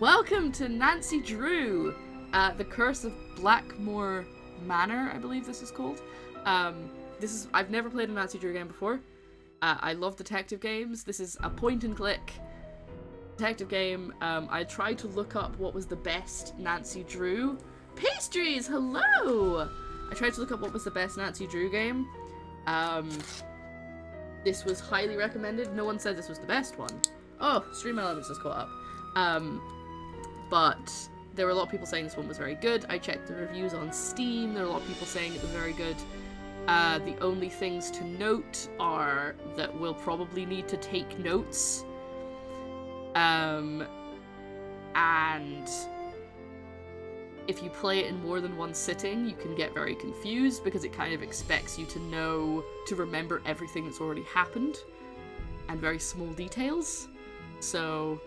Welcome to Nancy Drew, The Curse of Blackmoor Manor, I believe this is called. I've never played a Nancy Drew game before. I love detective games. This is a point-and-click detective game. I tried to look up what was the best Nancy Drew. Pastries, hello! I tried to look up what was the best Nancy Drew game. This was highly recommended. No one said this was the best one. Oh, Stream Elements has caught up. But there were a lot of people saying this one was very good. I checked the reviews on Steam. There were a lot of people saying it was very good. The only things to note are that we'll probably need to take notes. And if you play it in more than one sitting, you can get very confused because it kind of expects you to remember everything that's already happened and very small details. So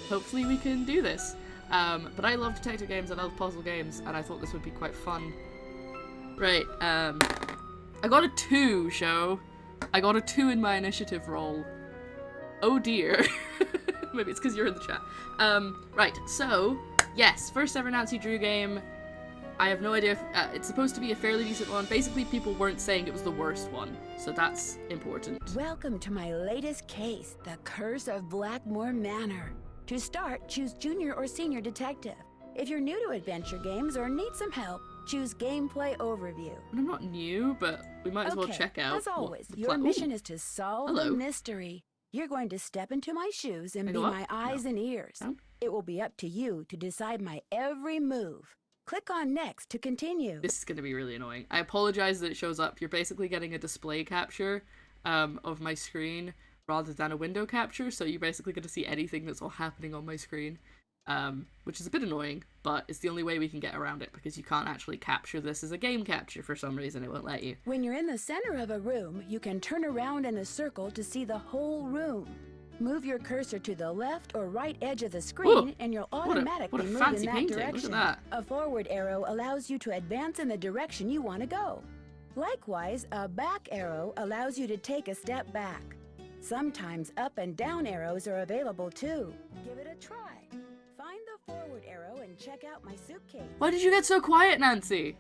hopefully we can do this. But I love detective games, I love puzzle games, and I thought this would be quite fun. Right, I got a 2, show. I got a 2 in my initiative roll. Oh dear. Maybe it's because you're in the chat. Right, so, yes, first ever Nancy Drew game. I have no idea if, it's supposed to be a fairly decent one. Basically, people weren't saying it was the worst one, so that's important. Welcome to my latest case, The Curse of Blackmoor Manor. To start, choose Junior or Senior Detective. If you're new to adventure games or need some help, choose Gameplay Overview. I'm not new, but we might as well check out. As always, your mission is to solve the mystery. You're going to step into my shoes and be my eyes and ears. No. It will be up to you to decide my every move. Click on Next to continue. This is going to be really annoying. I apologize that it shows up. You're basically getting a display capture of my screen rather than a window capture, so you basically get to see anything that's all happening on my screen, which is a bit annoying, but it's the only way we can get around it because you can't actually capture this as a game capture for some reason. It won't let you. When you're in the center of a room, you can turn around in a circle to see the whole room. Move your cursor to the left or right edge of the screen and you'll automatically move in that direction. Look at that. A forward arrow allows you to advance in the direction you want to go. Likewise, a back arrow allows you to take a step back. Sometimes up and down arrows are available too. Give it a try. Find the forward arrow and check out my suitcase. Why did you get so quiet, Nancy?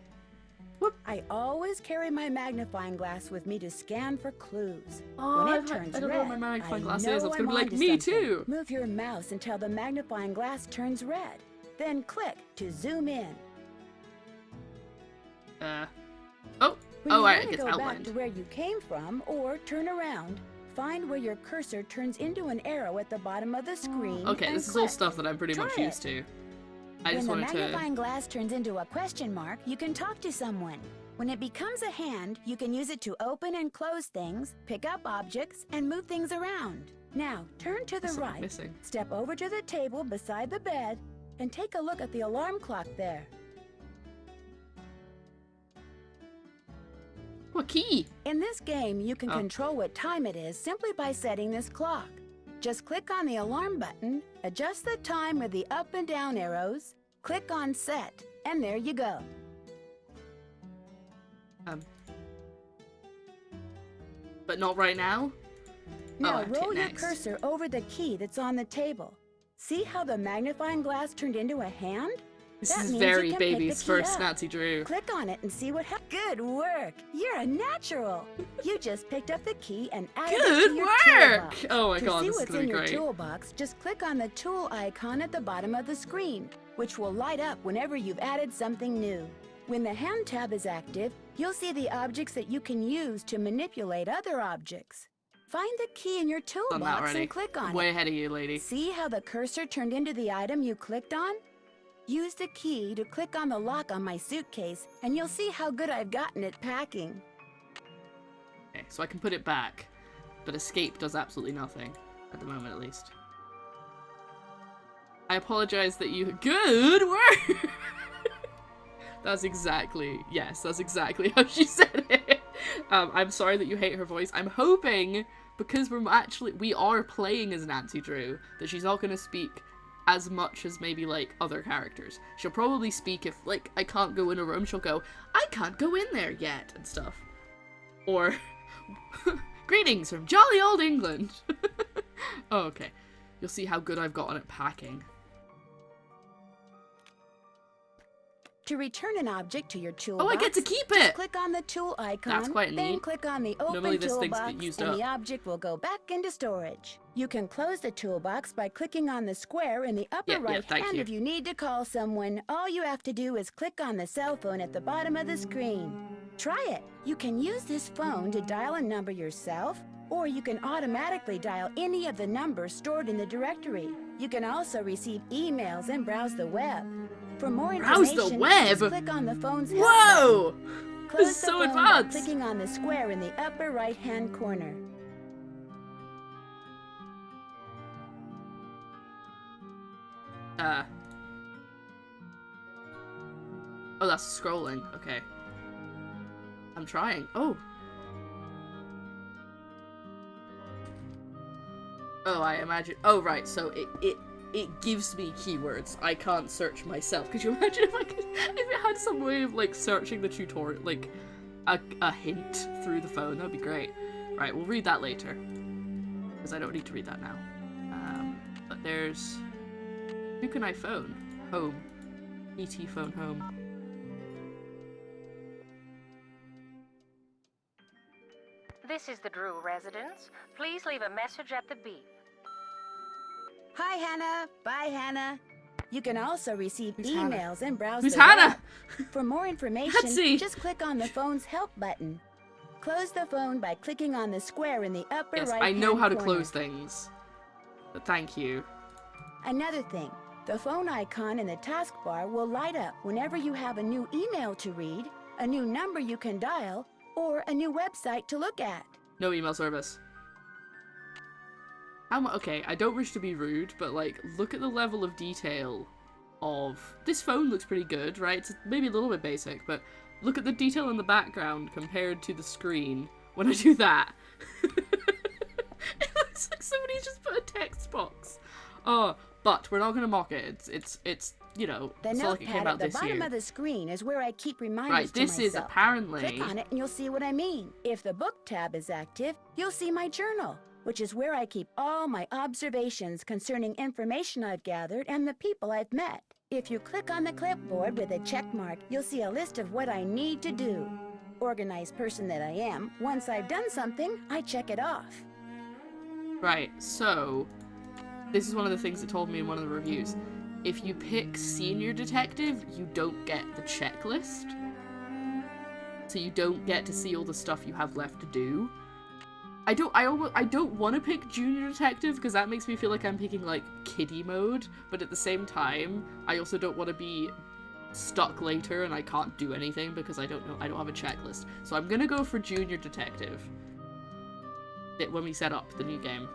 Whoop. I always carry my magnifying glass with me to scan for clues. Oh, when it turns I don't red, know what my magnifying glass is. I was I'm gonna be like, onto me something. too. Move your mouse until the magnifying glass turns red. Then click to zoom in. Oh, When all you right, want it to gets go outlined. back to where you came from or turn around, find where your cursor turns into an arrow at the bottom of the screen. Okay, and this is all click. stuff that I'm pretty much used to. I just When the wanted to. magnifying glass turns into a question mark, you can talk to someone. When it becomes a hand, you can use it to open and close things, pick up objects, and move things around. Now, turn to the What's right, missing? step over to the table beside the bed, and take a look at the alarm clock there. What key? In this game, you can control what time it is simply by setting this clock. Just click on the alarm button, adjust the time with the up and down arrows, click on Set, and there you go. But not right now? Now okay, roll your next. cursor over the key that's on the table. See how the magnifying glass turned into a hand? This That is means you very can pick baby's the key first up. Nancy Drew. Click on it and see what happens. Good work! You're a natural! You just picked up the key and added it to Good your work! toolbox. Oh my To god, see this is what's gonna in be your great. toolbox, just click on the tool icon at the bottom of the screen, which will light up whenever you've added something new. When the Hand tab is active, you'll see the objects that you can use to manipulate other objects. Find the key in your Done that toolbox already. and click on Way it. ahead of you, lady. See how the cursor turned into the item you clicked on? Use the key to click on the lock on my suitcase, and you'll see how good I've gotten at packing. Okay, so I can put it back, but escape does absolutely nothing. At the moment, at least. I apologize that you... Good work! That's exactly how she said it. I'm sorry that you hate her voice. I'm hoping, because we are playing as Nancy Drew, that she's not going to speak as much as maybe, like, other characters. She'll probably speak if, like, I can't go in a room, she'll go, I can't go in there yet, and stuff. Or, greetings from jolly old England. Oh, okay. You'll see how good I've gotten at packing. To return an object to your toolbox, Oh, I get to keep just it! click on the tool icon, That's quite then neat. click on the Normally open this thing's toolbox, get used and up. the object will go back into storage. You can close the toolbox by clicking on the square in the upper right, thank and you. if you need to call someone, all you have to do is click on the cell phone at the bottom of the screen. Try it. You can use this phone to dial a number yourself, or you can automatically dial any of the numbers stored in the directory. You can also receive emails and browse the web. For more Browse information, the web? just click on the phone's help Whoa! button. This Close is the so phone advanced! by clicking on the square in the upper right-hand corner. Oh, that's scrolling. Okay. I'm trying. Oh! Oh, I imagine. Oh, right. So it gives me keywords. I can't search myself. Could you imagine if it had some way of like searching the tutorial, like a hint through the phone? That'd be great. Right, we'll read that later because I don't need to read that now. But there's who can I phone? Home. ET phone home. This is the Drew residence. Please leave a message at the beep. Hi, Hannah. Bye, Hannah. You can also receive Who's emails and browse Who's the Hannah? web. For more information, Patsy. just click on the phone's help button. Close the phone by clicking on the square in the upper Yes, right-hand I know how to corner. close things. But thank you. Another thing, the phone icon in the taskbar will light up whenever you have a new email to read, a new number you can dial, or a new website to look at. No email service. Okay, I don't wish to be rude, but like, look at the level of detail of... This phone looks pretty good, right? It's maybe a little bit basic, but look at the detail in the background compared to the screen when I do that. It looks like somebody just put a text box. Oh, but we're not gonna mock it. It's you know, The it's not like it notepad came at out the this bottom year. of the screen is where I keep reminders Right, to this is myself. apparently... Click on it and you'll see what I mean. If the book tab is active, you'll see my journal, which is where I keep all my observations concerning information I've gathered and the people I've met. If you click on the clipboard with a check mark, you'll see a list of what I need to do. Organized person that I am, once I've done something, I check it off. Right, so this is one of the things it told me in one of the reviews. If you pick senior detective, you don't get the checklist. So you don't get to see all the stuff you have left to do. I don't want to pick junior detective because that makes me feel like I'm picking like kiddie mode, but at the same time, I also don't want to be stuck later and I can't do anything because I don't have a checklist. So I'm gonna go for junior detective when we set up the new game.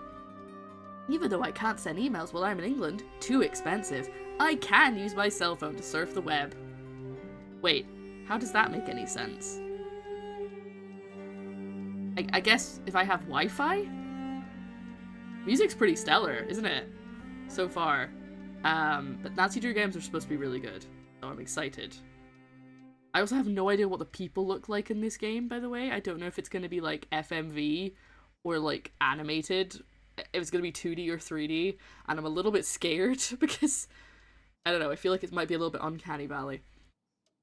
Even though I can't send emails while I'm in England, too expensive, I can use my cell phone to surf the web. Wait, how does that make any sense? I guess if I have Wi-Fi? Music's pretty stellar, isn't it? So far. But Nancy Drew games are supposed to be really good, so I'm excited. I also have no idea what the people look like in this game, by the way. I don't know if it's going to be like FMV or like animated. If it's going to be 2D or 3D, and I'm a little bit scared because, I don't know, I feel like it might be a little bit uncanny valley.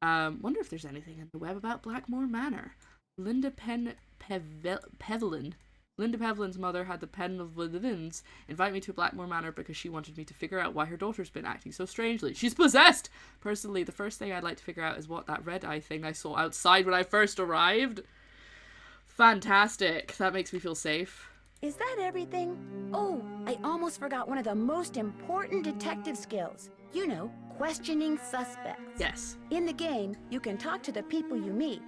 Wonder if there's anything in the web about Blackmoor Manor. Linda Pevelin. Linda Pevelin's mother had the pen of the Vins invite me to Blackmoor Manor because she wanted me to figure out why her daughter's been acting so strangely. She's possessed! Personally, the first thing I'd like to figure out is what that red eye thing I saw outside when I first arrived. Fantastic. That makes me feel safe. Is that everything? Oh, I almost forgot one of the most important detective skills. You know, questioning suspects. Yes. In the game, you can talk to the people you meet.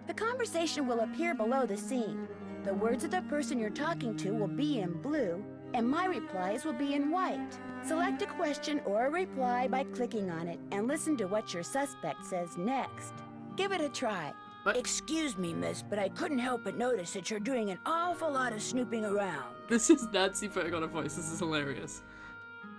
The conversation will appear below the scene. The words of the person you're talking to will be in blue, and my replies will be in white. Select a question or a reply by clicking on it, and listen to what your suspect says next. Give it a try. What? Excuse me, miss, but I couldn't help but notice that you're doing an awful lot of snooping around. This is Nancy putting on a voice. This is hilarious.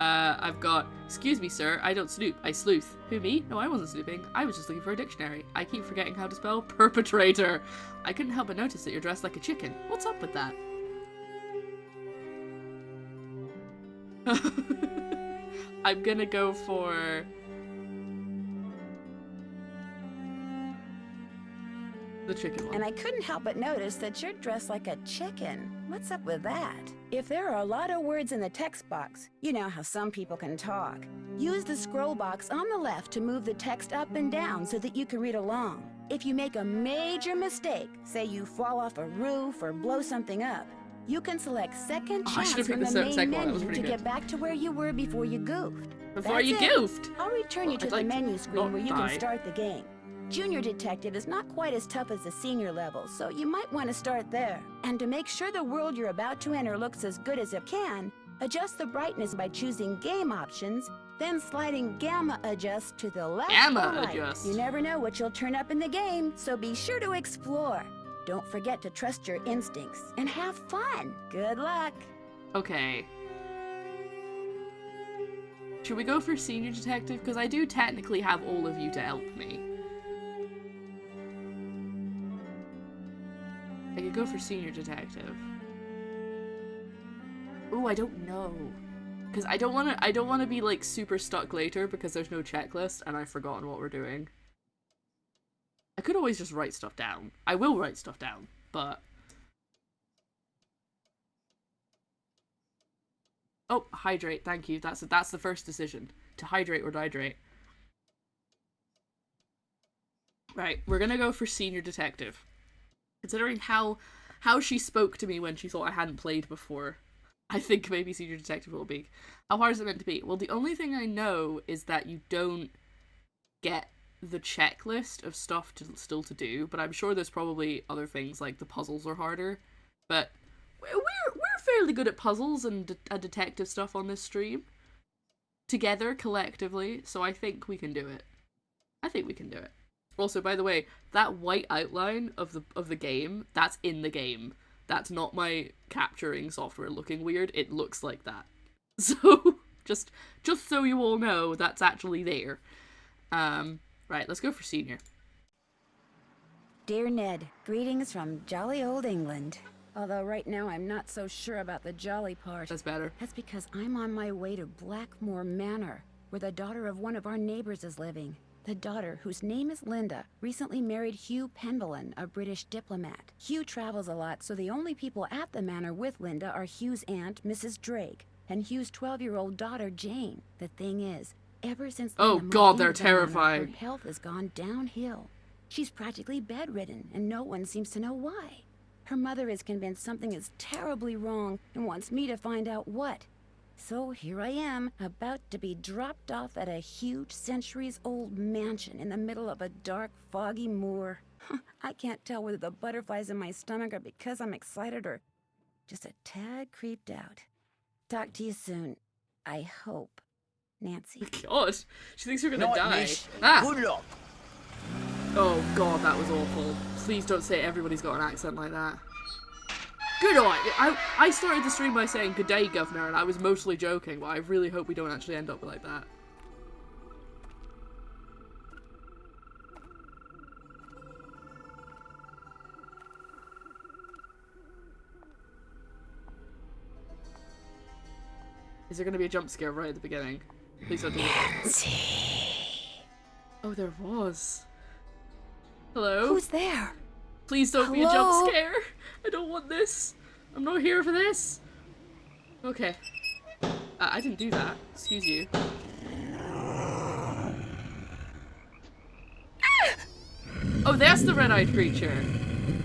I've got, excuse me, sir, I don't snoop, I sleuth. Who, me? No, I wasn't snooping. I was just looking for a dictionary. I keep forgetting how to spell perpetrator. I couldn't help but notice that you're dressed like a chicken. What's up with that? I'm gonna go for... The chicken one. And I couldn't help but notice that you're dressed like a chicken. What's up with that? If there are a lot of words in the text box, you know how some people can talk. Use the scroll box on the left to move the text up and down so that you can read along. If you make a major mistake, say you fall off a roof or blow something up, you can select second chance from the main menu to get back to where you were before you goofed. Goofed? I'll return you to the menu screen where you can start the game. Junior Detective is not quite as tough as the senior levels, so you might want to start there. And to make sure the world you're about to enter looks as good as it can, adjust the brightness by choosing Game Options, then sliding Gamma Adjust to the left or right. You never know what you'll turn up in the game, so be sure to explore. Don't forget to trust your instincts and have fun. Good luck. Okay. Should we go for Senior Detective? Because I do technically have all of you to help me. I could go for Senior Detective. Oh, I don't know. Because I don't want to be like super stuck later because there's no checklist and I've forgotten what we're doing. I could always just write stuff down. I will write stuff down, but... Oh, hydrate, thank you. That's the first decision. To hydrate or dihydrate. Right, we're gonna go for Senior Detective. Considering how she spoke to me when she thought I hadn't played before, I think maybe Senior Detective will be. How hard is it meant to be? Well, the only thing I know is that you don't get the checklist of stuff still to do, but I'm sure there's probably other things like the puzzles are harder. But we're fairly good at puzzles and detective stuff on this stream. Together, collectively, so I think we can do it. I think we can do it. Also, by the way, that white outline of the game, that's in the game. That's not my capturing software looking weird. It looks like that. So, just so you all know, that's actually there. Right, let's go for Senior. Dear Ned, greetings from jolly old England. Although right now I'm not so sure about the jolly part. That's better. That's because I'm on my way to Blackmoor Manor, where the daughter of one of our neighbors is living. The daughter, whose name is Linda, recently married Hugh Penvellyn, a British diplomat. Hugh travels a lot, so the only people at the manor with Linda are Hugh's aunt, Mrs. Drake, and Hugh's 12-year-old daughter, Jane. The thing is, ever since Linda moved into they're the manor, terrifying. her health has gone downhill. She's practically bedridden, and no one seems to know why. Her mother is convinced something is terribly wrong and wants me to find out what. So here I am, about to be dropped off at a huge centuries-old mansion in the middle of a dark, foggy moor. I can't tell whether the butterflies in my stomach are because I'm excited or just a tad creeped out. Talk to you soon. I hope. Nancy. God, she thinks you're gonna die. Miss. Ah! Good luck. Oh god, that was awful. Please don't say everybody's got an accent like that. Good night. I started the stream by saying good day, governor, and I was mostly joking, but I really hope we don't actually end up like that. Is there going to be a jump scare right at the beginning? Please don't do it. Oh, there was. Hello? Who's there? Please don't be a jump scare. I don't want this. I'm not here for this. Okay. I didn't do that. Excuse you. Oh, that's the red-eyed creature.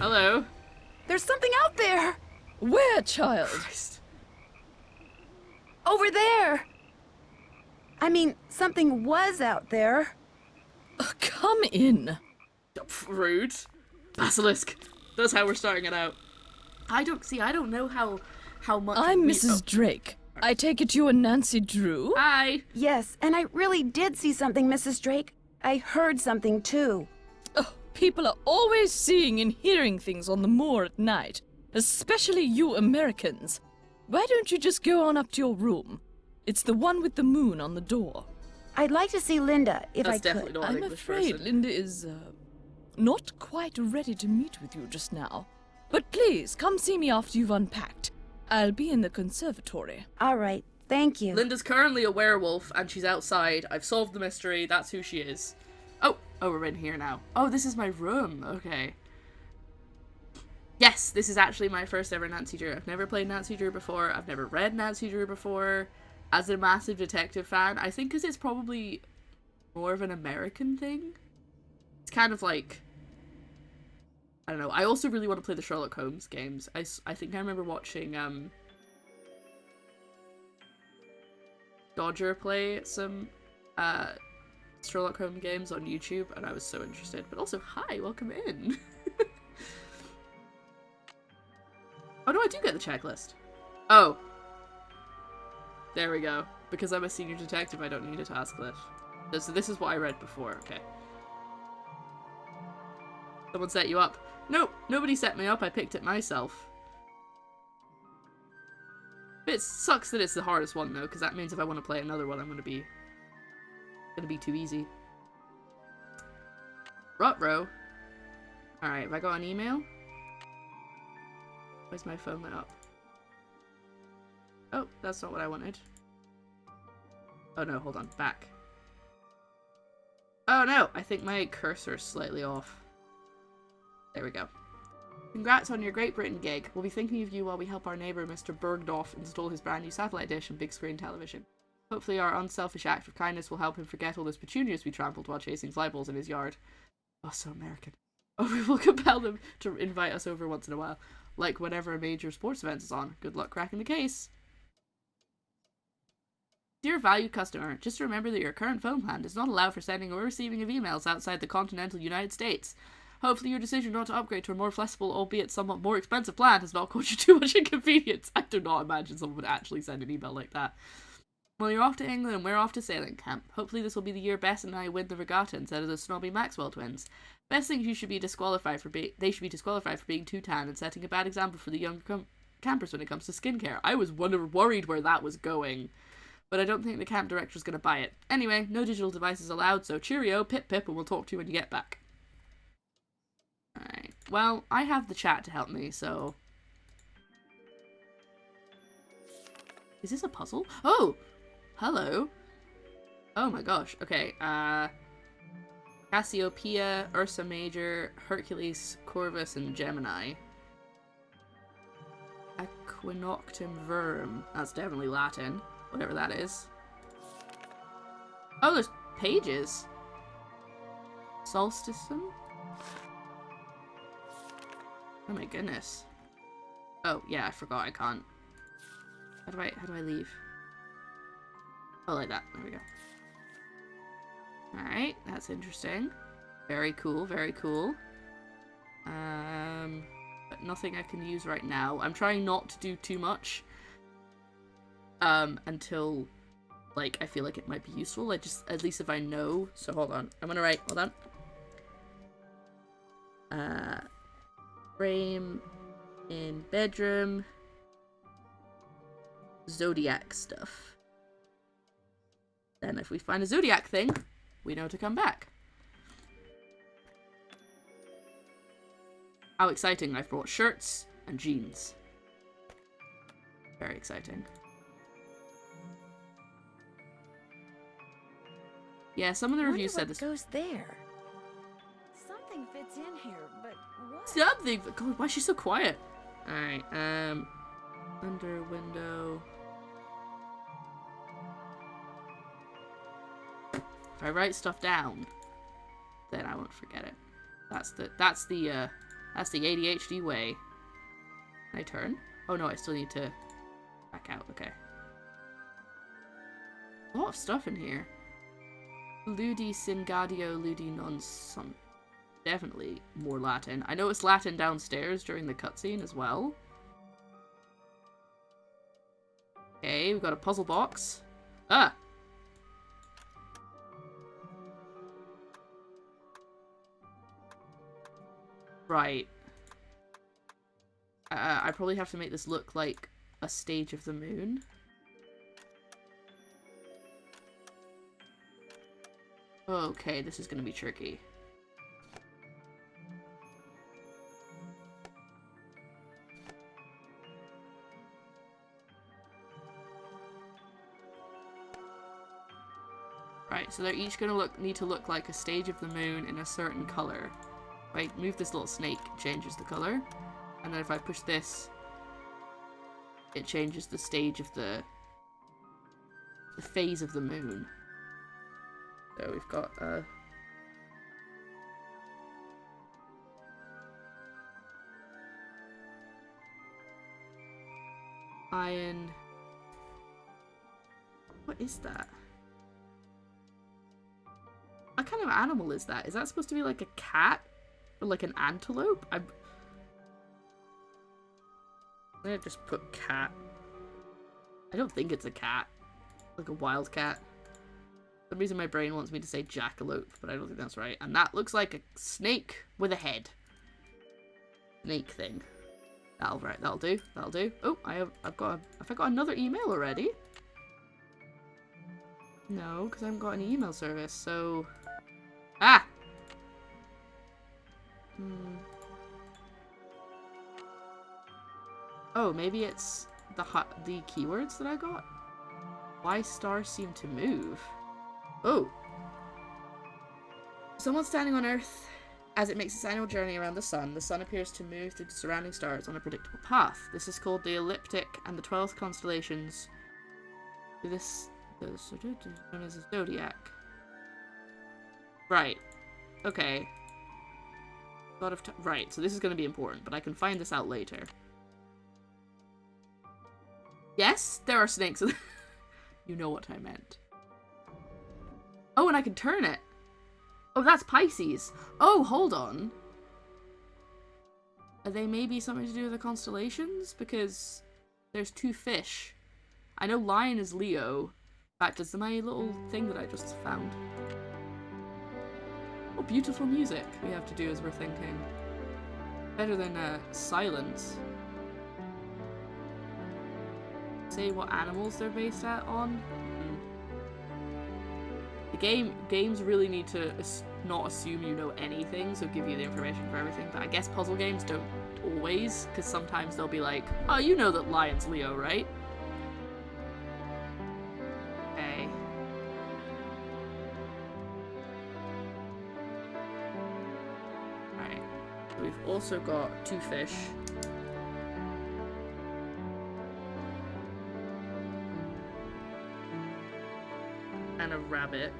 Hello. There's something out there! Where, child? Christ. Over there! I mean, something was out there. Come in. Rude. Basilisk. That's how we're starting it out. I don't know how much. I'm Mrs. Drake. I take it you're Nancy Drew? Hi. Yes, and I really did see something, Mrs. Drake. I heard something, too. Oh, people are always seeing and hearing things on the moor at night. Especially you Americans. Why don't you just go on up to your room? It's the one with the moon on the door. I'd like to see Linda, if That's I definitely could. not an I'm English afraid person. Linda is, not quite ready to meet with you just now. But please, come see me after you've unpacked. I'll be in the conservatory. All right, thank you. Linda's currently a werewolf and she's outside. I've solved the mystery. That's who she is. Oh, we're in here now. Oh, this is my room. Okay. Yes, this is actually my first ever Nancy Drew. I've never played Nancy Drew before. I've never read Nancy Drew before. As a massive detective fan, I think because it's probably more of an American thing. It's kind of like, I don't know. I also really want to play the Sherlock Holmes games. I think I remember watching Dodger play some Sherlock Holmes games on YouTube, and I was so interested. But also, hi, welcome in. Oh no, I do get the checklist. Oh. There we go. Because I'm a senior detective, I don't need a task list. So this is what I read before, okay. Someone set you up. Nope, nobody set me up, I picked it myself. It sucks that it's the hardest one though, because that means if I want to play another one, I'm gonna be too easy. Ruh-roh. Alright, have I got an email? Where's my phone lit up? Oh, that's not what I wanted. Oh no, hold on, back. Oh no, I think my cursor's slightly off. There we go. Congrats on your Great Britain gig. We'll be thinking of you while we help our neighbour Mr. Bergdorf install his brand new satellite dish and big screen television. Hopefully our unselfish act of kindness will help him forget all those petunias we trampled while chasing flyballs in his yard. Oh, so American. Oh, we will compel them to invite us over once in a while. Like whenever a major sports event is on. Good luck cracking the case. Dear valued customer, just remember that your current phone plan does not allow for sending or receiving of emails outside the continental United States. Hopefully your decision not to upgrade to a more flexible, albeit somewhat more expensive plan has not caused you too much inconvenience. I do not imagine someone would actually send an email like that. Well, you're off to England and we're off to sailing camp. Hopefully this will be the year Bess and I win the regatta instead of the snobby Maxwell twins. Bess thinks you should be disqualified for they should be disqualified for being too tan and setting a bad example for the younger campers when it comes to skincare. I was worried where that was going, but I don't think the camp director's going to buy it. Anyway, no digital devices allowed, so cheerio, pip pip, and we'll talk to you when you get back. Alright, well, I have the chat to help me, so... Is this a puzzle? Oh! Hello! Oh my gosh, okay, Cassiopeia, Ursa Major, Hercules, Corvus, and Gemini. Equinoctium Verum. That's definitely Latin. Whatever that is. Oh, there's pages. Solsticum? Oh my goodness. Oh, yeah, I forgot I can't. How do I leave? Oh, like that. There we go. Alright, that's interesting. Very cool, very cool. But nothing I can use right now. I'm trying not to do too much. Until, like, I feel like it might be useful. At least if I know. So hold on. I'm gonna write, hold on. Frame in bedroom. Zodiac stuff. Then if we find a Zodiac thing, we know to come back. How exciting. I've brought shirts and jeans. Very exciting. Yeah, some of the reviews said this. What goes there? Something fits in here, but what? Something. God, why is she so quiet? Alright, under window. If I write stuff down, then I won't forget it. That's the ADHD way. Can I turn? Oh no, I still need to back out. Okay. A lot of stuff in here. Ludi Singadio Ludi non some. Definitely more Latin. I know it's Latin downstairs during the cutscene as well. Okay, we've got a puzzle box. Ah! Right. I probably have to make this look like a stage of the moon. Okay, this is gonna be tricky. Right, so they're each gonna need to look like a stage of the moon in a certain color. Right, move this little snake, it changes the color. And then if I push this, it changes the stage of the phase of the moon. So we've got iron. What is that? What kind of animal is that? Is that supposed to be like a cat? Or like an antelope? I'm gonna just put cat. I don't think it's a cat. Like a wild cat. For some reason my brain wants me to say jackalope, but I don't think that's right. And that looks like a snake with a head. Snake thing. That'll do. That'll do. Oh, have I got another email already? No, because I haven't got any email service, so... Ah! Oh, maybe it's the keywords that I got? Why stars seem to move? Oh! Someone standing on Earth as it makes its annual journey around the sun appears to move through the surrounding stars on a predictable path. This is called the ecliptic, and the 12 constellations. This is known as the zodiac. Right. Okay. Right, so this is going to be important, but I can find this out later. Yes, there are snakes. You know what I meant. Oh, and I can turn it. Oh, that's Pisces. Oh, hold on. Are they maybe something to do with the constellations? Because there's two fish. I know lion is Leo. In fact, it's my little thing that I just found. What beautiful music we have to do as we're thinking. Better than silence. Say what animals they're based on. The games really need to not assume you know anything, so give you the information for everything. But I guess puzzle games don't always, because sometimes they'll be like, oh, you know that lion's Leo, right? Okay. Right. So we've also got two fish. And a rabbit.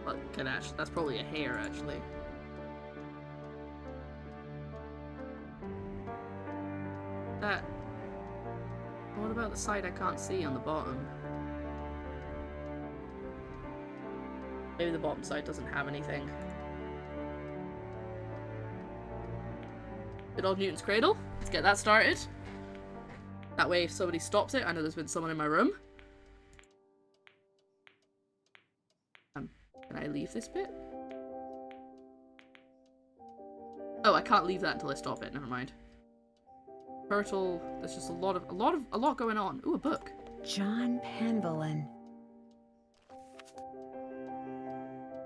Well, that's probably a hare, actually. What about the side I can't see on the bottom? Maybe the bottom side doesn't have anything. Good old Newton's Cradle. Let's get that started. That way, if somebody stops it, I know there's been someone in my room. Can I leave this bit? Oh, I can't leave that until I stop it. Never mind. Turtle. There's just a lot going on. Ooh, a book. John Penvillin.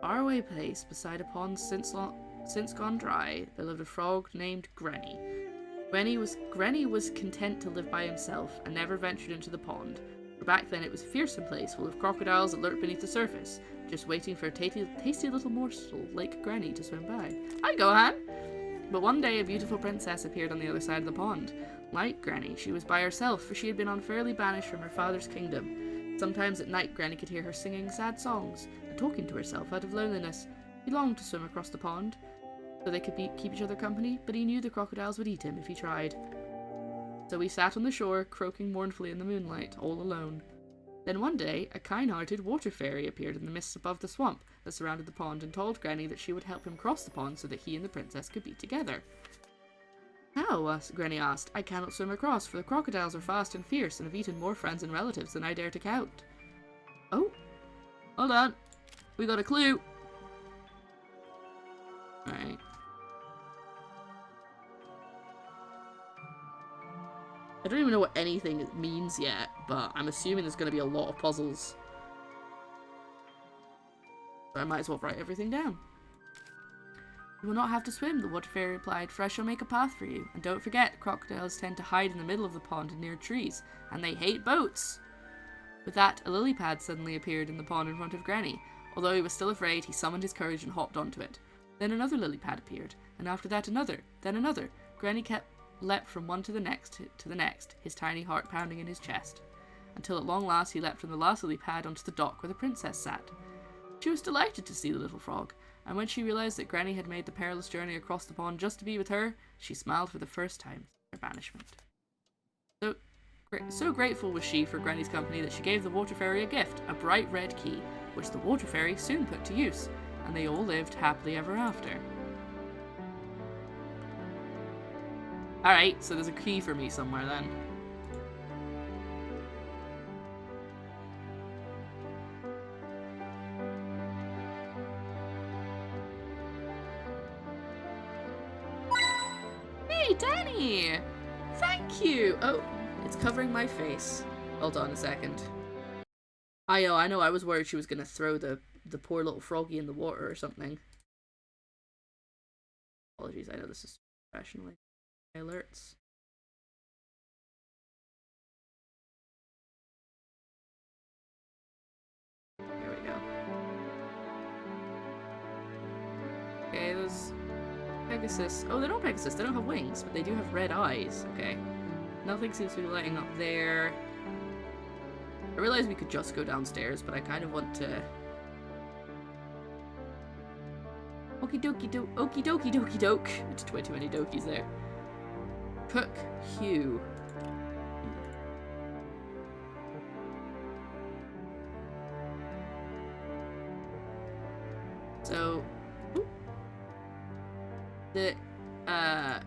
Faraway place beside a pond since gone dry, there lived a frog named Granny. Granny was content to live by himself and never ventured into the pond. For back then it was a fearsome place full of crocodiles that lurked beneath the surface, just waiting for a tasty little morsel like Granny to swim by. Hi, Gohan! But one day a beautiful princess appeared on the other side of the pond. Like Granny, she was by herself, for she had been unfairly banished from her father's kingdom. Sometimes at night Granny could hear her singing sad songs and talking to herself out of loneliness. He longed to swim across the pond, so they could keep each other company, but he knew the crocodiles would eat him if he tried. So he sat on the shore, croaking mournfully in the moonlight, all alone. Then one day, a kind-hearted water fairy appeared in the mists above the swamp that surrounded the pond and told Granny that she would help him cross the pond so that he and the princess could be together. How? Granny asked. I cannot swim across, for the crocodiles are fast and fierce and have eaten more friends and relatives than I dare to count. Oh, hold on. We got a clue. Alright. I don't even know what anything means yet, but I'm assuming there's going to be a lot of puzzles. So I might as well write everything down. You will not have to swim, the water fairy replied, for I shall make a path for you. And don't forget, crocodiles tend to hide in the middle of the pond and near trees, and they hate boats. With that, a lily pad suddenly appeared in the pond in front of Granny. Although he was still afraid, he summoned his courage and hopped onto it. Then another lily pad appeared, and after that another, then another. Granny kept leapt from one to the next, his tiny heart pounding in his chest, until at long last he leapt from the last lily pad onto the dock where the princess sat. She was delighted to see the little frog, and when she realised that Granny had made the perilous journey across the pond just to be with her, she smiled for the first time since her banishment. So grateful was she for Granny's company that she gave the water fairy a gift, a bright red key, which the water fairy soon put to use, and they all lived happily ever after. Alright, so there's a key for me somewhere then. Hey, Danny! Thank you! Oh, it's covering my face. Hold on a second. I know, I was worried she was gonna throw the poor little froggy in the water or something. Apologies, I know this is professionally. Alerts. There we go. Okay, there's Pegasus. Oh, they're not Pegasus, they don't have wings, but they do have red eyes. Okay. Nothing seems to be lighting up there. I realized we could just go downstairs, but I kind of want to... Okie dokie do, okie dokie dokie doke. It's way too many dokies there. Cook Hugh. So, the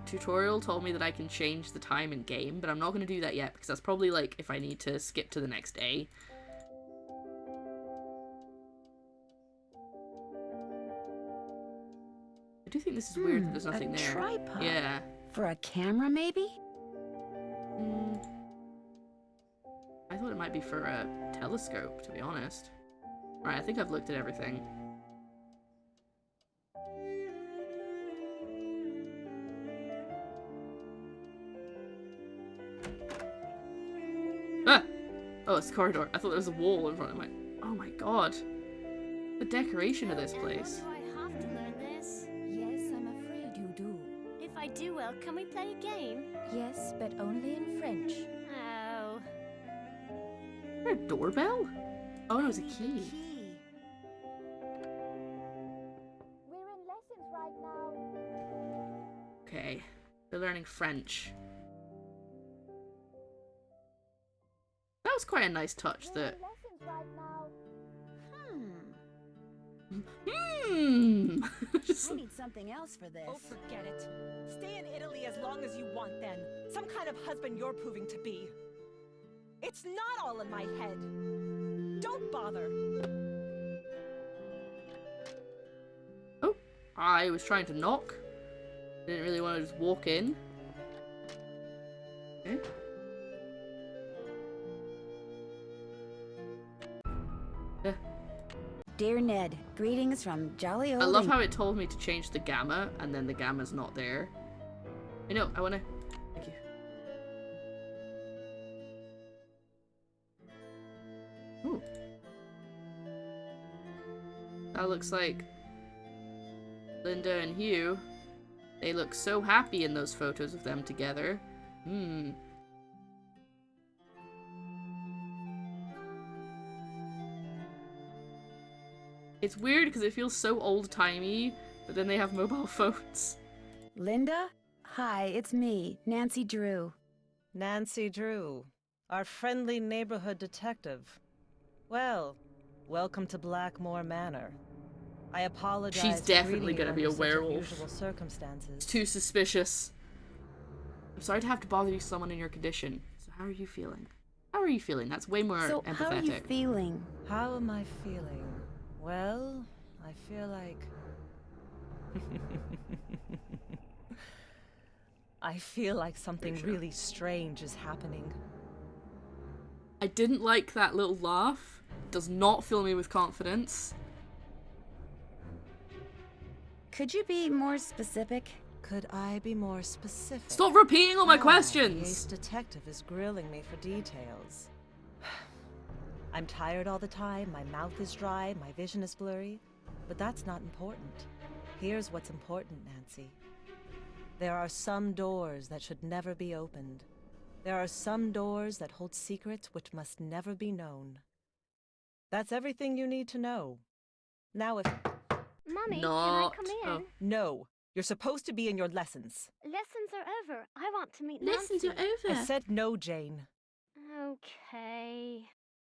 tutorial told me that I can change the time in game, but I'm not going to do that yet because that's probably like if I need to skip to the next day. I do think this is weird that there's nothing there. Tripod. Yeah. For a camera, maybe? I thought it might be for a telescope, to be honest. Alright, I think I've looked at everything. Ah! Oh, it's a corridor. I thought there was a wall in front of my... Oh my god. The decoration of this place. Do I have to learn this? Yes, I'm afraid you do. If I do well, can we play a game? Yes, but only in French. Oh. Is there a doorbell? Oh no, it's a key. We're in lessons right now. Okay. They're learning French. That was quite a nice touch that... Lessons right now. Just... I need something else for this. Oh, forget it. Stay in Italy as long as you want, then. Some kind of husband you're proving to be. It's not all in my head. Don't bother. Oh, I was trying to knock. Didn't really want to just walk in. Okay. Dear Ned, greetings from jolly old... I love how it told me to change the gamma, and then the gamma's not there. I know, I wanna... Thank you. Ooh. That looks like... Linda and Hugh. They look so happy in those photos of them together. It's weird because it feels so old-timey, but then they have mobile phones. Linda? Hi, it's me, Nancy Drew. Nancy Drew, our friendly neighborhood detective. Well, welcome to Blackmoor Manor. I apologize. She's definitely gonna be a werewolf. Unusual circumstances. It's too suspicious. I'm sorry to have to bother you, someone in your condition. So how are you feeling? How are you feeling? That's way more So, empathetic. how are you feeling? How am I feeling? Well, I feel like... I feel like something really strange is happening. I didn't like that little laugh. Does not fill me with confidence. Could you be more specific? Could I be more specific? Stop repeating all my The ace questions! detective is grilling me for details. I'm tired all the time, my mouth is dry, my vision is blurry. But that's not important. Here's what's important, Nancy. There are some doors that should never be opened. There are some doors that hold secrets which must never be known. That's everything you need to know. Now if... Mummy, Not. can I come in? Oh. No, you're supposed to be in your lessons. Lessons are over. I want to meet Lessons Nancy. are over. I said no, Jane. Okay.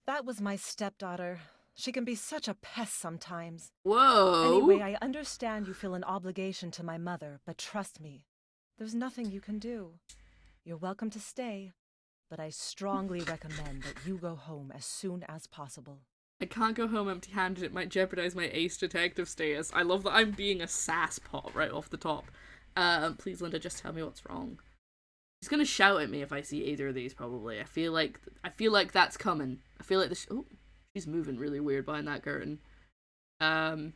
That was my stepdaughter. She can be such a pest sometimes. Whoa. Anyway, I understand you feel an obligation to my mother, but trust me, there's nothing you can do. You're welcome to stay, but I strongly recommend that you go home as soon as possible. I can't go home empty-handed. It might jeopardize my ace detective status. I love that I'm being a sass pot right off the top. Please, Linda, just tell me what's wrong. She's gonna shout at me if I see either of these, probably. I feel like that's coming. I feel like this. Oh, she's moving really weird behind that curtain. I'm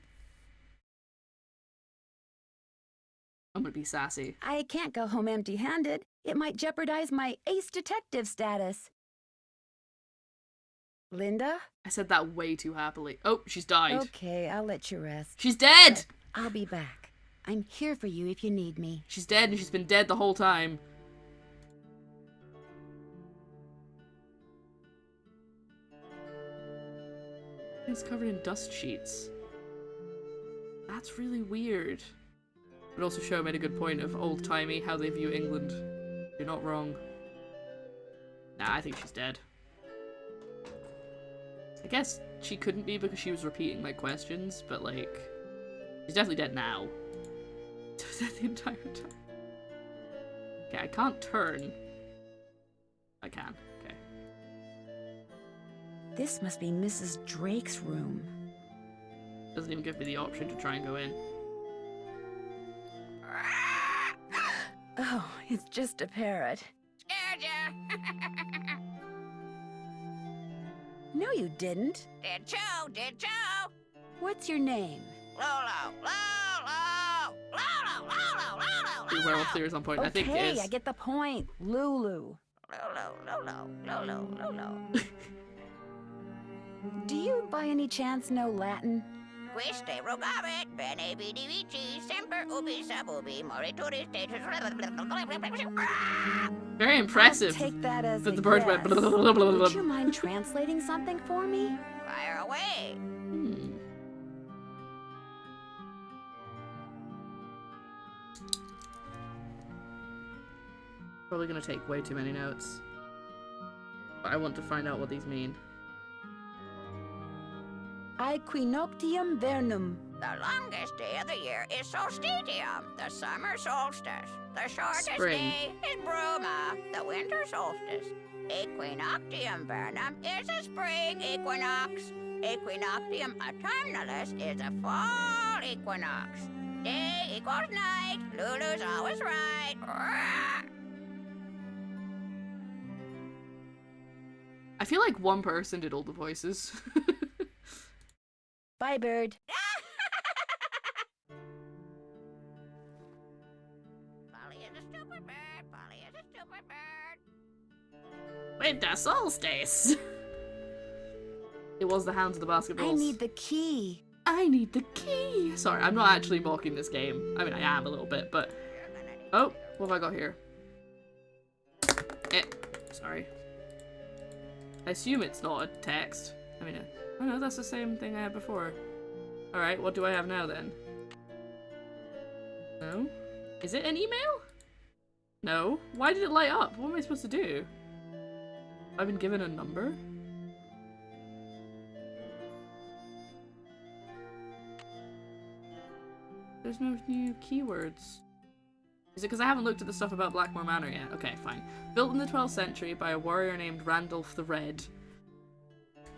gonna be sassy. I can't go home empty-handed. It might jeopardize my ace detective status. Linda? I said that way too happily. Oh, she's died. Okay, I'll let you rest. She's dead! I'll be back. I'm here for you if you need me. She's dead and she's been dead the whole time. It's covered in dust sheets. That's really weird. But also Show made a good point of old-timey how they view England. You're not wrong. Nah, I think she's dead. I guess she couldn't be because she was repeating my questions, but like, she's definitely dead now. She was dead the entire time. Okay, I can't turn. I can, okay. This must be Mrs. Drake's room. Doesn't even give me the option to try and go in. Oh, it's just a parrot. Scared ya? No, you didn't. Did you? Did you? What's your name? Lolo, Lolo, Lolo, Lolo, Lolo, The werewolf theory is on point. Okay, I think it is. I get the point. Lulu. Lolo, Lolo, Lolo, Lolo. Do you by any chance know Latin? Quiste rogavit, bene vidi vici, semper ubi sub ubi, morituri status. Very impressive. I'll take that as That a the bird yes. went blah, blah, blah, blah, blah. Would you mind translating something for me? Fire away. Probably gonna take way too many notes. But I want to find out what these mean. Equinoctium vernum. The longest day of the year is solstitium, the summer solstice. The shortest Spring. day is bruma, the winter solstice. Equinoctium vernum is a spring equinox. Equinoctium autumnalis is a fall equinox. Day equals night. Lulu's always right. I feel like one person did all the voices. Bye, bird. Polly is a stupid bird. Polly is a stupid bird. Winter solstice! It was the Hounds of the Basketballs. I need the key. I need the key! Sorry, I'm not actually mocking this game. I mean, I am a little bit, but... Oh, what have I got here? Sorry. I assume it's not a text. I mean, oh no, that's the same thing I had before. Alright, what do I have now then? No? Is it an email? No? Why did it light up? What am I supposed to do? I've been given a number? There's no new keywords. Is it because I haven't looked at the stuff about Blackmoor Manor yet? Okay, fine. Built in the 12th century by a warrior named Randolph the Red.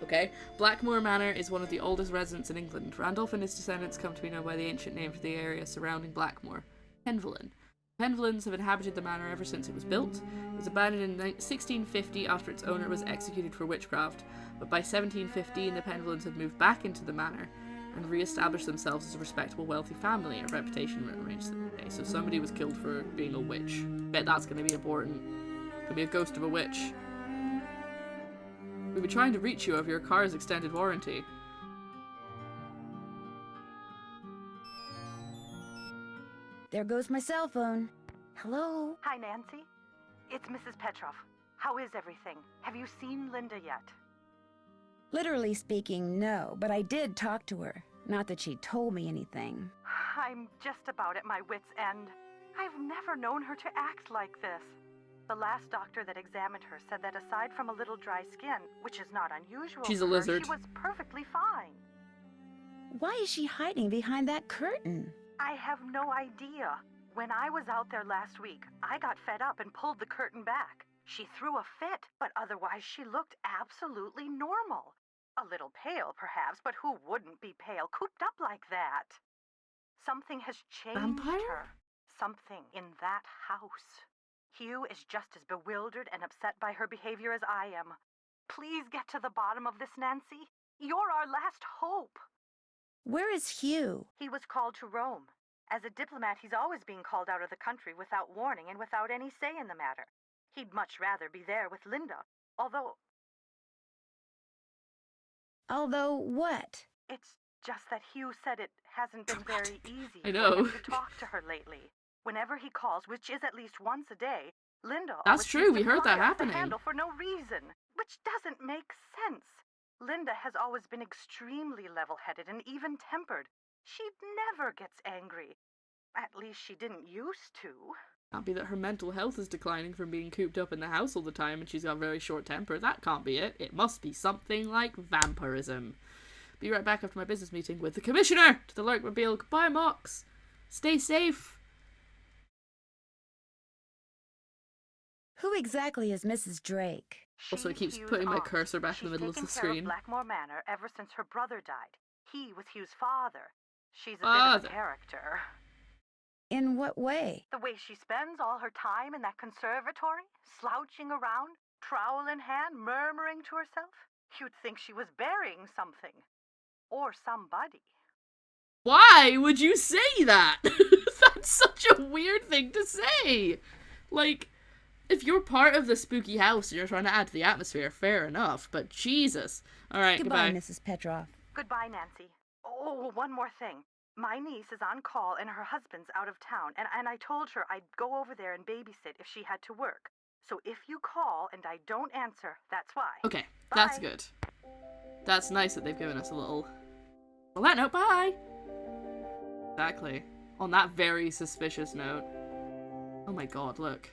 Okay, Blackmoor Manor is one of the oldest residences in England. Randolph and his descendants come to be known by the ancient name for the area surrounding Blackmoor, Penvellyn. Penvellans have inhabited the manor ever since it was built. It was abandoned in 1650 after its owner was executed for witchcraft, but by 1715 the Penvellans had moved back into the manor and re-established themselves as a respectable, wealthy family. A reputation remains today. So somebody was killed for being a witch. Bet that's going to be important. Could be a ghost of a witch. We've been trying to reach you over your car's extended warranty. There goes my cell phone. Hello? Hi, Nancy. It's Mrs. Petrov. How is everything? Have you seen Linda yet? Literally speaking, no, but I did talk to her. Not that she told me anything. I'm just about at my wit's end. I've never known her to act like this. The last doctor that examined her said that aside from a little dry skin, which is not unusual She's for a her, lizard. she was perfectly fine. Why is she hiding behind that curtain? I have no idea. When I was out there last week, I got fed up and pulled the curtain back. She threw a fit, but otherwise she looked absolutely normal. A little pale, perhaps, but who wouldn't be pale, cooped up like that? Something has changed Vampire? her. Something in that house. Hugh is just as bewildered and upset by her behavior as I am. Please get to the bottom of this, Nancy. You're our last hope. Where is Hugh? He was called to Rome. As a diplomat, he's always being called out of the country without warning and without any say in the matter. He'd much rather be there with Linda, although Although what? it's just that Hugh said it hasn't been very easy I know. for him to talk to her lately. Whenever he calls, which is at least once a day, Linda That's always true, seems we to heard that fly off the happening. handle for no reason, which doesn't make sense. Linda has always been extremely level-headed and even-tempered. She never gets angry. At least she didn't used to. Can't be that her mental health is declining from being cooped up in the house all the time and she's got a very short temper. That can't be it. It must be something like vampirism. Be right back after my business meeting with the commissioner to the Lurkmobile. Goodbye, Mox. Stay safe. Who exactly is Mrs. Drake? Also, it She's keeps Hugh's putting my aunt. cursor back in the middle of She's the taken care screen. of Blackmoor Manor ever since her brother died. He was Hugh's father. She's a bit Father. of a character. In what way? The way she spends all her time in that conservatory, slouching around, trowel in hand, murmuring to herself. You'd think she was burying something. Or somebody. Why would you say that? That's such a weird thing to say. Like, if you're part of the spooky house and you're trying to add to the atmosphere, fair enough. But Jesus. Alright, Goodbye, goodbye. Mrs. Petrov. Goodbye, Nancy. Oh, one more thing. My niece is on call and her husband's out of town, and I told her I'd go over there and babysit if she had to work. So if you call and I don't answer, that's why. Okay, that's Bye. good. That's nice that they've given us a little... On that note, bye! Exactly. On that very suspicious note. Oh my god, look.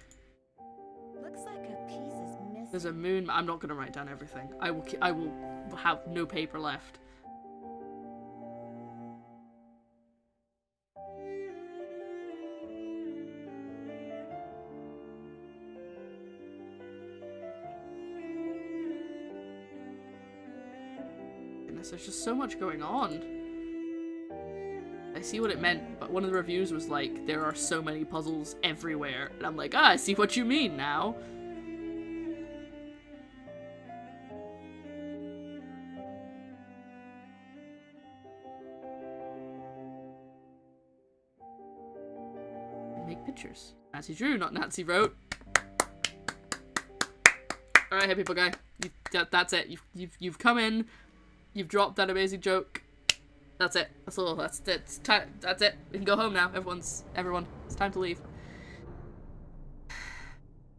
Looks like a piece is missing. There's a moon. I'm not going to write down everything. I will have no paper left. Goodness, there's just so much going on. I see what it meant, but one of the reviews was like, there are so many puzzles everywhere. And I'm like, ah, I see what you mean now. Make pictures. Nancy drew, not Nancy wrote. Alright, hey people guy. That's it. You've come in. You've dropped that amazing joke. That's it. That's all. That's it. That's it. We can go home now. Everyone. It's time to leave.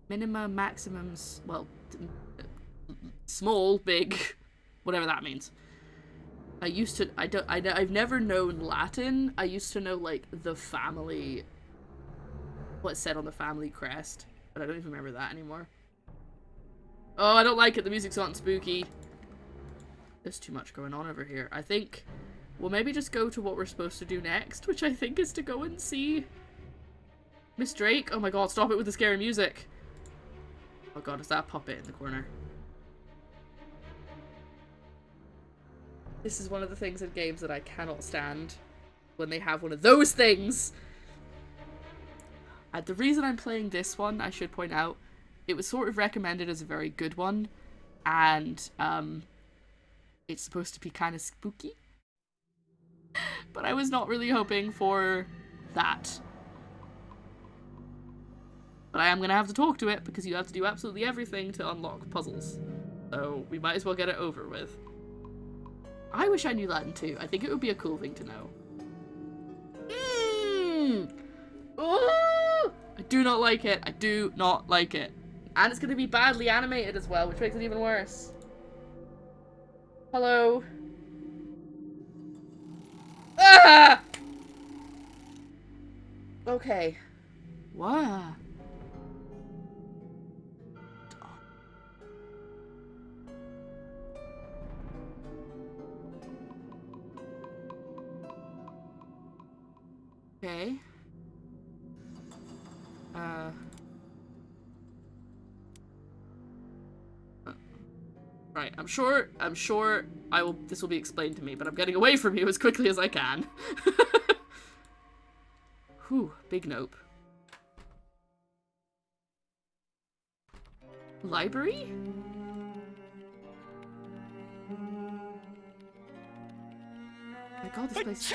Minima, maximums. Well, small, big, whatever that means. I've never known Latin. I used to know like the family. What's said on the family crest, but I don't even remember that anymore. Oh, I don't like it. The music's not spooky. There's too much going on over here. I think we'll maybe just go to what we're supposed to do next, which I think is to go and see Miss Drake. Oh my god, stop it with the scary music. Oh god, is that a puppet in the corner? This is one of the things in games that I cannot stand. When they have one of those things! The reason I'm playing this one, I should point out, it was sort of recommended as a very good one. And, it's supposed to be kind of spooky. But I was not really hoping for that. But I am going to have to talk to it, because you have to do absolutely everything to unlock puzzles. So, we might as well get it over with. I wish I knew Latin too. I think it would be a cool thing to know. Oh! I do not like it. I do not like it. And it's going to be badly animated as well, which makes it even worse. Hello? Ah! Okay. What? Okay. Right, I'm sure this will be explained to me, but I'm getting away from you as quickly as I can. Whew, big nope. Library? Oh my god, this place...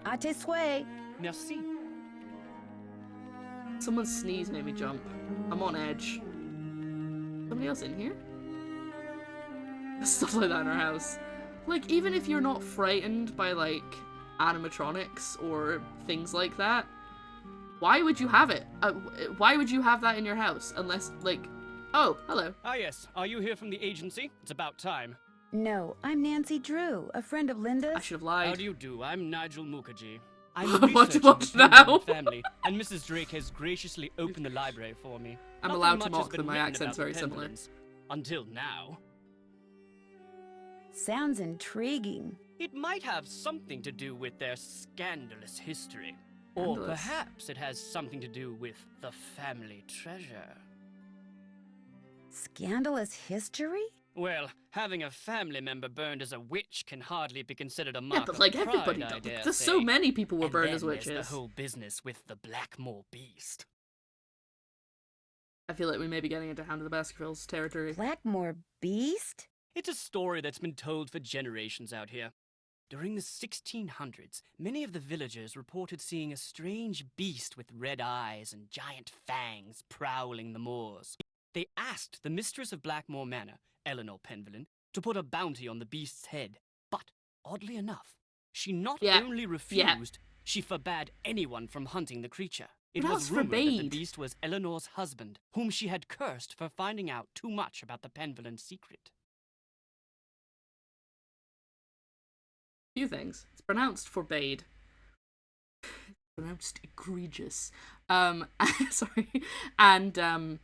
À tes souhaits. Merci. Someone's sneeze made me jump. I'm on edge. Somebody else in here? Stuff like that in our house. Like, even if you're not frightened by, like, animatronics or things like that, why would you have it? Why would you have that in your house? Unless, like... Oh, hello. Ah, yes. Are you here from the agency? It's about time. No, I'm Nancy Drew, a friend of Linda's. I should have lied. How do you do? I'm Nigel Mukherjee. I'm What to researching watch the Pendleton now? family, and Mrs. Drake has graciously opened the library for me. I'm Nothing allowed to much has mock been them, my written accent's about very the similar. Pendletons. Until now. Sounds intriguing. It might have something to do with their scandalous history. Or Scandalous. perhaps it has something to do with the family treasure. Scandalous history? Well, having a family member burned as a witch can hardly be considered a mark Yeah, but like of pride, everybody I does. dare There's say. so many people were And burned then as there's witches. the whole business with the Blackmoor beast. I feel like we may be getting into Hound of the Baskervilles territory. Blackmoor beast? It's a story that's been told for generations out here. During the 1600s, many of the villagers reported seeing a strange beast with red eyes and giant fangs prowling the moors. They asked the mistress of Blackmoor Manor, Eleanor Penvellyn, to put a bounty on the beast's head. But, oddly enough, she not Yeah. only refused, she forbade anyone from hunting the creature. It What was else rumored that the forbade? beast was Eleanor's husband, whom she had cursed for finding out too much about the Penvellyn secret. Few things. It's pronounced forbade. Pronounced egregious. Sorry. And,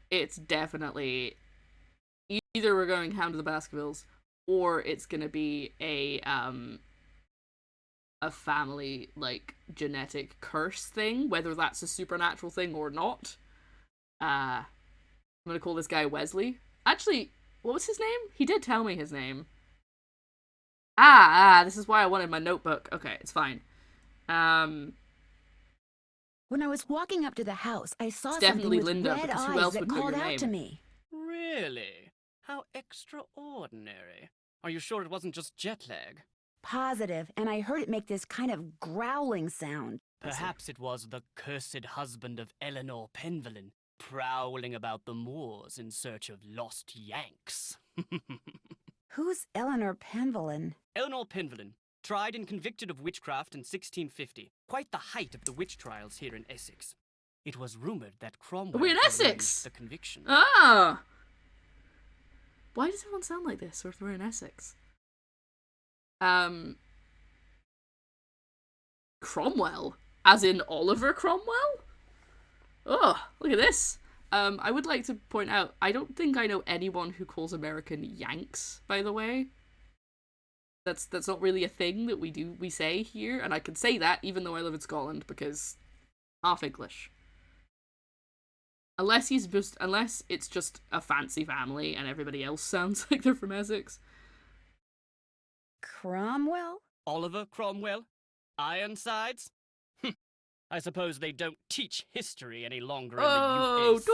it's definitely either we're going Hound of the Baskervilles or it's gonna be a family, like, genetic curse thing, whether that's a supernatural thing or not. I'm gonna call this guy Wesley. Actually, what was his name? He did tell me his name. This is why I wanted my notebook. Okay, it's fine. When I was walking up to the house, I saw It's something definitely with Linda, red because who eyes else that would know called your out name? to me. Really? How extraordinary. Are you sure it wasn't just jet lag? Positive, and I heard it make this kind of growling sound. Perhaps it was the cursed husband of Eleanor Penvellyn, prowling about the moors in search of lost Yanks. Who's Eleanor Penvellyn? Eleanor Penvellyn, tried and convicted of witchcraft in 1650, quite the height of the witch trials here in Essex. It was rumoured that Cromwell We're in arranged Essex! the conviction. Ah! Why does everyone sound like this, or if we're in Essex? Cromwell? As in Oliver Cromwell? Oh, look at this. I would like to point out, I don't think I know anyone who calls American Yanks, by the way. That's not really a thing that we say here, and I can say that even though I live in Scotland, because half English. Unless it's just a fancy family and everybody else sounds like they're from Essex. Cromwell? Oliver Cromwell? Ironsides? I suppose they don't teach history any longer in the US.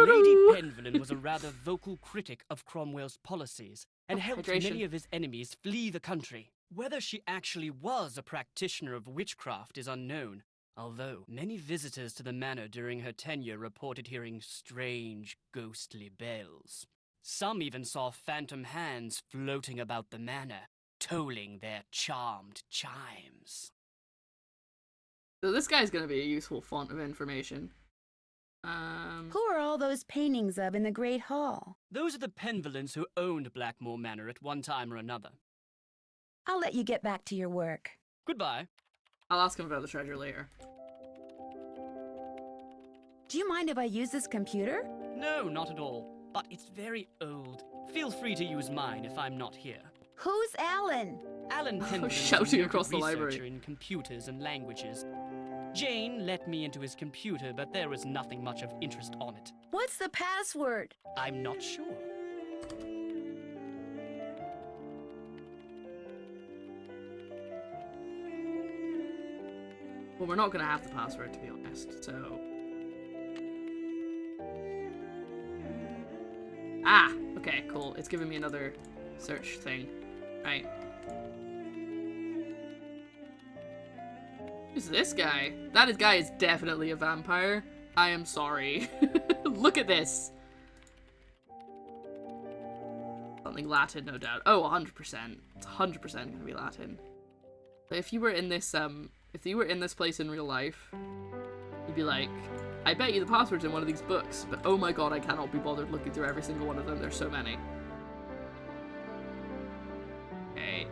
Lady Penvellyn was a rather vocal critic of Cromwell's policies and helped many of his enemies flee the country. Whether she actually was a practitioner of witchcraft is unknown, although many visitors to the manor during her tenure reported hearing strange, ghostly bells. Some even saw phantom hands floating about the manor, tolling their charmed chimes. So this guy's gonna be a useful font of information. Who are all those paintings of in the Great Hall? Those are the Penvillans who owned Blackmoor Manor at one time or another. I'll let you get back to your work. Goodbye. I'll ask him about the treasure later. Do you mind if I use this computer? No, not at all. But it's very old. Feel free to use mine if I'm not here. Who's Alan? Alan Penvillin shouting is a across the researcher library. in computers and languages. Jane let me into his computer, but there was nothing much of interest on it. What's the password? I'm not sure. Well, we're not gonna have the password, to be honest, so... Ah! Okay, cool. It's giving me another search thing. Right. Who's this guy? That guy is definitely a vampire. I am sorry. Look at this! Something Latin, no doubt. Oh, 100%. It's 100% gonna be Latin. But if you were in this, if you were in this place in real life, you'd be like, I bet you the password's in one of these books, but oh my god, I cannot be bothered looking through every single one of them. There's so many. Okay.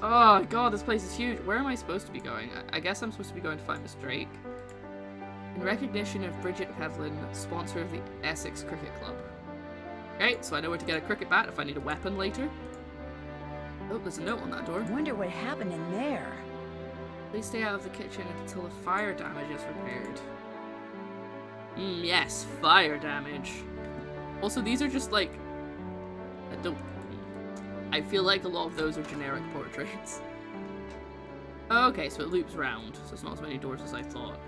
Oh god, this place is huge. Where am I supposed to be going? I guess I'm supposed to be going to find Miss Drake. In recognition of Bridget Pevlin, sponsor of the Essex Cricket Club. Okay, so I know where to get a cricket bat if I need a weapon later. Oh, there's a note on that door. Wonder what happened in there. Please stay out of the kitchen until the fire damage is repaired. Yes, fire damage. Also, these are just like... I feel like a lot of those are generic portraits. Okay, so it loops round, so it's not as many doors as I thought.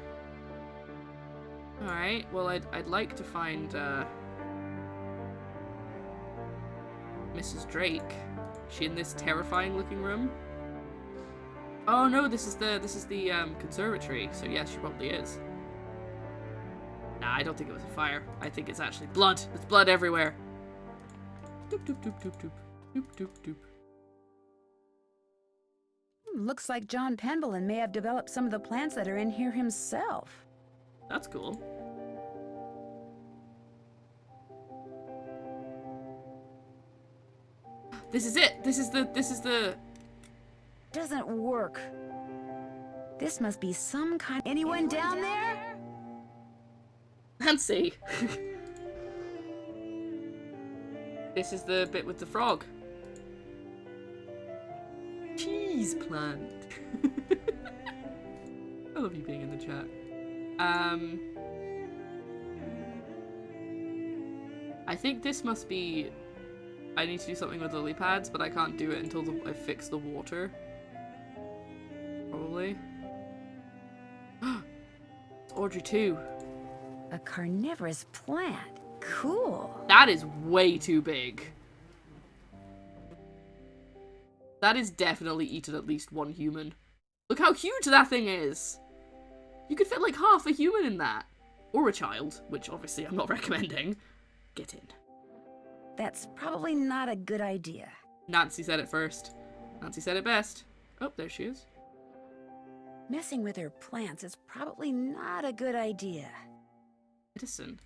Alright, well I'd like to find Mrs. Drake. Is she in this terrifying looking room? Oh no, this is the conservatory, so yes, she probably is. Nah, I don't think it was a fire. I think it's actually blood. There's blood everywhere. Doop doop doop doop doop. Doop doop doop. Looks like John Penvillin may have developed some of the plants that are in here himself. That's cool. This is it. This is the Doesn't work. This must be some kind. Anyone down there? Fancy. This is the bit with the frog. Cheese plant. I love you being in the chat. I think this must be... I need to do something with the lily pads, but I can't do it until I fix the water. Probably. It's Audrey 2. A carnivorous plant. Cool. That is way too big. That is definitely eaten at least one human. Look how huge that thing is! You could fit like half a human in that. Or a child, which obviously I'm not recommending. Get in. That's probably not a good idea. Nancy said it first. Nancy said it best. Oh, there she is. Messing with her plants is probably not a good idea. Medicine.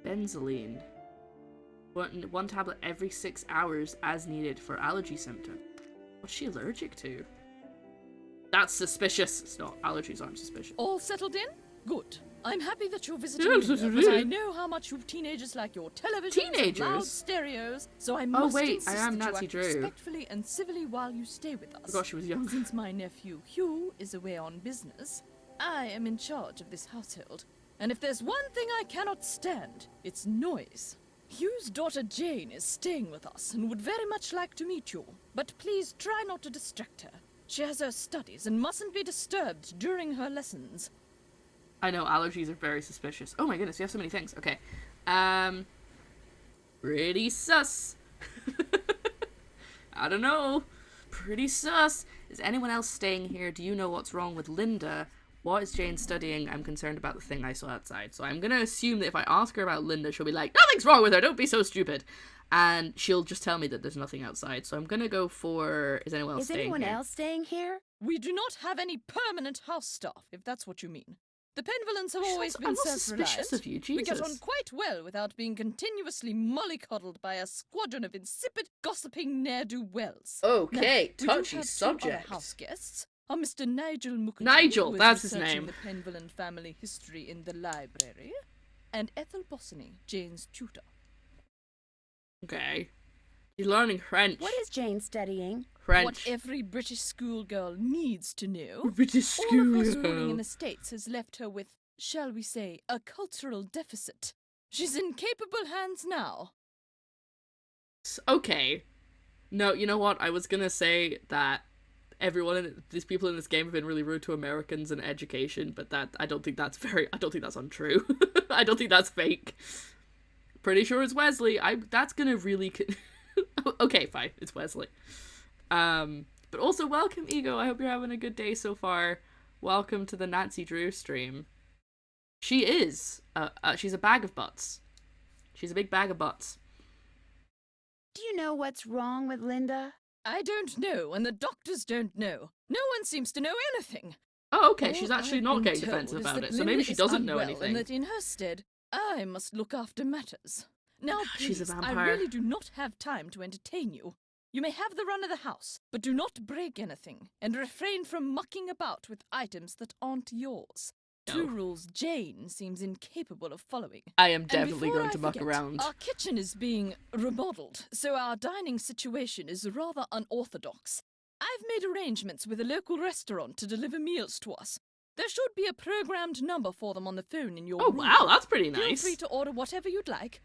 Benzoline. One tablet every 6 hours as needed for allergy symptoms. What's she allergic to? That's suspicious. It's not. Allergies aren't suspicious. All settled in? Good. I'm happy that you're visiting me, but I know how much you teenagers like your televisions and loud stereos, so I must insist I am that Nancy you Drew. act respectfully and civilly while you stay with us. Forgot she was young. Since my nephew Hugh is away on business, I am in charge of this household. And if there's one thing I cannot stand, it's noise. Hugh's daughter Jane is staying with us and would very much like to meet you, but please try not to distract her. She has her studies and mustn't be disturbed during her lessons. I know, allergies are very suspicious. Oh my goodness, we have so many things. Okay. Pretty sus. I don't know. Pretty sus. Is anyone else staying here? Do you know what's wrong with Linda? what is Jane studying? I'm concerned about the thing I saw outside. So I'm gonna assume that if I ask her about Linda, she'll be like, nothing's wrong with her, don't be so stupid. And she'll just tell me that there's nothing outside. So I'm gonna go for, is anyone else Is staying anyone here? else staying here? We do not have any permanent house staff, if that's what you mean. The Penvillans have always I'm been not suspicious self-reliant. of you, We get on Jesus. quite well without being continuously mollycoddled by a squadron of insipid, gossiping ne'er-do-wells. Okay, Now, touchy we do have subject. Two other house guests are Mr. Nigel Mukherjee, Nigel, who is that's his researching name. the Penvillan family history in the library, and Ethel Bossany, Jane's tutor. Okay. You're learning French. What is Jane studying? French. What every British schoolgirl needs to know. British All of her schooling schoolgirl. in the States has left her with, shall we say, a cultural deficit. She's in capable hands now. Okay. No, you know what? I was gonna say that these people in this game have been really rude to Americans and education, but I don't think that's untrue. I don't think that's fake. Pretty sure it's Wesley. That's gonna really okay, fine, it's Wesley. But also welcome, Ego. I hope you're having a good day so far. Welcome to the Nancy Drew stream. She is. She's a bag of butts. She's a big bag of butts. Do you know what's wrong with Linda? I don't know, and the doctors don't know. No one seems to know anything. Oh, okay, All she's actually I've not been getting told defensive is about that it, so Linda maybe she is doesn't know unwell, anything. And that in her stead, I must look after matters. Now, She's a please, I vampire. really do not have time to entertain you. You may have the run of the house, but do not break anything, and refrain from mucking about with items that aren't yours. No. Two rules Jane seems incapable of following. I am And definitely before going I to muck forget, around. Our kitchen is being remodeled, so our dining situation is rather unorthodox. I've made arrangements with a local restaurant to deliver meals to us. There should be a programmed number for them on the phone in your Oh room. wow, that's pretty Feel nice. free to order whatever you'd like.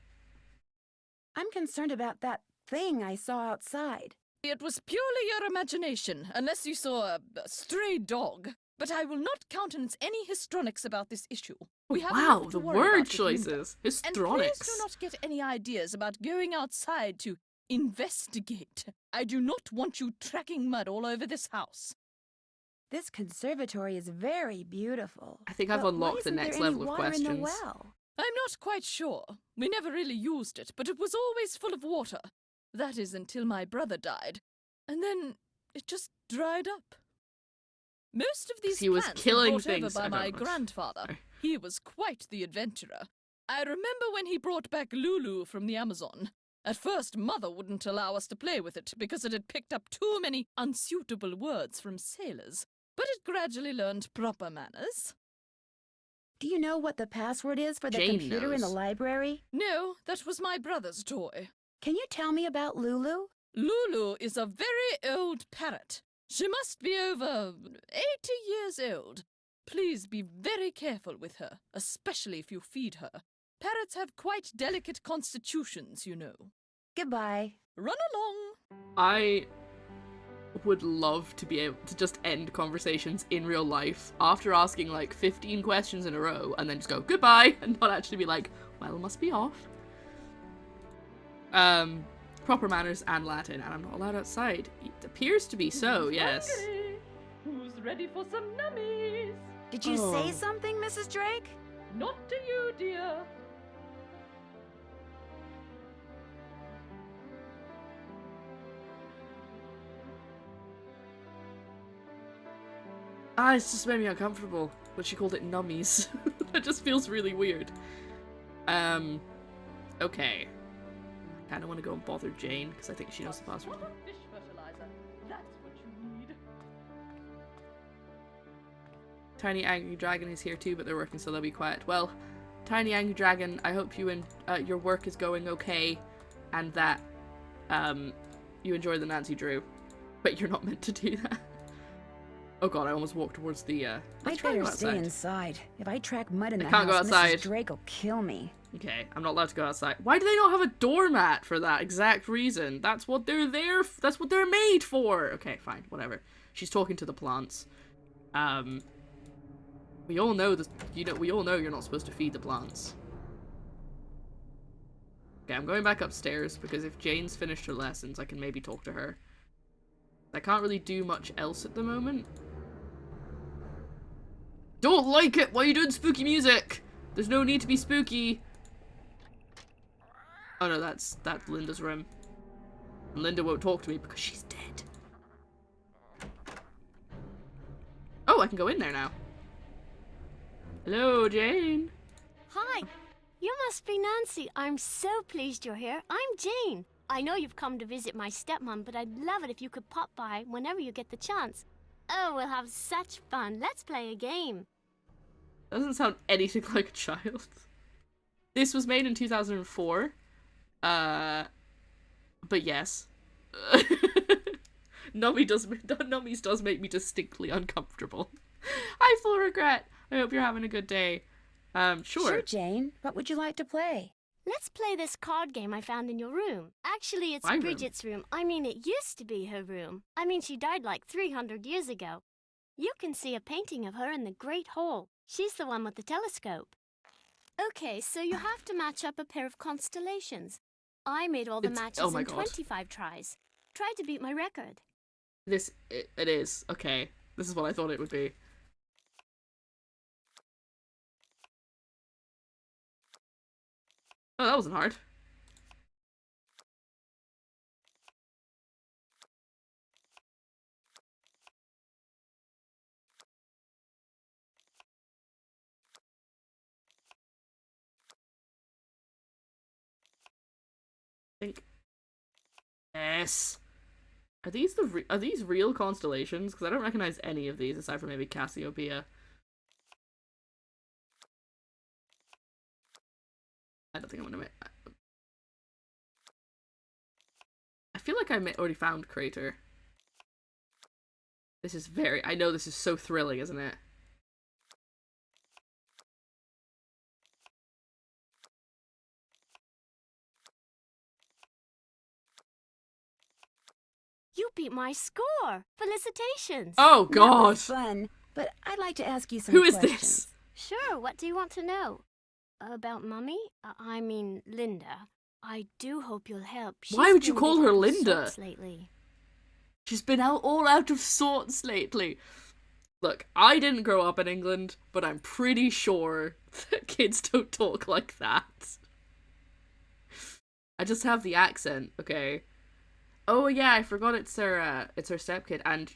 I'm concerned about that thing I saw outside. It was purely your imagination, unless you saw a stray dog. But I will not countenance any histrionics about this issue. We have Wow, enough to the worry word about with choices. Linda. And please Histrionics. do not get any ideas about going outside to investigate. I do not want you tracking mud all over this house. This conservatory is very beautiful. I think I've But unlocked why the isn't next there any level of water in the questions. well? I'm not quite sure. We never really used it, but it was always full of water. That is until my brother died. And then it just dried up. Most of these He was plants killing were brought things. over by I my don't know. grandfather. Sorry. He was quite the adventurer. I remember when he brought back Lulu from the Amazon. At first, Mother wouldn't allow us to play with it because it had picked up too many unsuitable words from sailors. But it gradually learned proper manners. Do you know what the password is for the Jane computer in the knows. library? No, that was my brother's toy. Can you tell me about Lulu? Lulu is a very old parrot. She must be over 80 years old. Please be very careful with her, especially if you feed her. Parrots have quite delicate constitutions, you know. Goodbye. Run along. I would love to be able to just end conversations in real life after asking like 15 questions in a row and then just go goodbye and not actually be like, well, must be off. Proper manners and Latin, and I'm not allowed outside. It appears to be so, yes. Hungry? Who's ready for some nummies? Did you Oh. say something, Mrs. Drake? Not to you, dear. It's just made me uncomfortable. But she called it nummies. That just feels really weird. Okay. Kinda wanna go and bother Jane, because I think she knows the password. What a fish fertilizer. That's what you need. Tiny Angry Dragon is here too, but they're working, so they'll be quiet. Well, Tiny Angry Dragon, I hope you and your work is going okay, and that you enjoy the Nancy Drew. But you're not meant to do that. Oh god, I almost walked towards the I'd let's try and better go stay outside. inside. If I track mud in the can't go house, outside. Mrs. Drake will kill me. Okay, I'm not allowed to go outside. Why do they not have a doormat for that exact reason? That's what they're there that's what they're made for. Okay, fine, whatever. She's talking to the plants. We all know this, we all know you're not supposed to feed the plants. Okay, I'm going back upstairs because if Jane's finished her lessons, I can maybe talk to her. I can't really do much else at the moment. Don't like it! Why are you doing spooky music? There's no need to be spooky. Oh no, that's Linda's room. And Linda won't talk to me because she's dead. Oh, I can go in there now. Hello, Jane. Hi. You must be Nancy. I'm so pleased you're here. I'm Jane. I know you've come to visit my stepmom, but I'd love it if you could pop by whenever you get the chance. Oh, we'll have such fun. Let's play a game. Doesn't sound anything like a child. This was made in 2004. But yes. Nummies does make me distinctly uncomfortable. Hi, Full Regret. I hope you're having a good day. Sure. Sure, Jane. What would you like to play? Let's play this card game I found in your room. Actually, it's My room? Bridget's room. I mean, it used to be her room. I mean, she died like 300 years ago. You can see a painting of her in the Great Hall. She's the one with the telescope. Okay, so you have to match up a pair of constellations. I made all the matches oh my in God. 25 tries. Try to beat my record. It is. Okay. This is what I thought it would be. Oh, that wasn't hard. Yes. Are these real constellations? Because I don't recognize any of these aside from maybe Cassiopeia. I don't think I'm gonna make. I feel like I already found Crater. This is I know this is so thrilling, isn't it? You beat my score! Felicitations! Oh That God! was fun, but I'd like to ask you some Who is questions. this? Sure, what do you want to know? About Mummy? I mean, Linda. I do hope you'll help. Why would you been a call bit her out of Linda? sorts lately. She's been all out of sorts lately. Look, I didn't grow up in England, but I'm pretty sure that kids don't talk like that. I just have the accent, okay? Oh yeah, I forgot it's her stepkid, and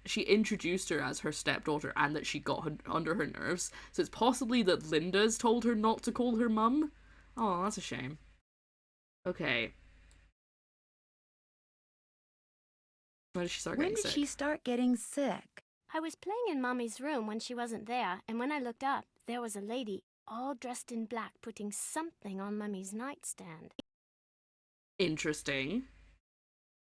she introduced her as her stepdaughter and that she got under her nerves. So it's possibly that Linda's told her not to call her mum. Oh, that's a shame. Okay. When did she start When getting did sick? she start getting sick? I was playing in Mummy's room when she wasn't there, and when I looked up, there was a lady, all dressed in black, putting something on Mummy's nightstand. Interesting.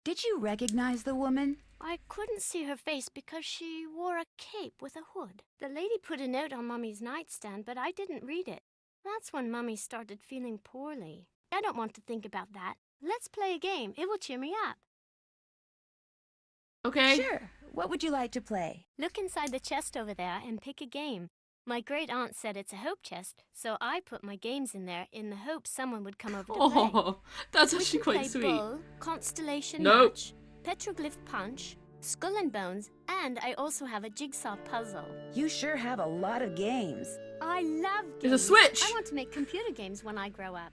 Did you recognize the woman? I couldn't see her face because she wore a cape with a hood. The lady put a note on Mummy's nightstand, but I didn't read it. That's when Mummy started feeling poorly. I don't want to think about that. Let's play a game. It will cheer me up. Okay. Sure. What would you like to play? Look inside the chest over there and pick a game. My great aunt said it's a hope chest, so I put my games in there in the hope someone would come over to play. Oh, that's We actually can quite play sweet. Bull, Constellation Nope. Match, Petroglyph Punch, Skull and Bones, and I also have a jigsaw puzzle. You sure have a lot of games. I love games. There's a Switch! I want to make computer games when I grow up.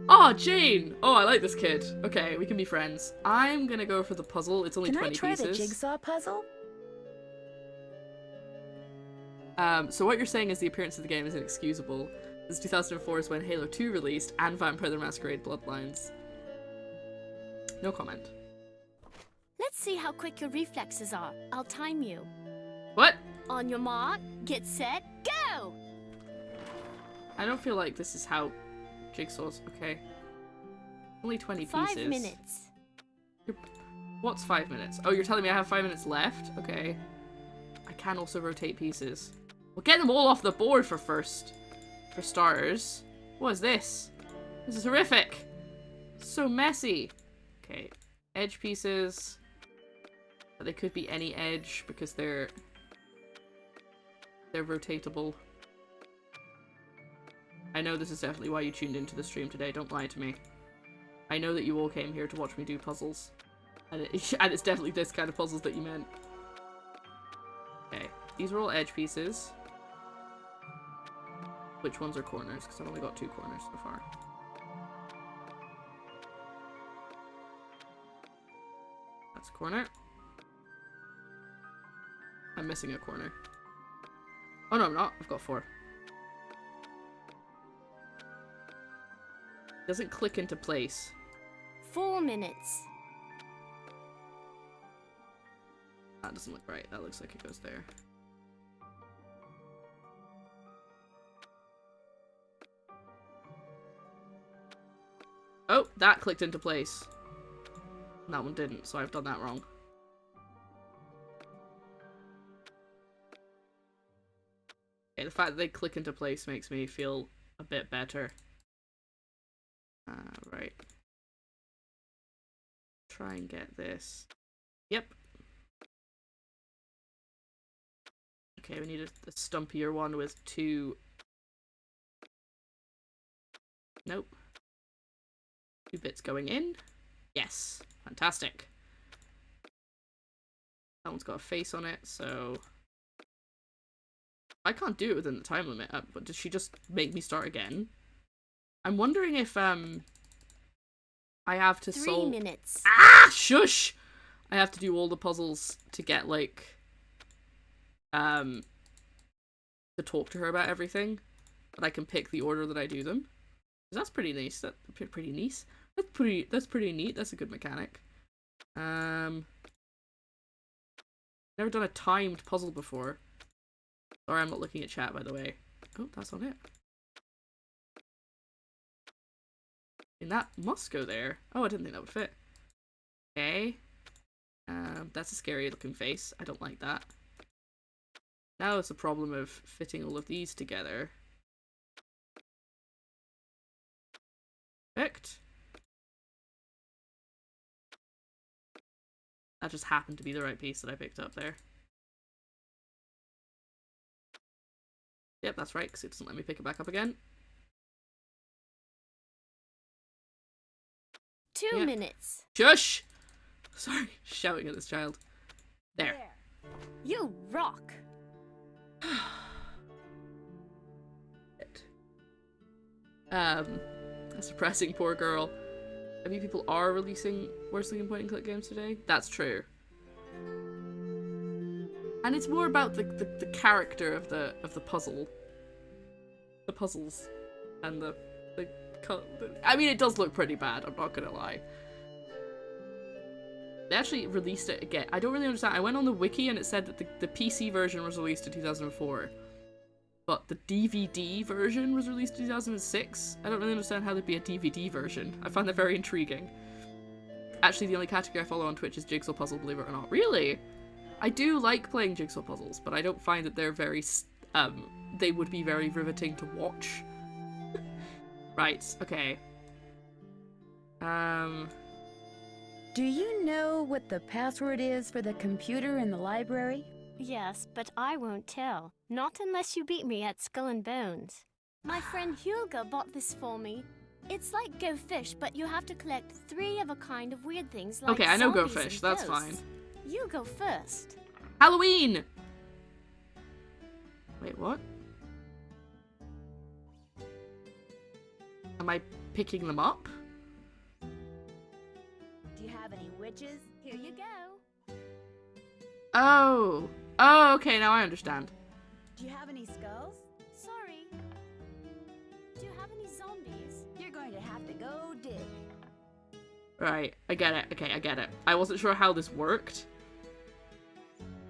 Oh, Jane! Oh, I like this kid. Okay, we can be friends. I'm gonna go for the puzzle. It's only Can 20 I try pieces. the jigsaw puzzle? So what you're saying is the appearance of the game is inexcusable. This 2004 is when Halo 2 released and Vampire the Masquerade Bloodlines. No comment. Let's see how quick your reflexes are. I'll time you. What? On your mark, get set, go! I don't feel like this is how Jigsaw's... Okay. Only 20 pieces. 5 minutes. What's 5 minutes? Oh, you're telling me I have 5 minutes left? Okay. I can also rotate pieces. Well, get them all off the board for starters. What is this? This is horrific. So messy. Okay. Edge pieces. But they could be any edge because they're rotatable. I know this is definitely why you tuned into the stream today. Don't lie to me. I know that you all came here to watch me do puzzles. And it's definitely this kind of puzzles that you meant. Okay. these are all edge pieces. Which ones are corners? Because I've only got 2 corners so far. That's a corner. I'm missing a corner. Oh no, I'm not. I've got 4. Doesn't click into place. 4 minutes. That doesn't look right. That looks like it goes there. Oh, that clicked into place. That one didn't, so I've done that wrong. Okay, the fact that they click into place makes me feel a bit better. Right. Try and get this. Yep. Okay, we need a stumpier one with 2. Nope. 2 bits going in. Yes. Fantastic. That one's got a face on it, so... I can't do it within the time limit, but does she just make me start again? I'm wondering if, I have to 3 minutes. Ah! Shush! I have to do all the puzzles to get, like, to talk to her about everything. But I can pick the order that I do them. That's pretty nice. That's pretty nice. That's pretty neat. That's a good mechanic. Never done a timed puzzle before. Sorry, I'm not looking at chat, by the way. Oh, that's on it. And that must go there. Oh, I didn't think that would fit. Okay. That's a scary looking face. I don't like that. Now it's a problem of fitting all of these together. Perfect. That just happened to be the right piece that I picked up there. Yep, that's right, because it doesn't let me pick it back up again. 2 minutes. Shush! Sorry, shouting at this child. There. You rock. That's depressing, poor girl. I mean, people are releasing worse looking point and click games today. That's true. And it's more about the character of the puzzle. The puzzles. And the I mean, it does look pretty bad, I'm not gonna lie. They actually released it again. I don't really understand. I went on the wiki and it said that the PC version was released in 2004. But the DVD version was released in 2006. I don't really understand how there'd be a DVD version. I find that very intriguing. Actually, the only category I follow on Twitch is Jigsaw Puzzle, believe it or not. Really? I do like playing Jigsaw puzzles, but I don't find that they're very, they would be very riveting to watch. Right, okay. Do you know what the password is for the computer in the library? Yes, but I won't tell. Not unless you beat me at Skull and Bones. My friend Hugo bought this for me. It's like Go Fish, but you have to collect 3 of a kind of weird things like okay, I know Go zombies Fish, and that's ghosts. fine. You go first. Halloween! Wait, what? Am I picking them up? Do you have any witches? Here you go. Oh. Oh, okay, now I understand. Do you have any skulls? Sorry. Do you have any zombies? You're going to have to go dig. Right, I get it. Okay, I get it. I wasn't sure how this worked.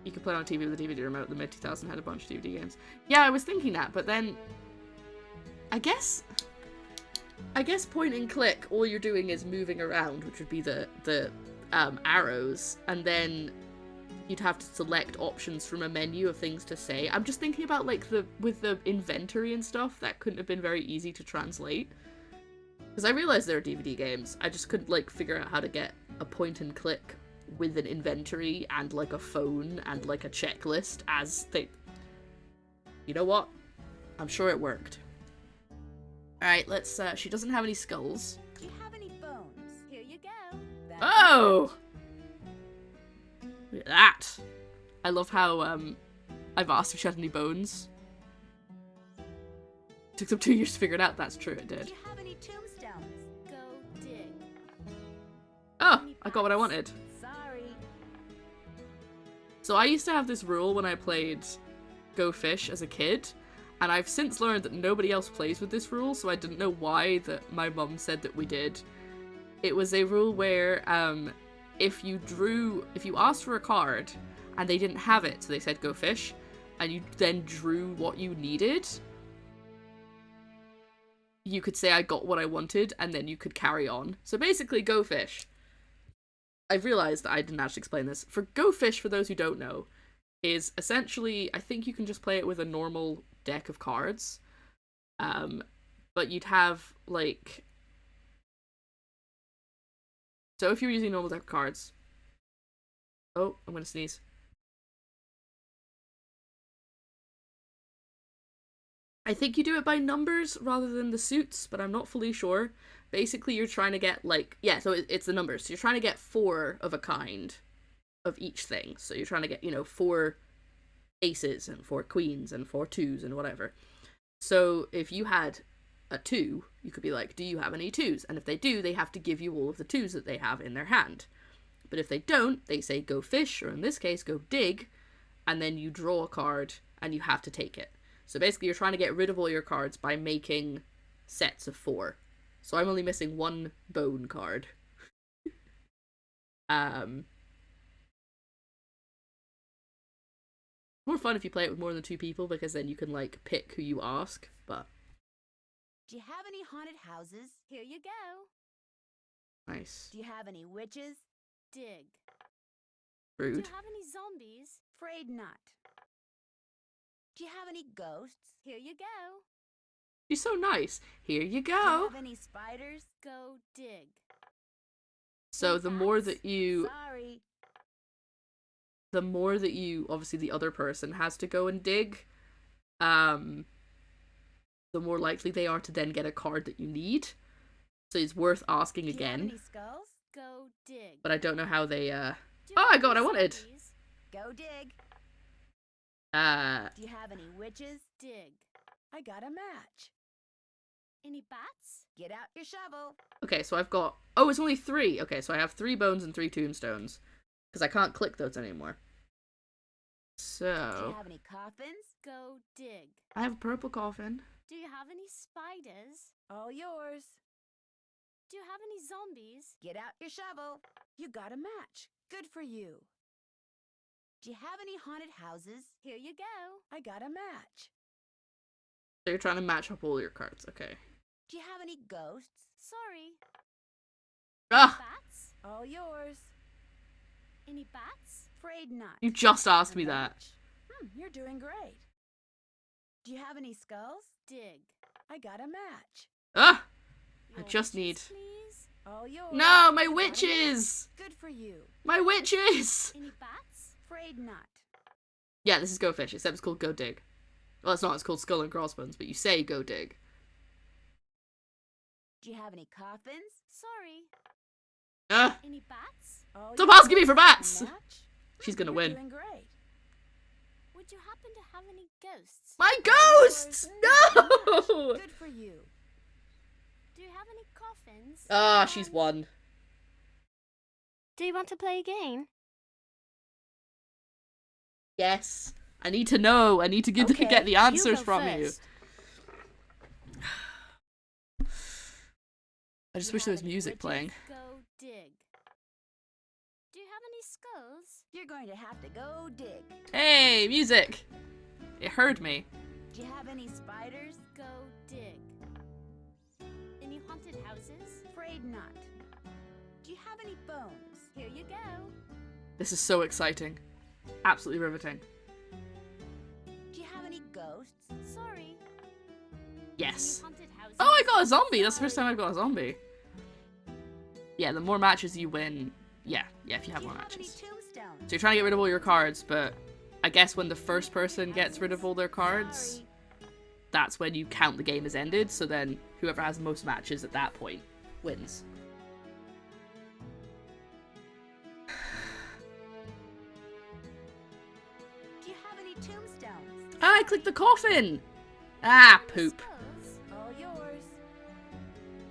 You could play on TV with a DVD remote. The mid-2000s had a bunch of DVD games. Yeah, I was thinking that, but then... I guess point and click, all you're doing is moving around, which would be the arrows, and then you'd have to select options from a menu of things to say. I'm just thinking about, like, with the inventory and stuff, that couldn't have been very easy to translate. Because I realized there are DVD games, I just couldn't, like, figure out how to get a point and click with an inventory and, like, a phone and, like, a checklist as they... You know what? I'm sure it worked. Alright, let's, she doesn't have any skulls. Do you have any bones? Here you go. Oh! Look at that! I love how, I've asked if she had any bones. Took them 2 years to figure it out. That's true, it did. Do you have any tombstones? Go dig. Oh, I got what I wanted. Sorry. So I used to have this rule when I played Go Fish as a kid, and I've since learned that nobody else plays with this rule, so I didn't know why that my mum said that we did. It was a rule where if you asked for a card and they didn't have it, so they said go fish, and you then drew what you needed, you could say I got what I wanted, and then you could carry on. So basically, go fish. I've realised that I didn't actually explain this. For go fish, for those who don't know, is essentially, I think you can just play it with a normal deck of cards. But you'd have, like... So if you're using a normal deck of cards... Oh, I'm gonna sneeze. I think you do it by numbers rather than the suits, but I'm not fully sure. Basically, you're trying to get, like... Yeah, so it's the numbers. So you're trying to get 4 of a kind of each thing. So you're trying to get, 4 aces and 4 queens and 4 twos and whatever. So if you had a 2, you could be like, do you have any 2s? And if they do, they have to give you all of the 2s that they have in their hand. But if they don't, they say go fish, or in this case, go dig, and then you draw a card and you have to take it. So basically, you're trying to get rid of all your cards by making sets of 4. So I'm only missing 1 bone card. More fun if you play it with more than 2 people, because then you can, like, pick who you ask, but... Do you have any haunted houses? Here you go. Nice. Do you have any witches? Dig. Rude. Do you have any zombies? Afraid not. Do you have any ghosts? Here you go. She's so nice. Here you Do you go. have any spiders? Go dig. So the more that you... Sorry. The more that you... Obviously, the other person has to go and dig, the more likely they are to then get a card that you need. So it's worth asking Do you have again. any skulls? Go dig. But I don't know how they, Do you Oh, have I got what I any wanted! zombies? Go dig. Do you have any witches? Dig. I got a match. Any bats? Get out your shovel. Okay, so I've got... Oh, it's only 3! Okay, so I have 3 bones and 3 tombstones. Because I can't click those anymore. Do So... you have any coffins? Go dig. I have a purple coffin. Do you have any spiders? All yours. Do you have any zombies? Get out your shovel. You got a match. Good for you. Do you have any haunted houses? Here you go. I got a match. So you're trying to match up all your cards, okay. Do you have any ghosts? Sorry. Ah! Bats? All yours. Any bats? Afraid not. You just asked A me that. match. You're doing great. Do you have any skulls? Dig. I got a match. Ah! I Your just need... witches, please? All yours. No, my You got a witches! match. Good for you. My witches! Any bats? Afraid not. Yeah, this is Go Fish, except it's called Go Dig. Well, it's not, it's called Skull and Crossbones, but you say Go Dig. Do you have any coffins? Sorry. Ah! Any bats? All Stop yours. asking me for bats! Match? She's gonna You're win. Doing great. Would you happen to have any ghosts? My ghosts! No! Good for you. Do you have any coffins? Ah, she's won. Do you want to play a game? Yes. I need to know. I need to get Okay, the answers you go from first. you. I just wish there was music playing. Go dig. Do you have any skulls? You're going to have to go dig. Hey, music! It heard me. Do you have any spiders? Go dig. Any haunted houses? Afraid not. Do you have any bones? Here you go. This is so exciting. Absolutely riveting. Do you have any ghosts? Sorry. Yes. Any haunted houses? Oh, I got a zombie! That's the first time I've got a zombie. Yeah, the more matches you win... Yeah, if you have Do you more have any matches. tombstones? So you're trying to get rid of all your cards, but I guess when the first person gets rid of all their cards, Sorry. that's when you count the game as ended, so then whoever has the most matches at that point wins. Do you have any tombstones? I clicked the coffin! Ah, poop. All yours.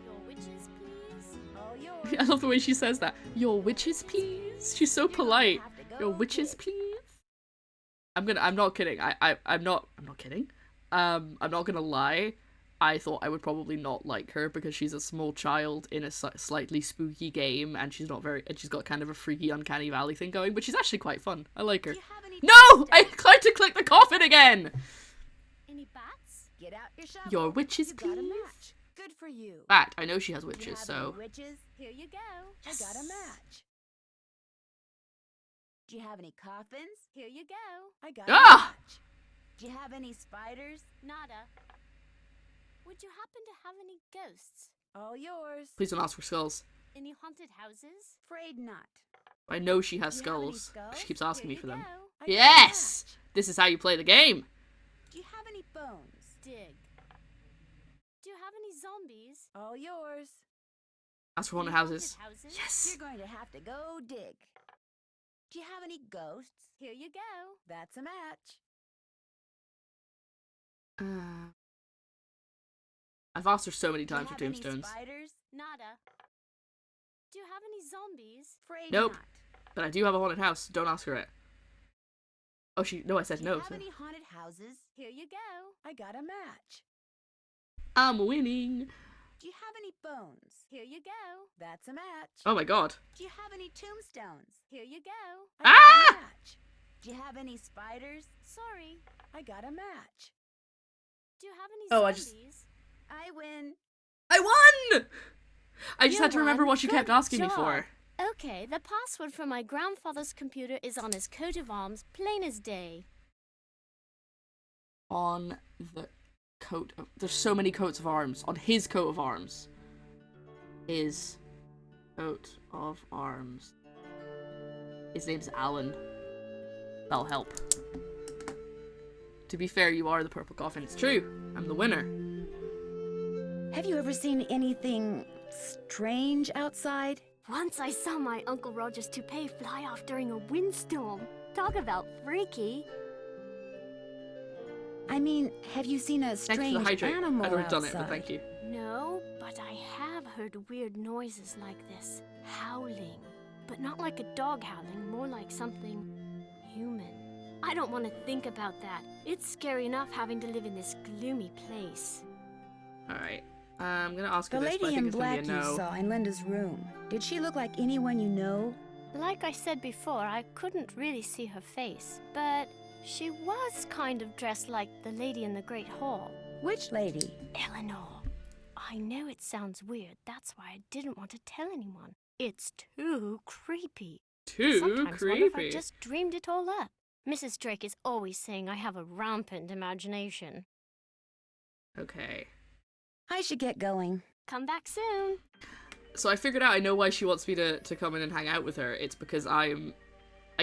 Your witches, please. All yours. I love the way she says that. Your witches, please. She's so polite. Your witches, please. I'm not kidding. I'm not kidding. I'm not gonna lie. I thought I would probably not like her because she's a small child in a slightly spooky game, and she's got kind of a freaky Uncanny Valley thing going, but she's actually quite fun. I like her. No! I tried to click the coffin again! Any bats? Get out your shovel. Your witches, You got a please. match. Good for you. Fact, I know she has You witches, have so... any witches? Here you go. I got a match. Do you have any coffins? Here you go. I got Ah! a match. Do you have any spiders? Nada. Would you happen to have any ghosts? All yours. Please don't ask for skulls. Any haunted houses? Afraid not. I know she has Do you have any skulls. skulls? She keeps asking me Here for you them. go. I got a Yes! match. This is how you play the game. Do you have any bones? Dig. Do you have any zombies? All yours. Ask for haunted Any houses. houses? Yes! You're going to have to go dig. Do you have any ghosts? Here you go. That's a match. I've asked her so many Do you times for have any tombstones. spiders? Nada. Do you have any zombies? Afraid Nope. not. But I do have a haunted house. Don't ask her it. Oh, no, I said Do no. you have So. any haunted houses? Here you go. I got a match. I'm winning. Do you have any bones? Here you go. That's a match. Oh my god. Do you have any tombstones? Here you go. I got Ah! a match. Do you have any spiders? Sorry. I got a match. Do you have any Oh, zombies? I win. I won! I just You had to remember won. what she kept Good asking me job. for. Okay, the password for my grandfather's computer is on his coat of arms, plain as day. On the coat of... There's so many coats of arms. On his coat of arms. His coat of arms. His name's Alan. That'll help. To be fair, you are the purple coffin. It's true. I'm the winner. Have you ever seen anything strange outside? Once I saw my Uncle Roger's toupee fly off during a windstorm. Talk about freaky. I mean, have you seen a Thanks for the strange hydrate. animal I'd already outside? done it, but thank you. No, but I have heard weird noises like this. Howling. But not like a dog howling, more like something human. I don't want to think about that. It's scary enough having to live in this gloomy place. Alright. I'm gonna ask The her this, but I lady think in it's gonna black be a you no. saw in Linda's room, did she look like anyone you know? Like I said before, I couldn't really see her face, but she was kind of dressed like the lady in the Great Hall. Which lady? Eleanor. I know it sounds weird, that's why I didn't want to tell anyone. It's too creepy. Too Sometimes wonder if I creepy. just dreamed it all up. Mrs. Drake is always saying I have a rampant imagination. Okay. I should get going. Come back soon. So I figured out I know why she wants me to come in and hang out with her. It's because I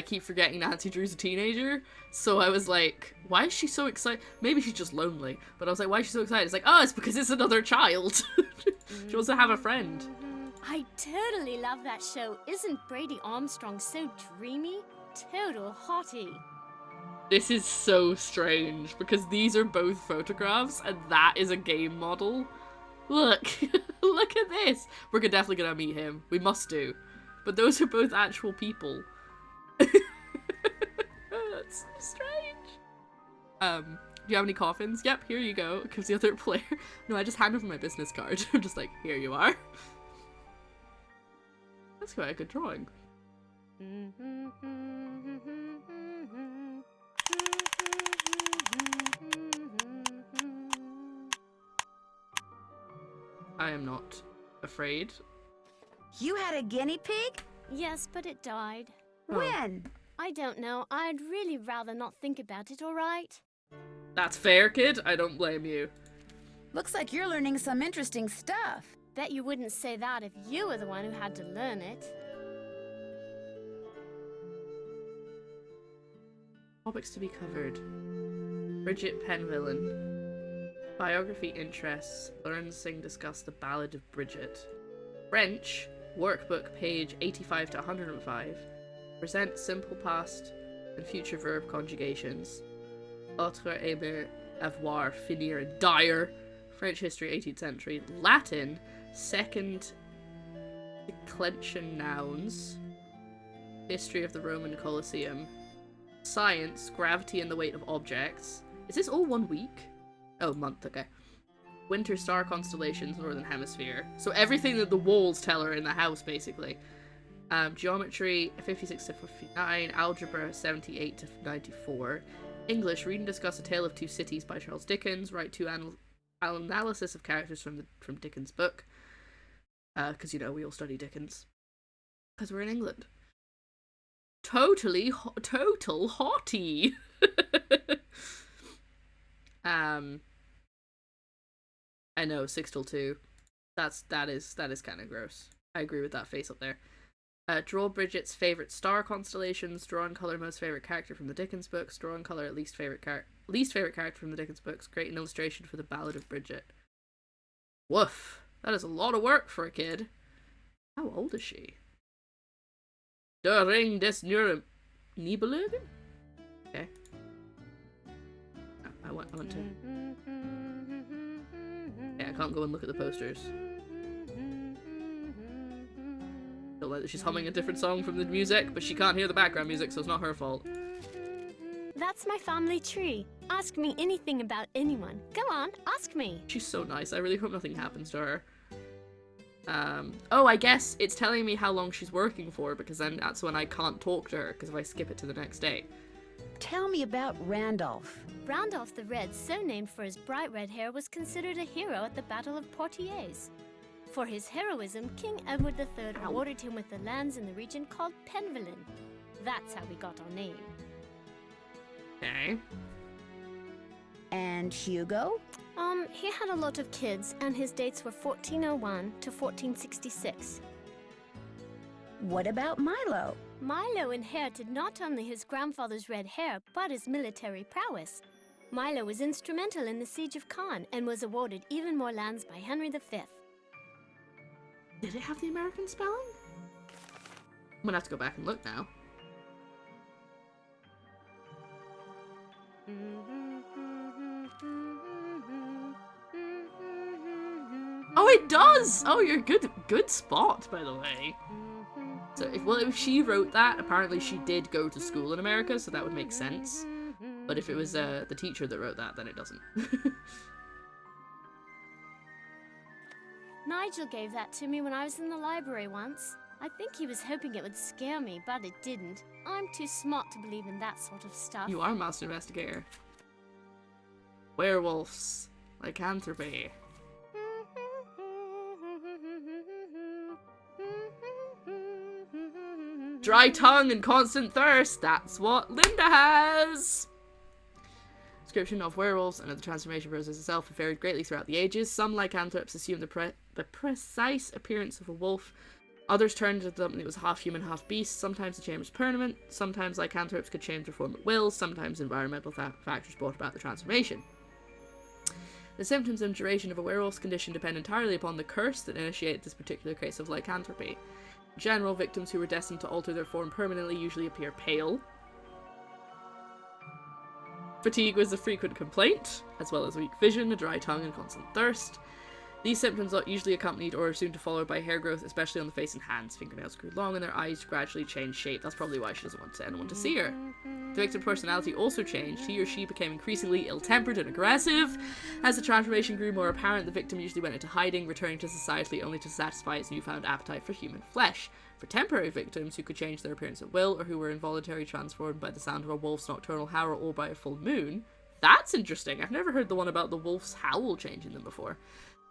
keep forgetting Nancy Drew's a teenager. So I was like, why is she so excited? Maybe she's just lonely. But I was like, why is she so excited? It's like, oh, it's because it's another child. She wants to have a friend. I totally love that show. Isn't Brady Armstrong so dreamy? Total hottie. This is so strange because these are both photographs and that is a game model. Look, look at this. We're definitely gonna meet him. We must do. But those are both actual people. That's so strange. Do you have any coffins? Yep, here you go. Gives the other player. No, I just handed him my business card. I'm just like, here you are. That's quite a good drawing. I am not afraid. You had a guinea pig? Yes, but it died. Oh. When? I don't know. I'd really rather not think about it, alright? That's fair, kid. I don't blame you. Looks like you're learning some interesting stuff. Bet you wouldn't say that if you were the one who had to learn it. Topics to be covered. Bridget Penvillen. Biography interests. Learn, sing, discuss the Ballad of Bridget. French. Workbook, page 85 to 105. Present simple past and future verb conjugations. Autre aimer avoir, finir, dire. French history, 18th century. Latin, second declension nouns. History of the Roman Colosseum. Science, gravity and the weight of objects. Is this all 1 week? Oh, month, okay. Winter star constellations, Northern Hemisphere. So everything that the walls tell her in the house, basically. Geometry, 56 to 59. Algebra, 78 to 94. English, read and discuss A Tale of Two Cities by Charles Dickens. Write two analysis of characters from Dickens' book. Because, you know, we all study Dickens. Because we're in England. Total hottie. I know, 6 till 2. That is kind of gross. I agree with that face up there. Draw Bridget's favourite star constellations. Draw and colour most favourite character from the Dickens books. Draw and colour least favourite character from the Dickens books. Create an illustration for the Ballad of Bridget. Woof. That is a lot of work for a kid. How old is she? Der Ring des Nibelungen? Okay. Oh, I want to... Yeah, I can't go and look at the posters. Don't like that she's humming a different song from the music, but she can't hear the background music, so it's not her fault. That's my family tree. Ask me anything about anyone. Go on, ask me. She's so nice. I really hope nothing happens to her. Oh, I guess it's telling me how long she's working for, because then that's when I can't talk to her, because if I skip it to the next day. Tell me about Randolph. Randolph the Red, so named for his bright red hair, was considered a hero at the Battle of Poitiers. For his heroism, King Edward III awarded him with the lands in the region called Penvelin. That's how we got our name. Okay. And Hugo? He had a lot of kids, and his dates were 1401 to 1466. What about Milo? Milo inherited not only his grandfather's red hair, but his military prowess. Milo was instrumental in the siege of Caen and was awarded even more lands by Henry V. Did it have the American spelling? I'm gonna have to go back and look now. Oh, it does! Oh, you're good spot, by the way. So, if she wrote that, apparently she did go to school in America, so that would make sense. But if it was the teacher that wrote that, then it doesn't. Nigel gave that to me when I was in the library once. I think he was hoping it would scare me, but it didn't. I'm too smart to believe in that sort of stuff. You are a master investigator. Werewolves. Lycanthropy. Dry tongue and constant thirst. That's what Linda has. Description of werewolves and of the transformation process itself have varied greatly throughout the ages. Some lycanthropes assume the precise appearance of a wolf. Others turned into something that was half human, half beast. Sometimes the change was permanent. Sometimes lycanthropes could change their form at will. Sometimes environmental factors brought about the transformation. The symptoms and duration of a werewolf's condition depend entirely upon the curse that initiated this particular case of lycanthropy. In general, victims who were destined to alter their form permanently usually appear pale. Fatigue was a frequent complaint, as well as weak vision, a dry tongue, and constant thirst. These symptoms are usually accompanied or are soon to follow by hair growth, especially on the face and hands. Fingernails grew long and their eyes gradually changed shape. That's probably why she doesn't want anyone to see her. The victim's personality also changed. He or she became increasingly ill-tempered and aggressive. As the transformation grew more apparent, the victim usually went into hiding, returning to society only to satisfy its newfound appetite for human flesh. For temporary victims who could change their appearance at will, or who were involuntarily transformed by the sound of a wolf's nocturnal howl or by a full moon. That's interesting. I've never heard the one about the wolf's howl changing them before.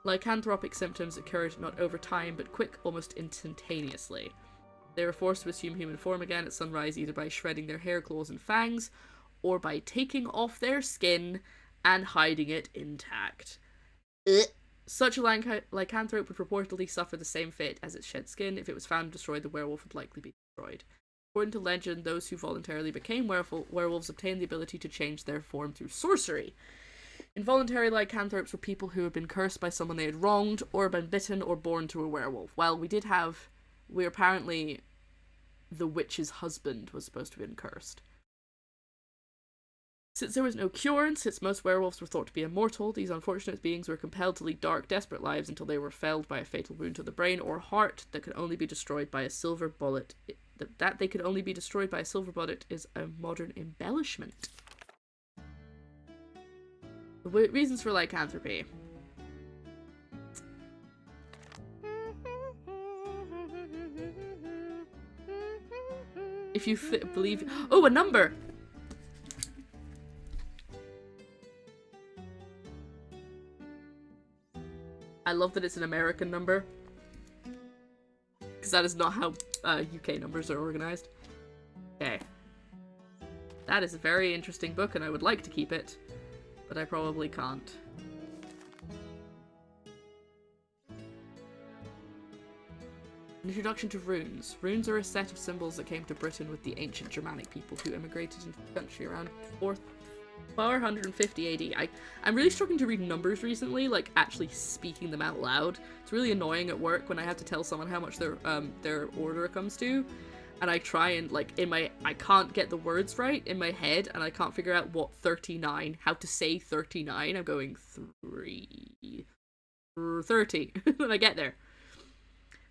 Lycanthropic symptoms occurred not over time, but quick, almost instantaneously. They were forced to assume human form again at sunrise, either by shredding their hair, claws, and fangs, or by taking off their skin and hiding it intact. Such a lycanthrope would reportedly suffer the same fate as its shed skin. If it was found and destroyed, the werewolf would likely be destroyed. According to legend, those who voluntarily became werewolves obtained the ability to change their form through sorcery. Involuntary lycanthropes were people who had been cursed by someone they had wronged, or been bitten, or born to a werewolf. Well, we apparently, the witch's husband was supposed to have been cursed. Since there was no cure, and since most werewolves were thought to be immortal, these unfortunate beings were compelled to lead dark, desperate lives until they were felled by a fatal wound to the brain or heart that could only be destroyed by a silver bullet. That they could only be destroyed by a silver bullet is a modern embellishment. The reasons for lycanthropy. If you believe... Oh, a number! I love that it's an American number. Because that is not how UK numbers are organized. Okay. That is a very interesting book and I would like to keep it. But I probably can't. Introduction to runes. Runes are a set of symbols that came to Britain with the ancient Germanic people who immigrated into the country around 450 AD. I'm really struggling to read numbers recently, like actually speaking them out loud. It's really annoying at work when I have to tell someone how much their order comes to, and I try and like I can't get the words right in my head, and I can't figure out what 39, how to say 39. I'm going 30 when I get there.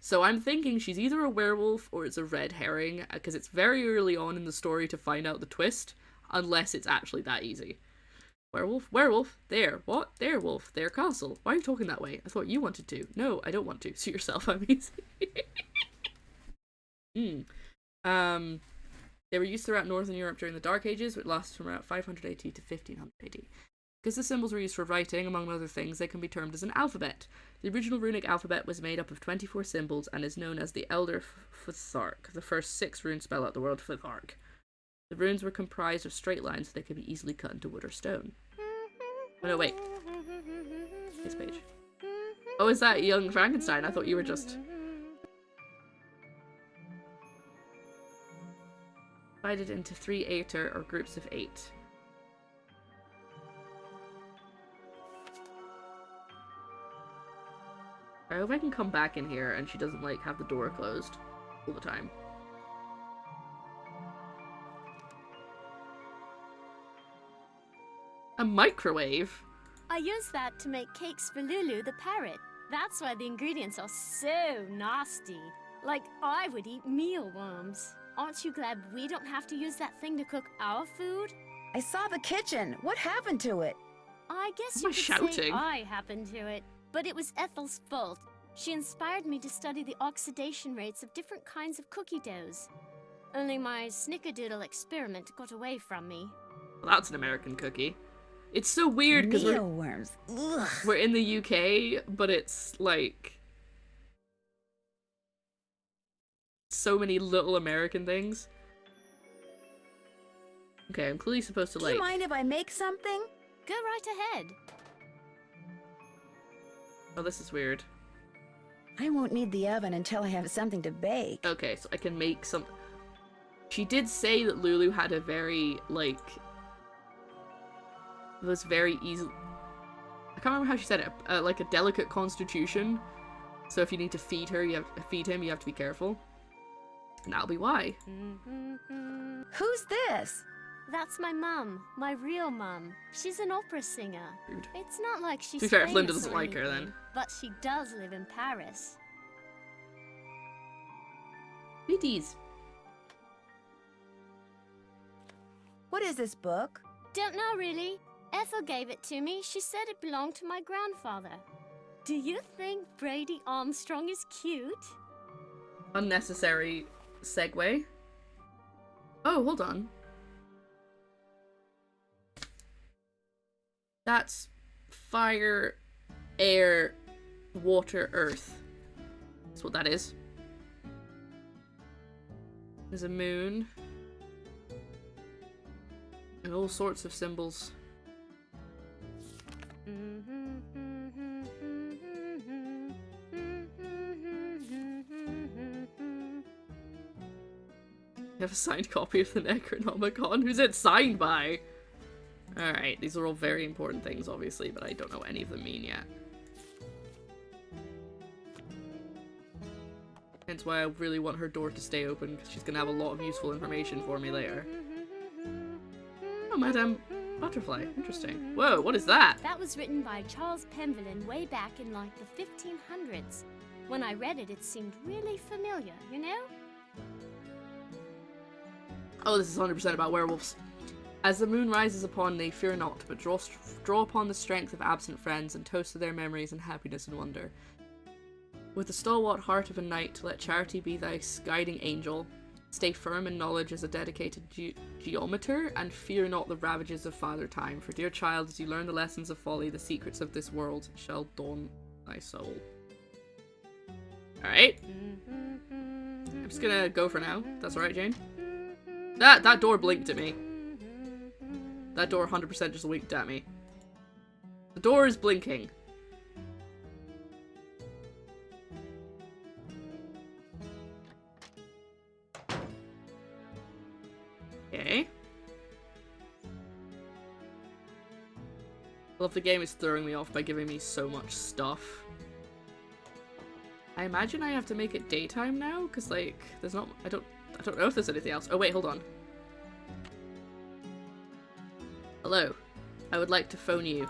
So I'm thinking she's either a werewolf or it's a red herring, because it's very early on in the story to find out the twist, unless it's actually that easy. Werewolf? Werewolf? There. What? There, wolf. There, castle. Why are you talking that way? I thought you wanted to. No, I don't want to. Suit yourself, I'm easy. They were used throughout Northern Europe during the Dark Ages, which lasted from around 500 AD to 1500 AD. Because the symbols were used for writing, among other things, they can be termed as an alphabet. The original runic alphabet was made up of 24 symbols and is known as the Elder Futhark. The first 6 runes spell out the word Futhark. The runes were comprised of straight lines so they could be easily cut into wood or stone. Oh no, wait. This page. Oh, is that young Frankenstein? I thought you were just... divided into 3 Aether, or groups of 8. I hope I can come back in here and she doesn't, like, have the door closed all the time. A microwave? I use that to make cakes for Lulu the parrot. That's why the ingredients are so nasty. Like, I would eat mealworms. Aren't you glad we don't have to use that thing to cook our food? I saw the kitchen. What happened to it? I guess Am you I could say shouting? I happened to it. But it was Ethel's fault. She inspired me to study the oxidation rates of different kinds of cookie doughs. Only my snickerdoodle experiment got away from me. Well, that's an American cookie. It's so weird because Mealworms. Ugh. we're in the UK, but it's like so many little American things. Okay, I'm clearly supposed to Do like... you mind if I make something? Go right ahead. Oh, this is weird. I won't need the oven until I have something to bake. Okay, so I can make some... She did say that Lulu had a very, like... It was very easy... I can't remember how she said it. Like a delicate constitution. So if you need to feed her, you have to feed him, you have to be careful. And that'll be why. Who's this? That's my mum, my real mum. She's an opera singer. Rude. It's not like she's To be fair, if Linda famous doesn't or like her, anything, then. But she does live in Paris. VODs. What is this book? Don't know really. Ethel gave it to me. She said it belonged to my grandfather. Do you think Brady Armstrong is cute? Unnecessary segue. Oh, hold on. That's fire, air, water, earth. That's what that is. There's a moon. And all sorts of symbols. You have a signed copy of the Necronomicon? Who's it signed by? Alright, these are all very important things, obviously, but I don't know what any of them mean yet. Hence why I really want her door to stay open, because she's going to have a lot of useful information for me later. Oh, madam. Butterfly. Interesting. Whoa, what is that? That was written by Charles Penvillin way back in like the 1500s. When I read it, it seemed really familiar, you know? Oh, this is 100% about werewolves. As the moon rises upon, they fear not, but draw upon the strength of absent friends and toast to their memories and happiness and wonder. With the stalwart heart of a knight, let charity be thy guiding angel. Stay firm in knowledge as a dedicated geometer, and fear not the ravages of Father Time. For, dear child, as you learn the lessons of folly, the secrets of this world shall dawn thy soul. Alright. I'm just gonna go for now. That's alright, Jane? That door blinked at me. That door 100% just winked at me. The door is blinking. Okay. I love the game is throwing me off by giving me so much stuff. I imagine I have to make it daytime now, because like there's not I don't know if there's anything else. Oh wait, hold on. Hello. I would like to phone you.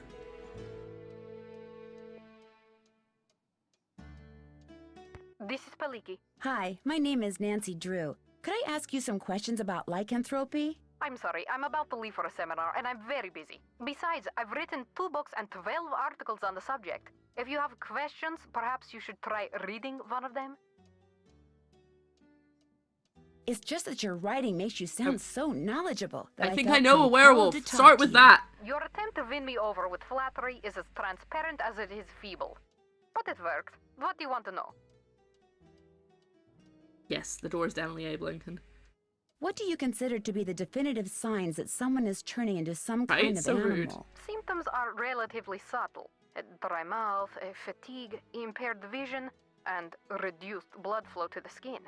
This is Paliki. Hi, my name is Nancy Drew. Could I ask you some questions about lycanthropy? I'm sorry, I'm about to leave for a seminar, and I'm very busy. Besides, I've written 2 books and 12 articles on the subject. If you have questions, perhaps you should try reading one of them. It's just that your writing makes you sound so knowledgeable that I think felt I know a compelled werewolf. to talk Start to with you. that. Your attempt to win me over with flattery is as transparent as it is feeble. But it worked. What do you want to know? Yes, the door is definitely Abe Lincoln. What do you consider to be the definitive signs that someone is turning into some Right? kind of So animal? rude. Symptoms are relatively subtle. A dry mouth, fatigue, impaired vision, and reduced blood flow to the skin.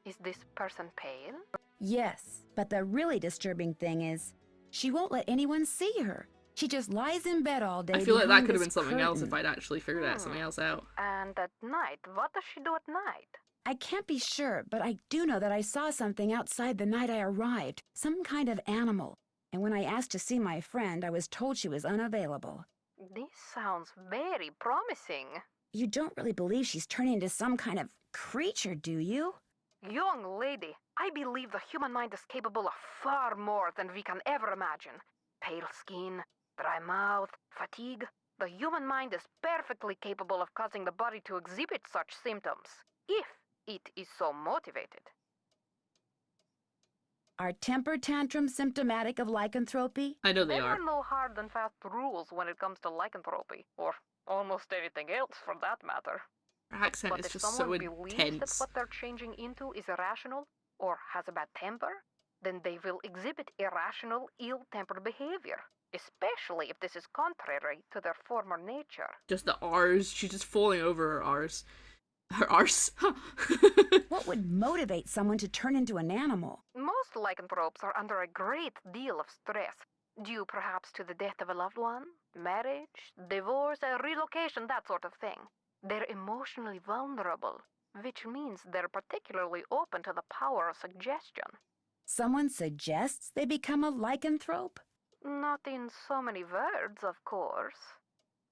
Is this person pale? Yes, but the really disturbing thing is, she won't let anyone see her. She just lies in bed all day. I feel like that behind could have this been something else if curtain. I'd actually figured out something else out. And at night, what does she do at night? I can't be sure, but I do know that I saw something outside the night I arrived. Some kind of animal. And when I asked to see my friend, I was told she was unavailable. This sounds very promising. You don't really believe she's turning into some kind of creature, do you? Young lady, I believe the human mind is capable of far more than we can ever imagine. Pale skin, dry mouth, fatigue. The human mind is perfectly capable of causing the body to exhibit such symptoms, if it is so motivated. Are temper tantrums symptomatic of lycanthropy? I know they There are. are no hard and fast rules when it comes to lycanthropy, or almost anything else for that matter. Her accent But is if just so someone believes that intense. what they're changing into is irrational, or has a bad temper, then they will exhibit irrational, ill-tempered behavior, especially if this is contrary to their former nature. Just the R's. She's just falling over her R's. Her arse. What would motivate someone to turn into an animal? Most lycanthropes are under a great deal of stress, due perhaps to the death of a loved one, marriage, divorce, a relocation, that sort of thing. They're emotionally vulnerable, which means they're particularly open to the power of suggestion. Someone suggests they become a lycanthrope? Not in so many words, of course.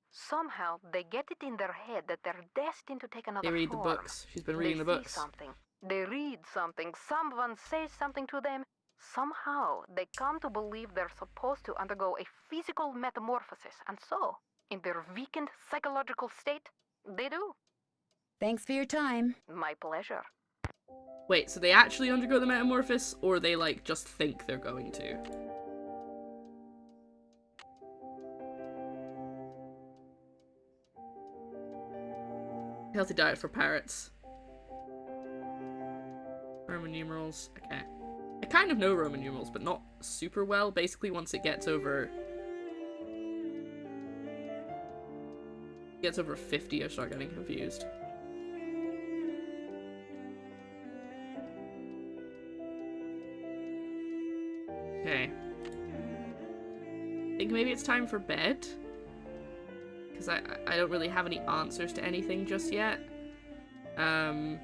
Somehow they get it in their head that they're destined to take another They read the form. books. She's been reading They the see books. something. They read something. Someone says something to them. Somehow they come to believe they're supposed to undergo a physical metamorphosis, and so, in their weakened psychological state, they do. Thanks for your time. My pleasure. Wait, so they actually undergo the metamorphosis, or they like just think they're going to? Healthy diet for parrots. Roman numerals. Okay. I kind of know Roman numerals, but not super well. Basically, once it gets over 50, I start getting confused. Okay. I think maybe it's time for bed. Because I don't really have any answers to anything just yet. And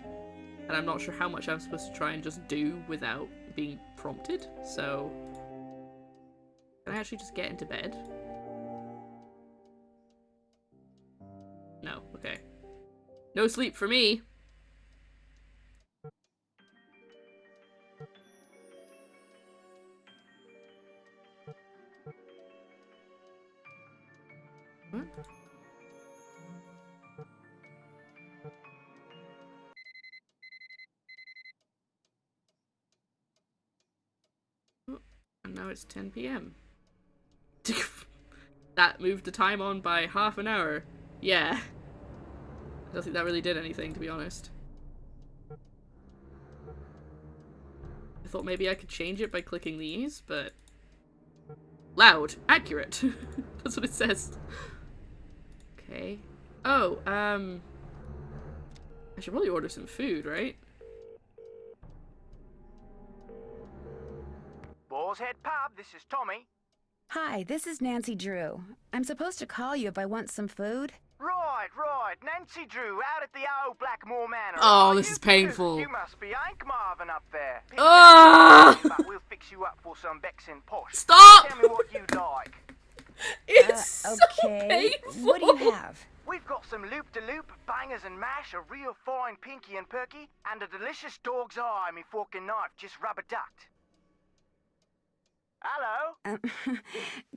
I'm not sure how much I'm supposed to try and just do without being prompted, so... Can I actually just get into bed? No, okay. No sleep for me! What? Oh, and now it's 10 p.m. That moved the time on by half an hour. Yeah. I don't think that really did anything, to be honest. I thought maybe I could change it by clicking these, but... Loud. Accurate. That's what it says. Okay. Oh, I should probably order some food, right? Boar's Head Pub, this is Tommy. Hi, this is Nancy Drew. I'm supposed to call you if I want some food. Right. Nancy Drew, out at the old Blackmoor Manor. Oh, this is painful. You must be Hank Marvin up there. Ah! But we'll fix you up for some Bex and Posh. Stop! Tell me what you'd like. It's Okay. so painful. What do you have? We've got some loop-de-loop, bangers and mash, a real fine pinky and perky, and a delicious dog's eye, me fork and knife, just rubber-ducked. Hello?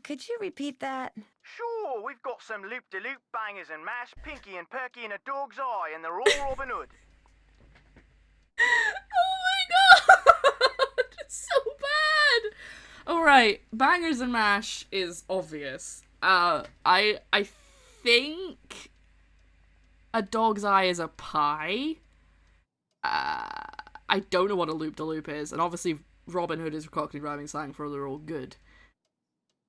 Could you repeat that? Sure, we've got some loop-de-loop, bangers and mash, pinky and perky, and a dog's eye, and they're all Robin Hood. Oh my god! It's so bad! Alright, bangers and mash is obvious. I think a dog's eye is a pie. I don't know what a loop-de-loop is, and obviously Robin Hood is Cockney rhyming slang for they're all good.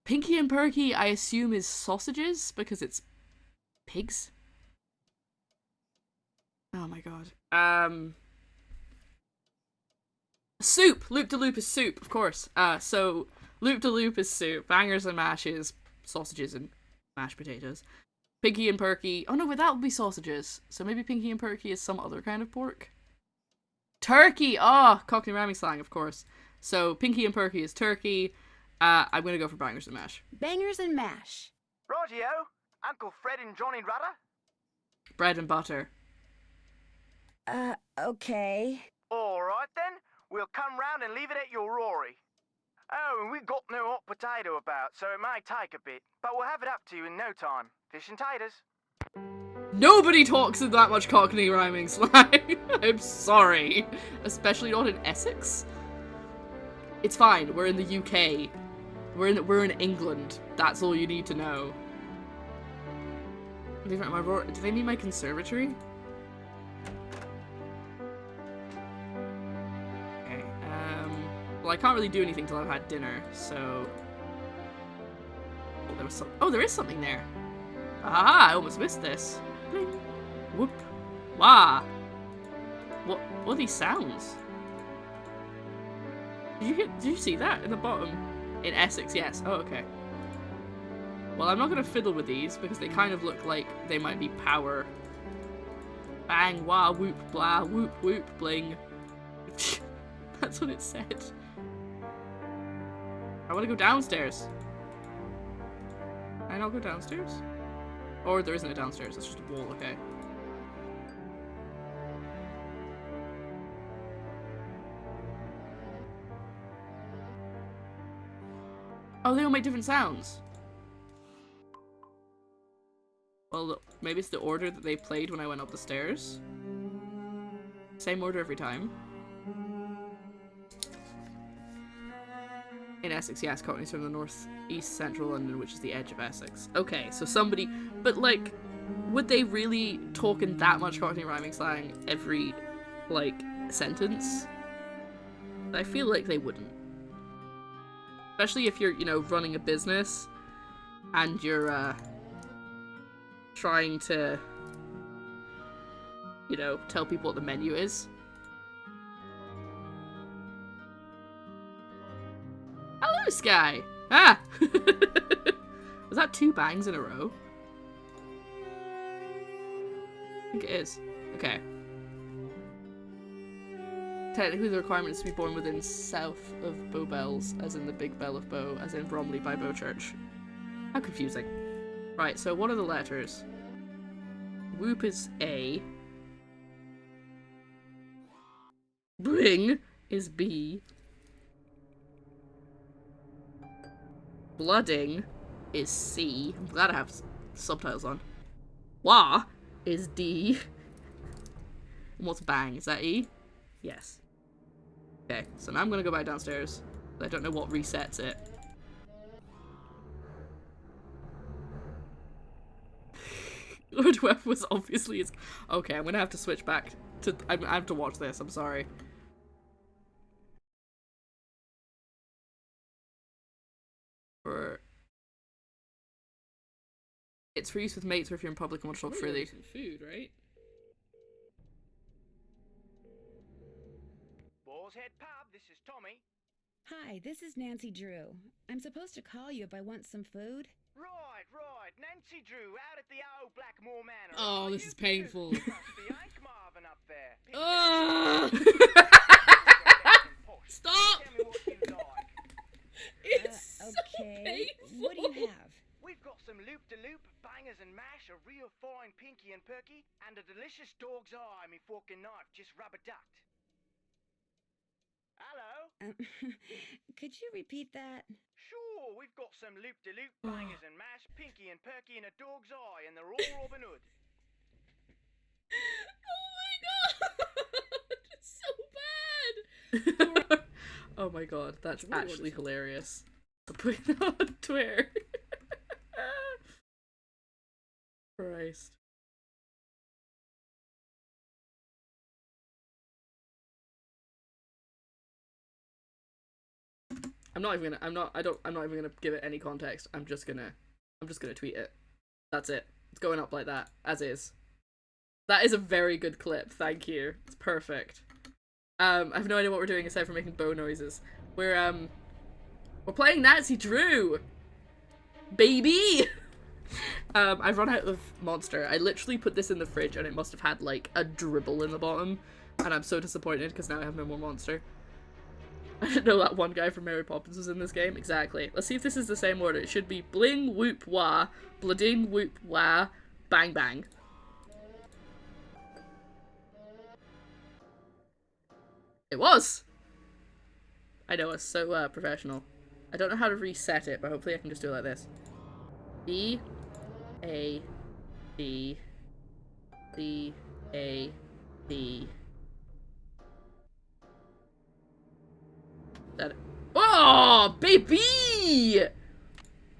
Pinky and Perky, I assume, is sausages, because it's pigs. Oh my god. Soup! Loop-de-loop is soup, of course. So, loop-de-loop is soup, bangers and mash is sausages and mashed potatoes. Pinky and Perky, oh no, but that would be sausages. So maybe Pinky and Perky is some other kind of pork? Turkey! Oh, Cockney rhyming slang, of course. So, Pinky and Perky is turkey. I'm gonna go for bangers and mash. Bangers and mash. Rightio. Uncle Fred and Johnny Rudder? Bread and butter. Okay. Alright then. We'll come round and leave it at your Rory. Oh, and we've got no hot potato about, so it may take a bit. But we'll have it up to you in no time. Fish and taters. Nobody talks in that much Cockney rhyming slang. I'm sorry. Especially not in Essex. It's fine, we're in the UK. We're in England. That's all you need to know. Do they mean my conservatory? Okay, well, I can't really do anything till I've had dinner, so... Oh, there is something there. Ah, I almost missed this. Bling. Whoop. Wah. What are these sounds? Did you see that in the bottom? In Essex, yes. Oh, okay. Well, I'm not gonna fiddle with these because they kind of look like they might be power. Bang, wah, whoop, blah, whoop, whoop, bling. That's what it said. I want to go downstairs. Can I not go downstairs? Or there isn't a downstairs, it's just a wall, okay. Oh, they all make different sounds. Well, maybe it's the order that they played when I went up the stairs. Same order every time. In Essex, yes, Cockney's from the north east central London, which is the edge of Essex. Okay, so somebody, but like, would they really talk in that much Cockney rhyming slang every, like, sentence? I feel like they wouldn't. Especially if you're, you know, running a business and you're, trying to, you know, tell people what the menu is. Hello, Sky! Ah! Was that 2 bangs in a row? I think it is. Okay. Technically, the requirement is to be born within south of Bow Bells, as in the Big Bell of Bow, as in Bromley by Bow Church. How confusing. Right, so what are the letters? Whoop is A. Bring is B. Blooding is C. I'm glad I have subtitles on. Wah is D. And what's bang? Is that E? Yes. Okay, so now I'm gonna go back downstairs. I don't know what resets it. Lord Webb was obviously his... Okay, I'm gonna have to switch back to... I have to watch this, I'm sorry. It's for use with mates or if you're in public and want to talk freely. Some food, right? Boar's Head Pub, this is Tommy. Hi, this is Nancy Drew. I'm supposed to call you if I want some food. Right. Nancy Drew, out at the old Blackmoor Manor. Oh, this is painful. Marvin up there. Oh! Stop! Tell me what you like. It's Okay. so What do you have? We've got some loop-de-loop, bangers and mash, a real fine pinky and perky, and a delicious dog's eye, me fork and knife just rubber-ducked. Hello? Could you repeat that? Sure, we've got some loop-de-loop, bangers and mash, pinky and perky, and a dog's eye, and they're all Robin Hood. Oh my god! It's so bad! Oh my god, that's actually hilarious. I'm putting that on Twitter. Christ. I'm not even gonna give it any context. I'm just gonna tweet it. That's it. It's going up like that, as is. That is a very good clip, thank you. It's perfect. I have no idea what we're doing aside from making bow noises. We're playing Nancy Drew! Baby! I've run out of Monster. I literally put this in the fridge and it must have had like a dribble in the bottom. And I'm so disappointed because now I have no more Monster. I didn't know that one guy from Mary Poppins was in this game. Exactly. Let's see if this is the same order. It should be bling, whoop, wah, blooding, whoop, wah, bang, bang. It was! I know, it's so professional. I don't know how to reset it, but hopefully I can just do it like this. B, A, B, C, A, B. That. Oh, baby!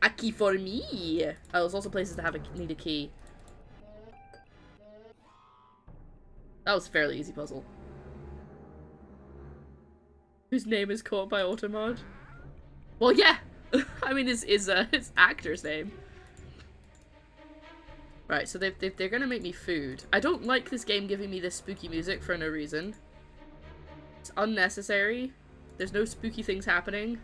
A key for me. Oh, there's also places that need a key. That was a fairly easy puzzle. Whose name is caught by Automod? Well, yeah. I mean, it's his actor's name. Right, so they're gonna make me food. I don't like this game giving me this spooky music for no reason. It's unnecessary. There's no spooky things happening.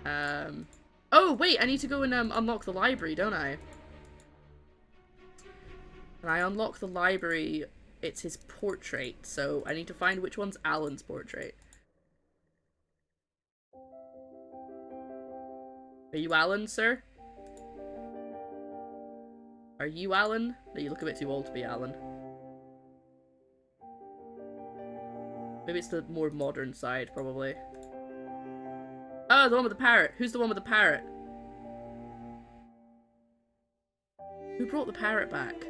Oh, wait, I need to go and unlock the library, don't I? When I unlock the library, it's his portrait, so I need to find which one's Alan's portrait. Are you Alan, sir? Are you Alan? No, you look a bit too old to be Alan. Maybe it's the more modern side, probably. Oh, the one with the parrot. Who's the one with the parrot? Who brought the parrot back?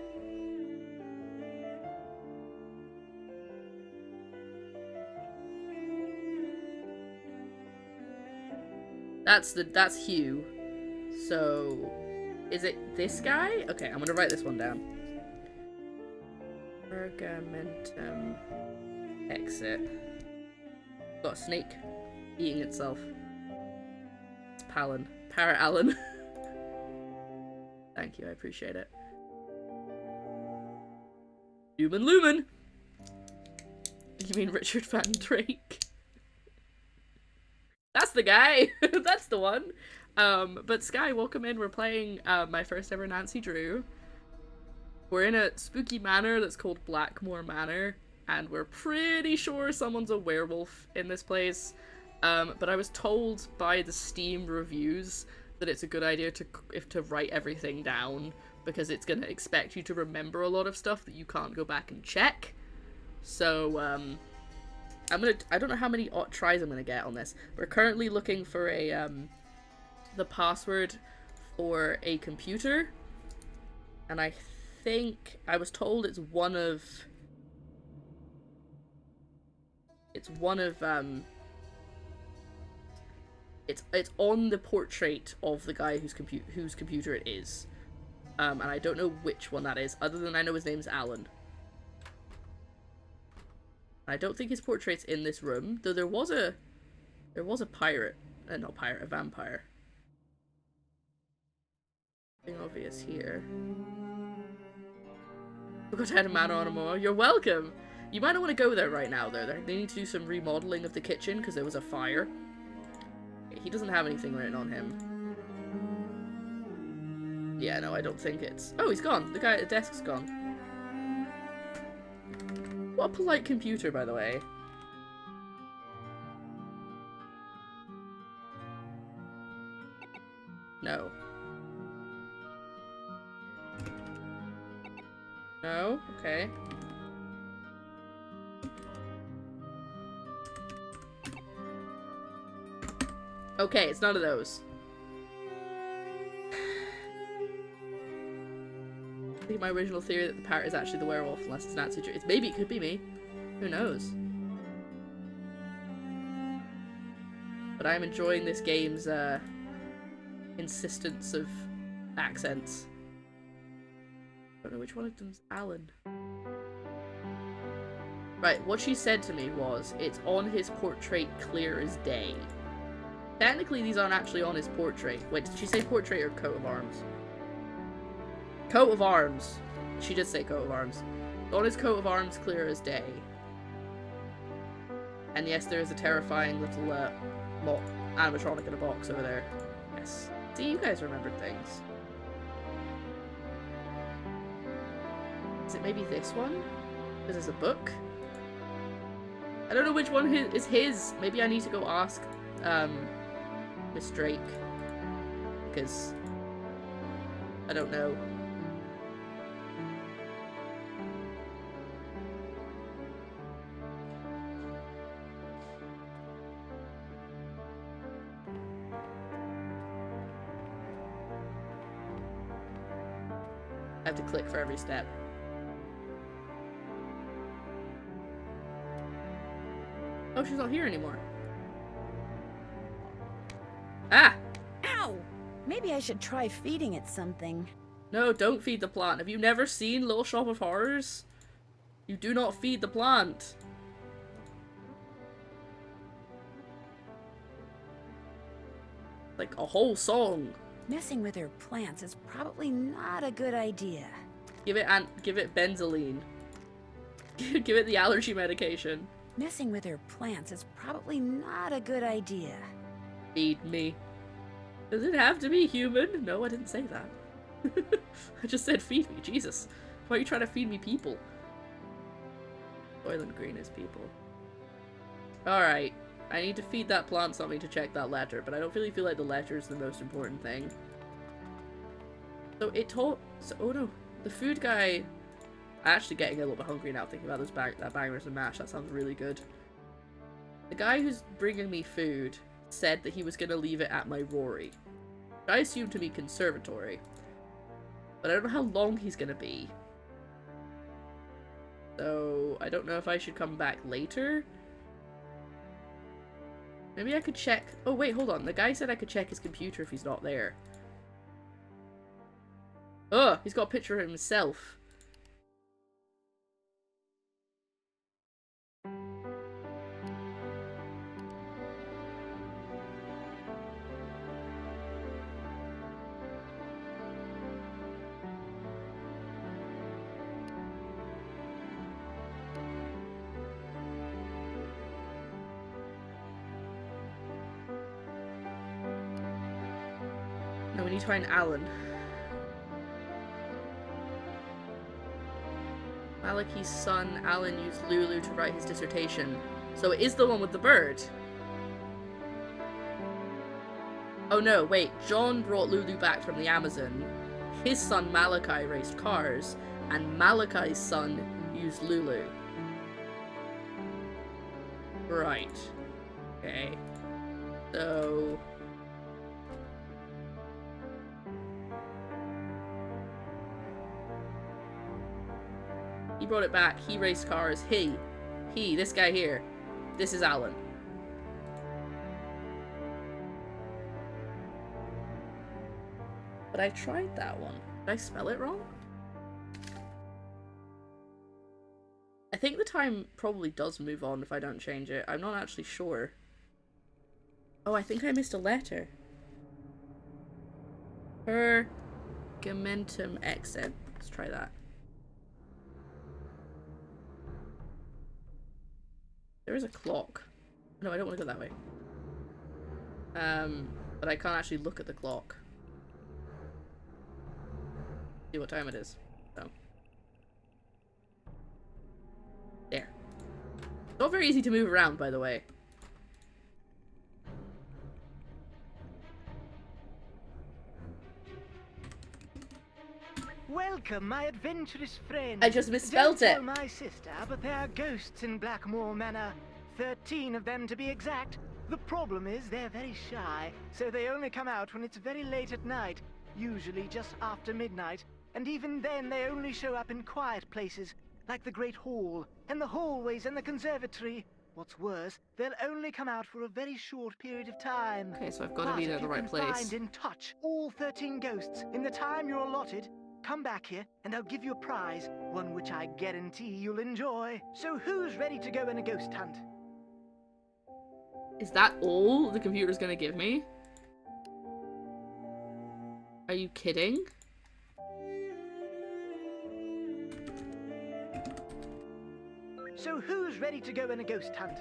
That's Hugh. So, is it this guy? Okay, I'm gonna write this one down. Pergamentum exit. Got a snake eating itself. It's Palin. Parrot Alan. Thank you, I appreciate it. Human Lumen! You mean Richard Van Drake? That's the guy! That's the one! But Sky, welcome in. We're playing my first ever Nancy Drew. We're in a spooky manor that's called Blackmoor Manor. and we're pretty sure someone's a werewolf in this place. But I was told by the Steam reviews that it's a good idea to write everything down, because it's gonna expect you to remember a lot of stuff that you can't go back and check. So, I don't know how many tries I'm gonna get on this. We're currently looking for the password for a computer, and I think I was told it's one of it's on the portrait of the guy whose computer it is, and I don't know which one that is, other than I know his name's Alan. I don't think his portrait's in this room, though there was a pirate, not pirate, a vampire. Nothing obvious here. Forgot I had a man on a more. You're welcome! You might not want to go there right now, though. They need to do some remodeling of the kitchen, because there was a fire. Okay, he doesn't have anything written on him. Yeah, no, I don't think it's... Oh, he's gone! The guy at the desk's gone. What a polite computer, by the way. No. No? Okay. Okay, it's none of those. I think my original theory that the parrot is actually the werewolf, unless it's Nancy. Maybe it could be me. Who knows? But I'm enjoying this game's insistence of accents. I don't know which one of them's Alan. Right, what she said to me was, it's on his portrait clear as day. Technically, these aren't actually on his portrait. Wait, did she say portrait or coat of arms? Coat of arms. She did say coat of arms. On his coat of arms, clear as day. And yes, there is a terrifying little animatronic in a box over there. Yes. See, you guys remembered things. Is it maybe this one? This is a book? I don't know which one is his. Maybe I need to go ask Miss Drake, because I don't know. I have to click for every step. Oh, she's not here anymore. Ah! Ow! Maybe I should try feeding it something. No, don't feed the plant. Have you never seen Little Shop of Horrors? You do not feed the plant. Like a whole song. Messing with her plants is probably not a good idea. Give it benzoline. Give it the allergy medication. Messing with her plants is probably not a good idea. Feed me. Does it have to be human? No, I didn't say that. I just said feed me, Jesus. Why are you trying to feed me people? Soylent Green is people. Alright. I need to feed that plant something to check that letter, but I don't really feel like the letter is the most important thing. So it told... So, oh no. The food guy... I'm actually getting a little bit hungry now thinking about that bangers and mash. That sounds really good. The guy who's bringing me food said that he was going to leave it at my Rory. I assume to be conservatory. But I don't know how long he's going to be. So I don't know if I should come back later. Maybe I could check... Oh wait, hold on. The guy said I could check his computer if he's not there. Oh, he's got a picture of himself. No, we need to find Alan. Malachi's son, Alan, used Lulu to write his dissertation. So it is the one with the bird. Oh no, wait. John brought Lulu back from the Amazon. His son Malachi raced cars. And Malachi's son used Lulu. Right. Okay. So... he brought it back. He raced cars. He, this guy here. This is Alan. But I tried that one. Did I spell it wrong? I think the time probably does move on if I don't change it. I'm not actually sure. Oh, I think I missed a letter. Pergamentum exem. Let's try that. There is a clock. No, I don't want to go that way. But I can't actually look at the clock. See what time it is. So. There. Not very easy to move around, by the way. Welcome, my adventurous friend. I just misspelled Don't it. tell my sister, but there are ghosts in Blackmoor Manor. 13 of them to be exact. The problem is they're very shy, so they only come out when it's very late at night, usually just after midnight. And even then they only show up in quiet places, like the Great Hall, and the hallways and the conservatory. What's worse, they'll only come out for a very short period of time. Okay, so I've got to be at the right place. Find and touch all 13 ghosts in the time you're allotted. Come back here, and I'll give you a prize, one which I guarantee you'll enjoy. So who's ready to go on a ghost hunt? Is that all the computer's gonna give me? Are you kidding? So who's ready to go on a ghost hunt?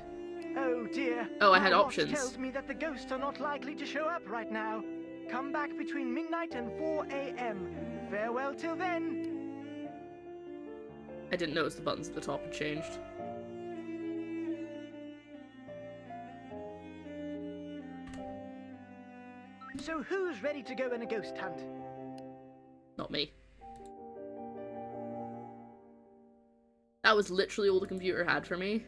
Oh dear. Oh, I had My watch options. tells me that the ghosts are not likely to show up right now. Come back between midnight and 4 a.m. Farewell till then. I didn't notice the buttons at the top had changed. So who's ready to go on a ghost hunt? Not me. That was literally all the computer had for me.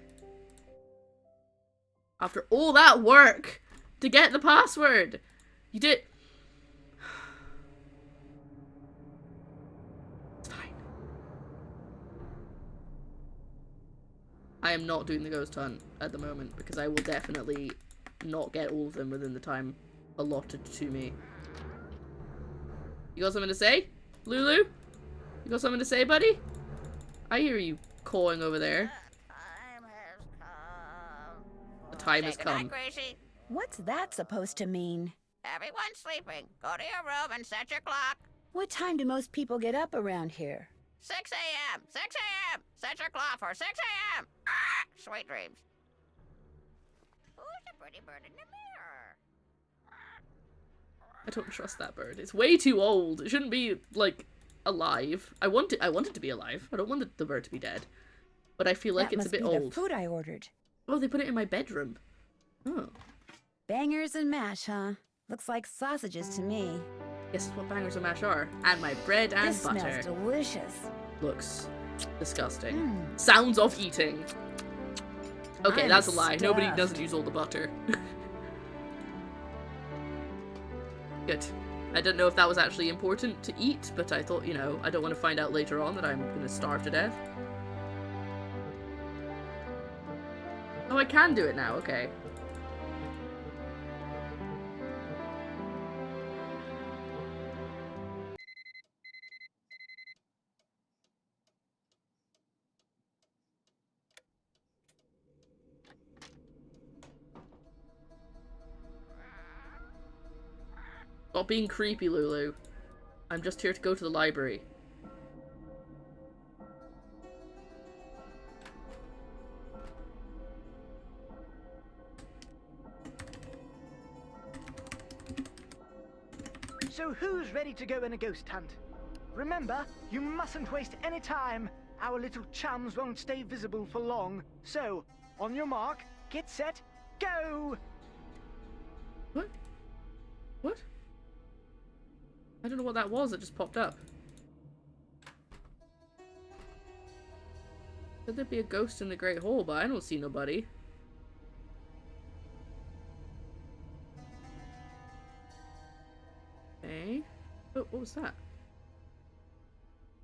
After all that work to get the password, you did. It's fine. I am not doing the ghost hunt at the moment because I will definitely not get all of them within the time allotted to me. You got something to say, Lulu? You got something to say, buddy? I hear you cawing over there. The time has come. Good night, Gracie. What's that supposed to mean? Everyone's sleeping. Go to your room and set your clock. What time do most people get up around here? 6 a.m. 6 a.m. Set your clock for 6 a.m. Sweet dreams. Who's the pretty bird in the mirror? I don't trust that bird. It's way too old. It shouldn't be, like, alive. I want it to be alive. I don't want the bird to be dead. But I feel like That it's a bit must be old. the food I ordered. Oh, they put it in my bedroom. Oh. Bangers and mash, huh? Looks like sausages to me. Guess what bangers and mash are. And my bread and This butter. smells delicious. Looks disgusting. Sounds of eating. Okay, I'm that's a lie. Nobody stuffed. doesn't use all the butter. Good. I don't know if that was actually important to eat, but I thought, you know, I don't want to find out later on that I'm gonna starve to death. Oh, I can do it now, okay. Stop being creepy, Lulu. I'm just here to go to the library. So who's ready to go on a ghost hunt? Remember, you mustn't waste any time. our little chums won't stay visible for long. So, on your mark, get set, go! What? What? I don't know what that was that just popped up. Could there be a ghost in the Great Hall, but I don't see nobody. Okay. Oh, what was that?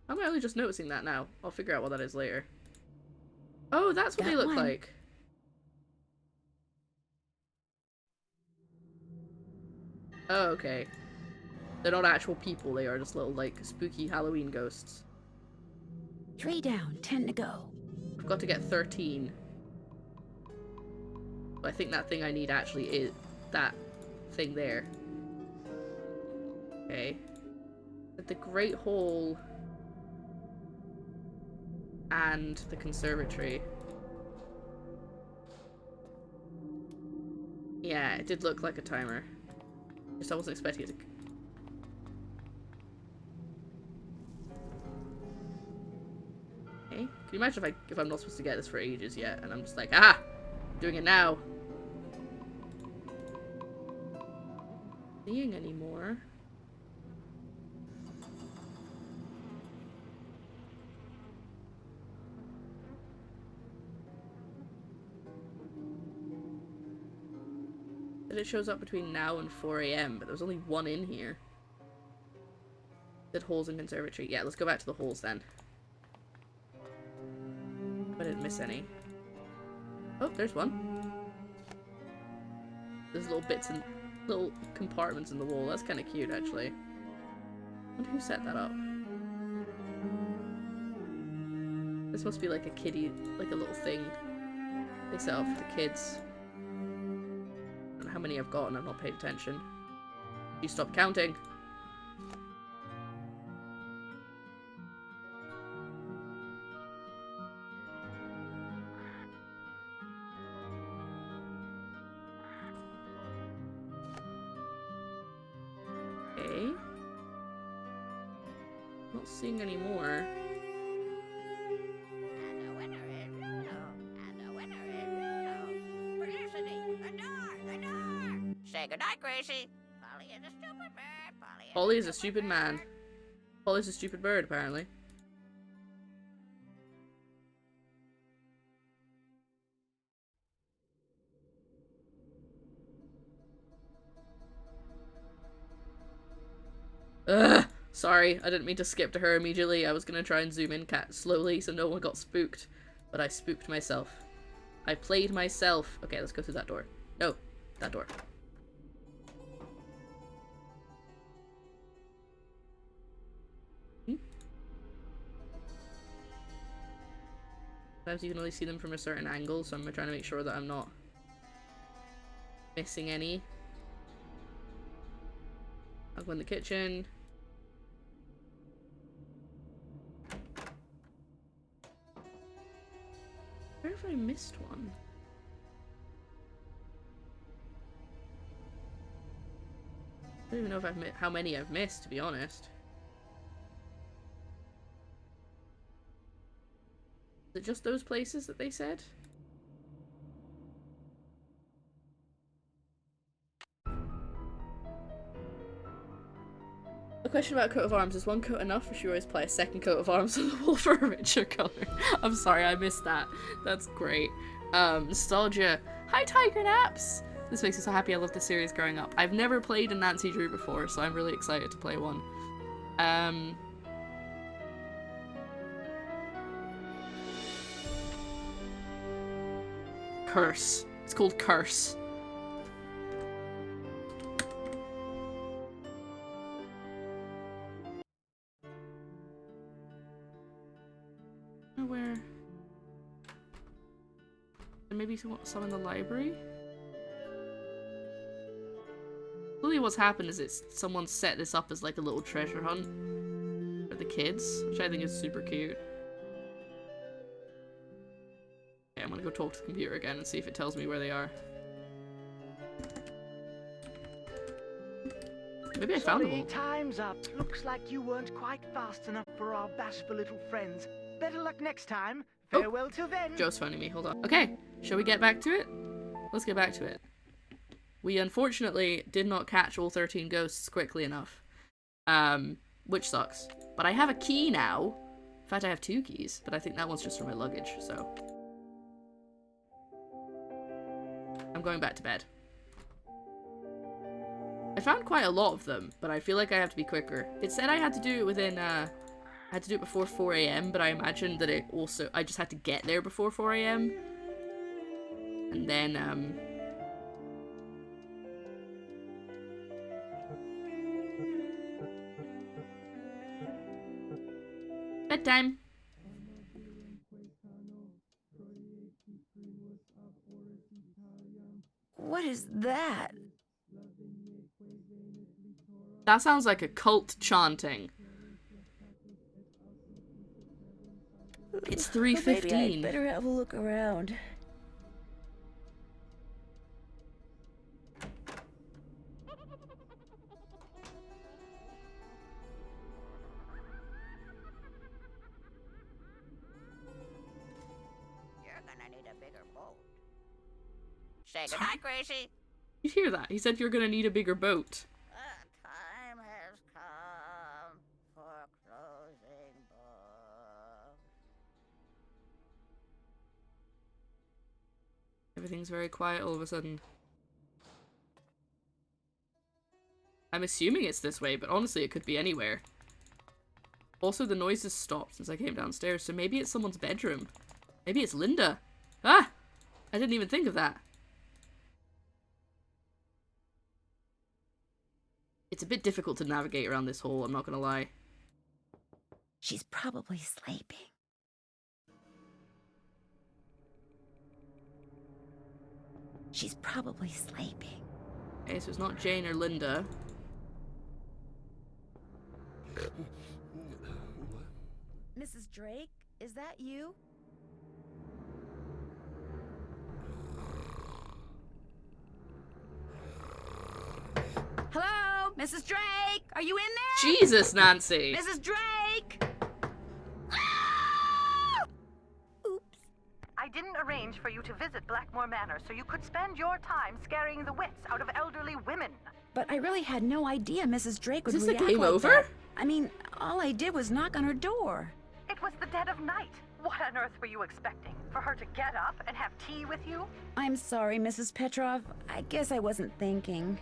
Am I only just noticing that now? I'll figure out what that is later. Oh, that's what they look like. Oh, okay. They're not actual people, they are just little, like, spooky Halloween ghosts. 3 down, 10 to go. I've got to get 13. But I think that thing I need actually is that thing there. Okay. At the Great Hall and the conservatory. Yeah, it did look like a timer. Just I wasn't expecting it to... Okay. Can you imagine if I'm not supposed to get this for ages yet, and I'm just like, ah! Doing it now! Seeing anymore. It shows up between now and 4 AM, but there was only one in here. Did halls and conservatory. Yeah, let's go back to the halls then. I didn't miss any. Oh, there's one. There's little bits and little compartments in the wall. That's kind of cute, actually. I wonder who set that up. This must be like a kiddie, like a little thing they set up for the kids. How many I've got and I've not paid attention. You stop counting. Okay. Not seeing any more. Say goodnight, Gracie. Polly is a stupid bird. Polly is a stupid man. Polly's a stupid bird, apparently. Ugh! Sorry, I didn't mean to skip to her immediately. I was gonna try and zoom in slowly so no one got spooked. But I spooked myself. I played myself. Okay, let's go through that door. No, that door. Sometimes you can only see them from a certain angle, so I'm trying to make sure that I'm not missing any. I'll go in the kitchen. Where have I missed one? I don't even know if how many I've missed, to be honest. Is it just those places that they said? A question about coat of arms. Is one coat enough, or should you always apply a second coat of arms on the wall for a richer colour? I'm sorry, I missed that. That's great. Nostalgia. Hi, Tiger Naps! This makes me so happy. I loved this series growing up. I've never played a Nancy Drew before, so I'm really excited to play one. Curse. It's called Curse. Where? Maybe some in the library? Really what's happened is someone set this up as like a little treasure hunt for the kids, which I think is super cute. I'm gonna go talk to the computer again and see if it tells me where they are. Maybe I found them all. Time's up. Looks like you weren't quite fast enough for our bashful little friends. better luck next time. Oh. Farewell till then. Joe's phoning me, hold on. Okay, shall we get back to it? Let's get back to it. We unfortunately did not catch all 13 ghosts quickly enough. Which sucks. But I have a key now. In fact, I have 2 keys, but I think that one's just for my luggage, so. I'm going back to bed. I found quite a lot of them, but I feel like I have to be quicker. It said I had to do it within, I had to do it before 4 AM, but I imagined that I just had to get there before 4 AM. And then, bedtime. What is that? That sounds like a cult chanting. It's 3:15. Maybe I'd better have a look around. You're gonna need a bigger boat. Say goodnight, Gracie. You hear that? He said you're gonna need a bigger boat. The time has come for closing books. Everything's very quiet all of a sudden. I'm assuming it's this way, but honestly it could be anywhere. Also, the noise has stopped since I came downstairs, so maybe it's someone's bedroom. Maybe it's Linda. Ah! I didn't even think of that. It's a bit difficult to navigate around this hole, I'm not gonna lie. She's probably sleeping. She's probably sleeping. Okay, so it's not Jane or Linda. Mrs. Drake, is that you? Hello? Mrs. Drake? Are you in there? Jesus, Nancy! Mrs. Drake! Oops. I didn't arrange for you to visit Blackmoor Manor so you could spend your time scaring the wits out of elderly women. But I really had no idea Mrs. Drake would Is this react the game like over? that. I mean, all I did was knock on her door. It was the dead of night. What on earth were you expecting? For her to get up and have tea with you? I'm sorry, Mrs. Petrov. I guess I wasn't thinking.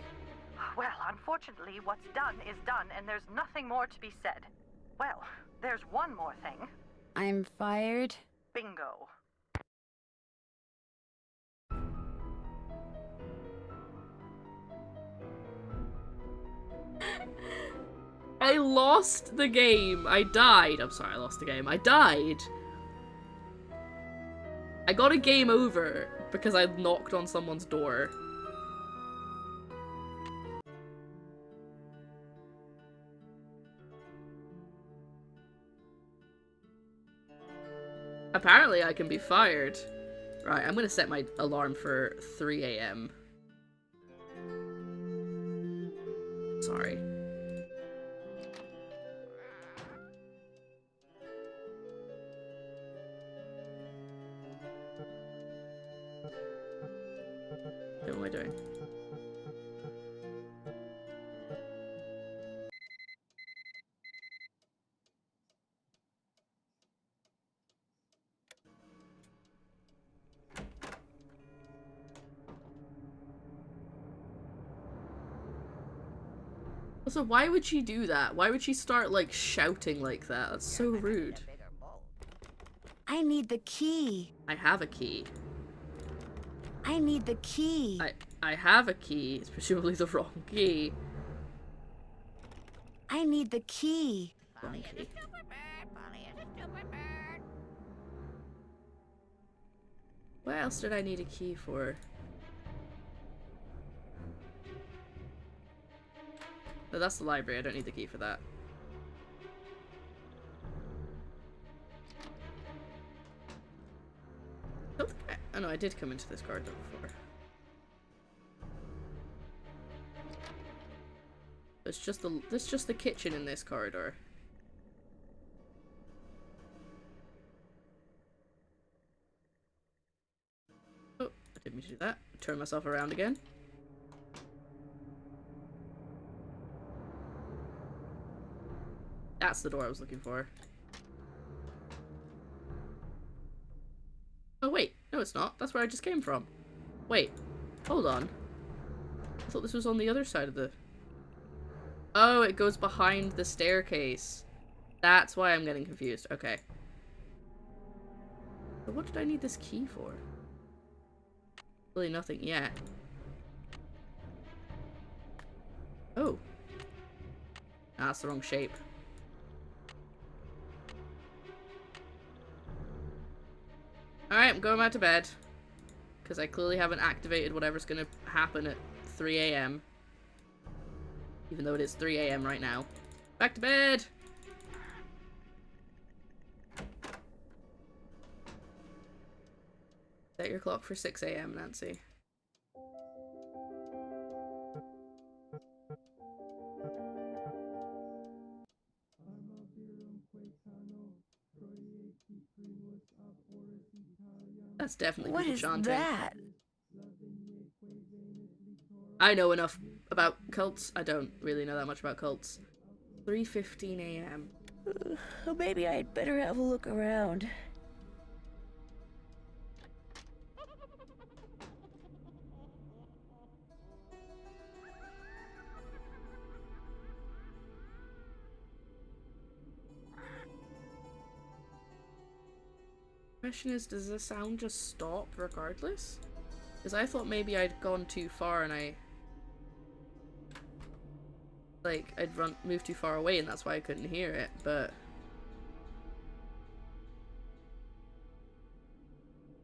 Well, unfortunately, what's done is done, and there's nothing more to be said. Well, there's one more thing. I'm fired. Bingo. I lost the game. I died. I'm sorry, I lost the game. I died. I got a game over because I knocked on someone's door. Apparently I can be fired. Right, I'm gonna set my alarm for 3 AM. Sorry. What am I doing? Also, why would she do that? Why would she start, like, shouting like that? That's so rude. I need the key. I have a key. I need the key. I have a key. It's presumably the wrong key. I need the key. Wrong key. What else did I need a key for? No, that's the library. I don't need the key for that. Oh no, I did come into this corridor before. It's just the kitchen in this corridor. turn myself around again. That's the door I was looking for. Oh wait, no it's not. That's where I just came from. Wait, hold on. I thought this was on the other side of the... Oh, it goes behind the staircase. That's why I'm getting confused. Okay. But what did I need this key for? Really nothing yet. Oh. Ah, that's the wrong shape. Alright, I'm going back to bed. Because I clearly haven't activated whatever's gonna happen at 3 AM. Even though it is 3 AM right now. Back to bed! Set your clock for 6 AM, Nancy. That's definitely What people is chanting. that? I know enough about cults. I don't really know that much about cults. 3:15 AM. Maybe I'd better have a look around. Question is, does the sound just stop regardless? Because I thought maybe I'd gone too far and I'd moved too far away and that's why I couldn't hear it, but...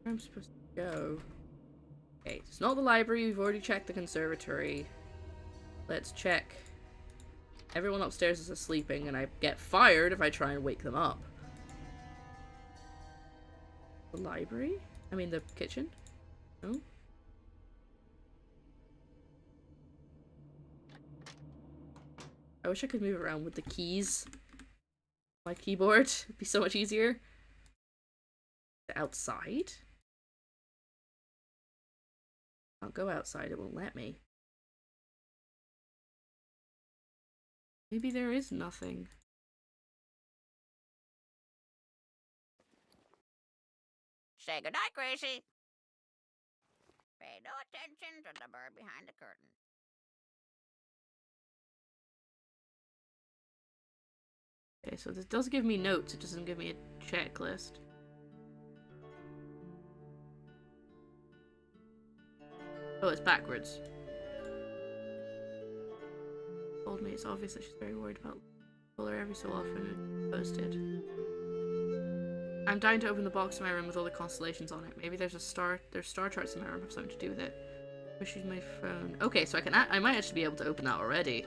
Where am I supposed to go? Okay, it's not the library, we've already checked the conservatory. Let's check. Everyone upstairs is sleeping and I get fired if I try and wake them up. The library? I mean the kitchen? No? I wish I could move around with the keys. My keyboard. It'd be so much easier. Outside? I'll go outside, it won't let me. Maybe there is nothing. Say goodnight, Gracie. Pay no attention to the bird behind the curtain. Okay, so this does give me notes, it doesn't give me a checklist. Oh, it's backwards. Told me it's obvious that she's very worried about her every so often and posted. I'm dying to open the box in my room with all the constellations on it. Maybe there's star charts in my room have something to do with it. Wish she's my phone. Okay, so I might actually be able to open that already.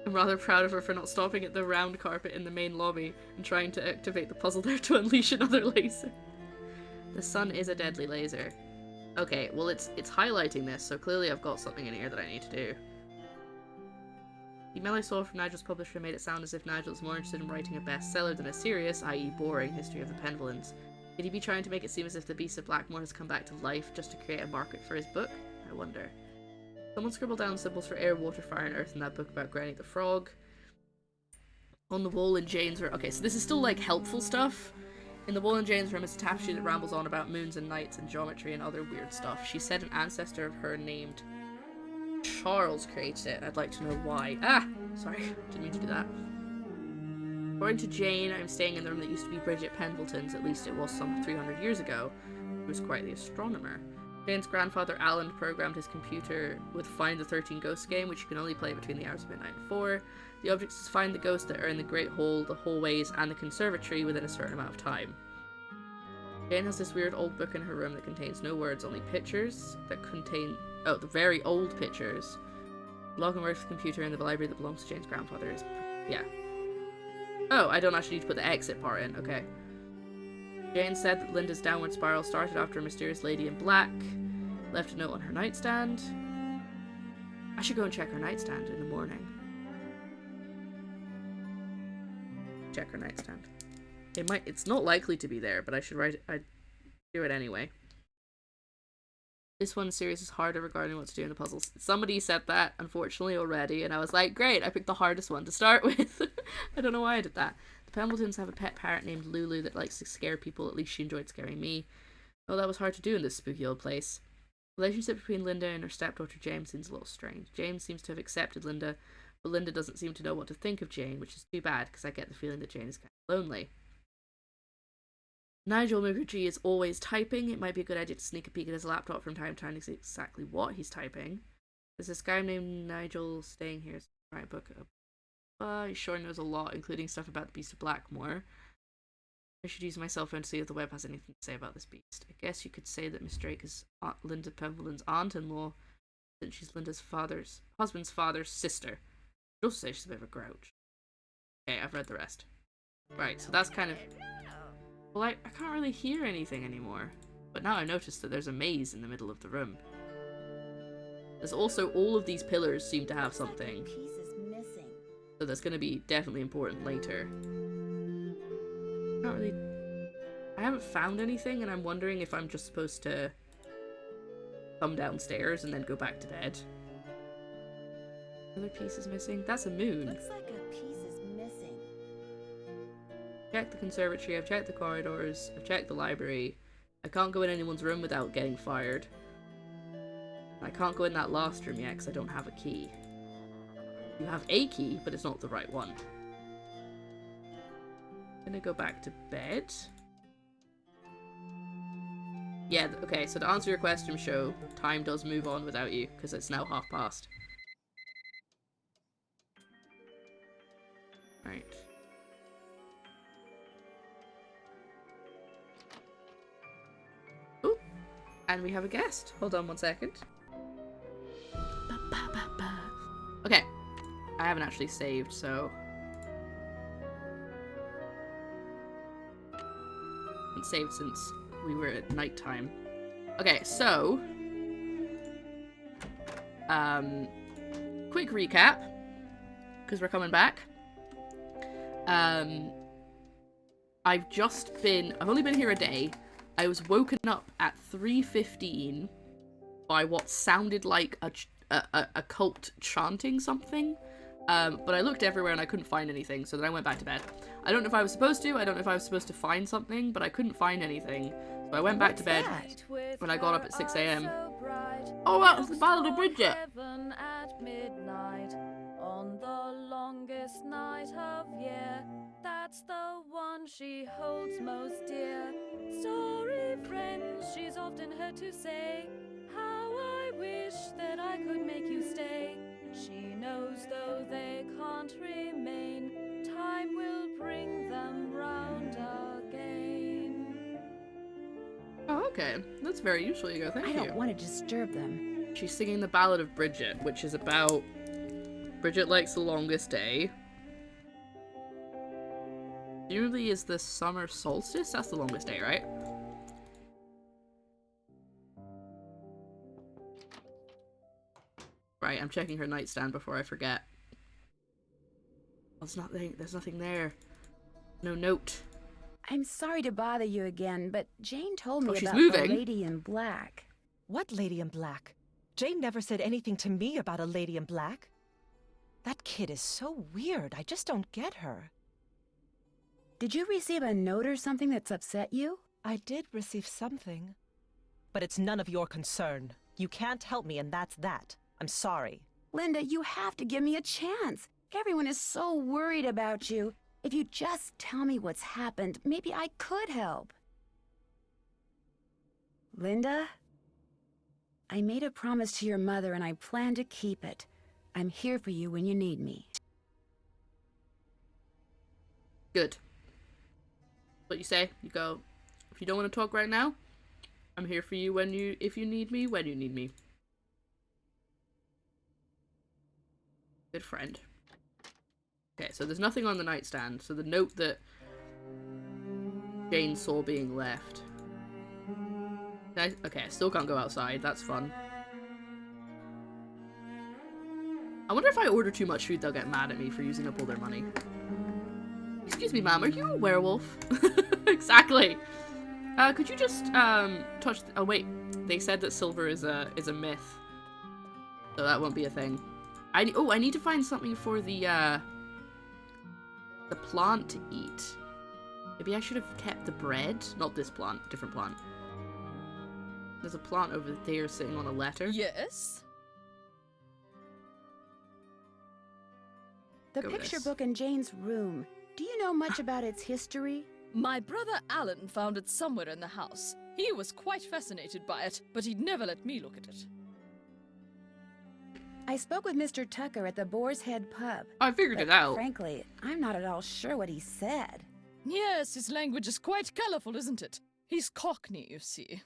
I'm rather proud of her for not stopping at the round carpet in the main lobby and trying to activate the puzzle there to unleash another laser. The sun is a deadly laser. Okay, well it's highlighting this, so clearly I've got something in here that I need to do. The email I saw from Nigel's publisher made it sound as if Nigel is more interested in writing a bestseller than a serious, i.e. boring, history of the Penvillans. Could he be trying to make it seem as if the Beast of Blackmoor has come back to life just to create a market for his book? I wonder. Someone scribbled down symbols for air, water, fire, and earth in that book about Granny the Frog. On the wall in Jane's room. Okay, so this is still like helpful stuff. In the wall in Jane's room is a tapestry that rambles on about moons and nights and geometry and other weird stuff. She said an ancestor of her named Charles created it. I'd like to know why. Ah! Sorry, didn't mean to do that. According to Jane, I'm staying in the room that used to be Bridget Pendleton's, at least it was some 300 years ago. She was quite the astronomer. Jane's grandfather Alan programmed his computer with Find the 13 Ghosts game, which you can only play between the hours of midnight and 4. The object is to find the ghosts that are in the Great Hall, the hallways, and the conservatory within a certain amount of time. Jane has this weird old book in her room that contains no words, only pictures that contain... Oh, the very old pictures. The log and works computer in the library that belongs to Jane's grandfather is... Yeah. Oh, I don't actually need to put the exit part in. Okay. Jane said that Linda's downward spiral started after a mysterious lady in black left a note on her nightstand. I should go and check her nightstand in the morning. Check her nightstand. It's not likely to be there, but I should write it. I'd do it anyway. This one series is harder regarding what to do in the puzzles. Somebody said that, unfortunately, already, and I was like, great, I picked the hardest one to start with. I don't know why I did that. The Pembletons have a pet parrot named Lulu that likes to scare people. At least she enjoyed scaring me. Oh, that was hard to do in this spooky old place. The relationship between Linda and her stepdaughter James seems a little strange. James seems to have accepted Linda, but Linda doesn't seem to know what to think of Jane, which is too bad, because I get the feeling that Jane is kind of lonely. Nigel Mukherjee is always typing. It might be a good idea to sneak a peek at his laptop from time to time to see exactly what he's typing. There's this guy named Nigel staying here. Right, book. He sure knows a lot, including stuff about the Beast of Blackmoor. I should use my cell phone to see if the web has anything to say about this beast. I guess you could say that Miss Drake is Linda Pembleton's aunt-in-law, since she's Linda's husband's father's sister. I'd also say she's a bit of a grouch. Okay, I've read the rest. Right, so that's kind of... Well, I can't really hear anything anymore. But now I noticed that there's a maze in the middle of the room. There's also all of these pillars seem to have something. So that's going to be definitely important later. I haven't found anything, and I'm wondering if I'm just supposed to come downstairs and then go back to bed. Another piece is missing. That's a moon. Looks like a piece is missing. Checked the conservatory, I've checked the corridors, I've checked the library. I can't go in anyone's room without getting fired. I can't go in that last room yet because I don't have a key. You have a key, but it's not the right one. I'm gonna go back to bed. Yeah, okay, so to answer your question, show, time does move on without you, because it's now past. Right. Ooh, and we have a guest. Hold on one second. Okay, I haven't actually saved, so... I haven't saved since we were at nighttime. Okay, so... quick recap, because we're coming back. I've only been here a day. I was woken up at 3:15 by what sounded like a cult chanting something. But I looked everywhere and I couldn't find anything, so then I went back to bed. I don't know if I was supposed to, I don't know if I was supposed to find something, but I couldn't find anything. So I went back to bed when I got up at 6 AM. Oh, that was the Ballad of Bridget! At midnight, on the longest night of year, that's the one she holds most dear. Story friends, she's often heard to say, how I wish that I could make you stay. She knows though they can't remain, time will bring them round again. Oh, okay. That's very useful, you go. Thank you. I don't want to disturb them. She's singing the Ballad of Bridget, which is about Bridget likes the longest day. Usually is the summer solstice? That's the longest day, right? Right, I'm checking her nightstand before I forget. There's nothing there. No note. I'm sorry to bother you again, but Jane told me she's about moving. the lady in black. What lady in black? Jane never said anything to me about a lady in black. That kid is so weird. I just don't get her. Did you receive a note or something that's upset you? I did receive something. But it's none of your concern. You can't help me, and that's that. I'm sorry. Linda, you have to give me a chance. Everyone is so worried about you. If you just tell me what's happened, maybe I could help. Linda? I made a promise to your mother and I plan to keep it. I'm here for you when you need me. Good. What you say? You go, if you don't want to talk right now, I'm here for you if you need me, when you need me. Good friend. Okay, so there's nothing on the nightstand. So the note that Jane saw being left. Okay, I still can't go outside. That's fun. I wonder if I order too much food, they'll get mad at me for using up all their money. Excuse me, ma'am, are you a werewolf? Exactly. Could you just touch? Oh wait, they said that silver is a myth, so that won't be a thing. I need to find something for the plant to eat. Maybe I should have kept the bread. Not this plant, different plant. There's a plant over there sitting on a letter. Yes? The Go with picture this. book in Jane's room. Do you know much about its history? My brother Alan found it somewhere in the house. He was quite fascinated by it, but he'd never let me look at it. I spoke with Mr. Tucker at the Boar's Head pub. I figured but it out. Frankly, I'm not at all sure what he said. Yes, his language is quite colourful, isn't it? He's Cockney, you see.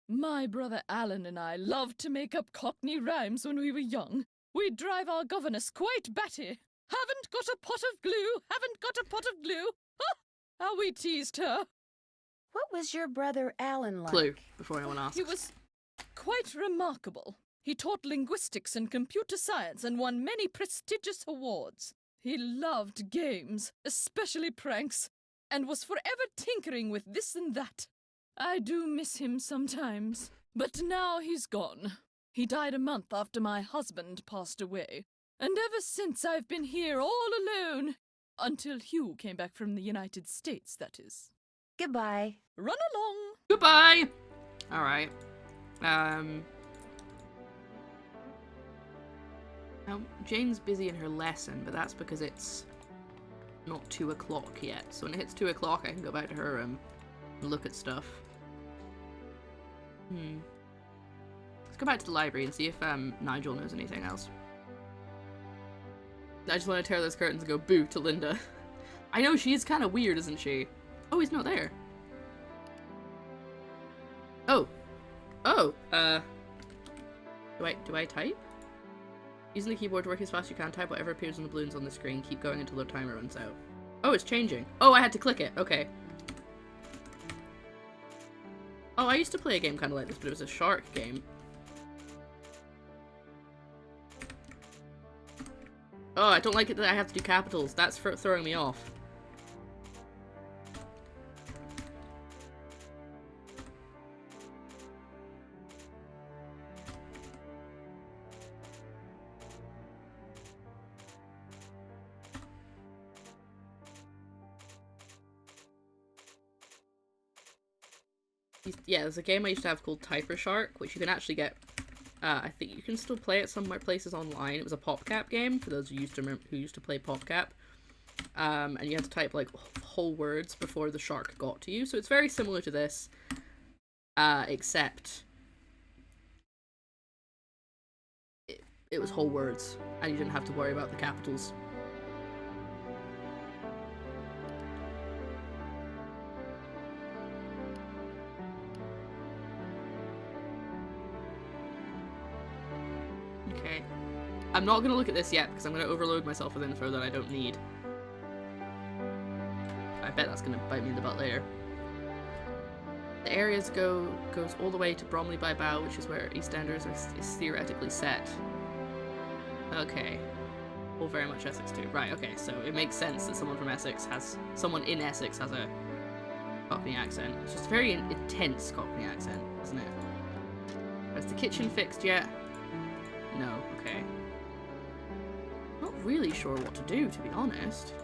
My brother Alan and I loved to make up Cockney rhymes when we were young. We'd drive our governess quite batty. Haven't got a pot of glue, haven't got a pot of glue. Ha! How we teased her. What was your brother Alan like? Clue, before anyone asks. He was quite remarkable. He taught linguistics and computer science and won many prestigious awards. He loved games, especially pranks, and was forever tinkering with this and that. I do miss him sometimes, but now he's gone. He died a month after my husband passed away, and ever since I've been here all alone. Until Hugh came back from the United States, that is. Goodbye. Run along. Goodbye! Alright. Now, Jane's busy in her lesson, but that's because it's not 2 o'clock yet. So when it hits 2 o'clock, I can go back to her room and look at stuff. Let's go back to the library and see if Nigel knows anything else. I just want to tear those curtains and go boo to Linda. I know, she is kind of weird, isn't she? Oh, he's not there. Oh. Oh, do I type? Using the keyboard to work as fast as you can, type whatever appears on the balloons on the screen. Keep going until the timer runs out. Oh, it's changing. Oh, I had to click it. Okay. Oh, I used to play a game kind of like this, but it was a shark game. Oh, I don't like it that I have to do capitals. That's for throwing me off. Yeah, there's a game I used to have called Typer Shark, which you can actually get. I think you can still play it some places online. It was a PopCap game for those who used to play PopCap, and you had to type like whole words before the shark got to you. So it's very similar to this, except it was whole words, and you didn't have to worry about the capitals. Okay. I'm not gonna look at this yet because I'm gonna overload myself with info that I don't need. I bet that's gonna bite me in the butt later. The areas goes all the way to Bromley by Bow, which is where EastEnders is theoretically set. Okay. All very much Essex too. Right, okay, so it makes sense that someone in Essex has a Cockney accent. It's just a very intense Cockney accent, isn't it? Is the kitchen fixed yet? No, okay. Not really sure what to do, to be honest.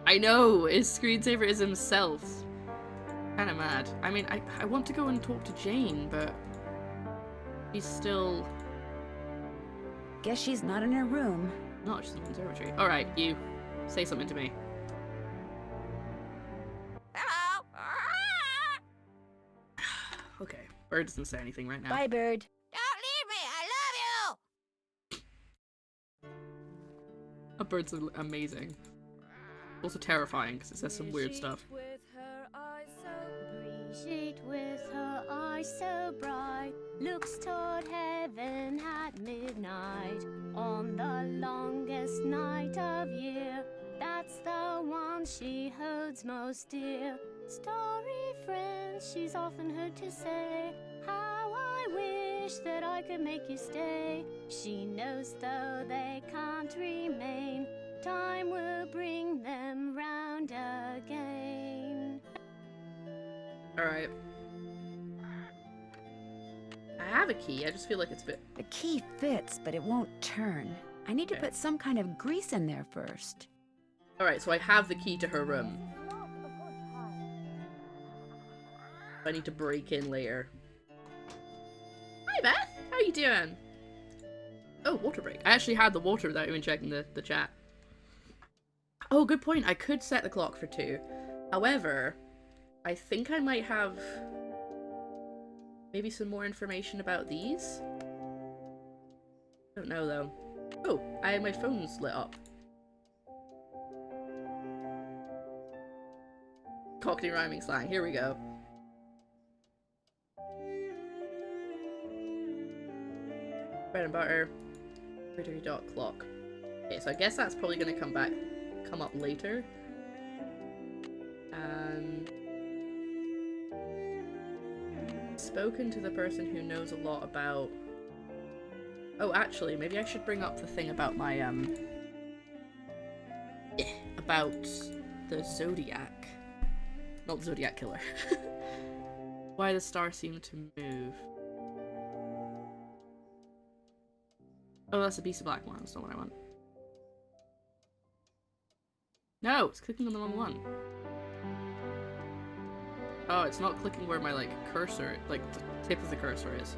I know, his screensaver is himself. Kinda mad. I mean, I want to go and talk to Jane, but she's still... Guess she's not in her room. No, she's in the conservatory. Alright, you. Say something to me. Hello? Okay, Bird doesn't say anything right now. Bye, Bird. Don't leave me! I love you! A Bird's amazing. Also terrifying, because it says some weird stuff. Brigitte with her eyes so bright looks toward heaven at midnight on the longest night of year. That's the one she holds most dear. Story friends she's often heard to say, how I wish that I could make you stay. She knows though they can't remain, time will bring them round and again. Alright. I have a key, I just feel like it's a bit... The key fits, but it won't turn. I need to put some kind of grease in there first. Alright, so I have the key to her room. I need to break in later. Hi Beth! How are you doing? Oh, water break. I actually had the water without even checking the chat. Oh, good point. I could set the clock for 2. However, I think I might have maybe some more information about these. Don't know though. Oh, my phone's lit up. Cockney rhyming slang. Here we go. Bread and butter. Clock. Okay, so I guess that's probably gonna come up later. Spoken to the person who knows a lot about... Oh, actually, maybe I should bring up the thing about my, about the Zodiac. Not the Zodiac Killer. Why the star seemed to move. Oh, that's a piece of Blackmoor. That's not what I want. No, it's clicking on the wrong one. Oh, it's not clicking where my, like, cursor, like, the tip of the cursor is.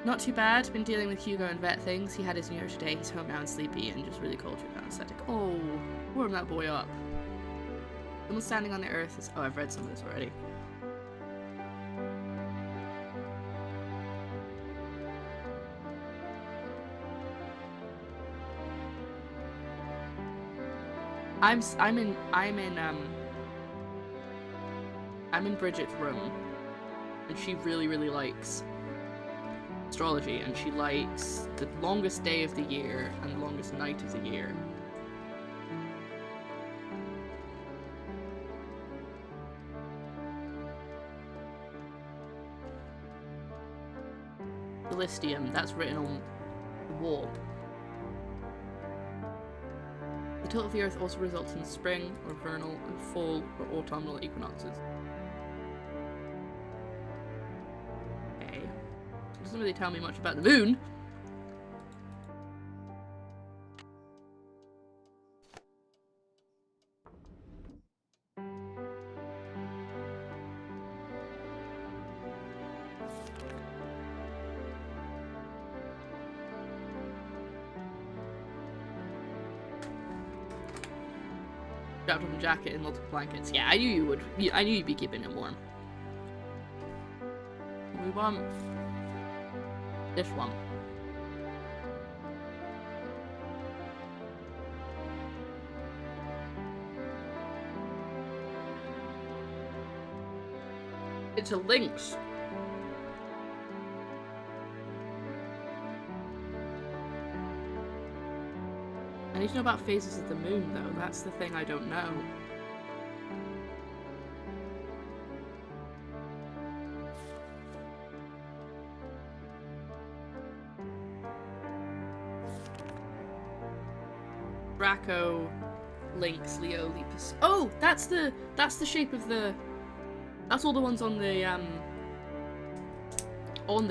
Not too bad. Been dealing with Hugo and vet things. He had his New Year today. He's home now and sleepy and just really cold to anesthetic. Oh, warm that boy up. Someone standing on the earth is... Oh, I've read some of this already. I'm in Bridget's room, and she really likes astrology, and she likes the longest day of the year and the longest night of the year. Celestium, that's written on the wall. The tilt of the earth also results in spring, or vernal, and fall, or autumnal equinoxes. Okay. It doesn't really tell me much about the moon. Wrapped up in a jacket and multiple blankets. Yeah, I knew you would. I knew you'd be keeping it warm. We want this one. It's a lynx. I need to know about phases of the moon, though. That's the thing I don't know. Draco, Lynx, Leo, Lepus. Oh, that's the shape of the... That's all the ones on the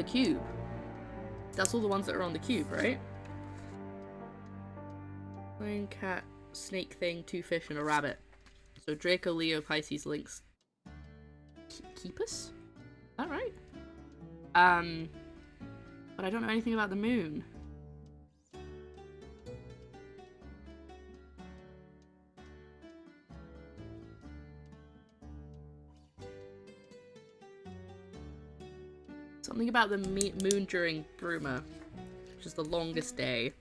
cube. That's all the ones that are on the cube, right? Lion, cat, snake thing, 2 fish, and a rabbit. So Draco, Leo, Pisces, Lynx. Keepus? Alright. But I don't know anything about the moon. Something about the moon during Bruma, which is the longest day.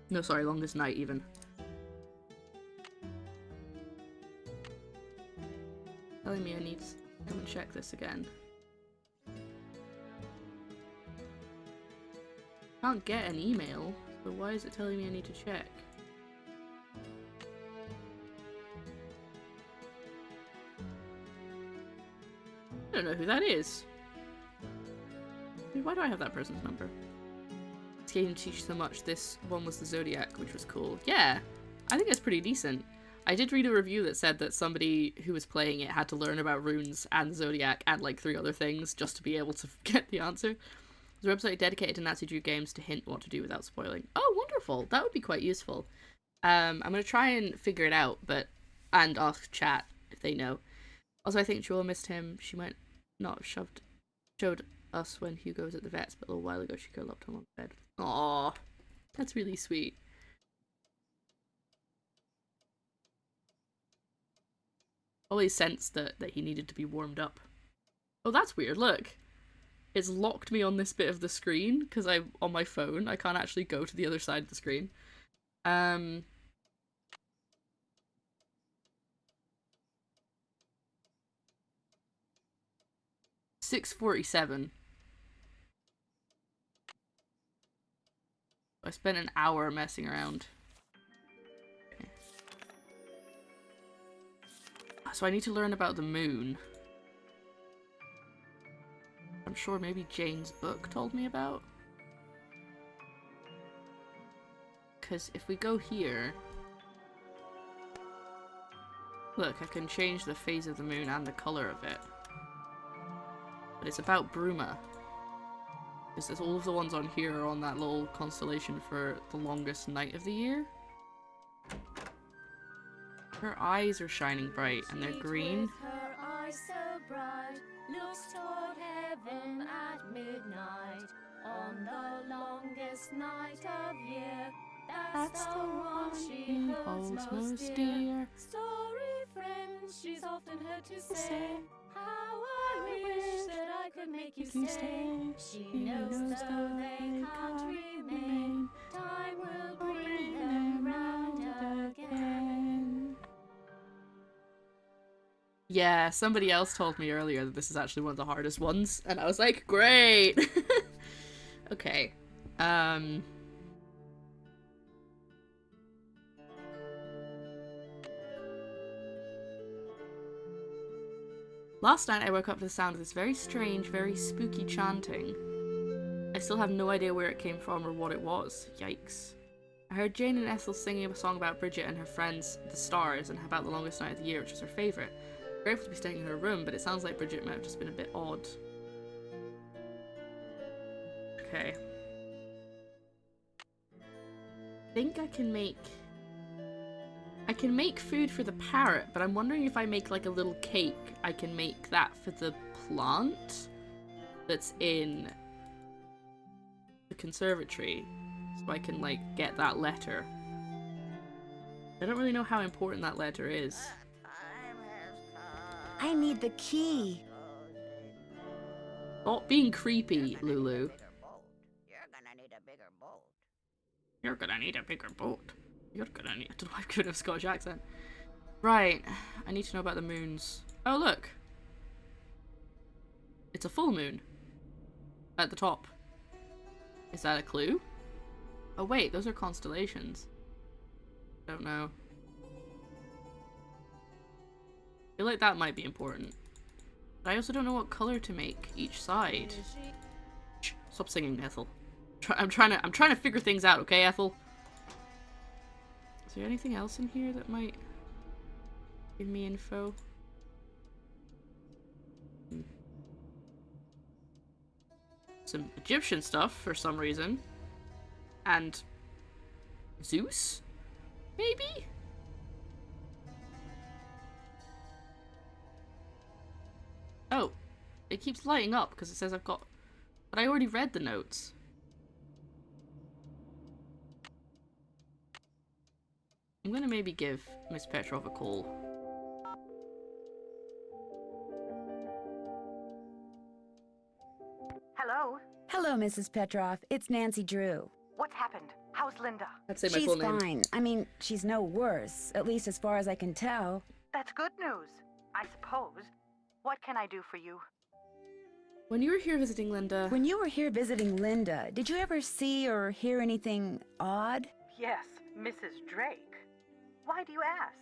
No, sorry, longest night, even. Telling me I need to come and check this again. Can't get an email, so why is it telling me I need to check? I don't know who that is. Why do I have that person's number? game teach so much. This one was the Zodiac, which was cool. Yeah, I think it's pretty decent. I did read a review that said that somebody who was playing it had to learn about runes and the Zodiac and like 3 other things just to be able to get the answer. There's a website dedicated to Nazi Jew games to hint what to do without spoiling. Oh, wonderful. That would be quite useful. I'm going to try and figure it out, and ask chat if they know. Also, I think Jewel missed him. She might not have showed us when Hugo was at the vet's, but a little while ago she curled up to him on the bed. Aww. That's really sweet. Always sensed that he needed to be warmed up. Oh, that's weird. Look. It's locked me on this bit of the screen because I'm on my phone. I can't actually go to the other side of the screen. 6:47. I spent an hour messing around. Okay. So I need to learn about the moon. I'm sure maybe Jane's book told me about. Because if we go here... Look, I can change the phase of the moon and the colour of it. But it's about Bruma. Because all of the ones on here are on that little constellation for the longest night of the year. Her eyes are shining bright and they're green. Her eyes so bright, looks toward heaven at midnight. On the longest night of year, that's the one she holds most dear. Story friends, she's often heard to say, how I wish that I could make you stay. She knows though they can't remain, time will bring them round again. Yeah, somebody else told me earlier that this is actually one of the hardest ones, and I was like, great! Okay. Last night I woke up to the sound of this very strange, very spooky chanting. I still have no idea where it came from or what it was. Yikes. I heard Jane and Ethel singing a song about Bridget and her friends, the stars, and about the longest night of the year, which was her favourite. Grateful to be staying in her room, but it sounds like Bridget might have just been a bit odd. Okay. I think I can make food for the parrot, but I'm wondering if I make like a little cake, I can make that for the plant that's in the conservatory, so I can like get that letter. I don't really know how important that letter is. I need the key. Stop being creepy, Lulu. You're gonna need a bigger boat. You're gonna need a bigger boat. You're gonna need... I don't know why I could have a Scottish accent. Right. I need to know about the moons. Oh, look. It's a full moon. At the top. Is that a clue? Oh, wait. Those are constellations. Don't know. I feel like that might be important. But I also don't know what colour to make each side. Shh, stop singing, Ethel. I'm trying to figure things out, okay, Ethel? Is there anything else in here that might give me info? Some Egyptian stuff for some reason. And Zeus? Maybe? Oh, it keeps lighting up because it says I've got... But I already read the notes. I'm gonna maybe give Miss Petrov a call. Hello? Hello, Mrs. Petrov. It's Nancy Drew. What's happened? How's Linda? I'd say my She's full name. fine. I mean, she's no worse, at least as far as I can tell. That's good news, I suppose. What can I do for you? When you were here visiting Linda... When you were here visiting Linda, did you ever see or hear anything odd? Yes, Mrs. Drake. Why do you ask?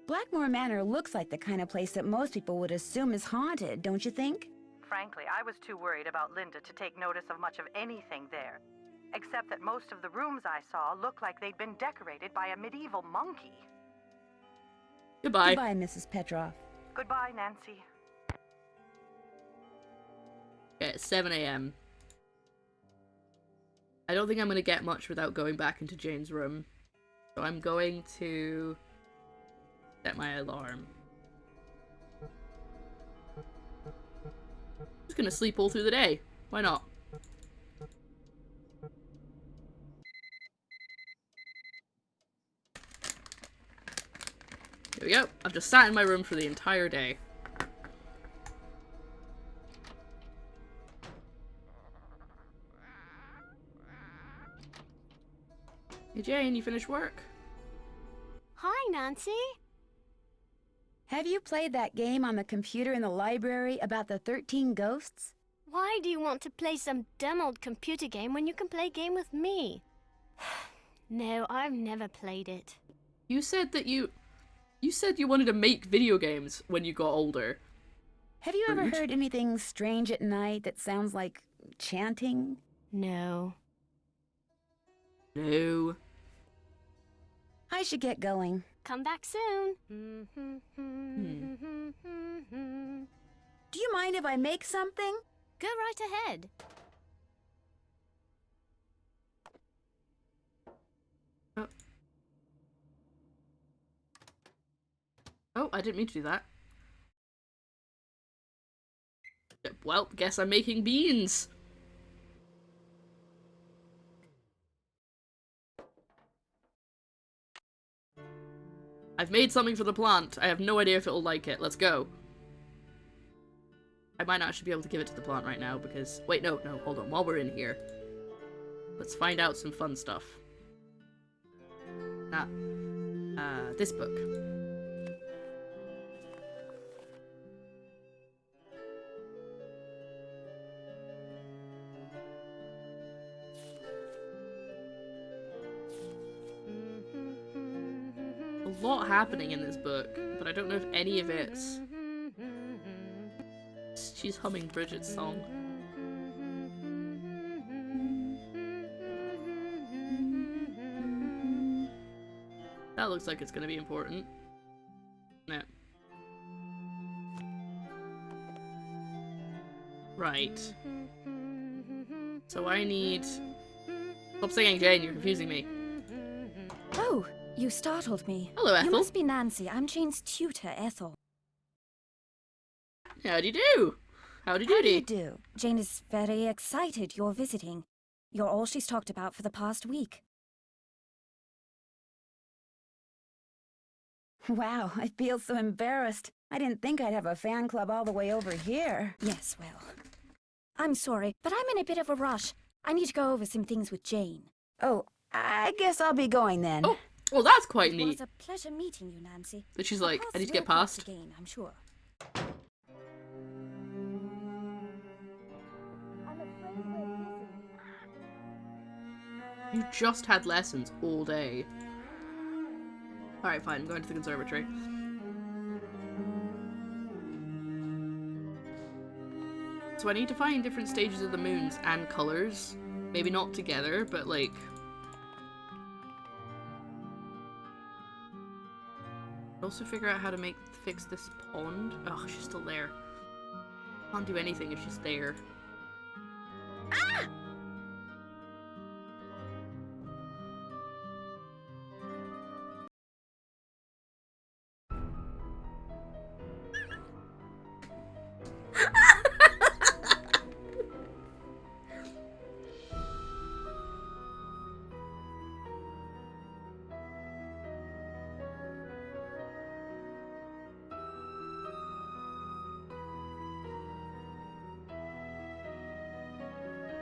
Blackmoor Manor looks like the kind of place that most people would assume is haunted, don't you think? Frankly, I was too worried about Linda to take notice of much of anything there. Except that most of the rooms I saw looked like they'd been decorated by a medieval monkey. Goodbye. Goodbye, Mrs. Petrov. Goodbye, Nancy. Okay, it's 7 a.m. I don't think I'm going to get much without going back into Jane's room. So I'm going to set my alarm. Just gonna sleep all through the day. Why not? Here we go. I've just sat in my room for the entire day. Hey Jane, you finished work? Hi, Nancy. Have you played that game on the computer in the library about the 13 ghosts? Why do you want to play some dumb old computer game when you can play a game with me? No, I've never played it. You said that you said you wanted to make video games when you got older. Have you ever heard anything strange at night that sounds like chanting? No. No. I should get going. Come back soon. Do you mind if I make something? Go right ahead. Oh, I didn't mean to do that. Well, guess I'm making beans. I've made something for the plant. I have no idea if it'll like it. Let's go. I might not actually be able to give it to the plant right now because... Wait, no, hold on. While we're in here, let's find out some fun stuff. This book. A lot happening in this book, but I don't know if any of it's... She's humming Bridget's song. That looks like it's gonna be important. No. Right. So I need... Stop singing, Jane, you're confusing me. Oh, you startled me. Hello, Ethel. You must be Nancy. I'm Jane's tutor, Ethel. Howdy do. Howdy doody. How do you do? Jane is very excited you're visiting. You're all she's talked about for the past week. Wow, I feel so embarrassed. I didn't think I'd have a fan club all the way over here. Yes, well. I'm sorry, but I'm in a bit of a rush. I need to go over some things with Jane. Oh, I guess I'll be going then. Oh, well that's quite It neat. was a pleasure meeting you, Nancy. But she's like, Of I need to course, get we'll past. talk again, I'm sure. You just had lessons all day. Alright, fine, I'm going to the conservatory. So I need to find different stages of the moons and colours. Maybe not together, but like... Also figure out how to fix this pond. Oh, she's still there. Can't do anything if she's there. Ah!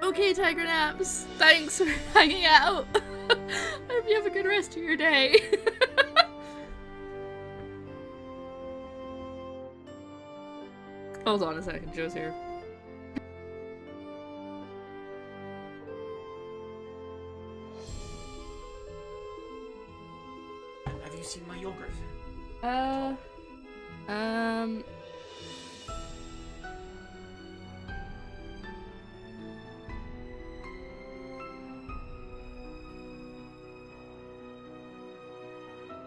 Okay, Tiger Naps. Thanks for hanging out. I hope you have a good rest of your day. Hold on a second, Joe's here. Have you seen my yogurt?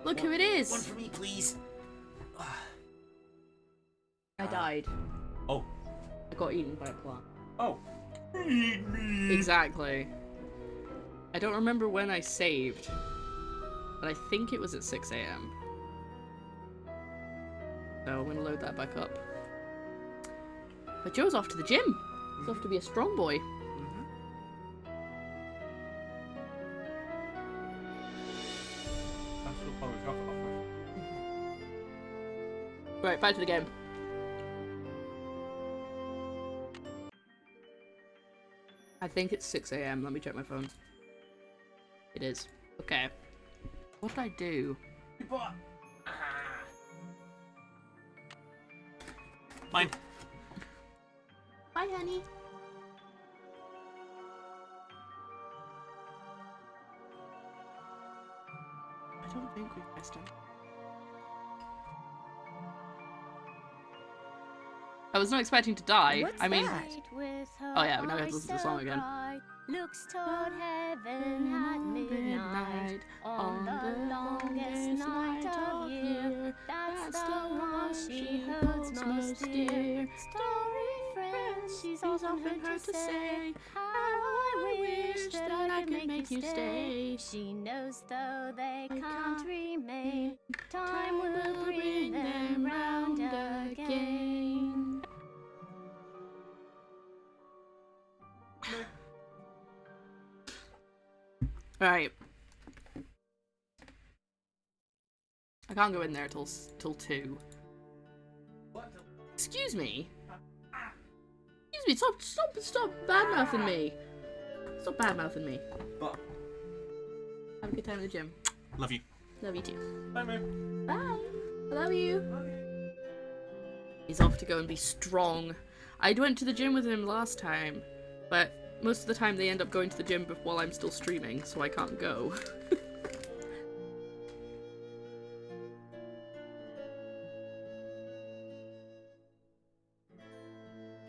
Look who it is! One for me, please. I died. Oh. I got eaten by a plant. Oh. Eat me. Exactly. I don't remember when I saved, but I think it was at 6 AM. So I'm gonna load that back up. But Joe's off to the gym. He's off to be a strong boy. Right, back to the game. I think it's 6 AM. Let me check my phone. It is. Okay. What did I do? Mine. Bye, honey. I don't think we've pressed him. I was not expecting to die. What's I mean, that? oh yeah, now we have to listen to the song again. Looks toward heaven at midnight on the longest night of year. That's the one she holds most dear. Story friends, she's often heard to say, how I wish that I could make you stay. She knows though they can't remain, time will bring them round again. Right. I can't go in there till 2. What? Excuse me. Excuse me. Stop bad-mouthing me. Stop bad-mouthing me. But Have a good time in the gym. love you. Love you too. Bye, man. Bye. I love you. He's off to go and be strong. I went to the gym with him last time, but most of the time they end up going to the gym while I'm still streaming, so I can't go.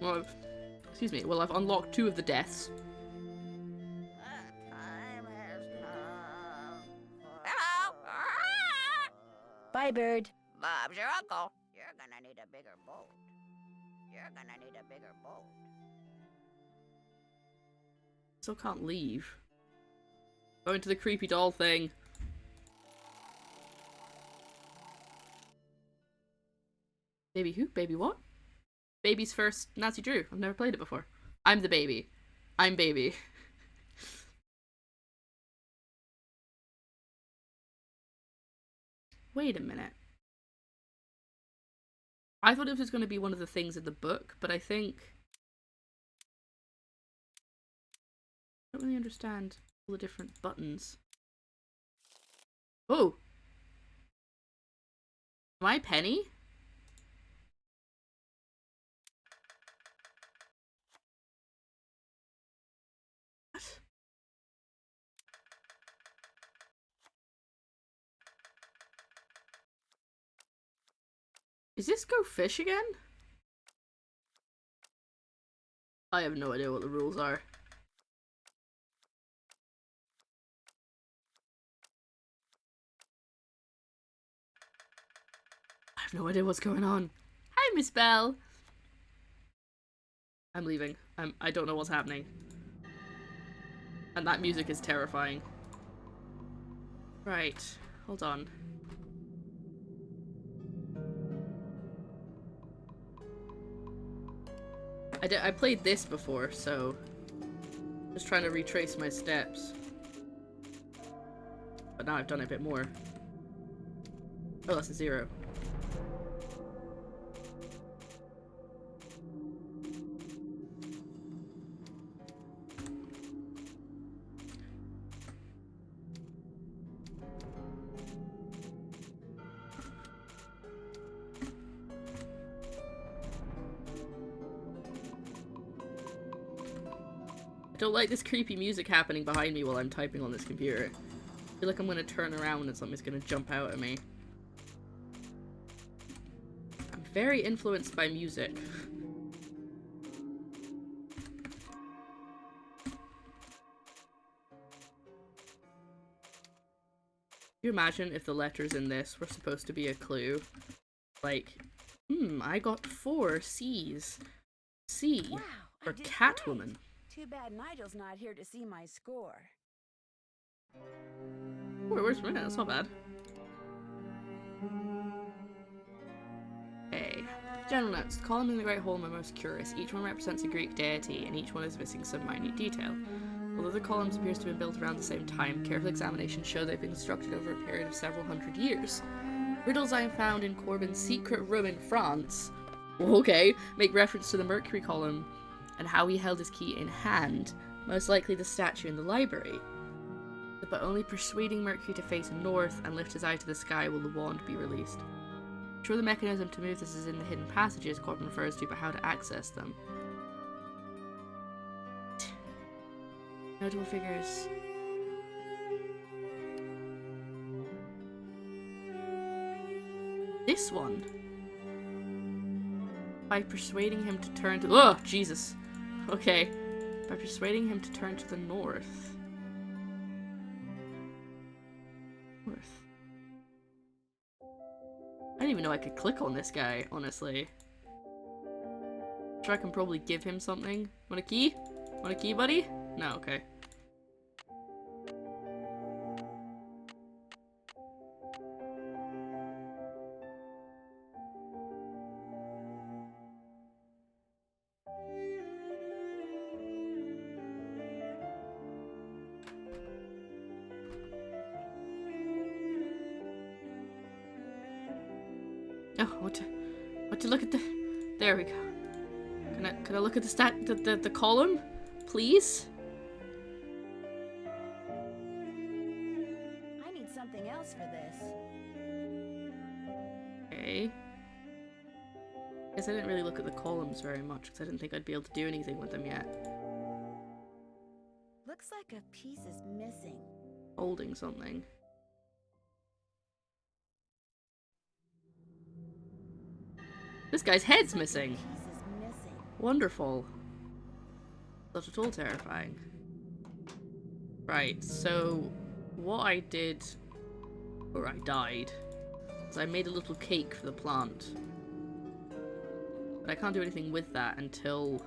Well, excuse me. Well, I've unlocked 2 of the deaths. Hello? Bye, Bird. Bob's your uncle. You're gonna need a bigger boat. You're gonna need a bigger boat. Still can't leave. Going to the creepy doll thing. Baby who? Baby what? Baby's first Nancy Drew. I've never played it before. I'm the baby. I'm baby. Wait a minute. I thought it was going to be one of the things in the book, but I think... I don't really understand all the different buttons. Oh! Am I Penny? What? Is this Go Fish again? I have no idea what the rules are. I have no idea what's going on. Hi, Miss Bell. I'm leaving. I don't know what's happening. And that music is terrifying. Right. Hold on. I played this before, so... Just trying to retrace my steps. But now I've done it a bit more. Oh, that's a 0. I don't like this creepy music happening behind me while I'm typing on this computer. I feel like I'm gonna turn around and something's gonna jump out at me. I'm very influenced by music. you imagine if the letters in this were supposed to be a clue? Like, I got 4 C's. C Wow, for I did Catwoman. Too bad Nigel's not here to see my score. Oh, where's Minute? That's not bad. Okay. General notes. The column in the Great Hall are most curious. Each one represents a Greek deity, and each one is missing some minute detail. Although the columns appears to have been built around the same time, careful examination show they've been constructed over a period of several hundred years. Riddles I found in Corbin's secret room in France, okay, make reference to the Mercury column and how he held his key in hand, most likely the statue in the library. But only persuading Mercury to face north and lift his eye to the sky will the wand be released. Sure, the mechanism to move this is in the hidden passages Corbin refers to, but how to access them. Notable figures. This one. By persuading him to turn to— oh, Jesus! Okay. By persuading him to turn to the north. I didn't even know I could click on this guy, honestly. Sure, I can probably give him something. Want a key? Want a key, buddy? No, okay. Oh, what to look at the— there we go. Can I look at the column, please? I need something else for this. Okay. Guess I didn't really look at the columns very much because I didn't think I'd be able to do anything with them yet. Looks like a piece is missing. Holding something. This guy's head's missing. Wonderful. Not at all terrifying. Right, so what I did, or I died, is I made a little cake for the plant. But I can't do anything with that until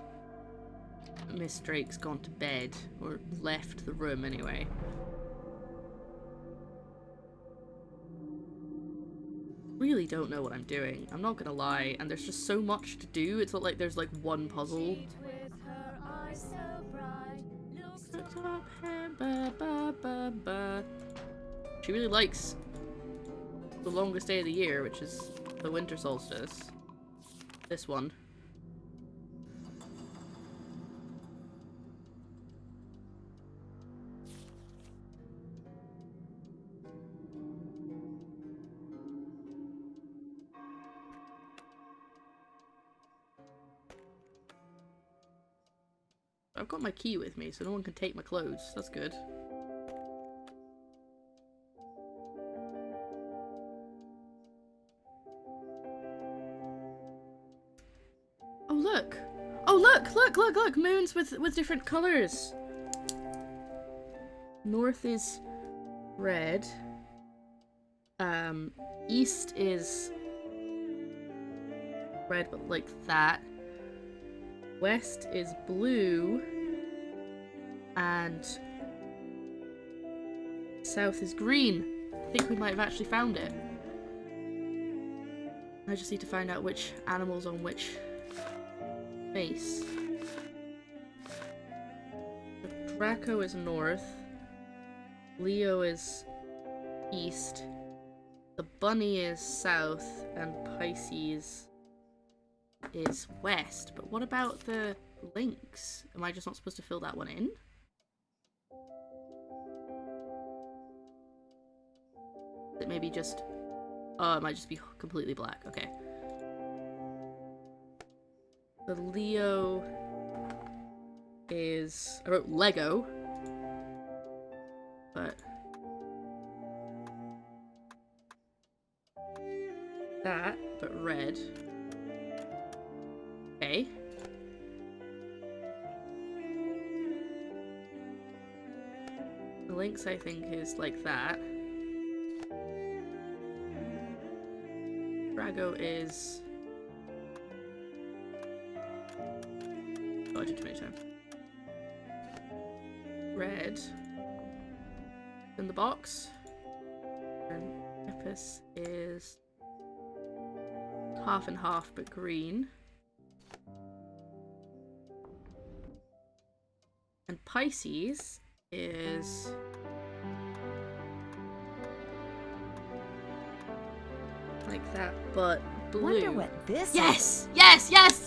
Miss Drake's gone to bed, or left the room anyway. Really don't know what I'm doing, I'm not gonna lie, and there's just so much to do. It's not like there's like one puzzle. She really likes the longest day of the year, which is the winter solstice. This one. I've got my key with me, so no one can take my clothes. That's good. Oh look! Oh look! Moons with different colours. North is red. East is red, but like that. West is blue, and south is green. I think we might have actually found it. I just need to find out which animal's on which face. So Draco is north, Leo is east, the bunny is south, and Pisces is west. But what about the lynx? Am I just not supposed to fill that one in? It maybe just— oh, it might just be completely black. Okay. The Leo is— I wrote Lego, but that, but red. Okay. The lynx, I think, is like that. Brago is... Oh, I did tomato. Red. In the box. And Epis is half and half, but green. And Pisces is like that, but blue. Wonder what this Yes! Yes! Yes!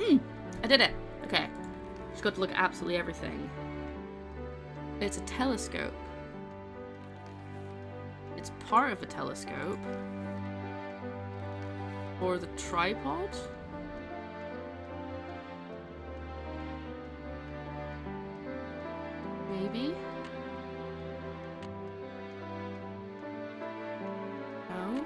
I did it. Okay. Just got to look at absolutely everything. It's a telescope. It's part of a telescope. Or the tripod? Maybe? No?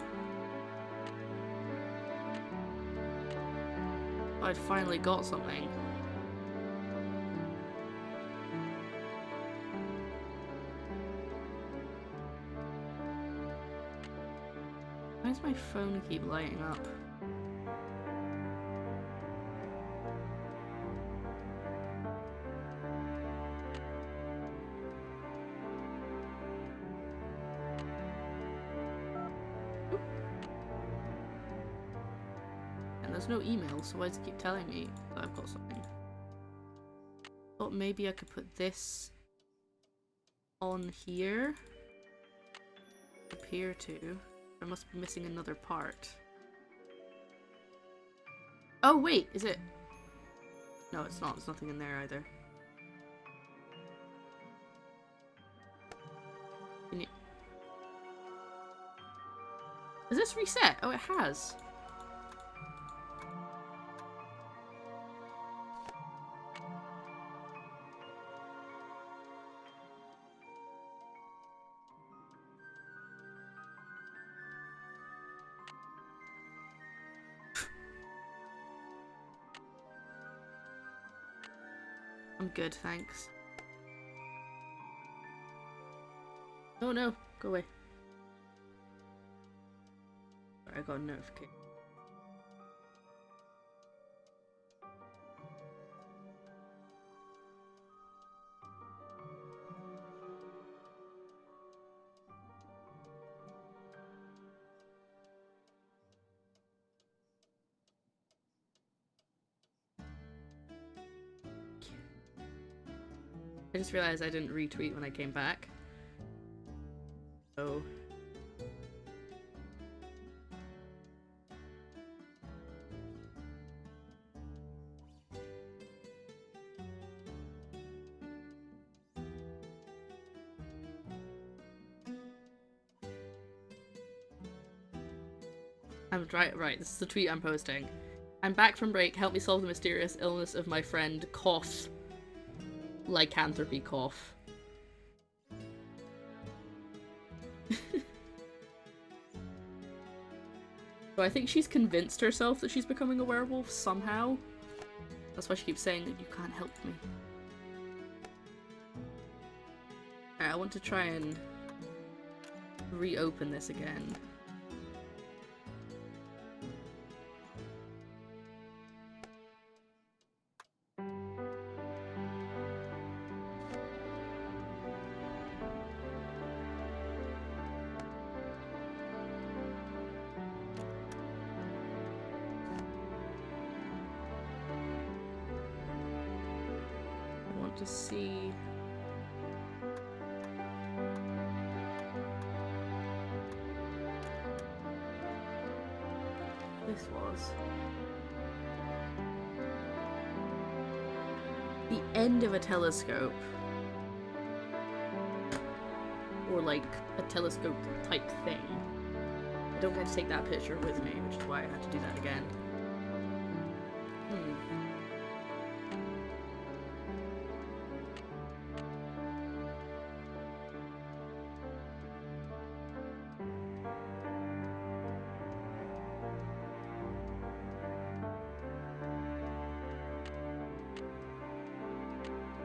I'd finally got something. Why does my phone keep lighting up? And there's no email, so why does it keep telling me that I've got something? Thought maybe I could put this on here. Appear to. I must be missing another part. Oh wait, is it? No, it's not. There's nothing in there either. Can you... Has this reset? Oh, it has. I'm good, thanks. Oh no, go away. Sorry, I got a notification. I just realized I didn't retweet when I came back. So... I'm right, this is the tweet I'm posting. I'm back from break, help me solve the mysterious illness of my friend, cough. Lycanthropy cough. So I think she's convinced herself that she's becoming a werewolf somehow. That's why she keeps saying that you can't help me. Alright, I want to try and reopen this again. To see this was the end of a telescope, or like a telescope type thing. I don't get to take that picture with me, which is why I had to do that again.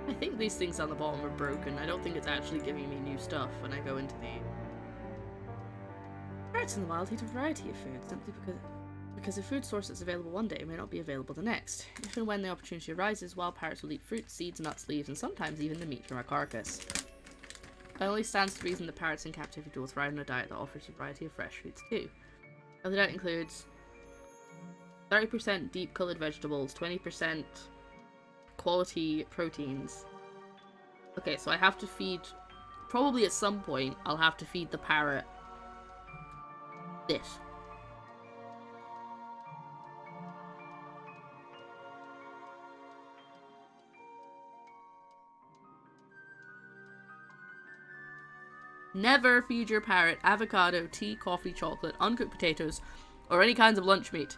I think these things on the bottom are broken. I don't think it's actually giving me new stuff when I go into the... Parrots in the wild eat a variety of food, simply because a food source that's available one day may not be available the next. If and when the opportunity arises, wild parrots will eat fruits, seeds, nuts, leaves, and sometimes even the meat from a carcass. It only stands to reason that parrots in captivity will thrive on a diet that offers a variety of fresh foods too. The diet includes 30% deep coloured vegetables, 20% quality proteins. Okay, so I have to feed, probably at some point, I'll have to feed the parrot this. Never feed your parrot avocado, tea, coffee, chocolate, uncooked potatoes, or any kinds of lunch meat.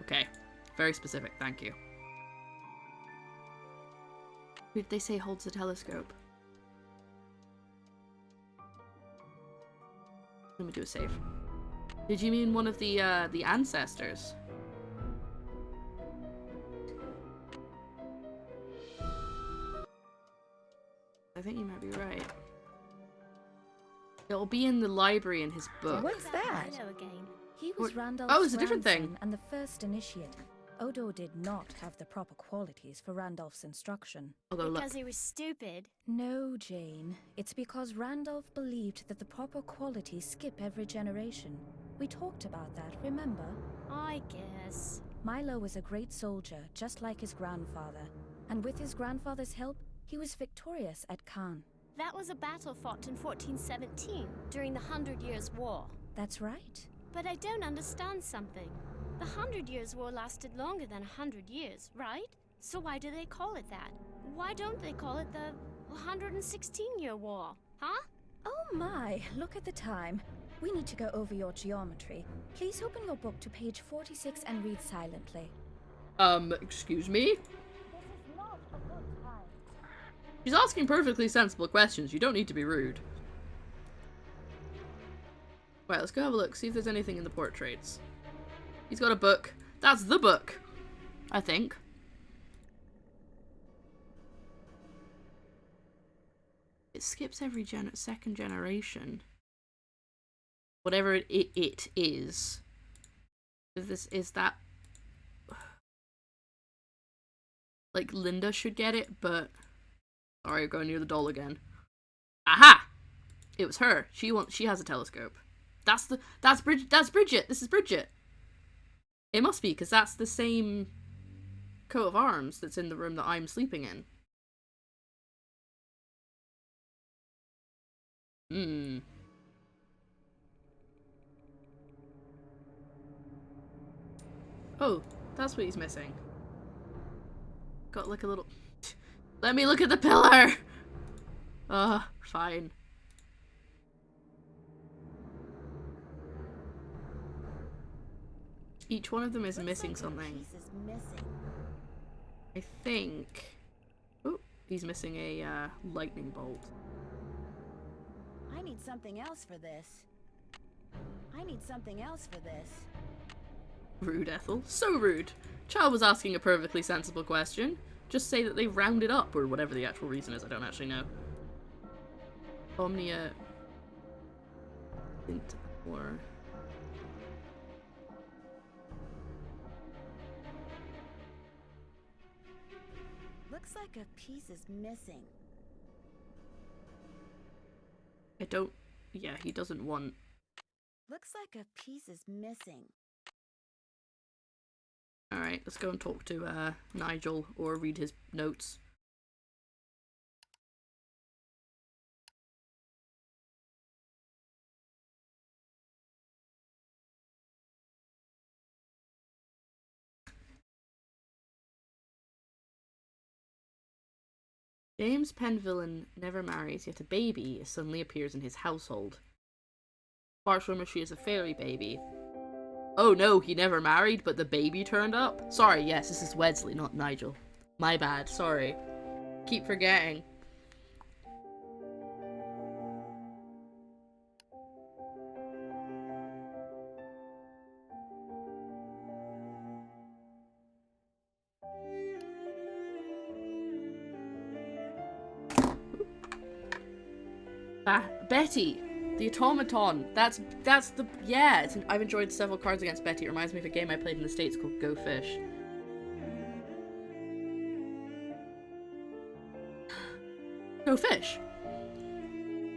Okay, very specific, thank you. Who did they say holds the telescope? Let me do a save. Did you mean one of the ancestors? I think you might be right. It'll be in the library in his book. What's that? I know again. He was What? Randolph's Oh, it's a different grandson thing. and the first initiate. Odo did not have the proper qualities for Randolph's instruction. Although, look. Because he was stupid. No, Jane. It's because Randolph believed that the proper qualities skip every generation. We talked about that, remember? I guess. Milo was a great soldier, just like his grandfather. And with his grandfather's help, he was victorious at Caen. That was a battle fought in 1417, during the 100 Years' War. That's right. But I don't understand something. The 100 Years' War lasted longer than 100 years, right? So why do they call it that? Why don't they call it the 116-year war, huh? Oh my, look at the time. We need to go over your geometry. Please open your book to page 46 and read silently. Excuse me? This is not a good time. She's asking perfectly sensible questions. You don't need to be rude. Right, let's go have a look, see if there's anything in the portraits. He's got a book. That's the book, I think. It skips every second generation. Whatever it is. Is that... Like, Linda should get it, but... Sorry, I'm going near the doll again. Aha! It was her. She has a telescope. That's Bridget. That's Bridget. This is Bridget. It must be, because that's the same coat of arms that's in the room that I'm sleeping in. Hmm. Oh, that's what he's missing. Got like a little... Let me look at the pillar! Fine. Each one of them is missing something. I think... Oh, he's missing a lightning bolt. I need something else for this. I need something else for this. Rude, Ethel. So rude. Child was asking a perfectly sensible question. Just say that they rounded up, or whatever the actual reason is, I don't actually know. Omnia... Or... Looks like a piece is missing. I don't... Yeah, he doesn't want... Looks like a piece is missing. Alright, let's go and talk to Nigel, or read his notes. James Penvillain never marries, yet a baby suddenly appears in his household. Sparks rumor she is a fairy baby. Oh no, he never married, but the baby turned up? Sorry, yes, this is Wesley, not Nigel. My bad, sorry. Keep forgetting. Betty! The automaton. That's the yeah. I've enjoyed several cards against Betty. It reminds me of a game I played in the States called Go Fish. Go Fish.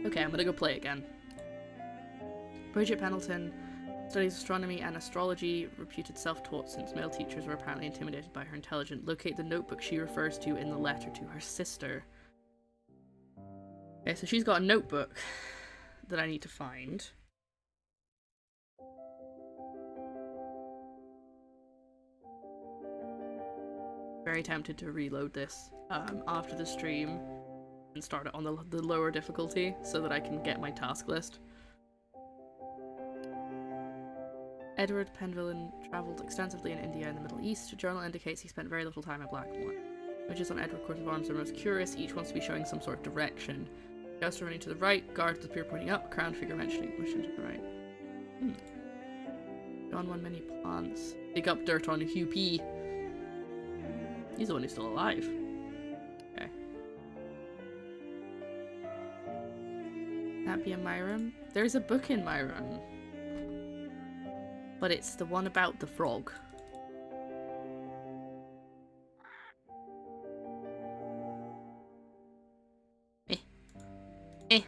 Okay, I'm gonna go play again. Bridget Pendleton studies astronomy and astrology, reputed self-taught since male teachers were apparently intimidated by her intelligence. Locate the notebook she refers to in the letter to her sister. Okay, so she's got a notebook that I need to find. Very tempted to reload this after the stream and start it on the lower difficulty so that I can get my task list. Edward Penville travelled extensively in India and the Middle East. A journal indicates he spent very little time at Blackmoor. Images on Edward coat of arms are most curious, each wants to be showing some sort of direction. Jouster running to the right, guard with the spear pointing up, crowned figure mentioning motion to the right. John won many plants. Dig up dirt on Hugh P. He's the one who's still alive. Okay. That be a Myron? There's a book in Myron. But it's the one about the frog. There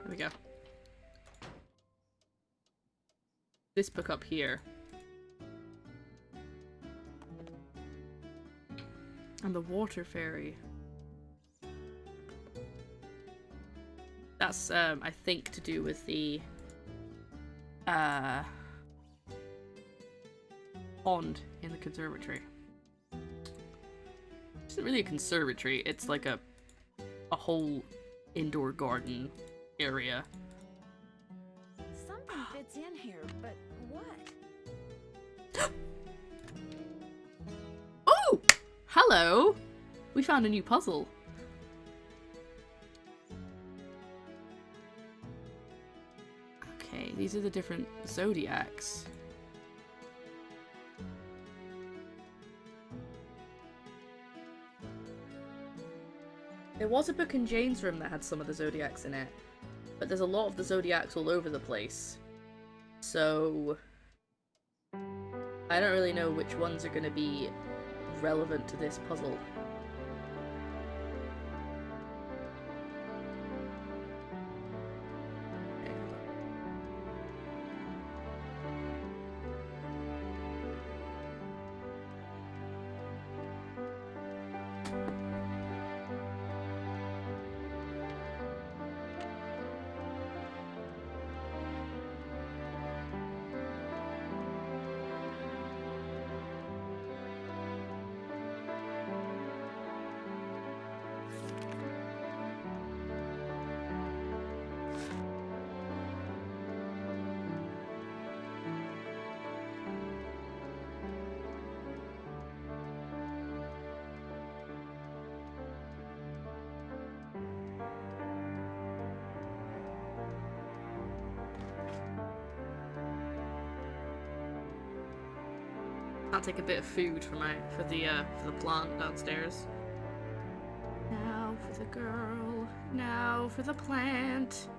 we go. This book up here. And the water fairy. That's, I think, to do with the, pond in the conservatory. It's not really a conservatory, it's like a whole indoor garden area. Something fits in here, but what? Oh! Hello! We found a new puzzle. Okay, these are the different zodiacs. There was a book in Jane's room that had some of the zodiacs in it, but there's a lot of the zodiacs all over the place. So I don't really know which ones are going to be relevant to this puzzle. I'll take a bit of food for the plant downstairs. Now for the girl. Now for the plant.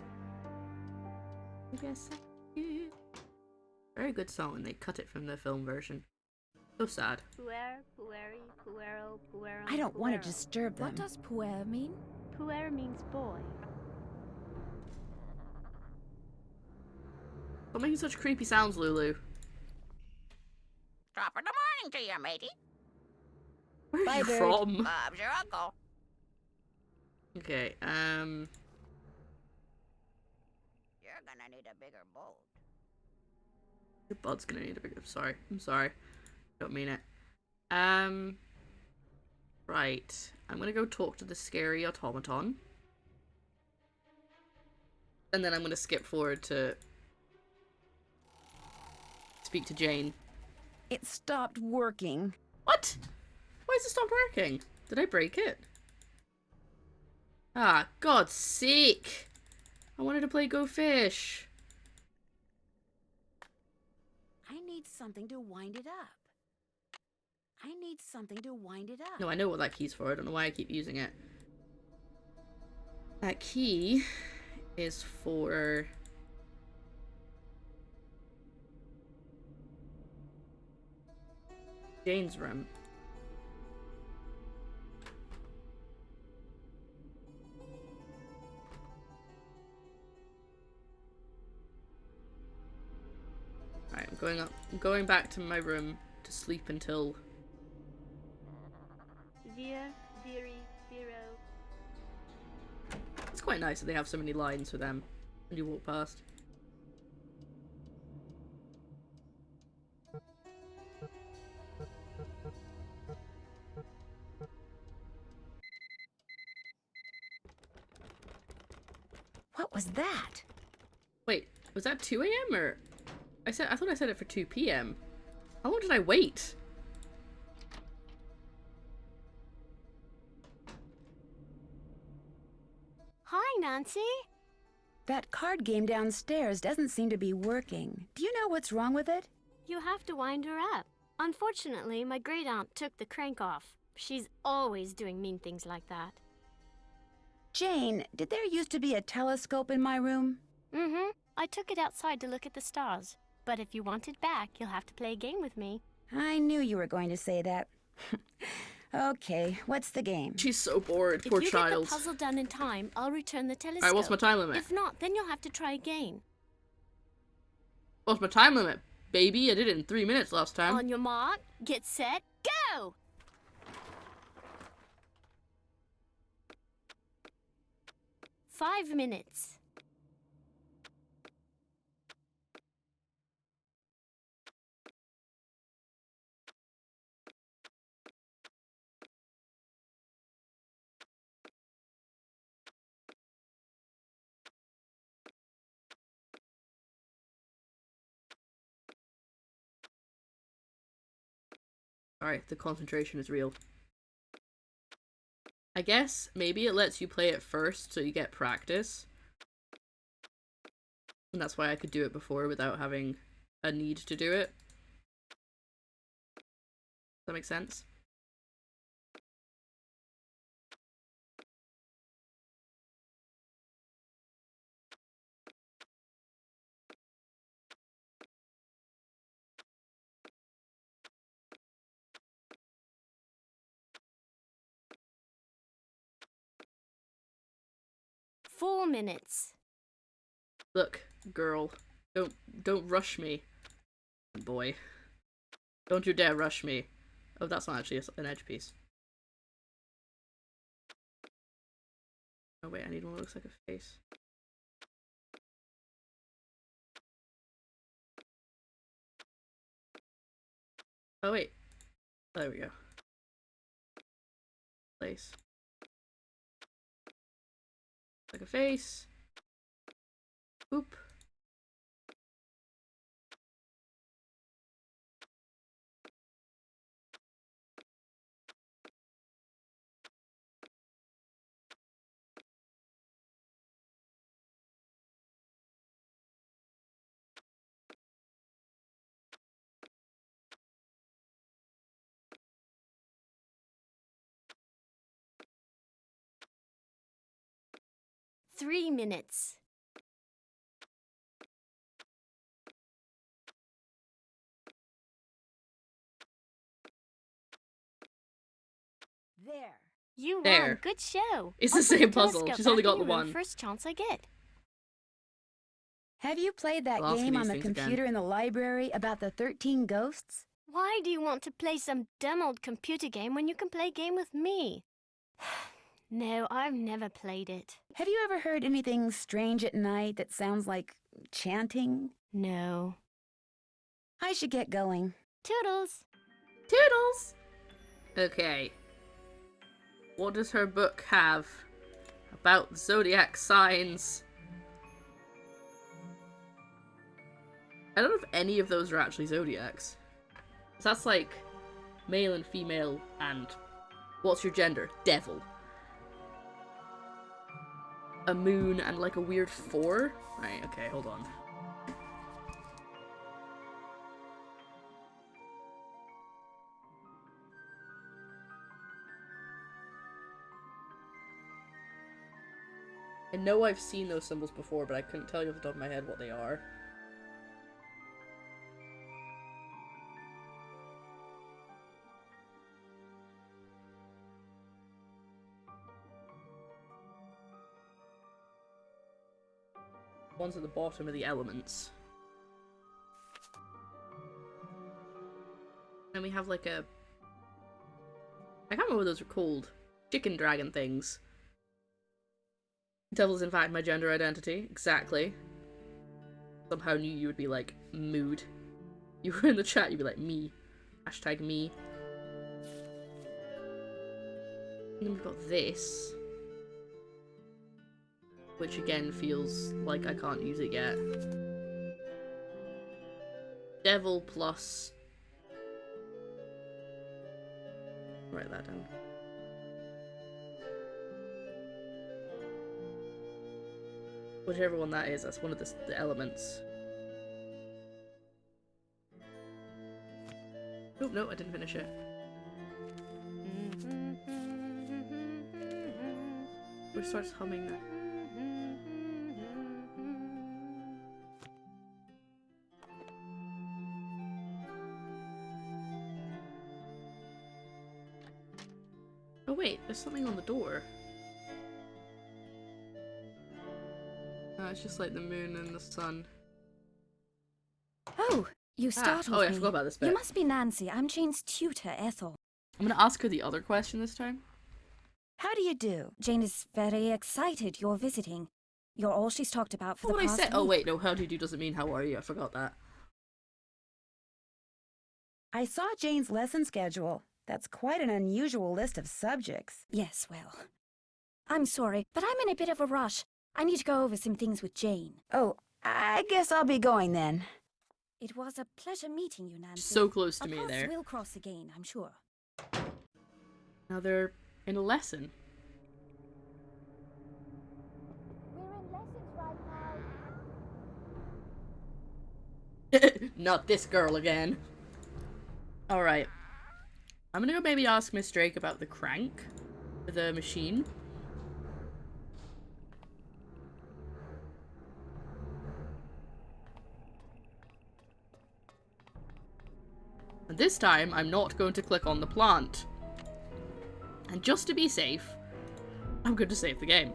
Yes. Very good song, and they cut it from the film version. So sad. I don't want to disturb them. What does puer mean? Puer means boy. Stop making such creepy sounds, Lulu. Top of the morning to you, matey. Where are Bye, you Bird. from? Bob's your uncle. Okay, You're gonna need a bigger boat. Your bud's gonna need a bigger. I'm sorry. Don't mean it. Right. I'm gonna go talk to the scary automaton. And then I'm gonna skip forward to speak to Jane. It stopped working. What? Why has it stopped working? Did I break it? Ah, God's sake! I wanted to play Go Fish. I need something to wind it up. I need something to wind it up. No, I know what that key's for. I don't know why I keep using it. That key is for Jane's room. Alright, I'm going up. I'm going back to my room to sleep until... It's quite nice that they have so many lines for them when you walk past. What was that? Wait, was that 2 AM or... I thought I said it for 2 PM. How long did I wait? Hi, Nancy. That card game downstairs doesn't seem to be working. Do you know what's wrong with it? You have to wind her up. Unfortunately, my great aunt took the crank off. She's always doing mean things like that. Jane, did there used to be a telescope in my room? Mm-hmm. I took it outside to look at the stars. But if you want it back, you'll have to play a game with me. I knew you were going to say that. Okay, what's the game? She's so bored, poor child. If you child. get the puzzle done in time, I'll return the telescope. Alright, what's my time limit? If not, then you'll have to try again. What's my time limit, baby? I did it in 3 minutes last time. On your mark, get set, go! Five minutes. Alright, the concentration is real. I guess maybe it lets you play it first so you get practice. And that's why I could do it before without having a need to do it. Does that make sense? Four minutes. Look, girl, don't rush me, boy. Don't you dare rush me. Oh, that's not actually an edge piece. Oh wait, I need one that looks like a face. Oh wait, there we go. Place. Like a face. Oop. Three minutes. There. You There. won. Good show. It's I'll the put same puzzle. telescope She's only back got in the your room one. First chance I get. Have you played that I'll ask you game on these the things computer in the library about the 13 ghosts? Why do you want to play some dumb old computer game when you can play a game with me? No, I've never played it. Have you ever heard anything strange at night that sounds like chanting? No. I should get going. Toodles. Toodles! Okay. What does her book have about zodiac signs? I don't know if any of those are actually zodiacs. So that's like male and female and what's your gender? Devil. A moon and like a weird 4? Right, okay, hold on. I know I've seen those symbols before, but I couldn't tell you off the top of my head what they are. Ones at the bottom are the elements. Then we have like a... I can't remember what those are called. Chicken dragon things. Devil's in fact my gender identity. Exactly. Somehow knew you would be like, mood. You were in the chat, you'd be like, me. Hashtag me. And then we've got this. Which again feels like I can't use it yet. Devil plus... Write that down. Whichever one that is, that's one of the elements. Oh, no, I didn't finish it. Or starts humming that. Oh wait, there's something on the door. Oh, it's just like the moon and the sun. Oh, you startled oh, yeah, me. I forgot about this bit. You must be Nancy. I'm Jane's tutor, Ethel. I'm gonna ask her the other question this time. How do you do? Jane is very excited you're visiting. You're all she's talked about for the What I past said? week. Oh wait, no, how do you do doesn't mean how are you. I forgot that. I saw Jane's lesson schedule. That's quite an unusual list of subjects. Yes, well, I'm sorry, but I'm in a bit of a rush. I need to go over some things with Jane. Oh, I guess I'll be going then. It was a pleasure meeting you, Nancy. So close to Our me paths there. will cross again, I'm sure. Now they're in a lesson. We're in lessons right now. Not this girl again. Alright. I'm gonna go maybe ask Miss Drake about the crank. The machine. And this time, I'm not going to click on the plant. And just to be safe, I'm going to save the game.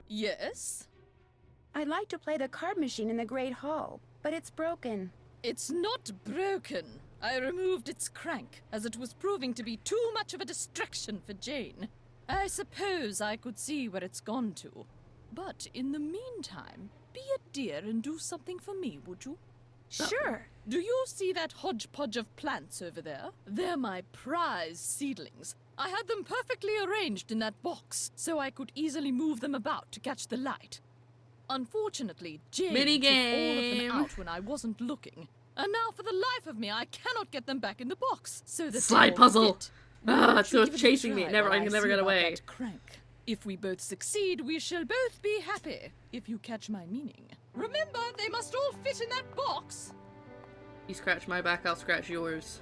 Yes? I'd like to play the card machine in the Great Hall, but it's broken. It's not broken. I removed its crank, as it was proving to be too much of a distraction for Jane. I suppose I could see where it's gone to. But in the meantime, be a dear and do something for me, would you? Sure. Do you see that hodgepodge of plants over there? They're my prize seedlings. I had them perfectly arranged in that box, so I could easily move them about to catch the light. Unfortunately, Jane took all of them out when I wasn't looking. And now, for the life of me, I cannot get them back in the box, so that Slide they all puzzle! fit. Ah, Won't so you it's give it a chasing me. try while I can never see get about away. that crank? If we both succeed, we shall both be happy, if you catch my meaning. Remember, they must all fit in that box! You scratch my back, I'll scratch yours.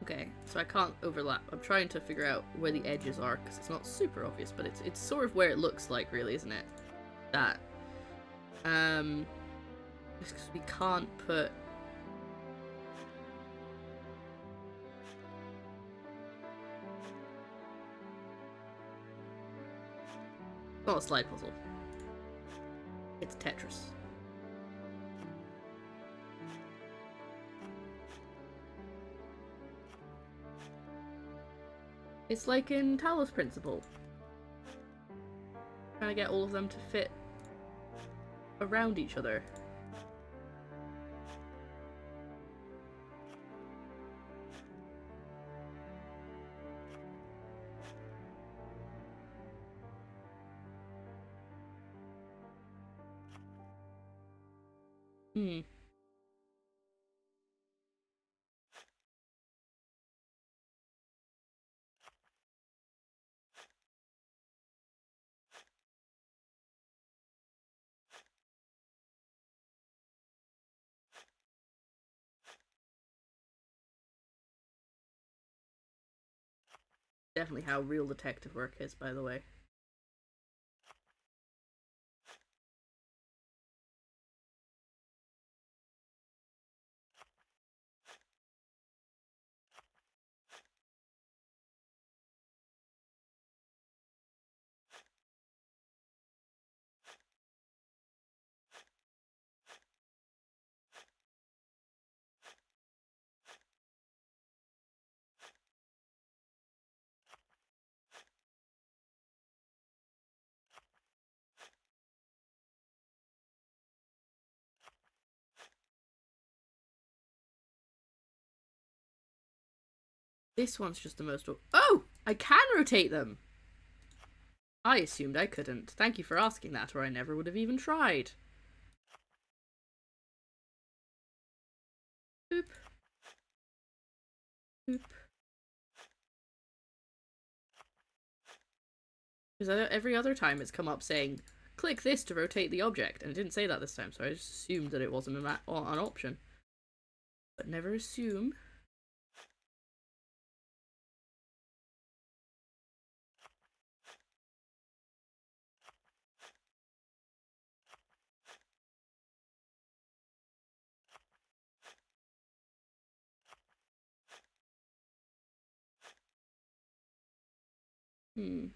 Okay, so I can't overlap. I'm trying to figure out where the edges are, because it's not super obvious, but it's sort of where it looks like, really, isn't it? That. Just because we can't put... It's not a slide puzzle. It's Tetris. It's like in Talos Principle. Trying to get all of them to fit around each other. Hmm. Definitely how real detective work is, by the way. This one's just the most... Oh! I can rotate them! I assumed I couldn't. Thank you for asking that, or I never would have even tried. Boop. Boop. Because every other time it's come up saying, click this to rotate the object, and it didn't say that this time, so I just assumed that it wasn't an option. But never assume. Hmm.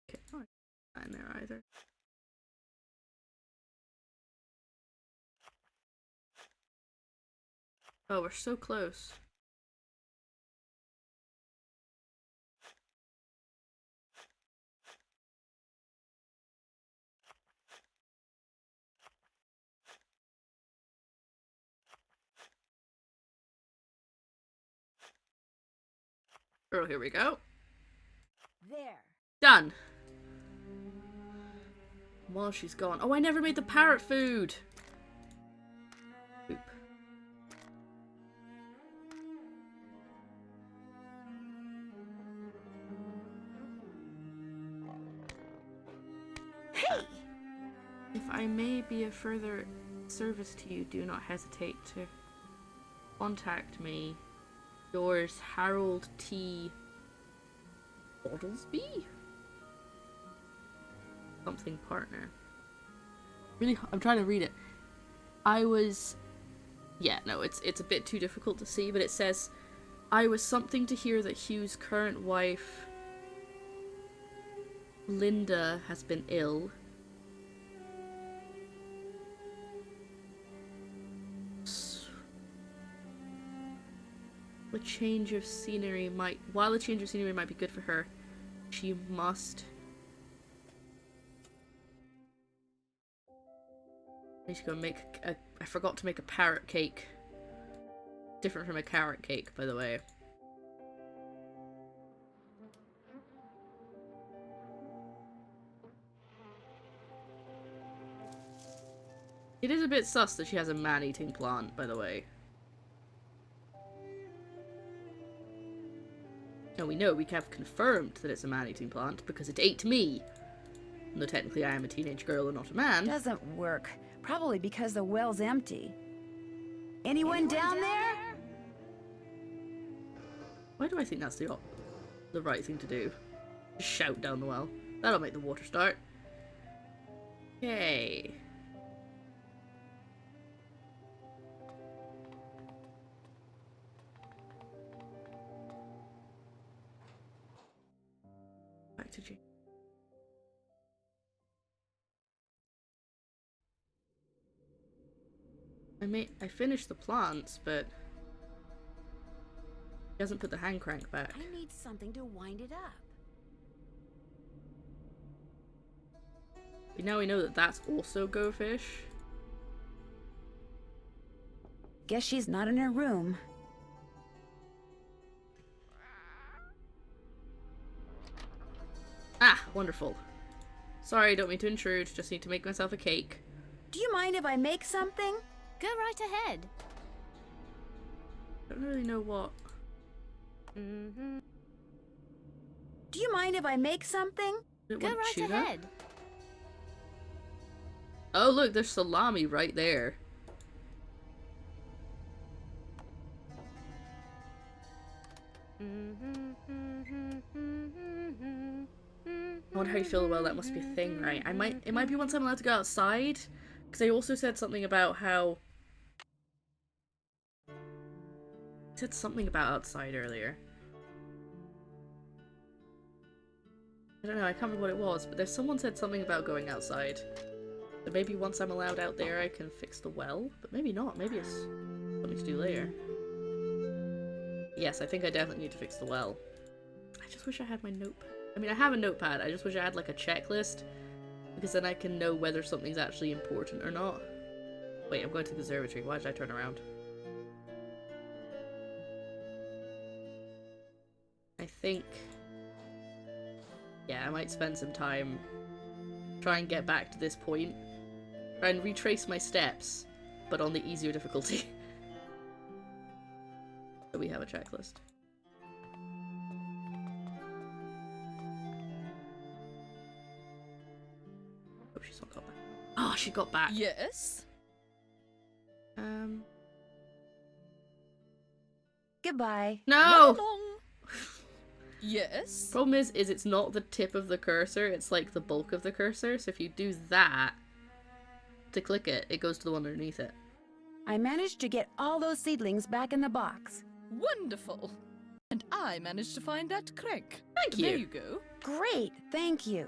Okay, not in there either. Oh, we're so close. Oh, here we go. There. Done. While she's gone. Oh, I never made the parrot food. Boop. Hey! If I may be of further service to you, do not hesitate to contact me. Yours, Harold T. Bottlesby? Something partner. Really, I'm trying to read it. Yeah, no, it's a bit too difficult to see, but it says, I was something to hear that Hugh's current wife, Linda, has been ill. While a change of scenery might be good for her, she must... I need to go make I forgot to make a parrot cake. Different from a carrot cake, by the way. It is a bit sus that she has a man-eating plant, by the way. Now we have confirmed that it's a man-eating plant because it ate me. Though technically I am a teenage girl and not a man. Doesn't work. Probably because the well's empty. Anyone down there? Why do I think that's the right thing to do? Just shout down the well. That'll make the water start. Yay. Back to Jane. I finished the plants, but he hasn't put the hand crank back. I need something to wind it up. But now we know that that's also Go Fish. Guess she's not in her room. Ah, wonderful. Sorry, don't mean to intrude, just need to make myself a cake. Do you mind if I make something? Go right ahead. Don't really know what. Do you mind if I make something? It Go went right tuna? ahead. Oh, look, there's salami right there. I wonder how you feel. Well, that must be a thing, right? It might be once I'm allowed to go outside, because they also said something about how. Said something about outside earlier. I don't know. I can't remember what it was, but there's someone said something about going outside. So maybe once I'm allowed out there, I can fix the well, but maybe not. Maybe it's something to do later. Yes, I think I definitely need to fix the well. I just wish I had my notepad. I mean, I have a notepad. I just wish I had like a checklist, because then I can know whether something's actually important or not. Wait, I'm going to the observatory. Why did I turn around? I think... yeah, I might spend some time try and get back to this point. Try and retrace my steps, but on the easier difficulty. So we have a checklist. Oh, she's not got back. Oh, she got back. Yes? Goodbye. No! Yes? Problem is it's not the tip of the cursor, it's like the bulk of the cursor, so if you do that to click it, it goes to the one underneath it. I managed to get all those seedlings back in the box. Wonderful! And I managed to find that crank. Thank you. There you go. Great, thank you.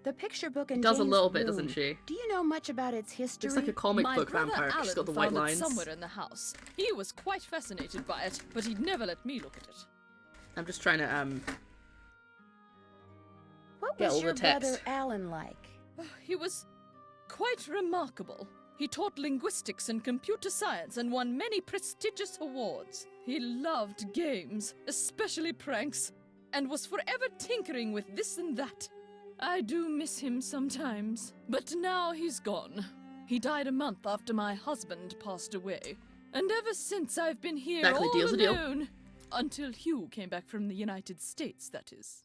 The picture book in Does a Jane's little bit, room. doesn't she? Do you know much about its history? Looks like a comic My book brother vampire. Alan She's got the white found it lines. somewhere in the house. He was quite fascinated by it, but he'd never let me look at it. I'm just trying to What get was all your the text. brother Alan like? He was quite remarkable. He taught linguistics and computer science and won many prestigious awards. He loved games, especially pranks, and was forever tinkering with this and that. I do miss him sometimes, but now he's gone. He died a month after my husband passed away, and ever since I've been here Exactly, all deal's a deal. alone. Until Hugh came back from the United States, that is.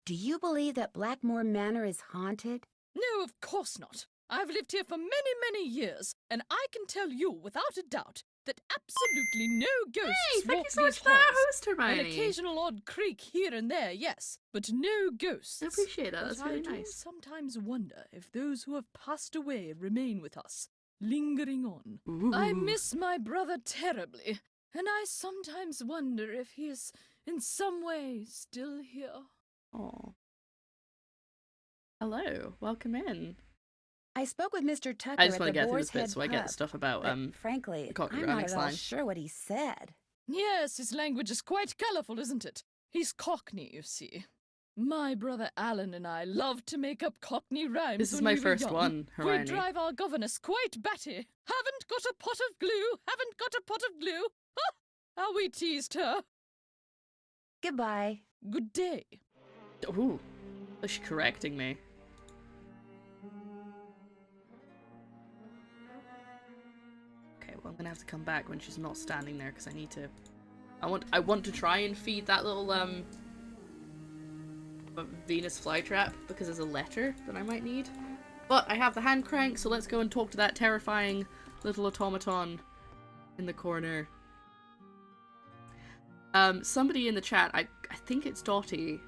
Do you believe that Blackmoor Manor is haunted? No, of course not. I've lived here for many, many years, and I can tell you without a doubt that absolutely no ghosts Hey, thank walk you so much these for that halls. host, Hermione. An occasional odd creak here and there, yes, but no ghosts. I appreciate that. That's But really I do nice. sometimes wonder if those who have passed away remain with us, lingering on. Ooh. I miss my brother terribly, and I sometimes wonder if he is, in some way, still here. Oh. Hello, welcome in. I spoke with Mr. Tucker I just at want to the get through Boar's this bit Head so I get pub, stuff about but frankly, the Cockney I'm grammar not at all slang. sure what he said. Yes, his language is quite colourful, isn't it? He's Cockney, you see. My brother Alan and I love to make up Cockney rhymes. This is when my we were first young. one, Hermione. We drive our governess quite batty. Haven't got a pot of glue, haven't got a pot of glue. Ha! How we teased her. Goodbye. Good day. Ooh, is she correcting me? Okay, well I'm gonna have to come back when she's not standing there because I need to. I want to try and feed that little Venus flytrap because there's a letter that I might need. But I have the hand crank, so let's go and talk to that terrifying little automaton in the corner. Somebody in the chat, I think it's Dottie,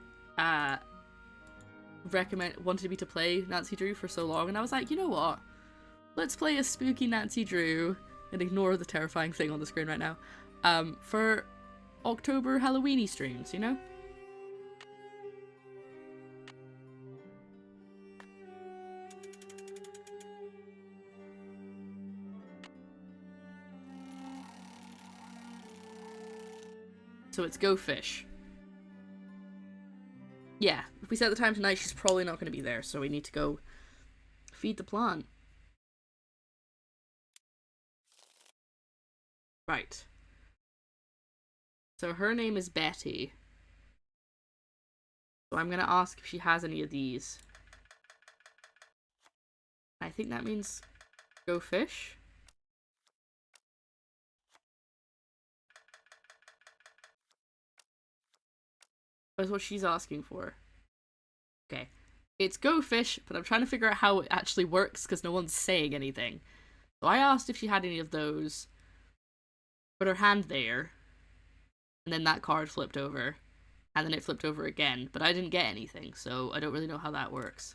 wanted me to play Nancy Drew for so long, and I was like, you know what? Let's play a spooky Nancy Drew and ignore the terrifying thing on the screen right now. For October Halloweeny streams, you know? So it's go fish. Yeah, if we set the time tonight, she's probably not going to be there, so we need to go feed the plant. Right. So her name is Betty. So I'm going to ask if she has any of these. I think that means go fish. That's what she's asking for. Okay. It's Go Fish, but I'm trying to figure out how it actually works because no one's saying anything. So I asked if she had any of those. Put her hand there. And then that card flipped over. And then it flipped over again. But I didn't get anything, so I don't really know how that works.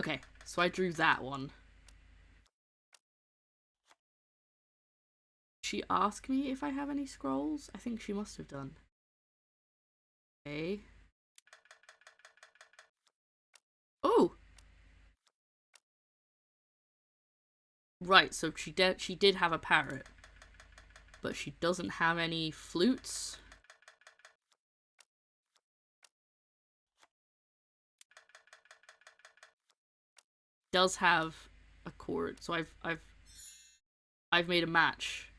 Okay, so I drew that one. She asked me if I have any scrolls? I think she must have done. Okay. Oh! Right, so she did have a parrot. But she doesn't have any flutes. Does have a chord, so I've made a match.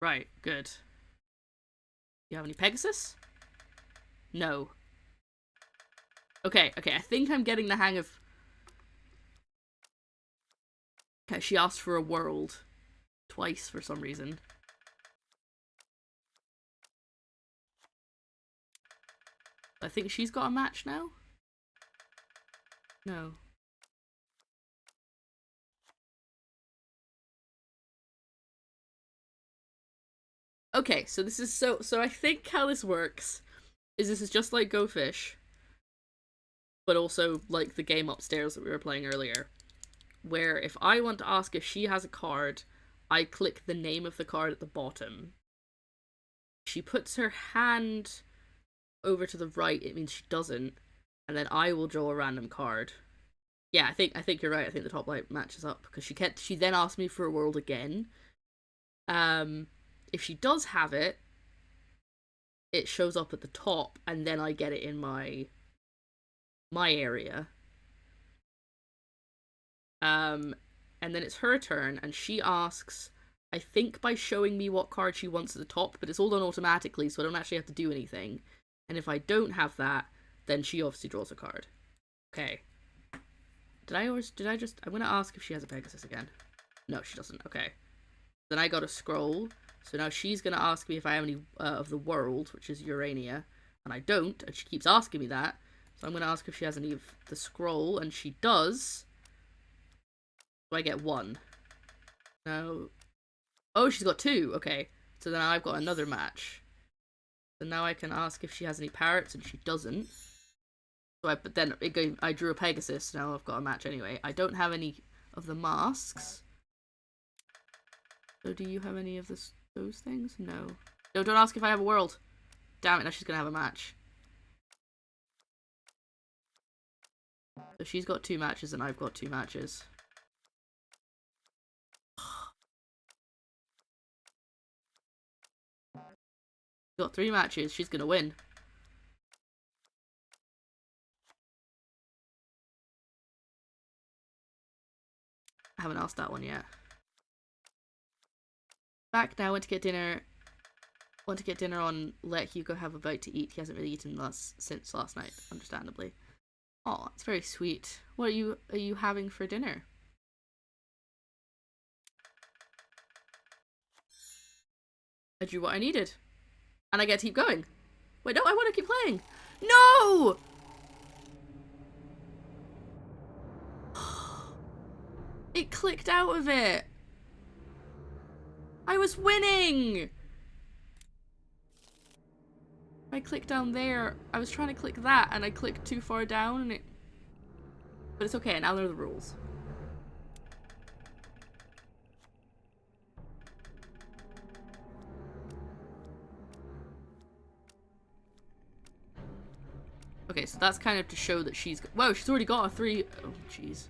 Right, good. You have any Pegasus? No. Okay, I think I'm getting the hang of... Okay, she asked for a world. Twice for some reason. I think she's got a match now? No. Okay, so this is so I think how this works is this is just like Go Fish, but also like the game upstairs that we were playing earlier, where if I want to ask if she has a card, I click the name of the card at the bottom. She puts her hand over to the right, it means she doesn't, and then I will draw a random card. Yeah, I think you're right. I think the top light matches up because she then asked me for a world again. If she does have it, it shows up at the top, and then I get it in my area. And then it's her turn, and she asks, I think by showing me what card she wants at the top, but it's all done automatically, so I don't actually have to do anything. And if I don't have that, then she obviously draws a card. Okay. I'm gonna ask if she has a Pegasus again. No, she doesn't. Okay. Then I got a scroll. So now she's gonna ask me if I have any of the world, which is Urania. And I don't, and she keeps asking me that. So I'm gonna ask if she has any of the scroll, and she does. So I get one. No. Oh, she's got two. Okay. So then I've got another match. So now I can ask if she has any parrots, and she doesn't. So but then I drew a Pegasus, now I've got a match anyway. I don't have any of the masks. So do you have any of those things? No. No, don't ask if I have a world. Damn it, now she's gonna have a match. So she's got 2 matches and I've got 2 matches. Got 3 matches, she's gonna win. I haven't asked that one yet. Back now, went to get dinner on let Hugo have a bite to eat. He hasn't really eaten since last night, understandably. Oh, it's very sweet. What are you having for dinner? I drew what I needed. And I get to keep going. Wait, no, I want to keep playing. No! It clicked out of it. I was winning! I clicked down there. I was trying to click that and I clicked too far down and it... But it's okay, now there are the rules. Okay, so that's kind of to show that she's... Whoa, she's already got a 3... Oh, jeez.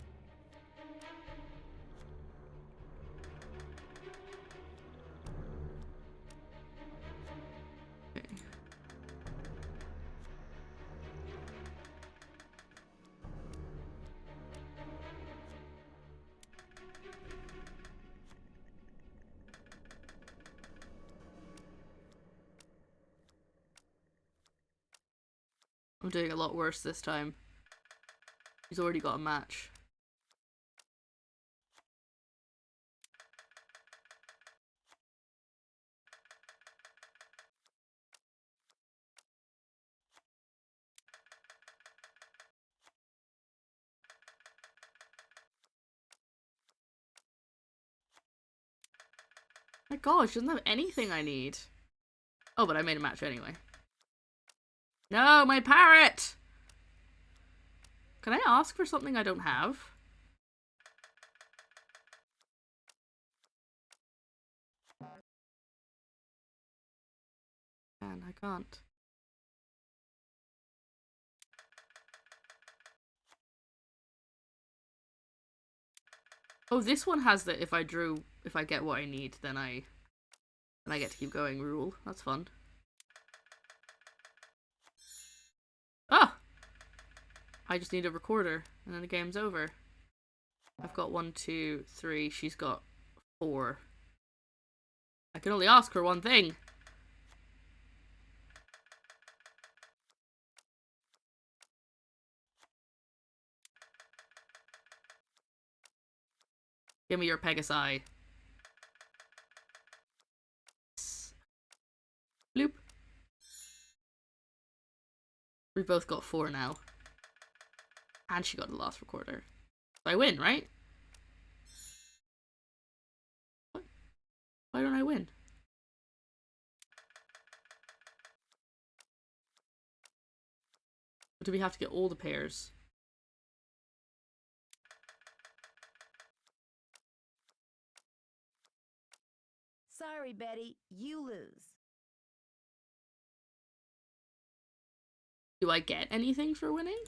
Okay. I'm doing a lot worse this time. He's already got a match. My gosh, doesn't have anything I need. Oh, but I made a match anyway. No, my parrot! Can I ask for something I don't have? Man, I can't. Oh, this one has the if I get what I need, then I get to keep going rule. That's fun. Ah! I just need a recorder, and then the game's over. I've got 1, 2, 3. She's got 4. I can only ask her one thing. Give me your Pegasi. Bloop. We've both got 4 now. And she got the last recorder. I win, right? What? Why don't I win? Or do we have to get all the pairs? Sorry, Betty, you lose. Do I get anything for winning?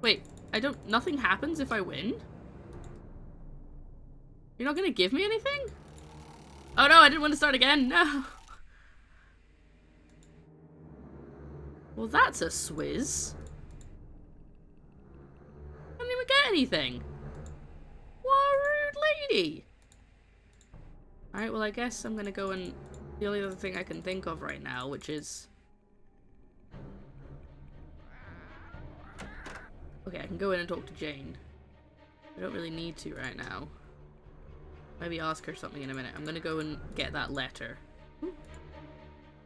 Wait, nothing happens if I win? You're not gonna give me anything? Oh no, I didn't want to start again, no! Well, that's a swizz. I didn't even get anything. What a rude lady! Alright, well I guess I'm gonna go and... The only other thing I can think of right now, which is... Okay, I can go in and talk to Jane. I don't really need to right now. Maybe ask her something in a minute. I'm gonna go and get that letter. The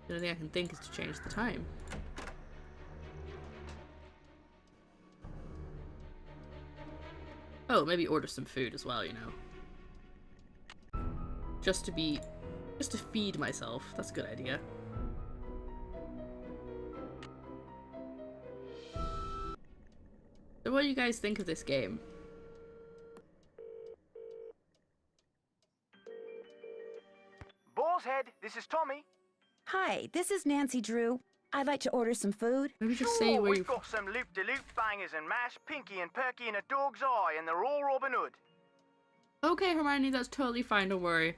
only thing I can think is to change the time. Oh, maybe order some food as well, you know. Just to feed myself. That's a good idea. So what do you guys think of this game? Boar's Head, this is Tommy. Hi, this is Nancy Drew. I'd like to order some food. Maybe just say where We've got some loop-de-loop bangers and mash, Pinky and Perky and a dog's eye, and they're all Robin Hood. Okay, Hermione, that's totally fine, don't worry.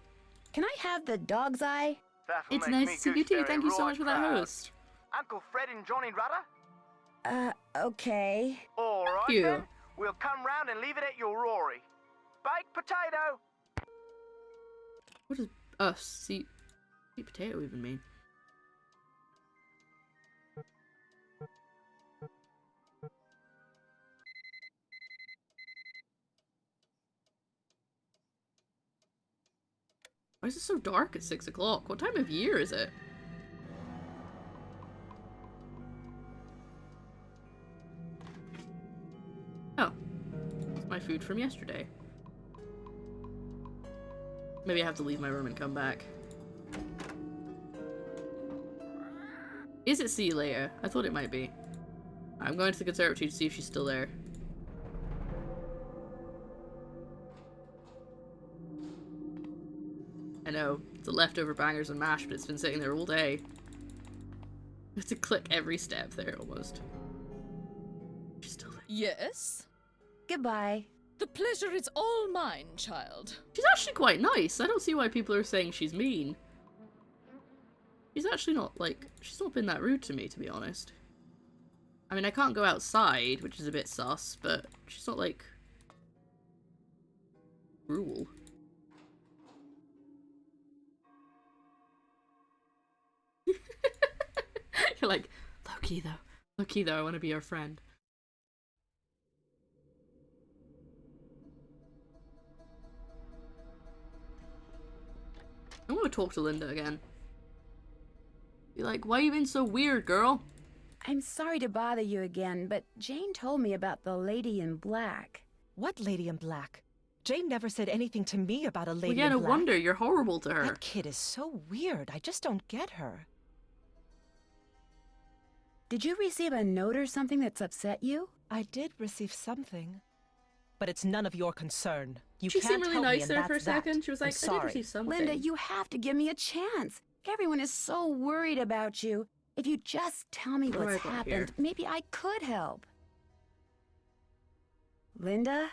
Can I have the dog's eye? That'll It's make nice me to see you too. Gooseberry Thank you so right much for that proud. host. Uncle Fred and Johnny Rudder? Okay. Alright you. then. We'll come round and leave it at your Rory. Baked potato! What does sweet potato even mean? Why is it so dark at 6 o'clock? What time of year is it? Oh. It's my food from yesterday. Maybe I have to leave my room and come back. Is it see you later? I thought it might be. I'm going to the conservatory to see if she's still there. I know, it's the leftover bangers and mash, but it's been sitting there all day. I have to click every step there, almost. She's still there. Yes? Goodbye. The pleasure is all mine, child. She's actually quite nice. I don't see why people are saying she's mean. She's actually not, like, she's not been that rude to me, to be honest. I mean, I can't go outside, which is a bit sus, but she's not, like, cruel. You're like, low-key though, I want to be your friend. I want to talk to Linda again. Be like, why you been so weird, girl? I'm sorry to bother you again, but Jane told me about the lady in black. What lady in black? Jane never said anything to me about a lady Well, yeah, in no black. wonder. You're horrible to her. That kid is so weird. I just don't get her. Did you receive a note or something that's upset you? I did receive something. But it's none of your concern. You She can't seemed really help nice me, and there for a that's that. second. She was I'm like, I did sorry. receive something. Linda, you have to give me a chance. Everyone is so worried about you. If you just tell me What do I what's got happened, here? maybe I could help. Linda,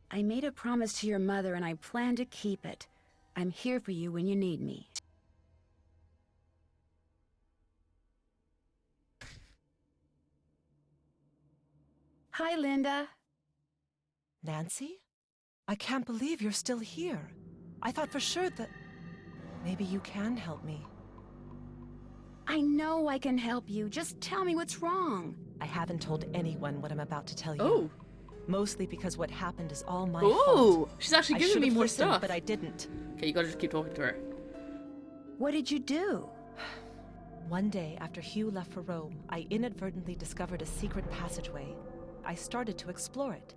I made a promise to your mother and I plan to keep it. I'm here for you when you need me. Hi, Linda. Nancy? I can't believe you're still here. I thought for sure that... maybe you can help me. I know I can help you. Just tell me what's wrong. I haven't told anyone what I'm about to tell you. Oh. Mostly because what happened is all my Oh, fault. she's actually I giving me should've more listened, stuff. but I didn't. Okay, you gotta just keep talking to her. What did you do? One day, after Hugh left for Rome, I inadvertently discovered a secret passageway. I started to explore it.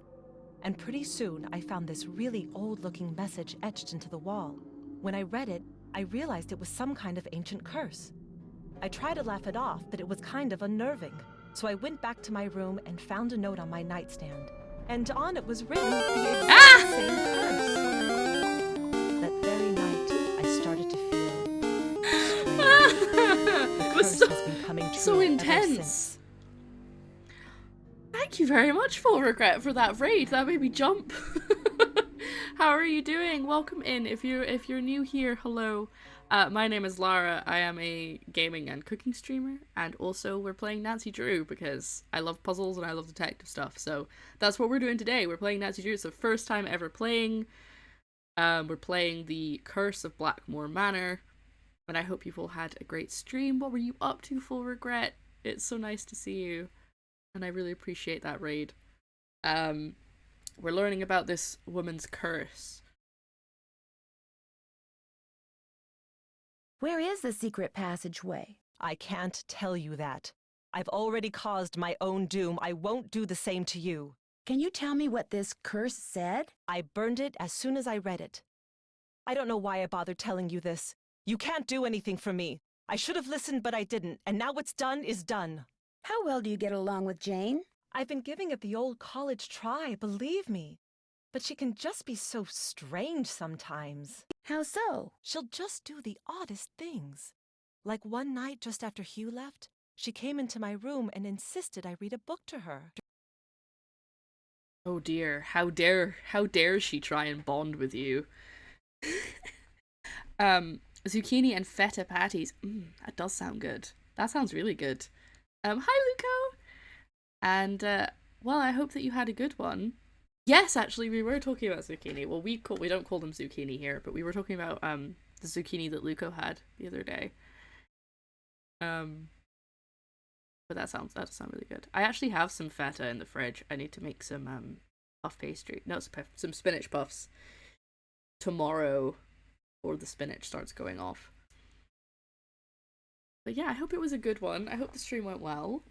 And pretty soon, I found this really old-looking message etched into the wall. When I read it, I realized it was some kind of ancient curse. I tried to laugh it off, but it was kind of unnerving. So I went back to my room and found a note on my nightstand. And on it was written the exact same curse. That very night, I started to feel strange. The curse has been coming true so ever intense. since. Thank you very much, Full Regret, for that raid. That made me jump. How are you doing? Welcome in. If you're new here, hello. My name is Lara. I am a gaming and cooking streamer, and also we're playing Nancy Drew because I love puzzles and I love detective stuff. So that's what we're doing today. We're playing Nancy Drew. It's the first time ever playing. We're playing the Curse of Blackmoor Manor, and I hope you've all had a great stream. What were you up to, Full Regret? It's so nice to see you, and I really appreciate that raid. We're learning about this woman's curse. Where is the secret passageway? I can't tell you that. I've already caused my own doom. I won't do the same to you. Can you tell me what this curse said? I burned it as soon as I read it. I don't know why I bothered telling you this. You can't do anything for me. I should have listened, but I didn't, and now what's done is done. How well do you get along with Jane? I've been giving it the old college try, believe me. But she can just be so strange sometimes. How so? She'll just do the oddest things. Like one night just after Hugh left, she came into my room and insisted I read a book to her. Oh dear, how dare she try and bond with you. Zucchini and feta patties. That does sound good. That sounds really good. Hi Luco! And, well, I hope that you had a good one. Yes, actually, we were talking about zucchini. Well, we don't call them zucchini here, but we were talking about, the zucchini that Luco had the other day. But that does sound really good. I actually have some feta in the fridge. I need to make some, puff pastry. No, some spinach puffs tomorrow, before the spinach starts going off. But yeah, I hope it was a good one. I hope the stream went well.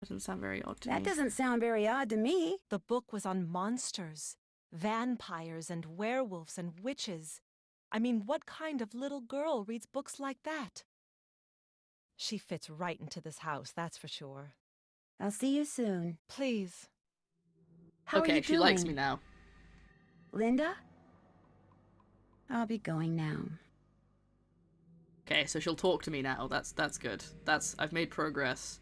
That doesn't sound very odd to me. That doesn't sound very odd to me. The book was on monsters, vampires and werewolves and witches. I mean, what kind of little girl reads books like that? She fits right into this house, that's for sure. I'll see you soon. Please. How are Okay, you she likes doing? me now. Linda? I'll be going now. Okay, so she'll talk to me now. That's good. I've made progress.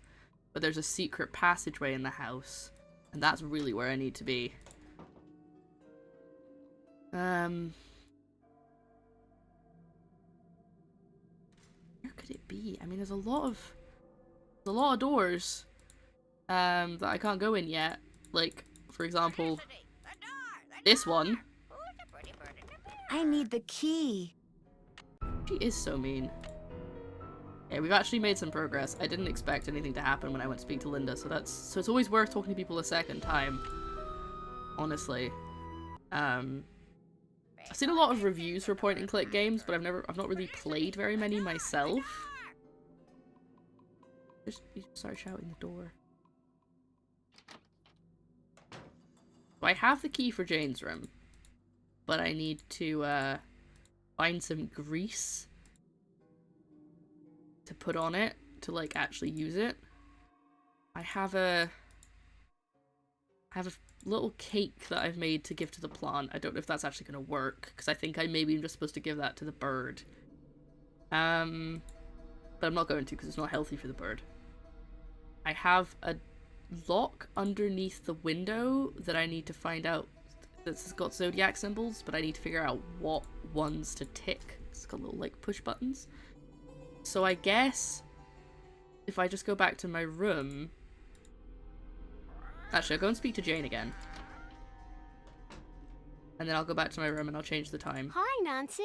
But there's a secret passageway in the house, and that's really where I need to be. Where could it be? I mean, there's a lot of doors that I can't go in yet. Like, for example, this one. I need the key. She is so mean. Yeah, we've actually made some progress. I didn't expect anything to happen when I went to speak to Linda, so it's always worth talking to people a second time. Honestly. I've seen a lot of reviews for point and click games, but I've not really played very many myself. You just start shouting the door. So I have the key for Jane's room, but I need to find some grease to put on it to like actually use it. I have a little cake that I've made to give to the plant. I don't know if that's actually going to work, because I think I maybe am just supposed to give that to the bird. But I'm not going to, because it's not healthy for the bird. I have a lock underneath the window that I need to find out that's got zodiac symbols, but I need to figure out what ones to tick. It's got little like push buttons. So I guess if I just go back to my room... Actually, I'll go and speak to Jane again. And then I'll go back to my room and I'll change the time. Hi, Nancy.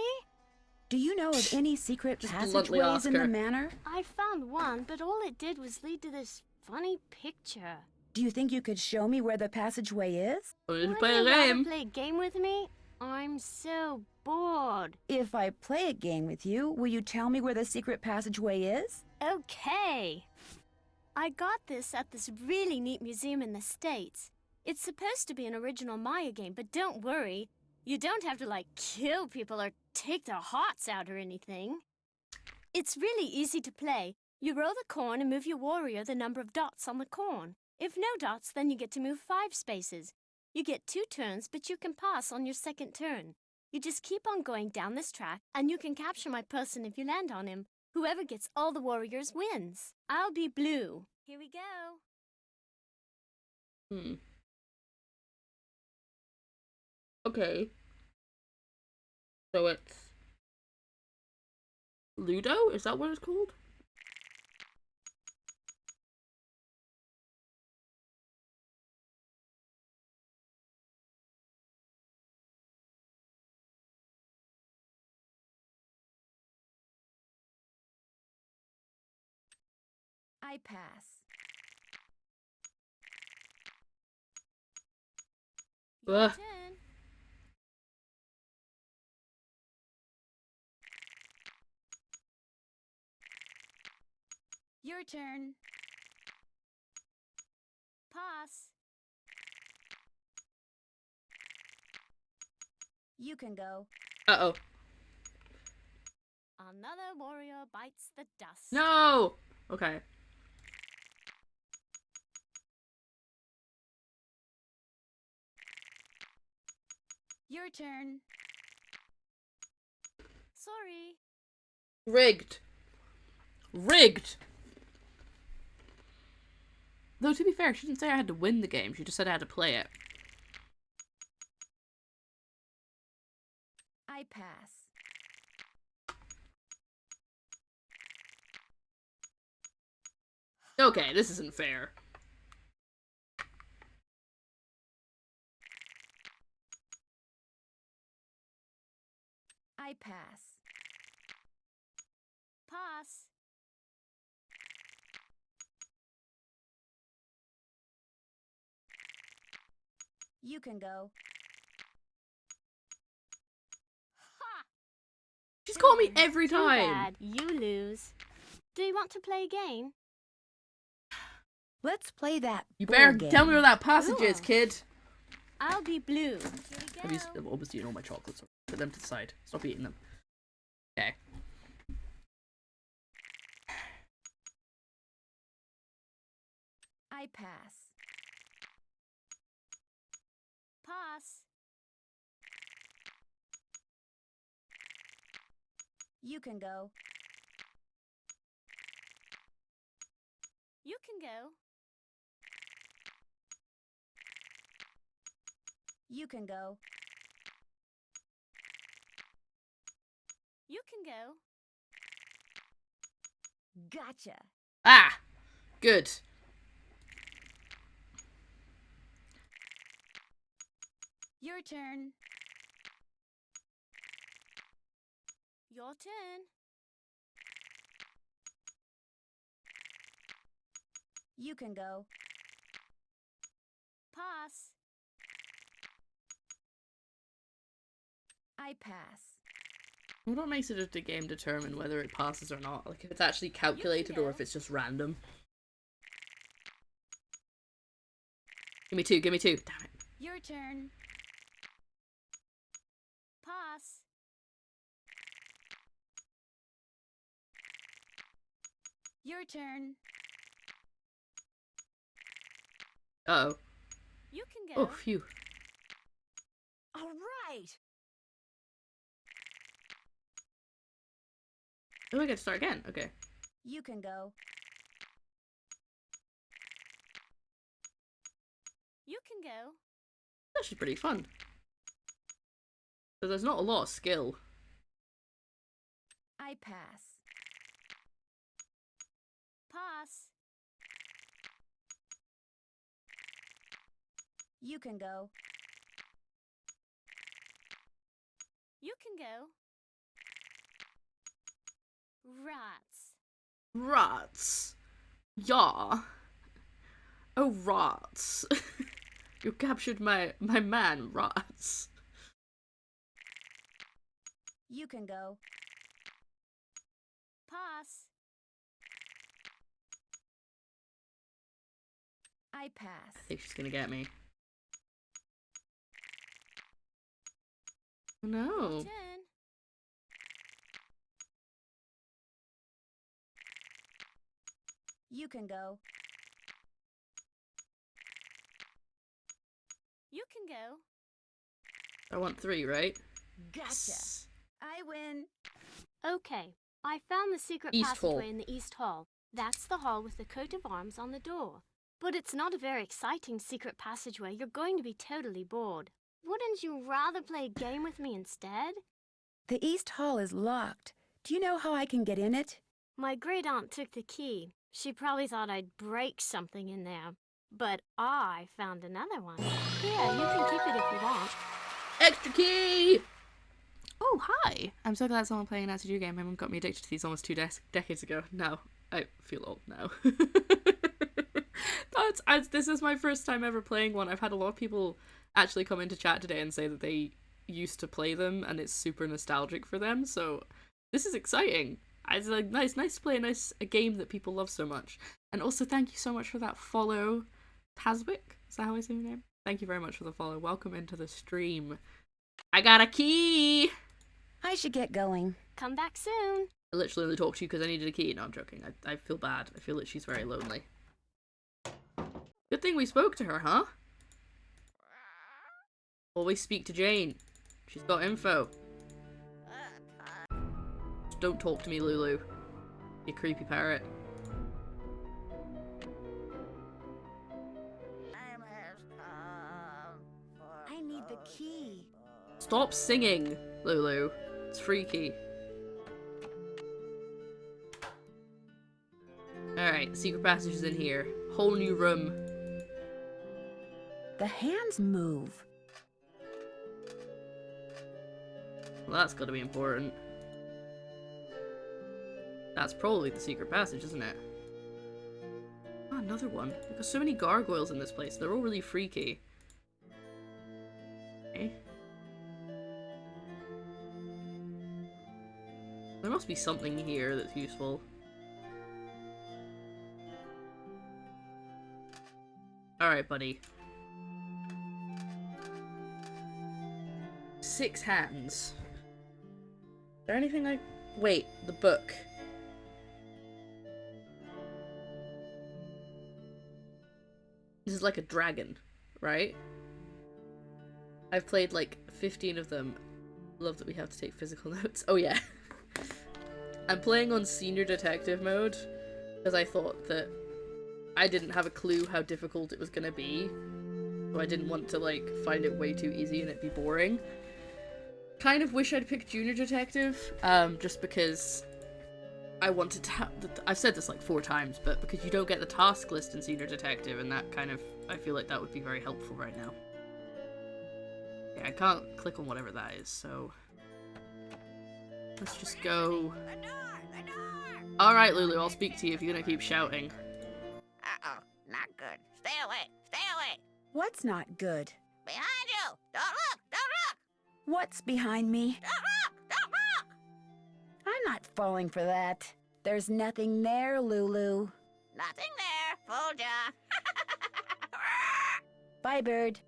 Do you know of any secret Just bluntly passageways ask in her. the manor? I found one, but all it did was lead to this funny picture. Do you think you could show me where the passageway is? Let's Would play a you rather game. play a game with me? I'm so bored. If I play a game with you, will you tell me where the secret passageway is? Okay. I got this at this really neat museum in the States. It's supposed to be an original Maya game, but don't worry. You don't have to, like, kill people or take their hearts out or anything. It's really easy to play. You roll the corn and move your warrior the number of dots on the corn. If no dots, then you get to move 5 spaces. You get 2 turns, but you can pass on your second turn. You just keep on going down this track, and you can capture my person if you land on him. Whoever gets all the warriors wins. I'll be blue. Here we go. Okay. So it's... Ludo? Is that what it's called? I pass. Your Ugh. turn. Your turn. Pass. You can go. Uh-oh. Another warrior bites the dust. No! Okay. Your turn. Sorry. Rigged. Rigged! Though, to be fair, she didn't say I had to win the game. She just said I had to play it. I pass. Okay, this isn't fair. I pass. Pass. You can go. Ha! She's called me every Too time! bad. You lose. Do you want to play a game? Let's play that. You bull better game. tell me where that passage is, Cool. kid! I'll be blue. Here I've we used, go. I've almost eaten all my chocolates. Put them to the side. Stop eating them. Okay. I pass. Pass. You can go. You can go. You can go. You can go. Gotcha. Ah! Good. Your turn. Your turn. You can go. Pass. I pass. What makes it a game determine whether it passes or not? Like, if it's actually calculated or if it's just random. Give me 2, give me 2. Damn it. Your turn. Pass. Your turn. Uh-oh. You can Oh, go. phew. All right. Oh, I get to start again. Okay. You can go. You can go. That's actually pretty fun. So there's not a lot of skill. I pass. Pass. You can go. You can go. Rats. Rats. Yeah. Oh, rats. You captured my man, rats. You can go. Pass. I pass. I think she's gonna get me. Oh, no. Your turn. You can go. You can go. I want 3, right? Gotcha. Yes. I win. Okay, I found the secret East passageway hall. in the East Hall. That's the hall with the coat of arms on the door. But it's not a very exciting secret passageway. You're going to be totally bored. Wouldn't you rather play a game with me instead? The East Hall is locked. Do you know how I can get in it? My great aunt took the key. She probably thought I'd break something in there. But I found another one. Here, you can keep it if you want. Extra key! Oh, hi! I'm so glad someone playing an RPG game. My mum got me addicted to these almost 2 decades ago. Now, I feel old now. This is my first time ever playing one. I've had a lot of people actually come into chat today and say that they used to play them and it's super nostalgic for them, so this is exciting. It's like nice to play a game that people love so much. And also thank you so much for that follow, Taswick. Is that how I say your name? Thank you very much for the follow. Welcome into the stream. I got a key! I should get going. Come back soon. I literally only talked to you because I needed a key. No, I'm joking. I feel bad. I feel that she's very lonely. Good thing we spoke to her, huh? Always speak to Jane. She's got info. Just don't talk to me, Lulu. You creepy parrot. I need the key. Stop singing, Lulu. It's freaky. Alright, secret passage is in here. Whole new room. The hands move. Well, that's gotta be important. That's probably the secret passage, isn't it? Oh, another one. We've got so many gargoyles in this place. They're all really freaky. Okay. There must be something here that's useful. Alright, buddy. 6 hands. Is there anything I... Wait, the book. This is like a dragon, right? I've played like 15 of them. Love that we have to take physical notes. Oh yeah. I'm playing on senior detective mode because I thought that I didn't have a clue how difficult it was gonna be. So I didn't want to like find it way too easy and it'd be boring. Kind of wish I'd picked junior detective, just because I wanted to have, I've said this like 4 times, but because you don't get the task list in senior detective and that kind of, I feel like that would be very helpful right now. Yeah, I can't click on whatever that is, so let's just go. Alright, Lulu, I'll speak to you if you're gonna keep shouting. Uh-oh, not good. Stay away, stay away. What's not good? Behind you. Don't look, don't look. What's behind me? Don't look, don't look. I'm not falling for that. There's nothing there, Lulu. Nothing there. Fooled ya. Bye, bird.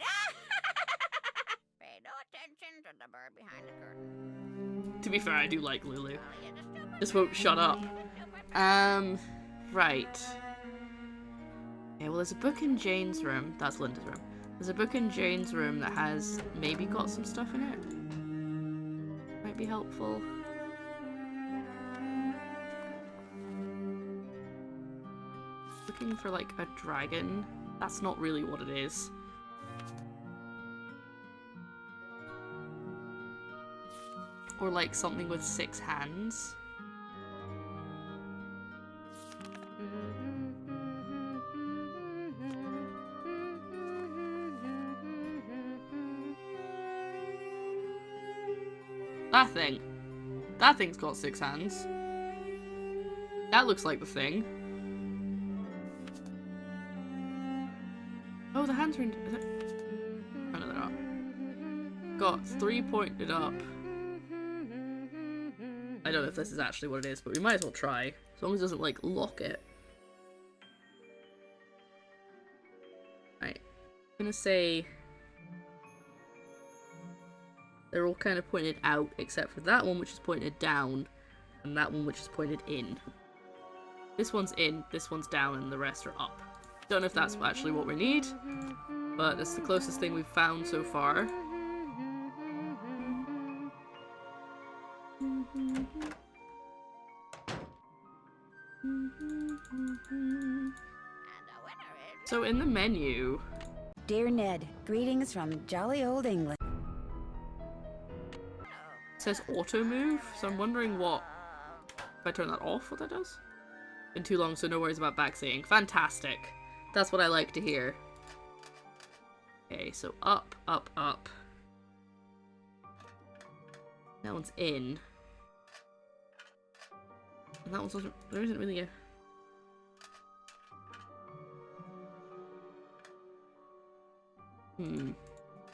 To be fair, I do like Lulu. Just won't shut up. Right. Okay, well there's a book in Jane's room. That's Linda's room. There's a book in Jane's room that has maybe got some stuff in it. Might be helpful. Looking for like a dragon. That's not really what it is. Or like something with 6 hands. That thing. That thing's got 6 hands. That looks like the thing. Oh, the hands are in... Is it? Oh, no, they're not. Got 3 pointed up. I don't know if this is actually what it is, but we might as well try. As long as it doesn't, like, lock it. Right. I'm gonna say... They're all kind of pointed out, except for that one which is pointed down, and that one which is pointed in. This one's in, this one's down, and the rest are up. Don't know if that's actually what we need, but it's the closest thing we've found so far. So in the menu... Dear Ned, greetings from jolly old England. It says auto move, so I'm wondering what... If I turn that off, what that does? Been too long, so no worries about backseeing. Fantastic. That's what I like to hear. Okay, so up, up, up. That one's in. And that one's also... There isn't really a...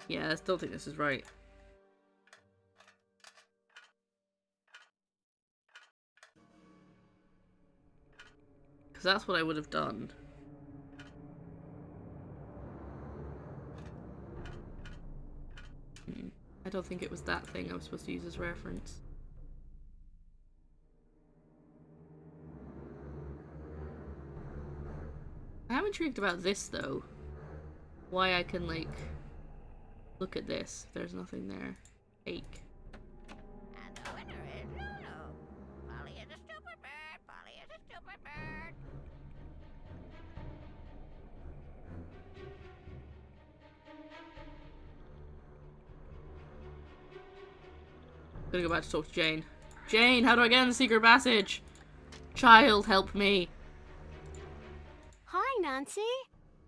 Yeah, I still think this is right. Because that's what I would have done. I don't think it was that thing I was supposed to use as reference. I'm intrigued about this though. Why I can like look at this. There's nothing there. Fake. And the winner is Lulu. Polly is a stupid bird. Polly is a stupid bird. I'm gonna go back to talk to Jane. Jane, how do I get in the secret passage? Child, help me. Hi, Nancy.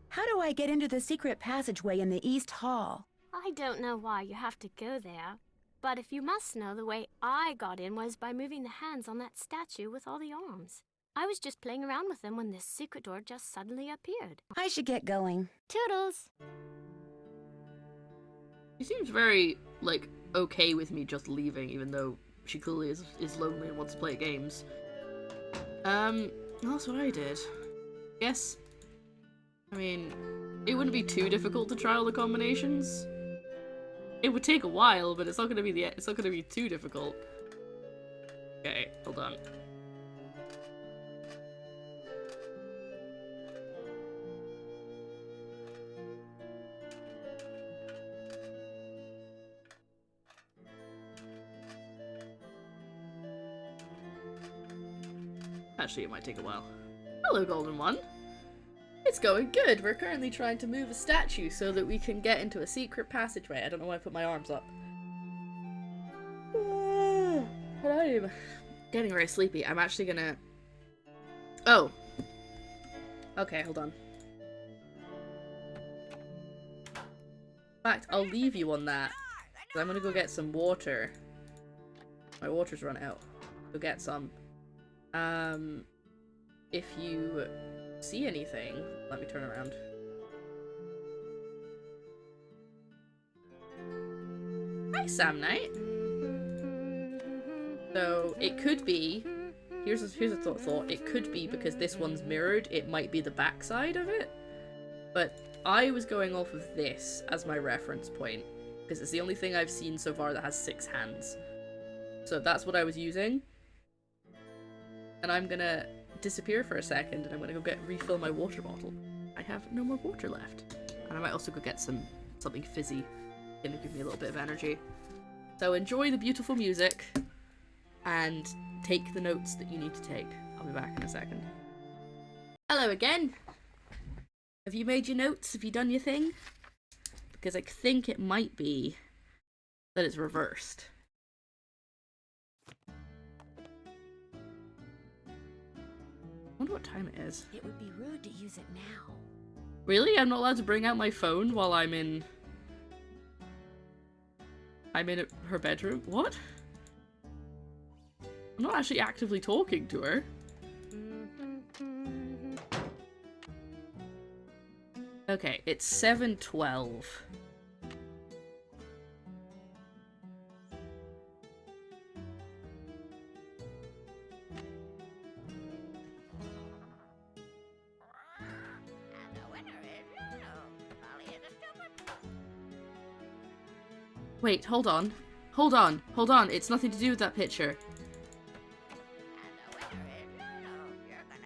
How do I get into the secret passageway in the East Hall? I don't know why you have to go there, but if you must know, the way I got in was by moving the hands on that statue with all the arms. I was just playing around with them when this secret door just suddenly appeared. I should get going. Toodles! She seems very, like, okay with me just leaving, even though she clearly is lonely and wants to play games. That's what I did. Yes. I mean, it wouldn't be too difficult to try all the combinations. It would take a while, but it's not gonna be too difficult. Okay, hold on. Actually, it might take a while. Hello, Golden One. It's going good. We're currently trying to move a statue so that we can get into a secret passageway. I don't know why I put my arms up. I'm getting very sleepy. I'm actually gonna... Oh. Okay, hold on. In fact, I'll leave you on that. I'm gonna go get some water. My water's run out. Go get some. If you see anything, let me turn around. Hi, Sam Knight. So it could be. Here's a thought. It could be because this one's mirrored. It might be the backside of it. But I was going off of this as my reference point because it's the only thing I've seen so far that has 6 hands. So that's what I was using. And I'm gonna disappear for a second and I'm gonna go refill my water bottle. I have no more water left. And I might also go get something fizzy. Gonna give me a little bit of energy. So enjoy the beautiful music and take the notes that you need to take. I'll be back in a second. Hello again. Have you made your notes? Have you done your thing? Because I think it might be that it's reversed. I wonder what time it is. It would be rude to use it now. Really? I'm not allowed to bring out my phone while I'm in her bedroom? What? I'm not actually actively talking to her. Okay, it's 7:12. Wait, hold on. Hold on. Hold on. It's nothing to do with that picture.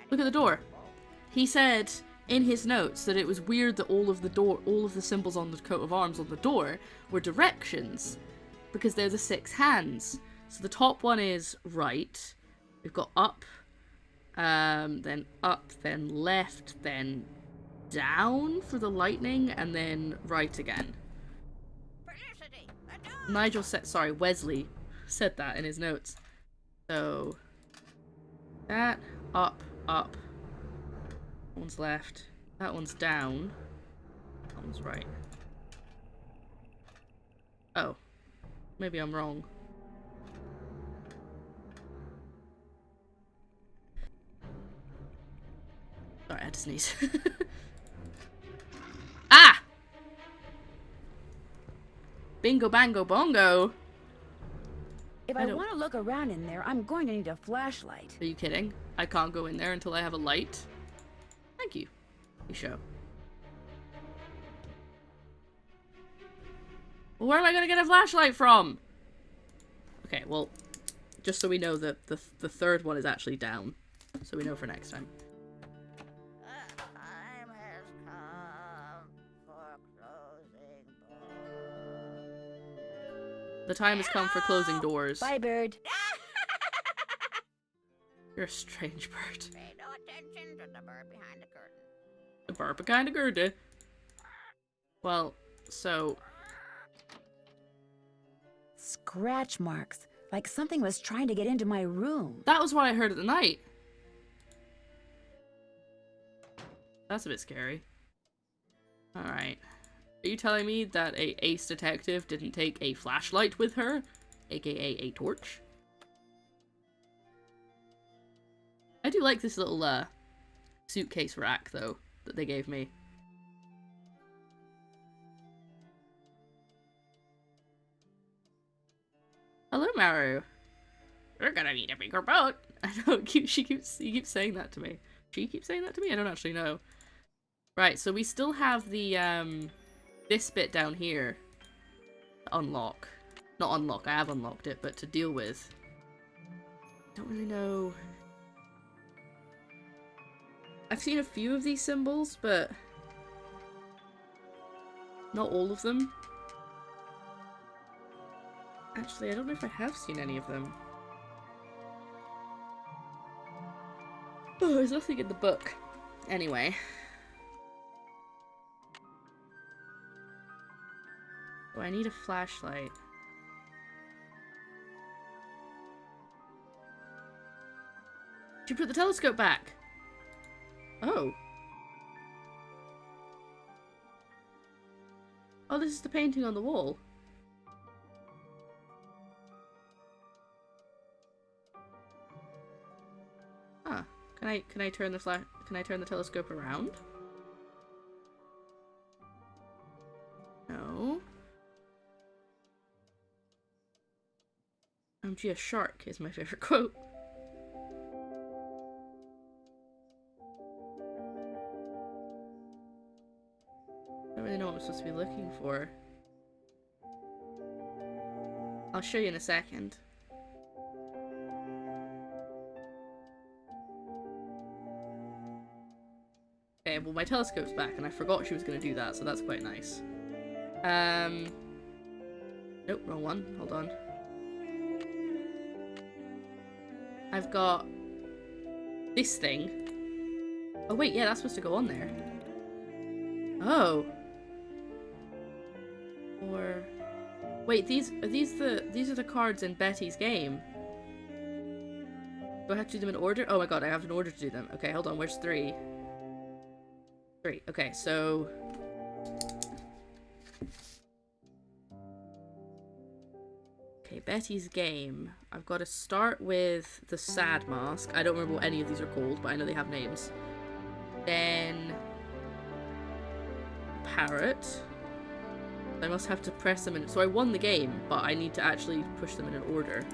Look at the door. He said in his notes that it was weird that all of the symbols on the coat of arms on the door were directions because they're the 6 hands. So the top one is right. We've got up, then up, then left, then down for the lightning, and then right again. Nigel said, sorry, Wesley said that in his notes. So, that, up, up. That one's left. That one's down. That one's right. Oh. Maybe I'm wrong. Sorry, I had to sneeze. Ah! Bingo bango bongo! If I want to look around in there, I'm going to need a flashlight. Are you kidding? I can't go in there until I have a light? Thank you. You show. Well, where am I gonna get a flashlight from? Okay, well, just so we know that the third one is actually down. So we know for next time. Time has come for closing doors. The time has come for closing doors. Bye, bird. You're a strange bird. Pay no attention to the bird behind the curtain. The bird behind the curtain. Well, so... Scratch marks. Like something was trying to get into my room. That was what I heard at the night. That's a bit scary. Alright. Are you telling me that a ace detective didn't take a flashlight with her? AKA a torch? I do like this little, suitcase rack, though, that they gave me. Hello, Maru. We're gonna need a bigger boat. I know, he keeps saying that to me. She keeps saying that to me? I don't actually know. Right, so we still have the, this bit down here to unlock. Not unlock, I have unlocked it, but to deal with. Don't really know. I've seen a few of these symbols, but not all of them. Actually, I don't know if I have seen any of them. Oh, there's nothing in the book. Anyway. Oh, I need a flashlight. Did you put the telescope back? Oh. Oh, this is the painting on the wall. Huh. Can I turn the telescope around? No. Gee, a shark is my favorite quote. I don't really know what I'm supposed to be looking for. I'll show you in a second. well, my telescope's back, and I forgot she was going to do that, so that's quite nice. Nope, wrong one. Hold on. I've got this thing. Oh wait, yeah, that's supposed to go on there. Oh. Or wait, these are the cards in Betty's game. Do I have to do them in order? Oh my god, I have an order to do them. Okay, hold on, where's 3? 3. Okay, so okay, Betty's game. I've got to start with the sad mask. I don't remember what any of these are called, but I know they have names. Then parrot. I must have to press them in. So I won the game, but I need to actually push them in an order.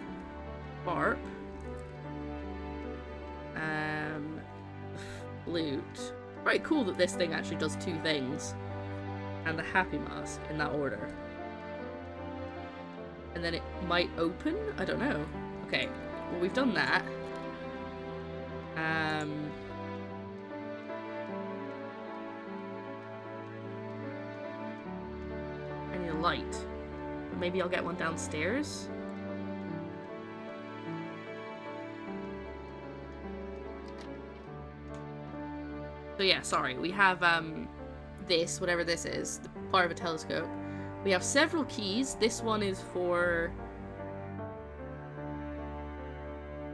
Harp. Flute. Right, cool that this thing actually does 2 things. And the happy mask in that order. And then it might open? I don't know. Okay, well we've done that. I need a light. Maybe I'll get one downstairs? So yeah, sorry, we have this, whatever this is, the part of a telescope. We have several keys. This one is for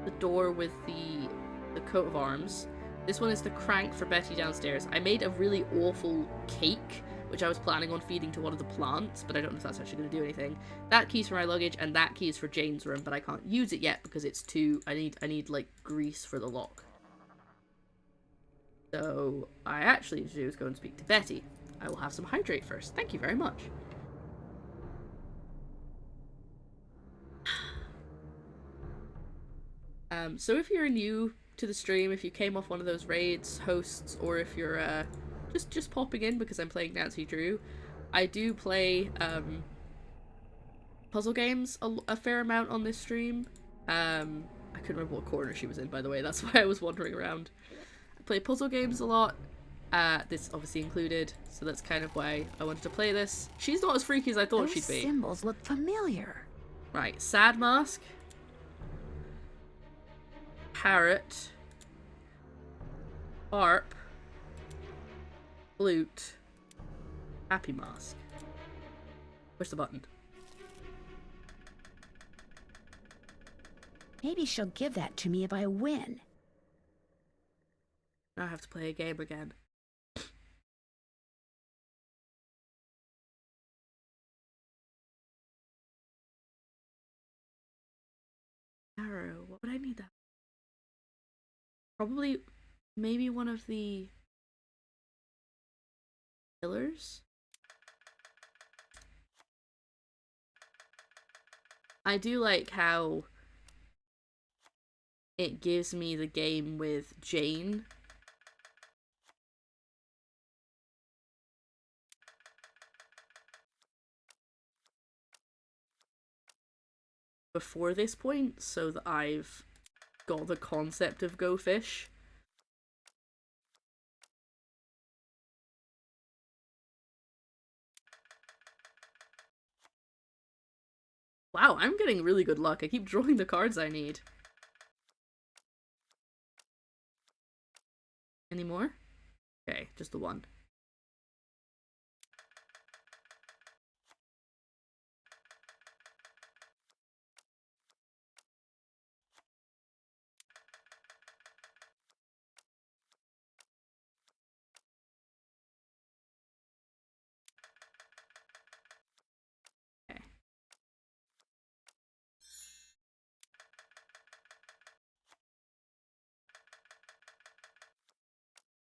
the door with the coat of arms. This one is the crank for Betty downstairs. I made a really awful cake, which I was planning on feeding to one of the plants, but I don't know if that's actually going to do anything. That key's for my luggage, and that key is for Jane's room, but I can't use it yet because it's too... I need like grease for the lock. So I actually need to do is go and speak to Betty. I will have some hydrate first. Thank you very much. So if you're new to the stream, if you came off one of those raids, hosts, or if you're just popping in because I'm playing Nancy Drew, I do play puzzle games a fair amount on this stream. I couldn't remember what corner she was in, by the way. That's why I was wandering around. I play puzzle games a lot. This obviously included, so that's kind of why I wanted to play this. She's not as freaky as I thought she'd be. Those symbols look familiar. Right, sad mask. Parrot. Harp. Flute. Happy mask. Push the button. Maybe she'll give that to me if I win. Now I have to play a game again. Arrow. What would I need that? Probably, maybe one of the pillars? I do like how it gives me the game with Jane. Before this point, so that I've got the concept of Go Fish. Wow, I'm getting really good luck. I keep drawing the cards I need. Any more? Okay, just the one.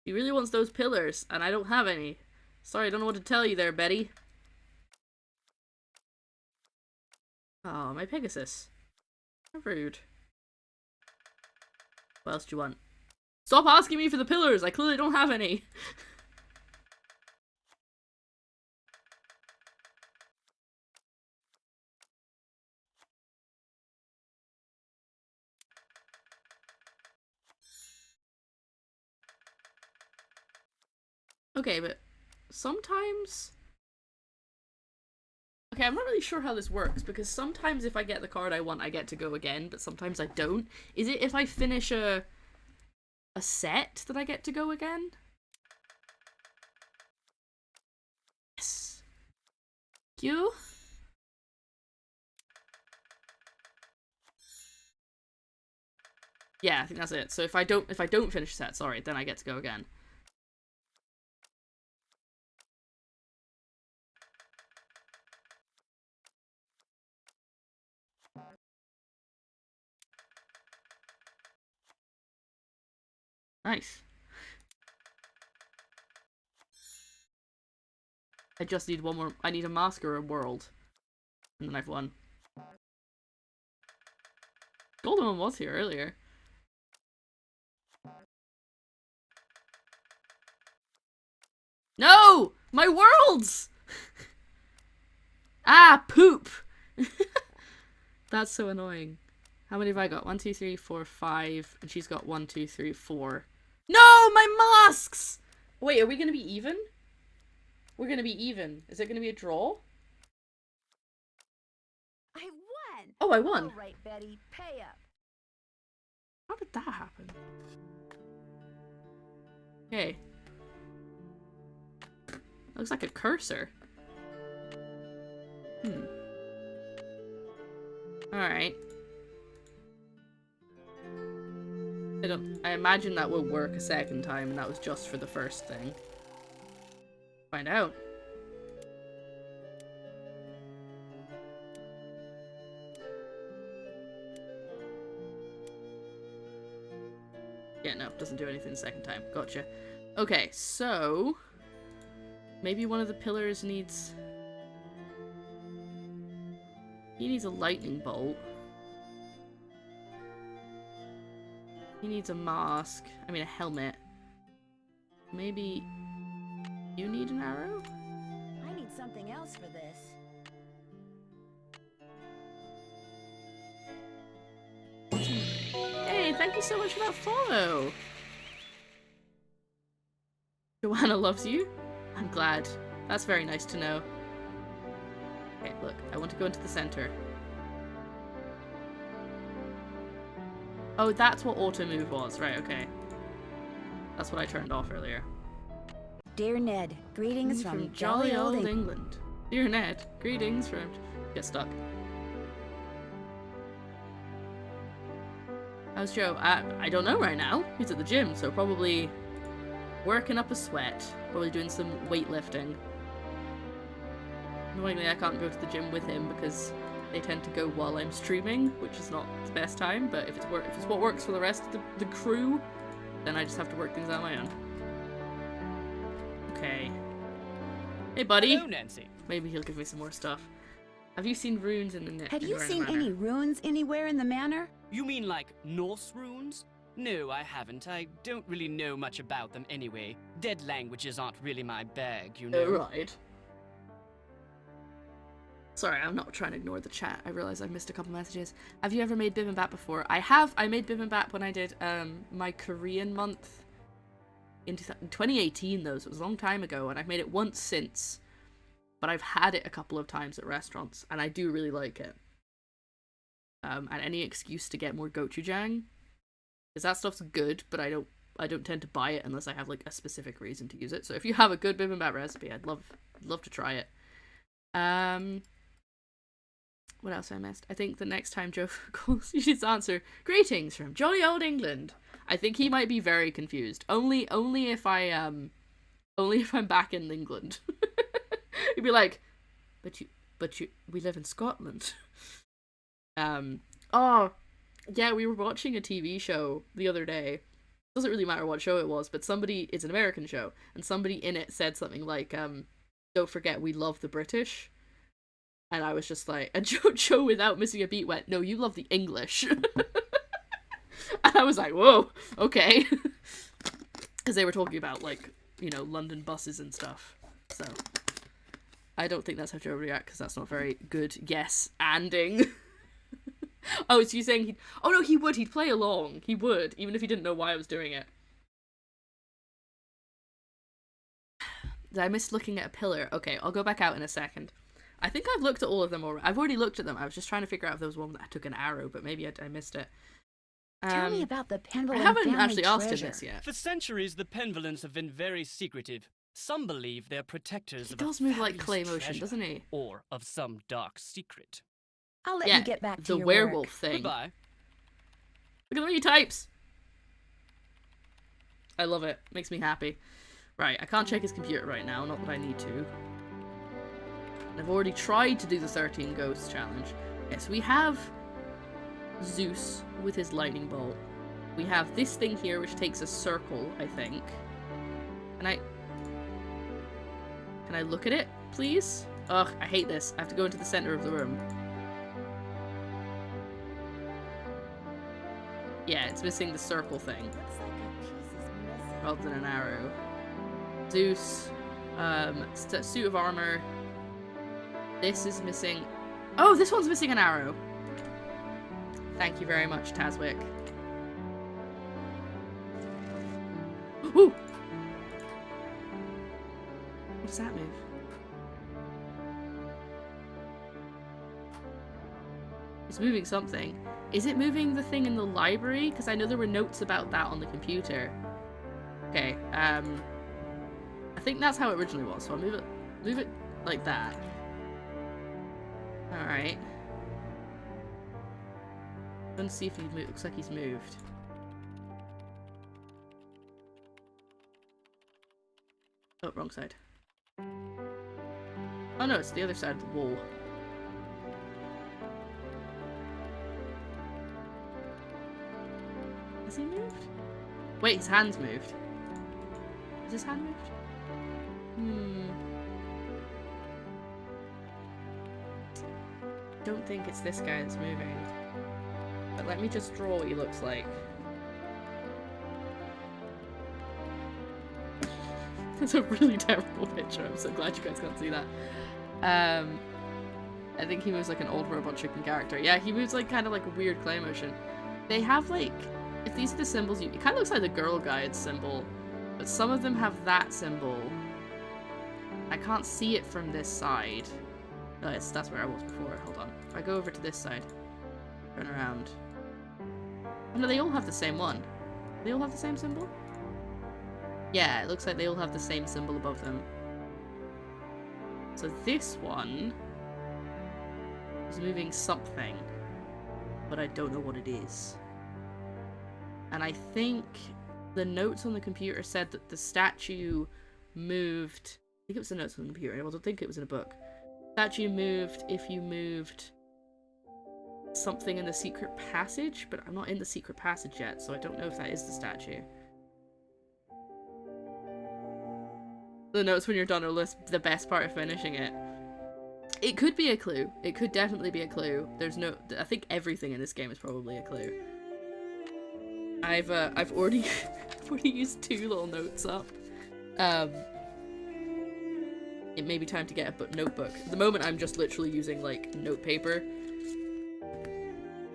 He really wants those pillars, and I don't have any. Sorry, I don't know what to tell you there, Betty. Oh, my Pegasus. How rude. What else do you want? Stop asking me for the pillars! I clearly don't have any! Okay, but sometimes... Okay, I'm not really sure how this works, because sometimes if I get the card I want, I get to go again, but sometimes I don't. Is it if I finish a set that I get to go again? Yes. Thank you. Yeah, I think that's it. So if I don't finish a set, sorry, then I get to go again. Nice. I just need one more. I need a mask or a world. And then I've won. Golden one was here earlier. No! My worlds! Ah, poop! That's so annoying. How many have I got? 1, 2, 3, 4, 5. And she's got 1, 2, 3, 4. No! My masks! Wait, are we gonna be even? We're gonna be even. Is it gonna be a draw? I won! Oh, I won. All right, Betty, pay up. How did that happen? Okay. Looks like a cursor. Alright. I imagine that will work a second time, and that was just for the first thing. Find out. Yeah, no, doesn't do anything the second time. Gotcha. Okay, so... maybe one of the pillars needs... he needs a lightning bolt. He needs a mask. I mean, a helmet. Maybe... you need an arrow? I need something else for this. Hey, thank you so much for that follow! Joanna loves you? I'm glad. That's very nice to know. Okay, look, I want to go into the center. Oh, that's what auto move was. Right, okay. That's what I turned off earlier. Dear Ned, greetings from jolly old England. Dear Ned, greetings from... get stuck. How's Joe? I don't know right now. He's at the gym, so probably working up a sweat. Probably doing some weightlifting. Annoyingly, I can't go to the gym with him because they tend to go while I'm streaming, which is not the best time, but if it's what works for the rest of the crew, then I just have to work things out on my own. Okay. Hey, buddy. Hello, Nancy. Maybe he'll give me some more stuff. Have you seen runes in the net? Have you seen any runes anywhere in the manor? You mean like Norse runes? No, I haven't. I don't really know much about them anyway. Dead languages aren't really my bag, you know. Right. Sorry, I'm not trying to ignore the chat. I realize I missed a couple messages. Have you ever made bibimbap before? I have. I made bibimbap when I did my Korean month in 2018 though, so it was a long time ago, and I've made it once since. But I've had it a couple of times at restaurants, and I do really like it. And any excuse to get more gochujang, because that stuff's good, but I don't tend to buy it unless I have like a specific reason to use it. So if you have a good bibimbap recipe, I'd love to try it. What else I missed? I think the next time Joe calls, you should answer, "Greetings from jolly old England." I think he might be very confused. Only if I'm back in England. He'd be like, but you, we live in Scotland. Oh, yeah, we were watching a TV show the other day. Doesn't really matter what show it was, but it's an American show, and somebody in it said something like, "Don't forget we love the British." And I was just like, and Joe, without missing a beat, went, "No, you love the English." And I was like, whoa, okay. Because they were talking about, like, you know, London buses and stuff. So, I don't think that's how Joe would react, because that's not very good yes-anding. Oh, so you're saying oh no, he'd play along. He would, even if he didn't know why I was doing it. Did I miss looking at a pillar? Okay, I'll go back out in a second. I think I've looked at all of them already. I've already looked at them. I was just trying to figure out if there was one that took an arrow, but maybe I missed it. Tell me about the Penvillin I haven't family actually asked him treasure. this yet. For centuries, the Penvillins have been very secretive. Some believe they're protectors He of a does move like fabulous clay motion, treasure, doesn't he? or of some dark secret. I'll let Yeah, you get back to the your werewolf work. thing. Goodbye. Look at the way he types. I love it. Makes me happy. Right, I can't check his computer right now, not that I need to. I've already tried to do the 13 Ghosts challenge. Yes, we have Zeus with his lightning bolt. We have this thing here which takes a circle, I think. Can I look at it, please? Ugh, I hate this. I have to go into the center of the room. Yeah, it's missing the circle thing. Rather than an arrow. Zeus. Suit of armor. This is missing... Oh, this one's missing an arrow. Thank you very much, Tazwick. Ooh! What does that move? It's moving something. Is it moving the thing in the library? Because I know there were notes about that on the computer. Okay, I think that's how it originally was, so I'll move it like that. Alright. Let's see if he looks like he's moved. Oh, wrong side. Oh no, it's the other side of the wall. Has he moved? Wait, his hand's moved. Is his hand moved? Don't think it's this guy that's moving. But let me just draw what he looks like. That's a really terrible picture. I'm so glad you guys can't see that. I think he moves like an old robot chicken character. Yeah, he moves like kind of like a weird clay motion. They have like, if these are the symbols, it kind of looks like the Girl Guide symbol, but some of them have that symbol. I can't see it from this side. No, that's where I was before. Hold on. If I go over to this side, turn around. Oh, no, they all have the same one. They all have the same symbol? Yeah, it looks like they all have the same symbol above them. So this one is moving something, but I don't know what it is. And I think the notes on the computer said that the statue moved... I think it was the notes on the computer. I don't think it was in a book. Statue moved if you moved something in the secret passage, but I'm not in the secret passage yet, so I don't know if that is the statue. The notes when you're done are the best part of finishing it. It could be a clue. It could definitely be a clue. There's no... I think everything in this game is probably a clue. I've already used 2 little notes up. It may be time to get a notebook. At the moment, I'm just literally using like note paper,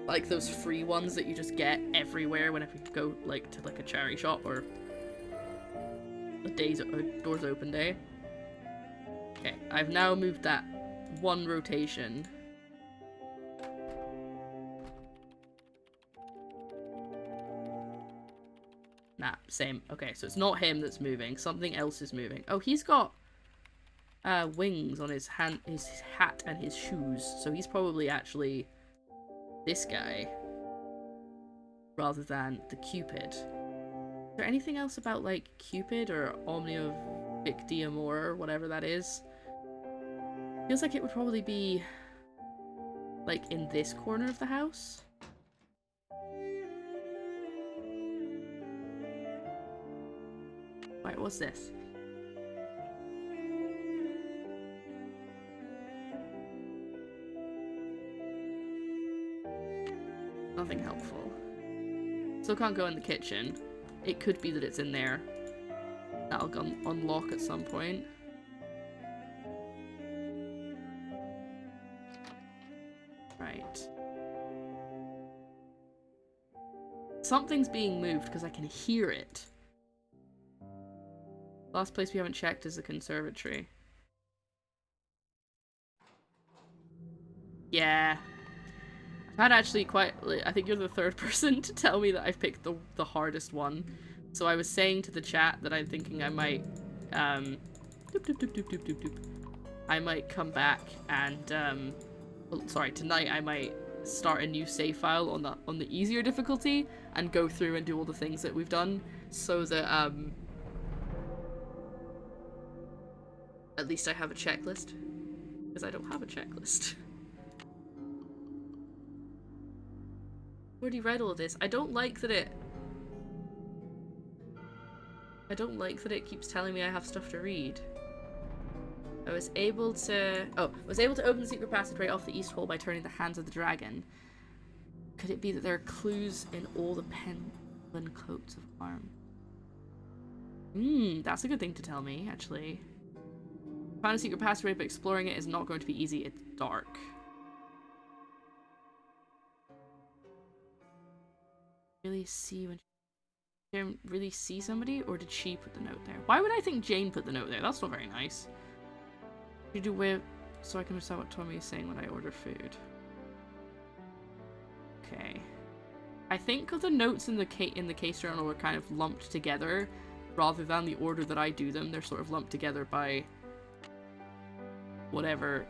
like those free ones that you just get everywhere whenever you go like to like a charity shop or a doors open day. Okay, I've now moved that 1 rotation. Nah, same. Okay, so it's not him that's moving. Something else is moving. Oh, he's got wings on his hat and his shoes. So he's probably actually this guy rather than the Cupid. Is there anything else about like Cupid or Omnia Victi Amor or whatever that is? Feels like it would probably be like in this corner of the house. Right, what's this? Nothing helpful. Still can't go in the kitchen. It could be that it's in there. That'll unlock at some point. Right. Something's being moved because I can hear it. Last place we haven't checked is the conservatory. Yeah. I've had actually quite... I think you're the third person to tell me that I've picked the hardest one. So I was saying to the chat that I'm thinking I might... I might come back and... well, sorry, tonight I might start a new save file on the easier difficulty and go through and do all the things that we've done so that at least I have a checklist, because I don't have a checklist. Already read all of this. I don't like that it keeps telling me I have stuff to read. I was able to open the secret passageway off the east hall by turning the hands of the dragon. Could it be that there are clues in all the penguin coats of arms? That's a good thing to tell me, actually. Found a secret passageway, but exploring it is not going to be easy. It's dark. Really see when she didn't really see somebody, or did she put the note there? Why would I think Jane put the note there? That's not very nice. You do with so I can understand what Tommy is saying when I order food. Okay. I think the notes in the case journal were kind of lumped together rather than the order that I do them. They're sort of lumped together by whatever.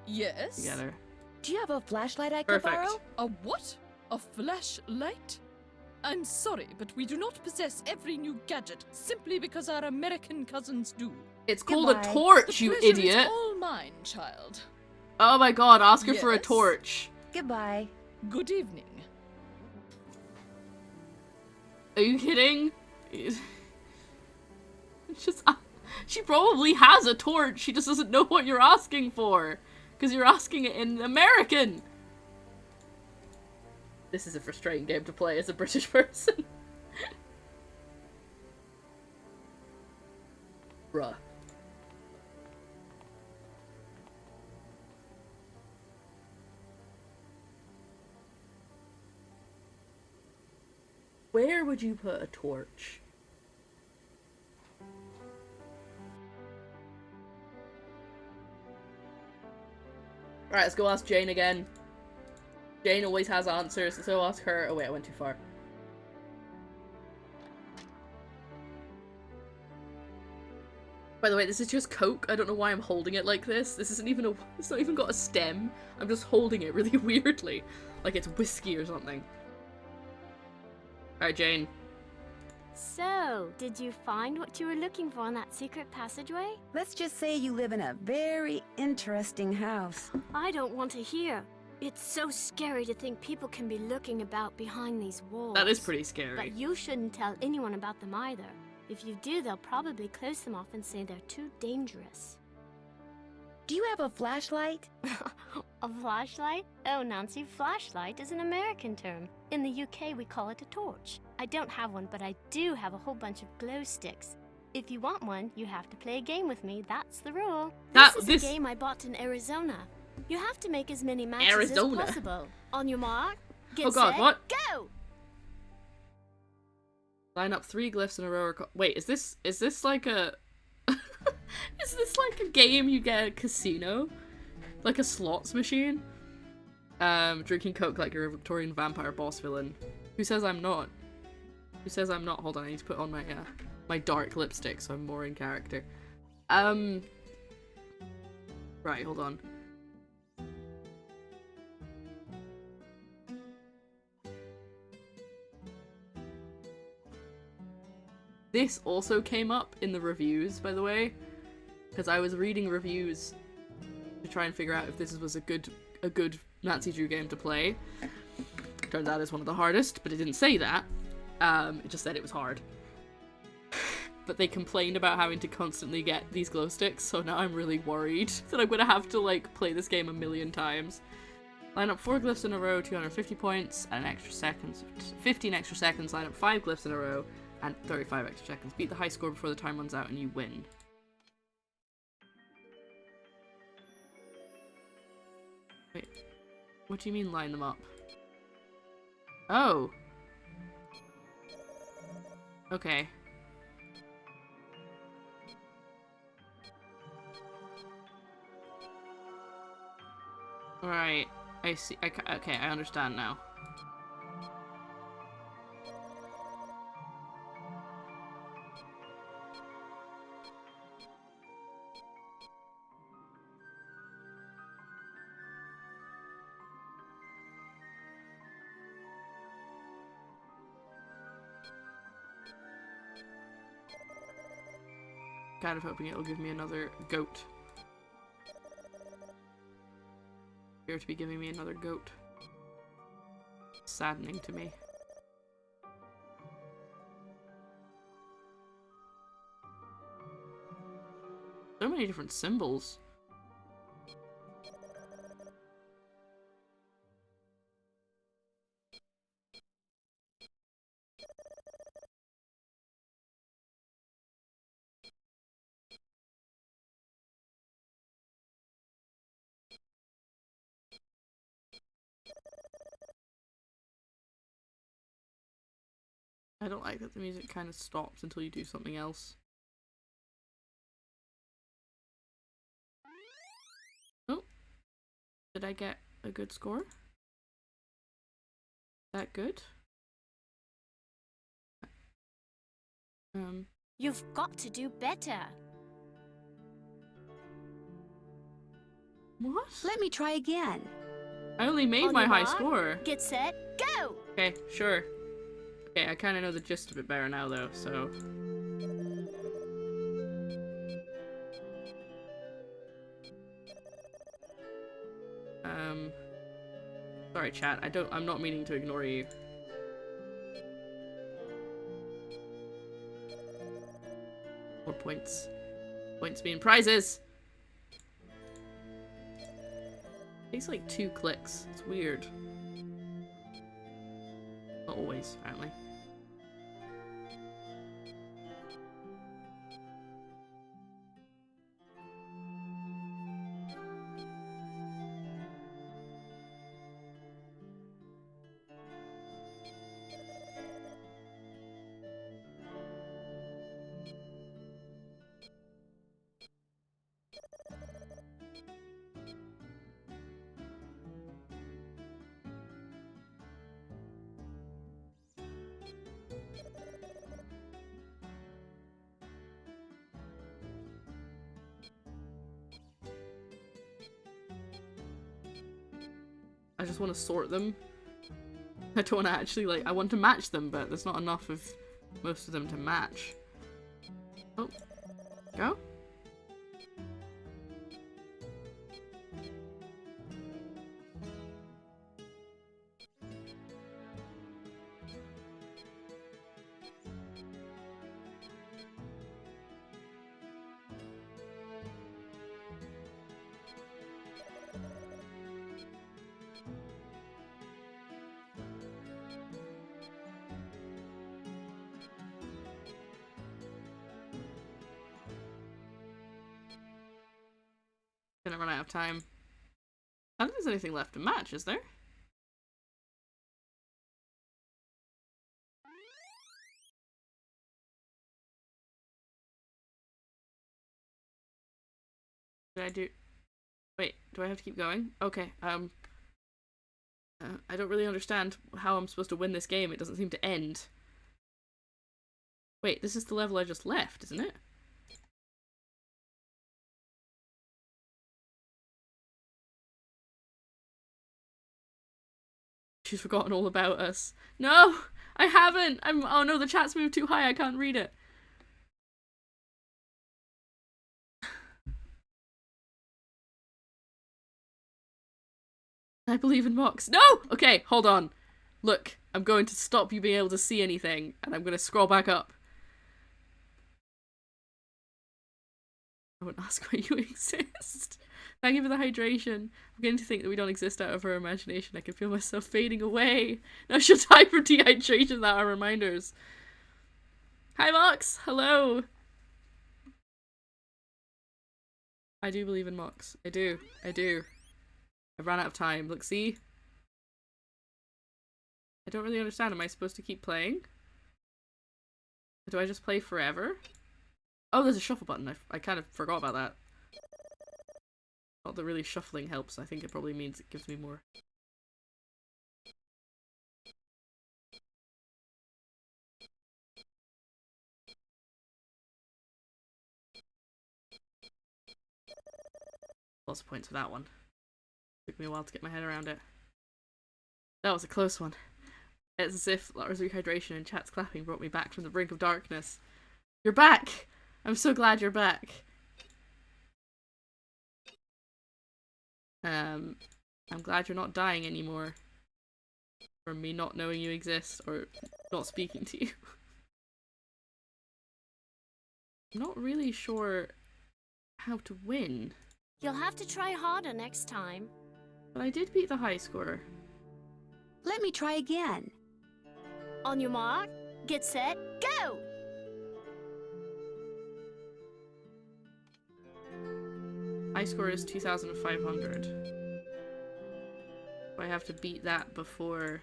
Yes. Together. Do you have a flashlight I could borrow? A what? A flashlight? I'm sorry, but we do not possess every new gadget simply because our American cousins do. It's called a torch, you idiot! Is all mine, child. Oh my god, ask her for a torch. Goodbye. Good evening. Are you kidding? It's just... she probably has a torch, she just doesn't know what you're asking for. Because you're asking it in American! This is a frustrating game to play as a British person. Bruh. Where would you put a torch? Alright, let's go ask Jane again. Jane always has answers, so ask her. Oh wait, I went too far. By the way, this is just Coke. I don't know why I'm holding it like this. This isn't even it's not even got a stem. I'm just holding it really weirdly. Like it's whiskey or something. Alright, Jane. So, did you find what you were looking for in that secret passageway? Let's just say you live in a very interesting house. I don't want to hear. It's so scary to think people can be looking about behind these walls. That is pretty scary. But you shouldn't tell anyone about them either. If you do, they'll probably close them off and say they're too dangerous. Do you have a flashlight? A flashlight? Oh, Nancy, flashlight is an American term. In the UK, we call it a torch. I don't have one, but I do have a whole bunch of glow sticks. If you want one, you have to play a game with me. That's the rule. This is a game I bought in Arizona. You have to make as many matches as possible. On your mark, get set, what? Go! Line up 3 glyphs in a row. Wait, is this like a... is this like a game you get at a casino? Like a slots machine? Drinking Coke like you're a Victorian vampire boss villain. Who says I'm not? Who says I'm not? Hold on, I need to put on my my dark lipstick so I'm more in character. Right, hold on. This also came up in the reviews, by the way, because I was reading reviews to try and figure out if this was a good Nancy Drew game to play. Turns out it's one of the hardest, but it didn't say that. It just said it was hard. But they complained about having to constantly get these glow sticks, so now I'm really worried that I'm gonna have to like play this game a million times. Line up 4 glyphs in a row, 250 points, and an extra seconds, 15 extra seconds. Line up 5 glyphs in a row, and 35 extra seconds. Beat the high score before the time runs out and you win. Wait, what do you mean line them up? Oh! Right. I see. Okay, I understand now. Kind of hoping it'll give me another goat. Appear to be giving me another goat. Saddening to me. So many different symbols. I don't like that the music kind of stops until you do something else. Oh. Did I get a good score? That good? You've got to do better. What? Let me try again. I only made On my your high mark, score. Get set, go! Okay, sure. Okay, I kind of know the gist of it better now, though, so... Sorry, chat. I'm not meaning to ignore you. More points. Points mean prizes! Takes like 2 clicks. It's weird. Not always, apparently. I just want to sort them. I don't want to actually, like, I want to match them, but there's not enough of most of them to match. Oh. Go? Gonna run out of time. I don't think there's anything left to match, is there? Did I do... Wait, do I have to keep going? Okay, I don't really understand how I'm supposed to win this game. It doesn't seem to end. Wait, this is the level I just left, isn't it? She's forgotten all about us. No! I haven't! Oh no, the chat's moved too high, I can't read it. I believe in Mox. No! Okay, hold on. Look, I'm going to stop you being able to see anything, and I'm going to scroll back up. I won't ask why you exist. Thank you for the hydration. I'm beginning to think that we don't exist out of our imagination. I can feel myself fading away. Now she'll die for dehydration that are reminders. Hi Mox! Hello! I do believe in Mox. I do. I do. I've run out of time. Look, see? I don't really understand. Am I supposed to keep playing? Do I just play forever? Oh, there's a shuffle button. I kind of forgot about that. Not that really shuffling helps. I think it probably means it gives me more. Lots of points for that one. Took me a while to get my head around it. That was a close one. It's as if Lara's rehydration and chat's clapping brought me back from the brink of darkness. You're back! I'm so glad you're back. I'm glad you're not dying anymore. From me not knowing you exist, or not speaking to you. I'm not really sure how to win. You'll have to try harder next time. But I did beat the high score. Let me try again. On your mark, get set, go! High score is 2,500. I have to beat that before.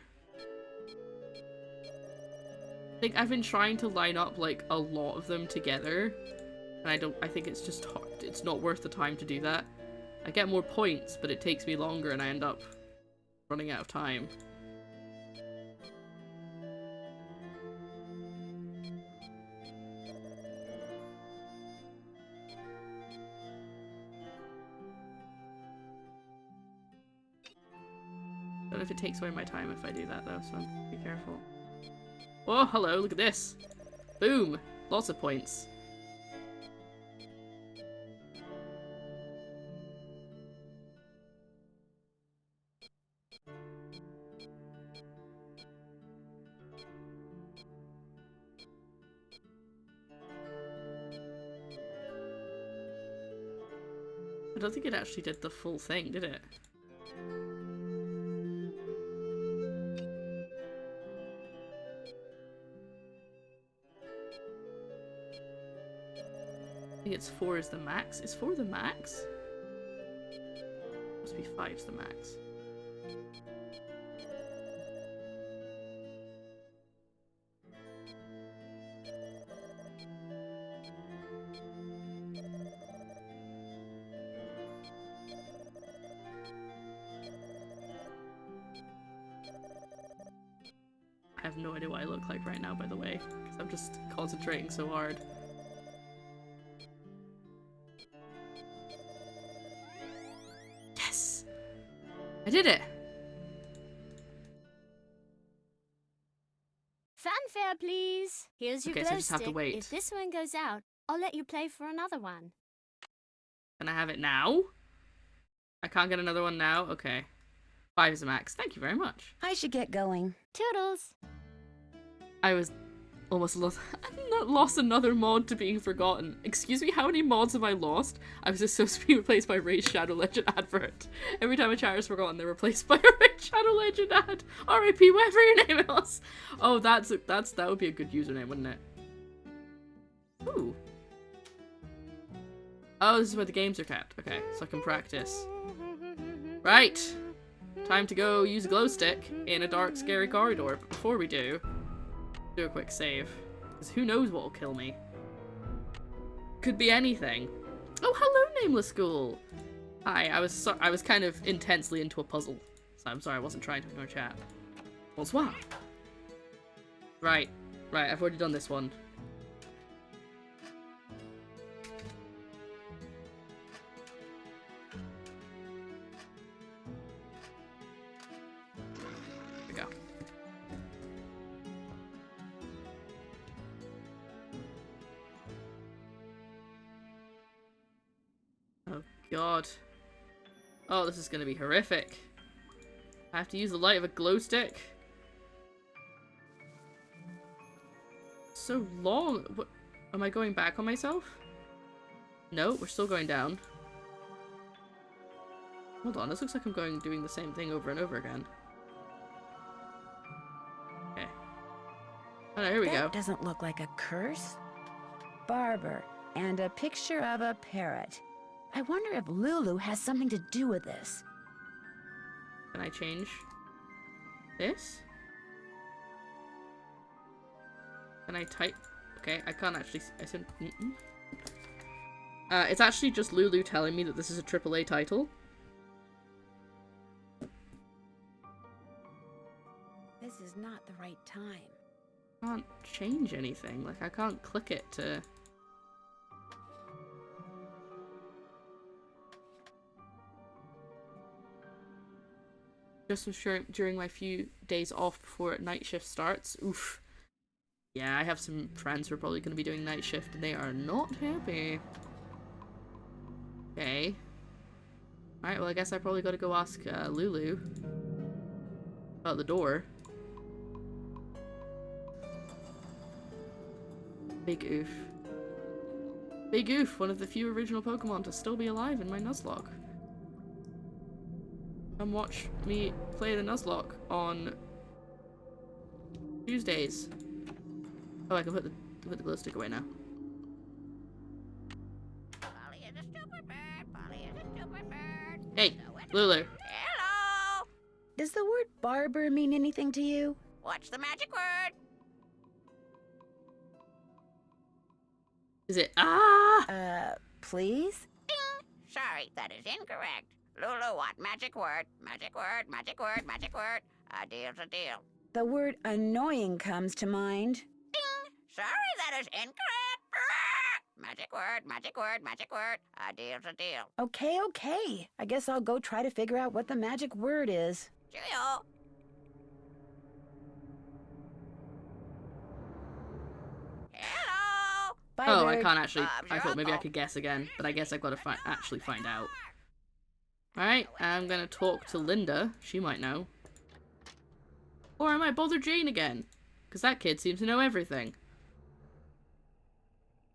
I think I've been trying to line up like a lot of them together, and I think it's just hard. It's not worth the time to do that. I get more points, but it takes me longer and I end up running out of time. I don't know if it takes away my time if I do that though, so I'm be careful. Oh, hello, look at this. Boom! Lots of points. I don't think it actually did the full thing, did it? I think it's 4 is the max. Is 4 the max? Must be 5's the max. I have no idea what I look like right now, by the way, because I'm just concentrating so hard. Yes! I did it! Fanfare, please. Here's your Okay, glow so I just have to stick. wait. If this one goes out, I'll let you play for another one. Can I have it now? I can't get another one now? Okay. 5 is the max. Thank you very much. I should get going. Toodles. I was almost lost another mod to being forgotten. Excuse me, how many mods have I lost? I was just supposed to be replaced by Ray's Shadow Legend advert. Every time a chat is forgotten, they're replaced by a Ray's Shadow Legend ad. R.I.P. whatever your name is. Oh, that would be a good username, wouldn't it? Ooh. Oh, this is where the games are kept. Okay, so I can practice. Right. Time to go use a glow stick in a dark, scary corridor. But before we do a quick save. Because who knows what'll kill me. Could be anything. Oh, hello, Nameless School! Hi, I was kind of intensely into a puzzle. So I'm sorry I wasn't trying to ignore chat. Bonsoir! Right, I've already done this one. Here we go. Oh god. Oh, this is gonna be horrific. I have to use the light of a glow stick. So long. What? Am I going back on myself? No, we're still going down. Hold on, this looks like I'm doing the same thing over and over again. Okay. Oh no, here we go. That doesn't look like a curse. Barber, and a picture of a parrot. I wonder if Lulu has something to do with this. Can I change this? Can I type? Okay, I can't actually. I said. It's actually just Lulu telling me that this is a AAA title. this is not the right time. I can't change anything. Like, I can't click it to... Just during my few days off before night shift starts. Oof. Yeah, I have some friends who are probably going to be doing night shift and they are not happy. Okay. Alright, well I guess I probably gotta go ask Lulu about the door. Big oof. Big oof, one of the few original Pokemon to still be alive in my Nuzlocke. Come watch me play the Nuzlocke on Tuesdays. Oh, I can put the glow stick away now. Polly is a stupid bird. Polly is a stupid bird. Hey, Lulu. Hello. Does the word barber mean anything to you? What's the magic word? Is it Please? Ding. Sorry, that is incorrect. Lulu, what magic word? Magic word, magic word, magic word. A deal's a deal. The word annoying comes to mind. Ding. Sorry, that is incorrect. Magic word, magic word, magic word. A deal's a deal. Okay. I guess I'll go try to figure out what the magic word is. Cheerio. Hello. Bye, Oh, bird. I can't actually. Bob's I your thought maybe I uncle. could guess again, but I guess I've got to actually find out. Alright, I'm gonna talk to Linda. She might know. Or I might bother Jane again, because that kid seems to know everything.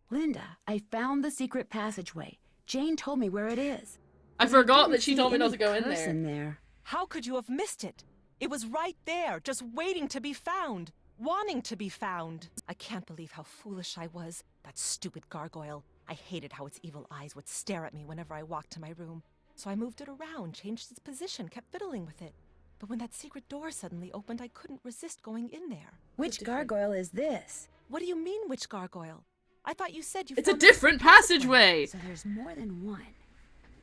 Linda, I found the secret passageway. Jane told me where it is. I But forgot didn't that she see told me not any to go in person there. there. How could you have missed it? It was right there, just waiting to be found. Wanting to be found. I can't believe how foolish I was. That stupid gargoyle. I hated how its evil eyes would stare at me whenever I walked to my room. So I moved it around, changed its position, kept fiddling with it. But when that secret door suddenly opened, I couldn't resist going in there. Which gargoyle is this? What do you mean, which gargoyle? I thought you said you It's a found the different secret passageway! So there's more than one.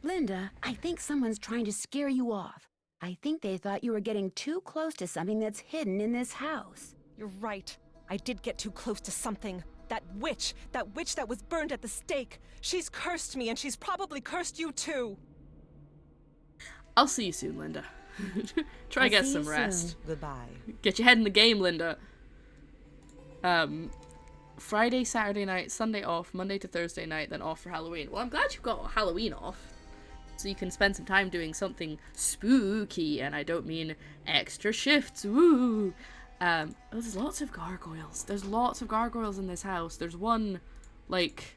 Linda, I think someone's trying to scare you off. I think they thought you were getting too close to something that's hidden in this house. You're right. I did get too close to something. That witch that was burned at the stake. She's cursed me, and she's probably cursed you too. I'll see you soon, Linda. Try I'll get see some you rest. soon. Goodbye. Get your head in the game, Linda. Friday, Saturday night, Sunday off, Monday to Thursday night, then off for Halloween. Well, I'm glad you've got Halloween off. So you can spend some time doing something spooky, and I don't mean extra shifts. Woo! There's lots of gargoyles. There's lots of gargoyles in this house. There's one, like,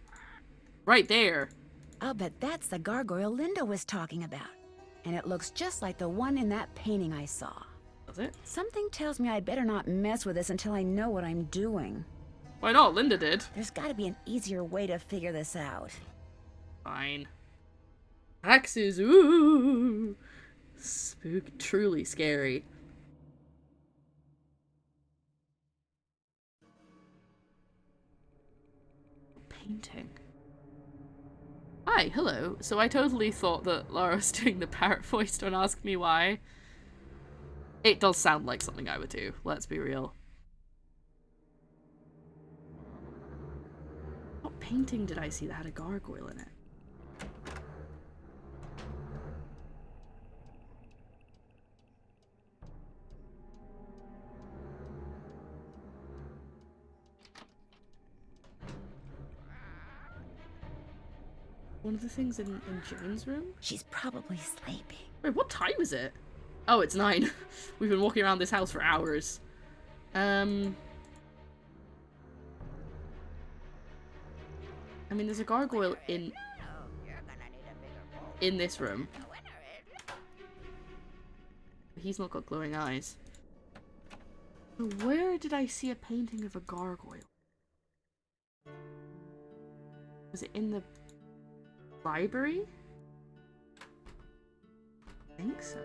right there. I'll bet that's the gargoyle Linda was talking about. And it looks just like the one in that painting I saw. Does it? Something tells me I better not mess with this until I know what I'm doing. Why not? Linda did. There's gotta be an easier way to figure this out. Fine. Axes, ooh! Spooky, truly scary. Painting. Hi, hello. So I totally thought that Lara was doing the parrot voice. Don't ask me why. It does sound like something I would do, let's be real. What painting did I see that had a gargoyle in it? One of the things in Jane's room? She's probably sleeping. Wait, what time is it? Oh, it's 9. We've been walking around this house for hours. I mean, there's a gargoyle in this room. He's not got glowing eyes. Where did I see a painting of a gargoyle? Was it in the library? I think so.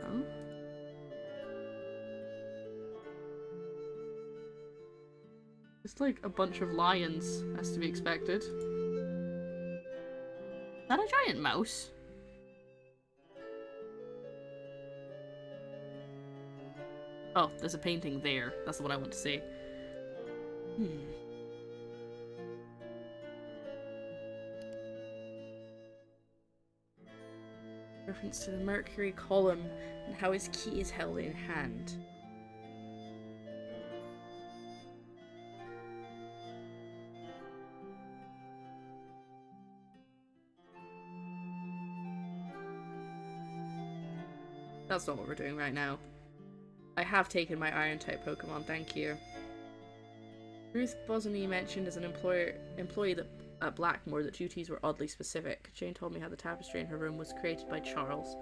Just like a bunch of lions, as to be expected. Is that a giant mouse? Oh, there's a painting there. That's the one I want to see. Reference to the Mercury column and how his key is held in hand. That's not what we're doing right now. I have taken my Iron-type Pokemon, thank you. Ruth Bosany mentioned as an employee at Blackmoor that duties were oddly specific. Jane told me how the tapestry in her room was created by Charles.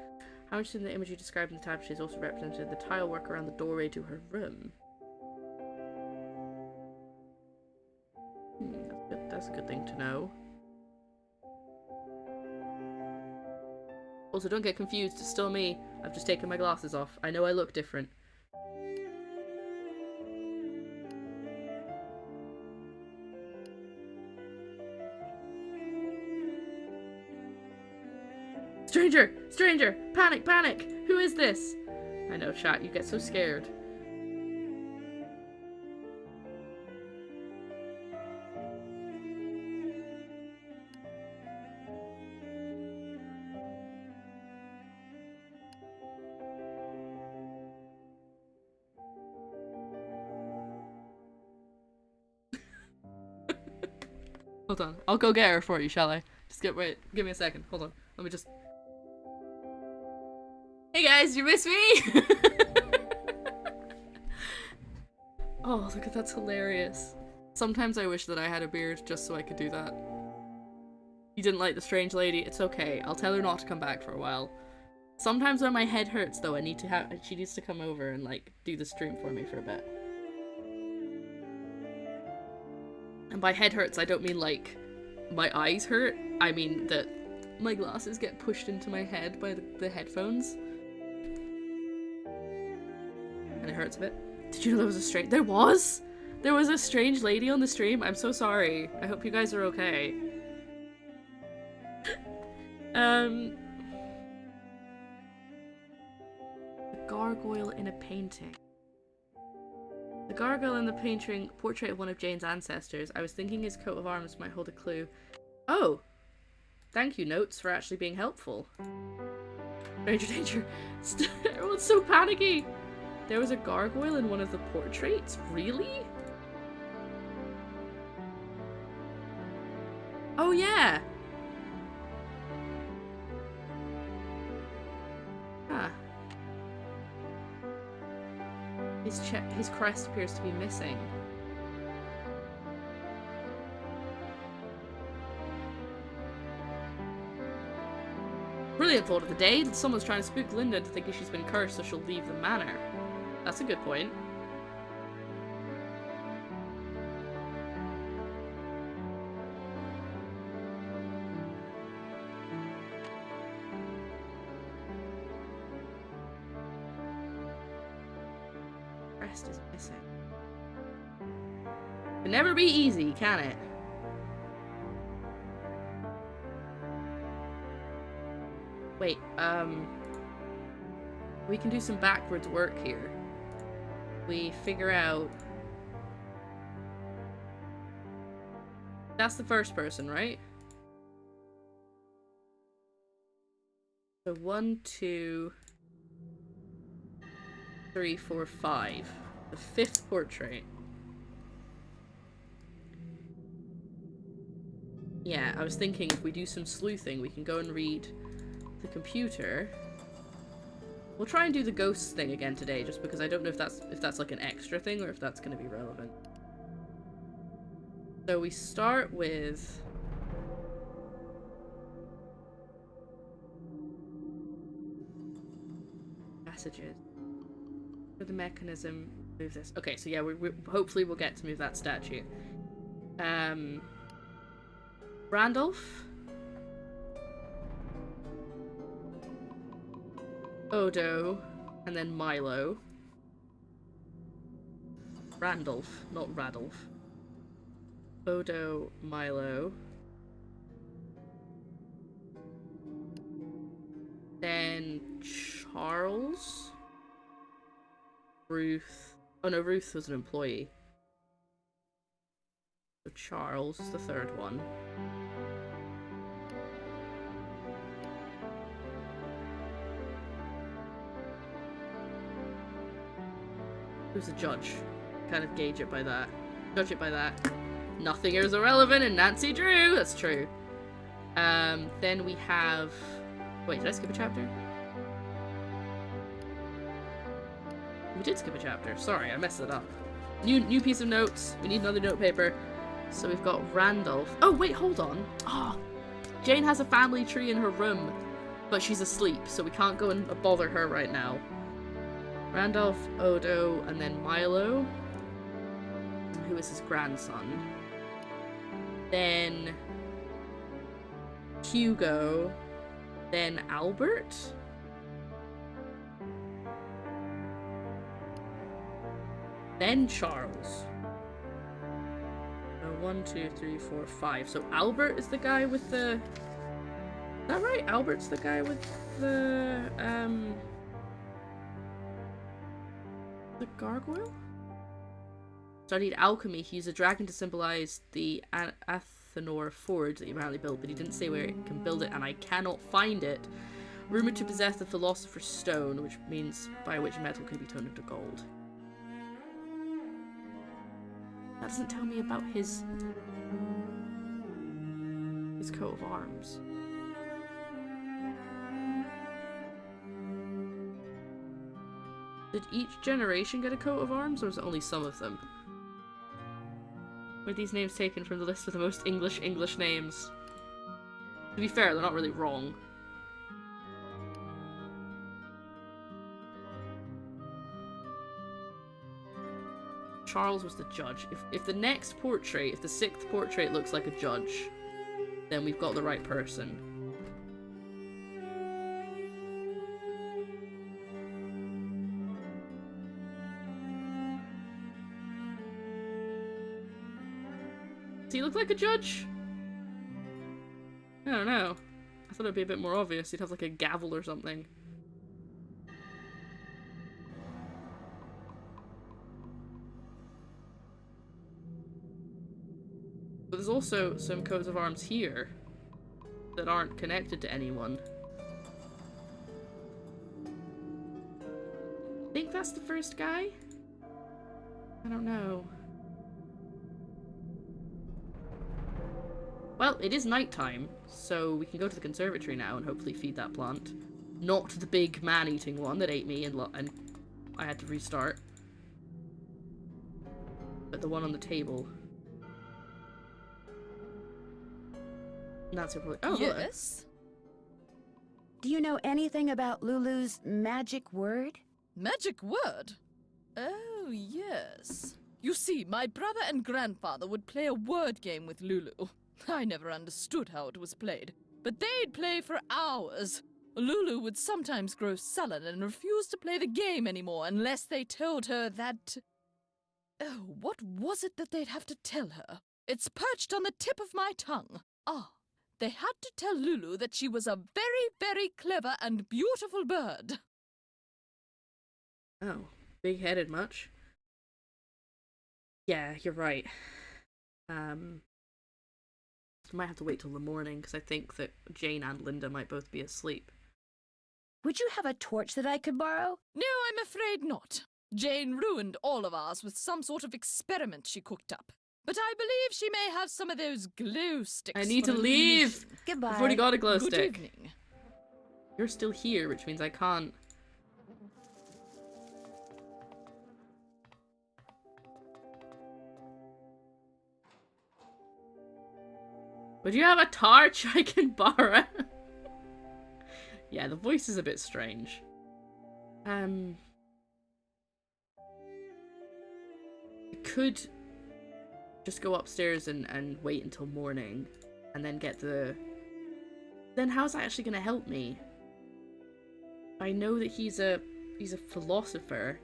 How much in the imagery described in the tapestry is also represented in the tile work around the doorway to her room. That's a good thing to know. Also, don't get confused, it's still me. I've just taken my glasses off. I know I look different. Stranger! Stranger! Panic! Panic! Who is this? I know, chat, you get so scared. Hold on, I'll go get her for you, shall I? Wait, give me a second, hold on. Let me just... Hey guys, you miss me? Oh, look at that's hilarious. Sometimes I wish that I had a beard just so I could do that. You didn't like the strange lady? It's okay, I'll tell her not to come back for a while. Sometimes when my head hurts though, she needs to come over and like do the stream for me for a bit. And by head hurts, I don't mean like my eyes hurt. I mean that my glasses get pushed into my head by the headphones. And it hurts a bit. Did you know there was a strange... There was a strange lady on the stream? I'm so sorry. I hope you guys are okay. A gargoyle in a painting. The gargoyle in the painting portrait of one of Jane's ancestors. I was thinking his coat of arms might hold a clue. Oh! Thank you, notes, for actually being helpful. Danger, danger. Everyone's so panicky! There was a gargoyle in one of the portraits? Really? Oh yeah! Huh. His crest appears to be missing. Brilliant thought of the day. Someone's trying to spook Linda into thinking she's been cursed so she'll leave the manor. That's a good point. Crest is missing. Can never be easy, can it? Wait, we can do some backwards work here. We figure out... That's the first person, right? So 1, 2, 3, 4, 5. The fifth portrait. Yeah, I was thinking if we do some sleuthing, we can go and read the computer. We'll try and do the ghosts thing again today, just because I don't know if that's like an extra thing or if that's going to be relevant. So we start with messages. For the mechanism, move this. Okay, so yeah, we hopefully we'll get to move that statue. Randolph. Odo, and then Milo. Randolph, not Radolf. Odo, Milo. Then Charles. Ruth. Oh no, Ruth was an employee. So Charles is the third one. Who's the judge? Kind of gauge it by that. Judge it by that. Nothing is irrelevant in Nancy Drew. That's true. Then we have... Wait, did I skip a chapter? We did skip a chapter. Sorry, I messed it up. New piece of notes. We need another note paper. So we've got Randolph. Oh, wait, hold on. Oh, Jane has a family tree in her room, but she's asleep, so we can't go and bother her right now. Randolph, Odo, and then Milo, who is his grandson. Then Hugo, then Albert. Then Charles. So 1, 2, 3, 4, 5. So Albert is the guy with the... Is that right? Albert's the guy with the gargoyle? Studied alchemy. He used a dragon to symbolize the Athenor forge that he apparently built, but he didn't say where it can build it, and I cannot find it. Rumored to possess the Philosopher's Stone, which means by which metal can be turned into gold. That doesn't tell me about his coat of arms. Did each generation get a coat of arms, or is it only some of them? Were these names taken from the list of the most English names? To be fair, they're not really wrong. Charles was the judge. If the next portrait, if the 6th portrait looks like a judge, then we've got the right person. Does he look like a judge? I don't know. I thought it'd be a bit more obvious. He'd have like a gavel or something. But there's also some coats of arms here that aren't connected to anyone. I think that's the first guy? I don't know. Well, it is nighttime, so we can go to the conservatory now and hopefully feed that plant. Not the big man-eating one that ate me and I had to restart. But the one on the table. Not so probably. Oh, yes? Do you know anything about Lulu's magic word? Magic word? Oh, yes. You see, my brother and grandfather would play a word game with Lulu. I never understood how it was played, but they'd play for hours. Lulu would sometimes grow sullen and refuse to play the game anymore unless they told her that... Oh, what was it that they'd have to tell her? It's perched on the tip of my tongue. Ah, they had to tell Lulu that she was a very, very clever and beautiful bird. Oh, big-headed much? Yeah, you're right. I might have to wait till the morning, because I think that Jane and Linda might both be asleep. Would you have a torch that I could borrow? No, I'm afraid not. Jane ruined all of ours with some sort of experiment she cooked up. But I believe she may have some of those glow sticks. I need to leave! Goodbye. I've already got a glow Good stick. evening. You're still here, which means I can't. Would you have a torch I can borrow? Yeah, the voice is a bit strange. I could just go upstairs and wait until morning and then get the... Then how's that actually going to help me? I know that he's a philosopher.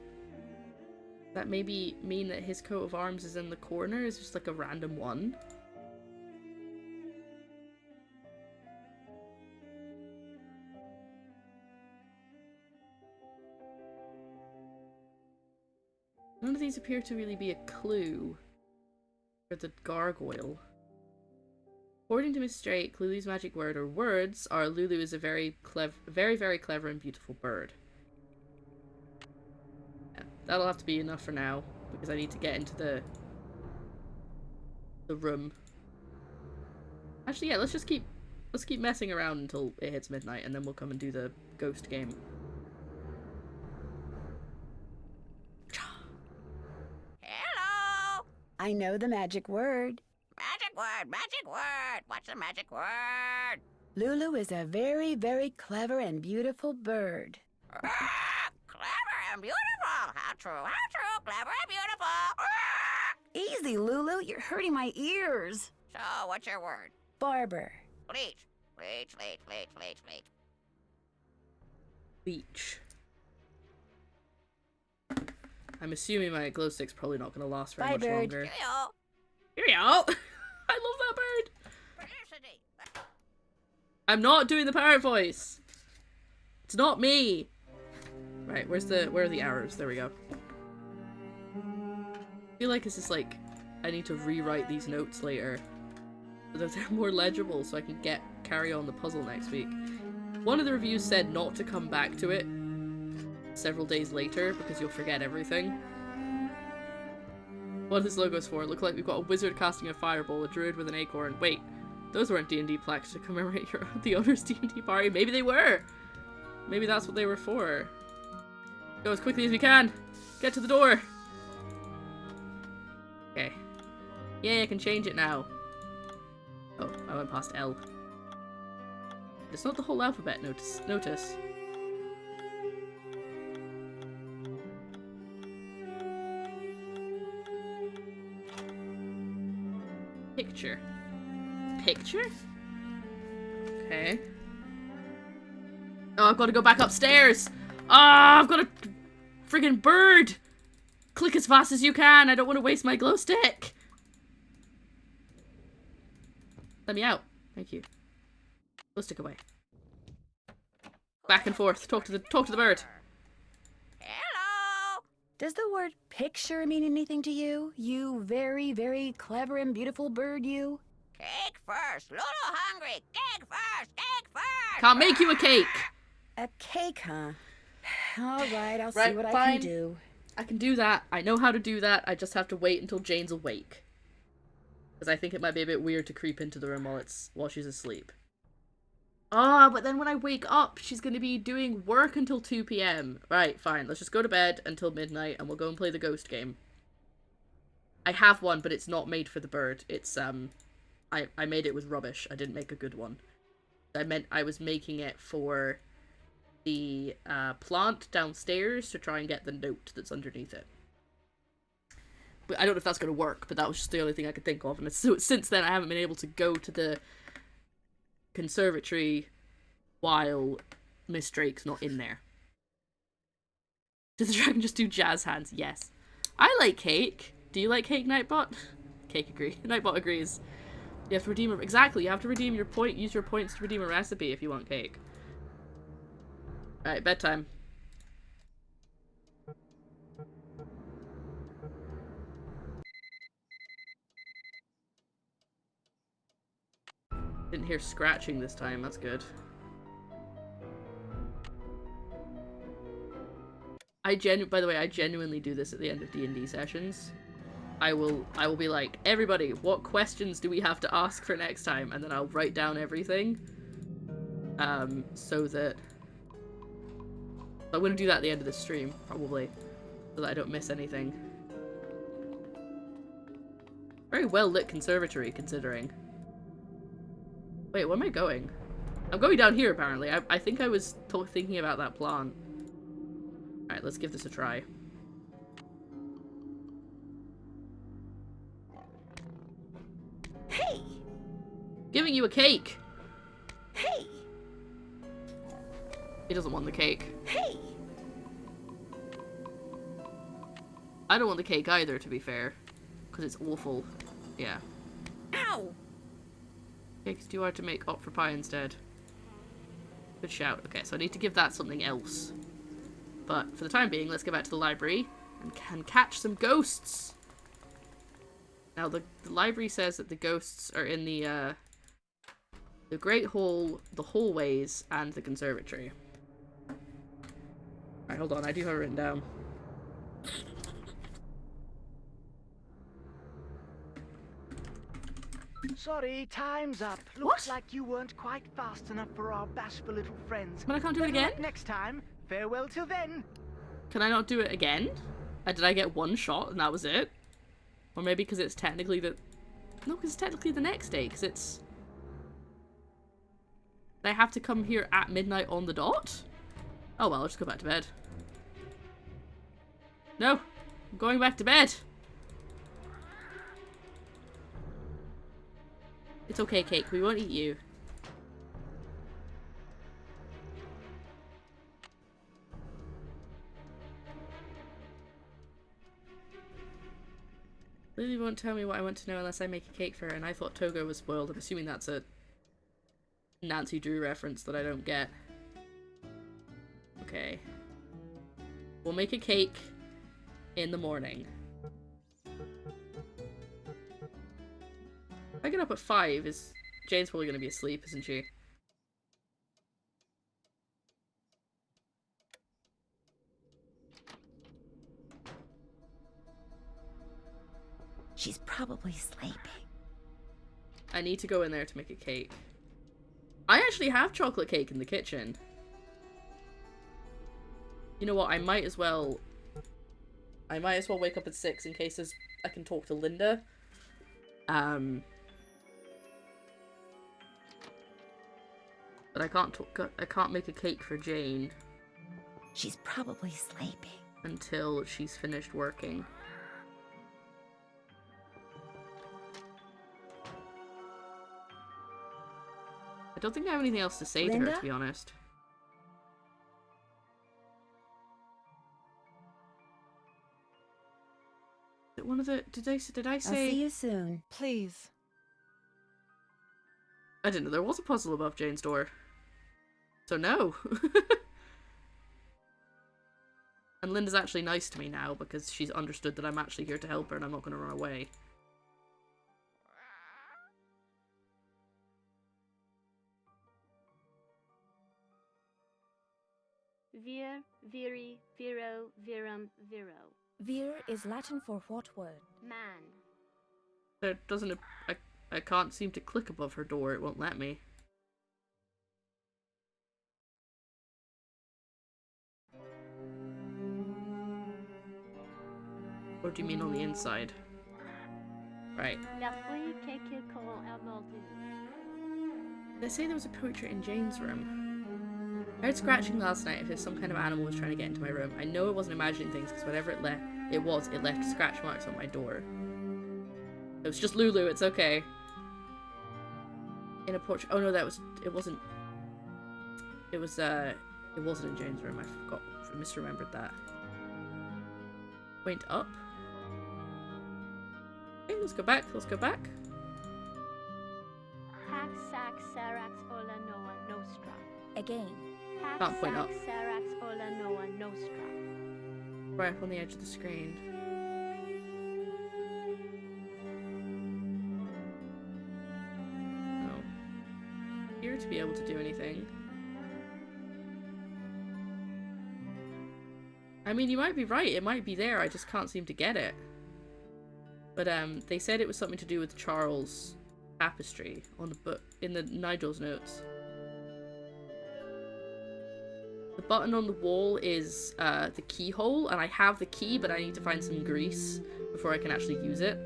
That maybe mean that his coat of arms is in the corner, is just like a random one. None of these appear to really be a clue for the gargoyle. According to Miss Straight, Lulu's magic word or words are Lulu is a very, very clever and beautiful bird. Yeah, that'll have to be enough for now because I need to get into the room. Actually, yeah, let's keep messing around until it hits midnight, and then we'll come and do the ghost game. Hello! I know the magic word. Magic word, magic word! What's the magic word? Lulu is a very, very clever and beautiful bird. Clever and beautiful! How true, clever and beautiful! Easy, Lulu, you're hurting my ears. So, what's your word? Barber. Bleach. Beach. I'm assuming my glow stick's probably not going to last very much longer. Cheerio. Cheerio! I love that bird! Felicity. I'm not doing the parrot voice! It's not me! Right, where are the arrows? There we go. I feel like it's just like, I need to rewrite these notes later so that they're more legible so I can carry on the puzzle next week. One of the reviews said not to come back to it several days later because you'll forget everything. What are these logos for? Look like we've got a wizard casting a fireball, a druid with an acorn. Wait, those weren't D&D plaques to commemorate the owner's D&D party. Maybe they were! Maybe that's what they were for. Go as quickly as we can! Get to the door! Okay. Yay, I can change it now. Oh, I went past L. It's not the whole alphabet, notice. Picture. Picture? Okay. Oh, I've got to go back upstairs! Ah, I've got a friggin' bird! Click as fast as you can, I don't want to waste my glow stick! Let me out. Thank you. Glow stick away. Back and forth. Talk to the bird. Hello! Does the word picture mean anything to you? You very, very clever and beautiful bird, you? Cake first! Lulu hungry! Cake first! Can't make you a cake! A cake, huh? Alright, I'll Right, see what I fine. can do. I can do that. I know how to do that. I just have to wait until Jane's awake. Because I think it might be a bit weird to creep into the room while she's asleep. Ah, but then when I wake up, she's going to be doing work until 2 PM. Right, fine. Let's just go to bed until midnight and we'll go and play the ghost game. I have one, but it's not made for the bird. It's, I made it with rubbish. I didn't make a good one. I was making it for the plant downstairs to try and get the note that's underneath it. But I don't know if that's going to work, but that was just the only thing I could think of. And since then, I haven't been able to go to the conservatory while Miss Drake's not in there. Does the dragon just do jazz hands? Yes. I like cake. Do you like cake, Nightbot? Cake agree. Nightbot agrees. You have to redeem a... Exactly, you have to redeem your point. Use your points to redeem a recipe if you want cake. Alright, bedtime. Didn't hear scratching this time, that's good. By the way, I genuinely do this at the end of D&D sessions. I will be like, everybody, what questions do we have to ask for next time? And then I'll write down everything. So that... I'm gonna do that at the end of the stream, probably. So that I don't miss anything. Very well lit conservatory, considering. Wait, where am I going? I'm going down here, apparently. I think I was thinking about that plan. Alright, let's give this a try. Hey! Giving you a cake! Hey! He doesn't want the cake. Hey! I don't want the cake either, to be fair. Because it's awful. Yeah. Ow! Cake's too hard to make. Opt for pie instead. Good shout. Okay, so I need to give that something else. But for the time being, let's go back to the library and can catch some ghosts. Now, the library says that the ghosts are in the Great Hall, the hallways, and the conservatory. Alright, hold on, I do have it written down. Sorry, time's up. Looks like you weren't quite fast enough for our bashful little friends. But I can't do it Better again? luck next time. Farewell till then. Can I not do it again? Did I get one shot and that was it? Or maybe because it's technically the... No, because it's technically the next day, because it's... I have to come here at midnight on the dot? Oh well, I'll just go back to bed. No! I'm going back to bed! It's okay, Cake. We won't eat you. Lily won't tell me what I want to know unless I make a cake for her, and I thought Togo was spoiled. I'm assuming that's a Nancy Drew reference that I don't get. Okay. We'll make a cake in the morning. If I get up at 5, Jane's probably going to be asleep, isn't she? She's probably sleeping. I need to go in there to make a cake. I actually have chocolate cake in the kitchen. You know what, I might as well wake up at 6 in case I can talk to Linda. But I can't make a cake for Jane. She's probably sleeping. Until she's finished working. I don't think I have anything else to say to her, to be honest. Is it one of the... Did I say... I'll see you soon. Please. I didn't know there was a puzzle above Jane's door. So no. And Linda's actually nice to me now because she's understood that I'm actually here to help her and I'm not going to run away. Vir, viri, viro, virum, viro. Vir is Latin for what word? Man. There doesn't... I can't seem to click above her door, it won't let me. Or do you mean on the inside? Right. They say there was a portrait in Jane's room. I heard scratching last night as if some kind of animal was trying to get into my room. I know it wasn't imagining things because whatever it left scratch marks on my door. It was just Lulu, it's okay. In a portrait. Oh no, it wasn't in Jane's room. I misremembered that. Point up. Okay, let's go back. Hack, sack, sarax, ola, noa, nostra. Again. Hack, Can't point up. Sarax, ola, noa, nostra. Right up on the edge of the screen. No. Here to be able to do anything. I mean, you might be right, it might be there, I just can't seem to get it. But they said it was something to do with Charles' tapestry on the book in the Nigel's notes. The button on the wall is the keyhole, and I have the key, but I need to find some grease before I can actually use it.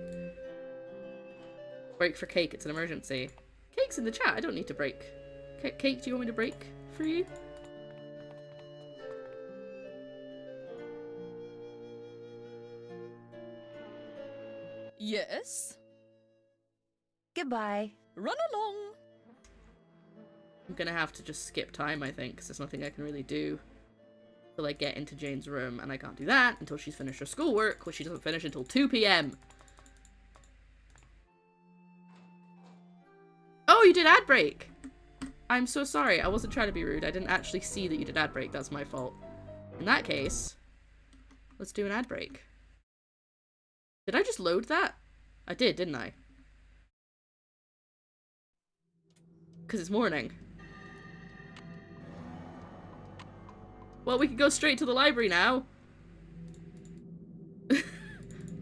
Break for Cake, it's an emergency. Cake's in the chat, I don't need to break. Cake, do you want me to break for you? Yes? Goodbye. Run along. I'm gonna have to just skip time, I think, because there's nothing I can really do till I get into Jane's room, and I can't do that until she's finished her schoolwork, which she doesn't finish until 2 PM. Oh, you did ad break! I'm so sorry, I wasn't trying to be rude. I didn't actually see that you did ad break, that's my fault. In that case, let's do an ad break. Did I just load that? I did, didn't I? Because it's morning. Well, we could go straight to the library now.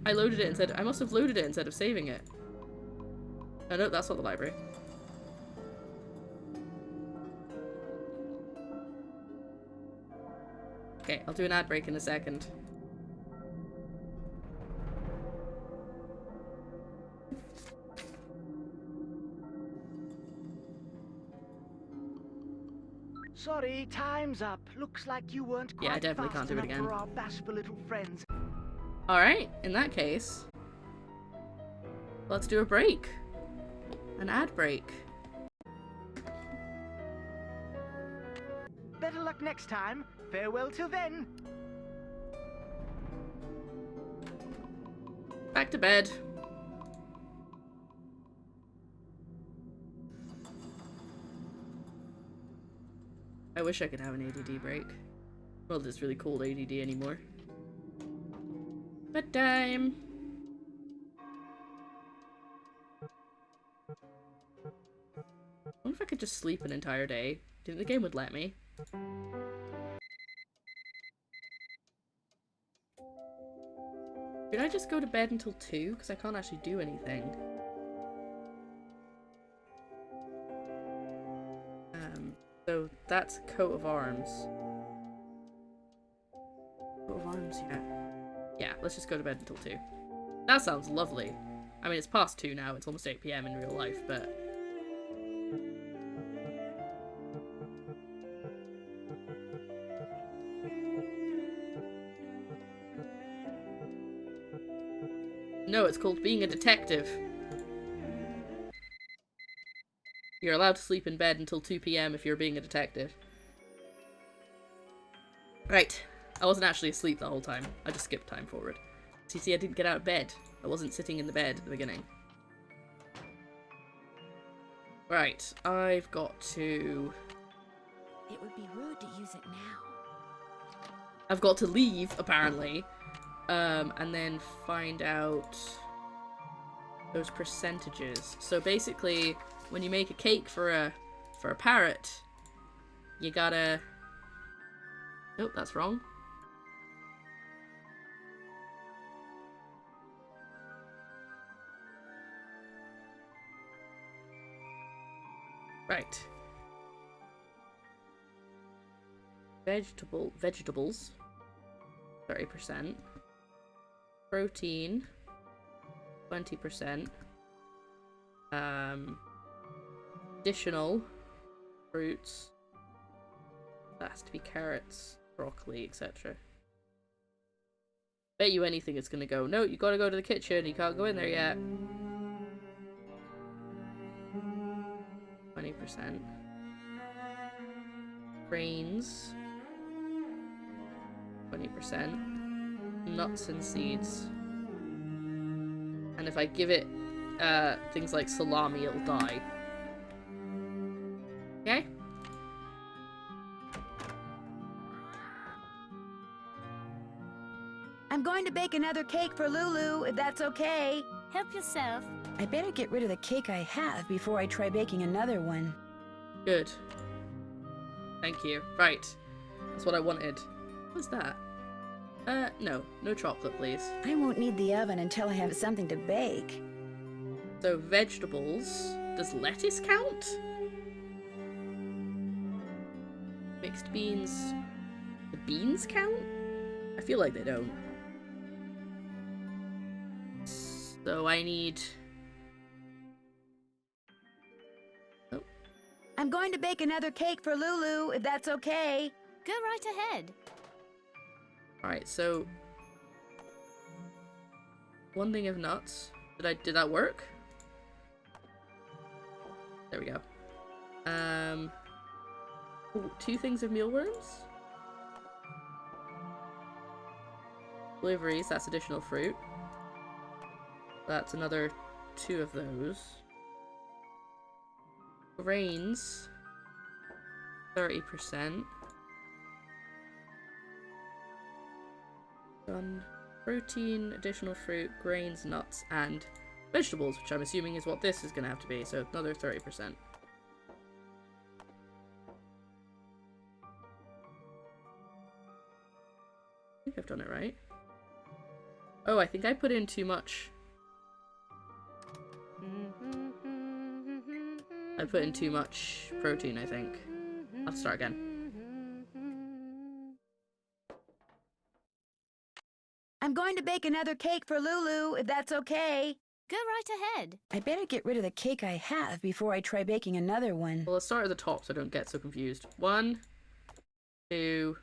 I loaded it instead. I must have loaded it instead of saving it. Oh no, that's not the library. Okay, I'll do an ad break in a second. Sorry, time's up. Looks like you weren't quite I definitely can't fast do it enough again. for our bashful little friends. Alright, in that case, let's do a break. An ad break. Better luck next time. Farewell till then. Back to bed. I wish I could have an ADD break. Well, this really cold ADD anymore. Bedtime. I wonder if I could just sleep an entire day. Do you think the game would let me? Should I just go to bed until 2? Because I can't actually do anything. So that's coat of arms. Coat of arms, yeah. Yeah, let's just go to bed until 2. That sounds lovely. I mean, it's past 2 now. It's almost 8 PM in real life, but... No, it's called being a detective. You're allowed to sleep in bed until 2 PM if you're being a detective. Right. I wasn't actually asleep the whole time. I just skipped time forward. See, I didn't get out of bed. I wasn't sitting in the bed at the beginning. Right. I've got to... It would be rude to use it now. I've got to leave, apparently. And then find out those percentages. So basically, when you make a cake for a parrot, you gotta... Nope, that's wrong. Right. Vegetables. 30%. Protein. 20%. Additional fruits. That has to be carrots, broccoli, etc. Bet you anything it's gonna go. No, you gotta go to the kitchen. You can't go in there yet. 20%. Grains. 20%. Nuts and seeds. And if I give it things like salami, it'll die. Okay? I'm going to bake another cake for Lulu, if that's okay. Help yourself. I better get rid of the cake I have before I try baking another one. Good. Thank you. Right. That's what I wanted. What's that? No. No chocolate, please. I won't need the oven until I have something to bake. So, vegetables. Does lettuce count? Mixed beans. The beans count? I feel like they don't. So I need... Oh. I'm going to bake another cake for Lulu, if that's okay. Go right ahead. Alright, so... One thing of nuts. Did that work? There we go. Ooh, 2 things of mealworms? Blueberries, that's additional fruit. That's another 2 of those. Grains, 30%. Done. Protein, additional fruit, grains, nuts, and vegetables, which I'm assuming is what this is going to have to be, so another 30%. I think I've done it right. Oh, I think I put in too much. I put in too much protein, I think. I'll have to start again. I'm going to bake another cake for Lulu, if that's okay. Go right ahead. I better get rid of the cake I have before I try baking another one. Well, let's start at the top so I don't get so confused. 1, 2...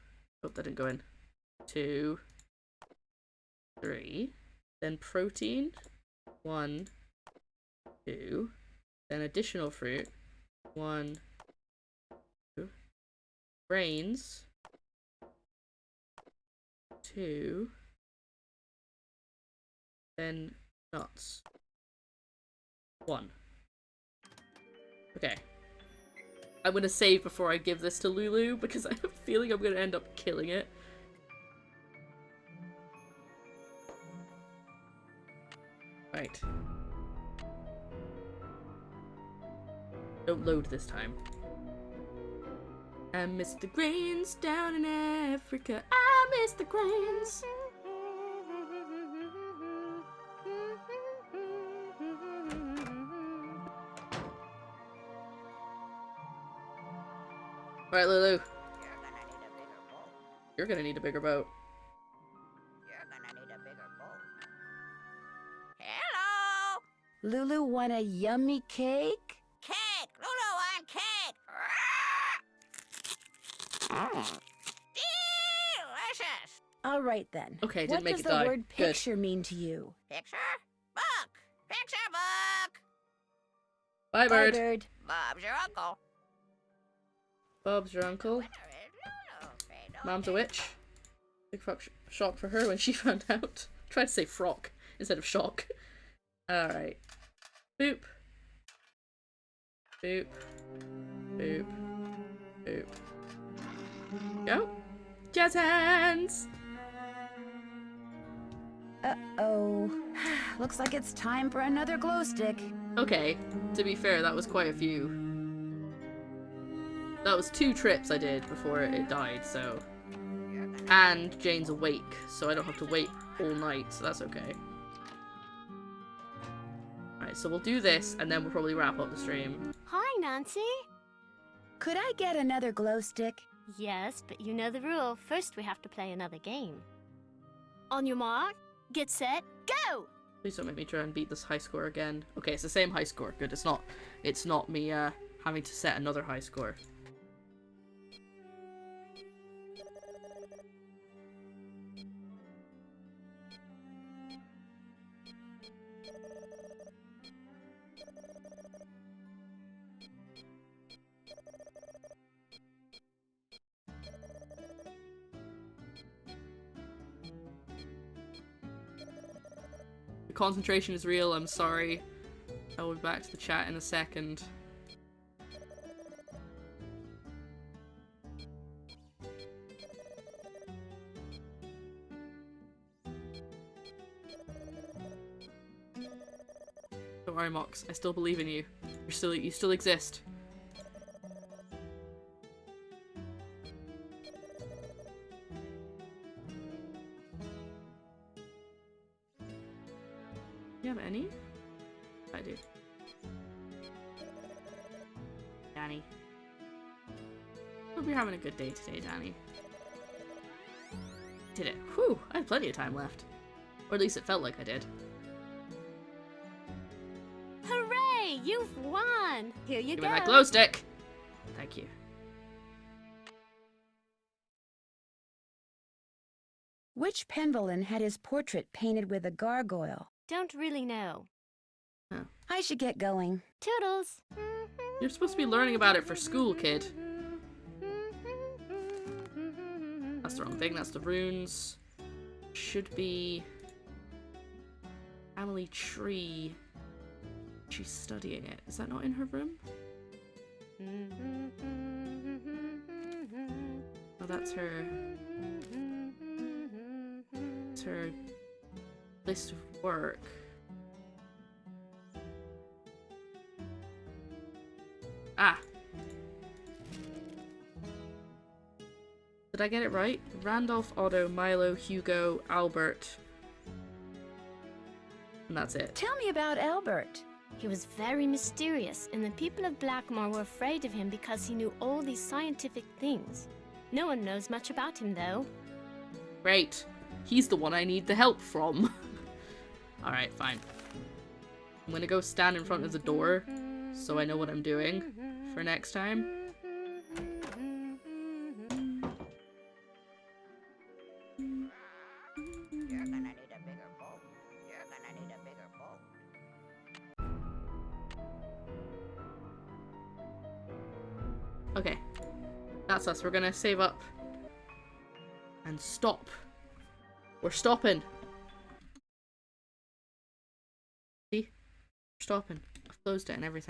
Oh, that didn't go in. 2, 3. Then protein. 1, 2. Then additional fruit. 1, 2. Grains. 2. Then nuts. 1. Okay. I'm gonna save before I give this to Lulu because I have a feeling I'm gonna end up killing it. Right. Don't load this time. I miss the grains down in Africa. I miss the grains. Alright, Lulu. You're gonna need a bigger boat. You're gonna need a bigger boat. Hello! Lulu want a yummy cake? Cake! Lulu on cake! Delicious! All right then. Okay, what didn't make does it the die. word Good. picture mean to you? Picture? Book! Picture book! Bye, bird. Bye, bird. Bob's your uncle. Bob's your uncle. Mom's a witch. Big shock for her when she found out. Tried to say frock instead of shock. Alright. Boop. Boop. Boop. Boop. Go. Jazz hands! Uh-oh. Looks like it's time for another glow stick. Okay, to be fair, that was quite a few. That was 2 trips I did before it died, so... And Jane's awake, so I don't have to wait all night, so that's okay. Alright, so we'll do this, and then we'll probably wrap up the stream. Hi, Nancy. Could I get another glow stick? Yes, but you know the rule. First, we have to play another game. On your mark, get set, go! Please don't make me try and beat this high score again. Okay, it's the same high score. Good, it's not me having to set another high score. Concentration is real, I'm sorry. I will be back to the chat in a second. Don't worry, Mox, I still believe in you. You still exist. Do you have any? I do. Danny. Hope you're having a good day today, Danny. Did it. Whew, I had plenty of time left. Or at least it felt like I did. Hooray! You've won! Here you Give go. me that glow stick! Thank you. Which Penvillain had his portrait painted with a gargoyle? Don't really know. Oh. I should get going. Toodles! You're supposed to be learning about it for school, kid. That's the wrong thing, that's the runes. Should be... Family tree. She's studying it. Is that not in her room? Oh, that's her... It's enter list of work. Ah! Did I get it right? Randolph, Otto, Milo, Hugo, Albert. And that's it. Tell me about Albert. He was very mysterious, and the people of Blackmoor were afraid of him because he knew all these scientific things. No one knows much about him, though. Great. He's the one I need the help from. Alright, fine. I'm gonna go stand in front of the door so I know what I'm doing for next time. You're gonna need a bigger boat. You're gonna need a bigger boat. Okay. That's us. We're gonna save up. And stop. We're stopping. See? We're stopping. I've closed it and everything.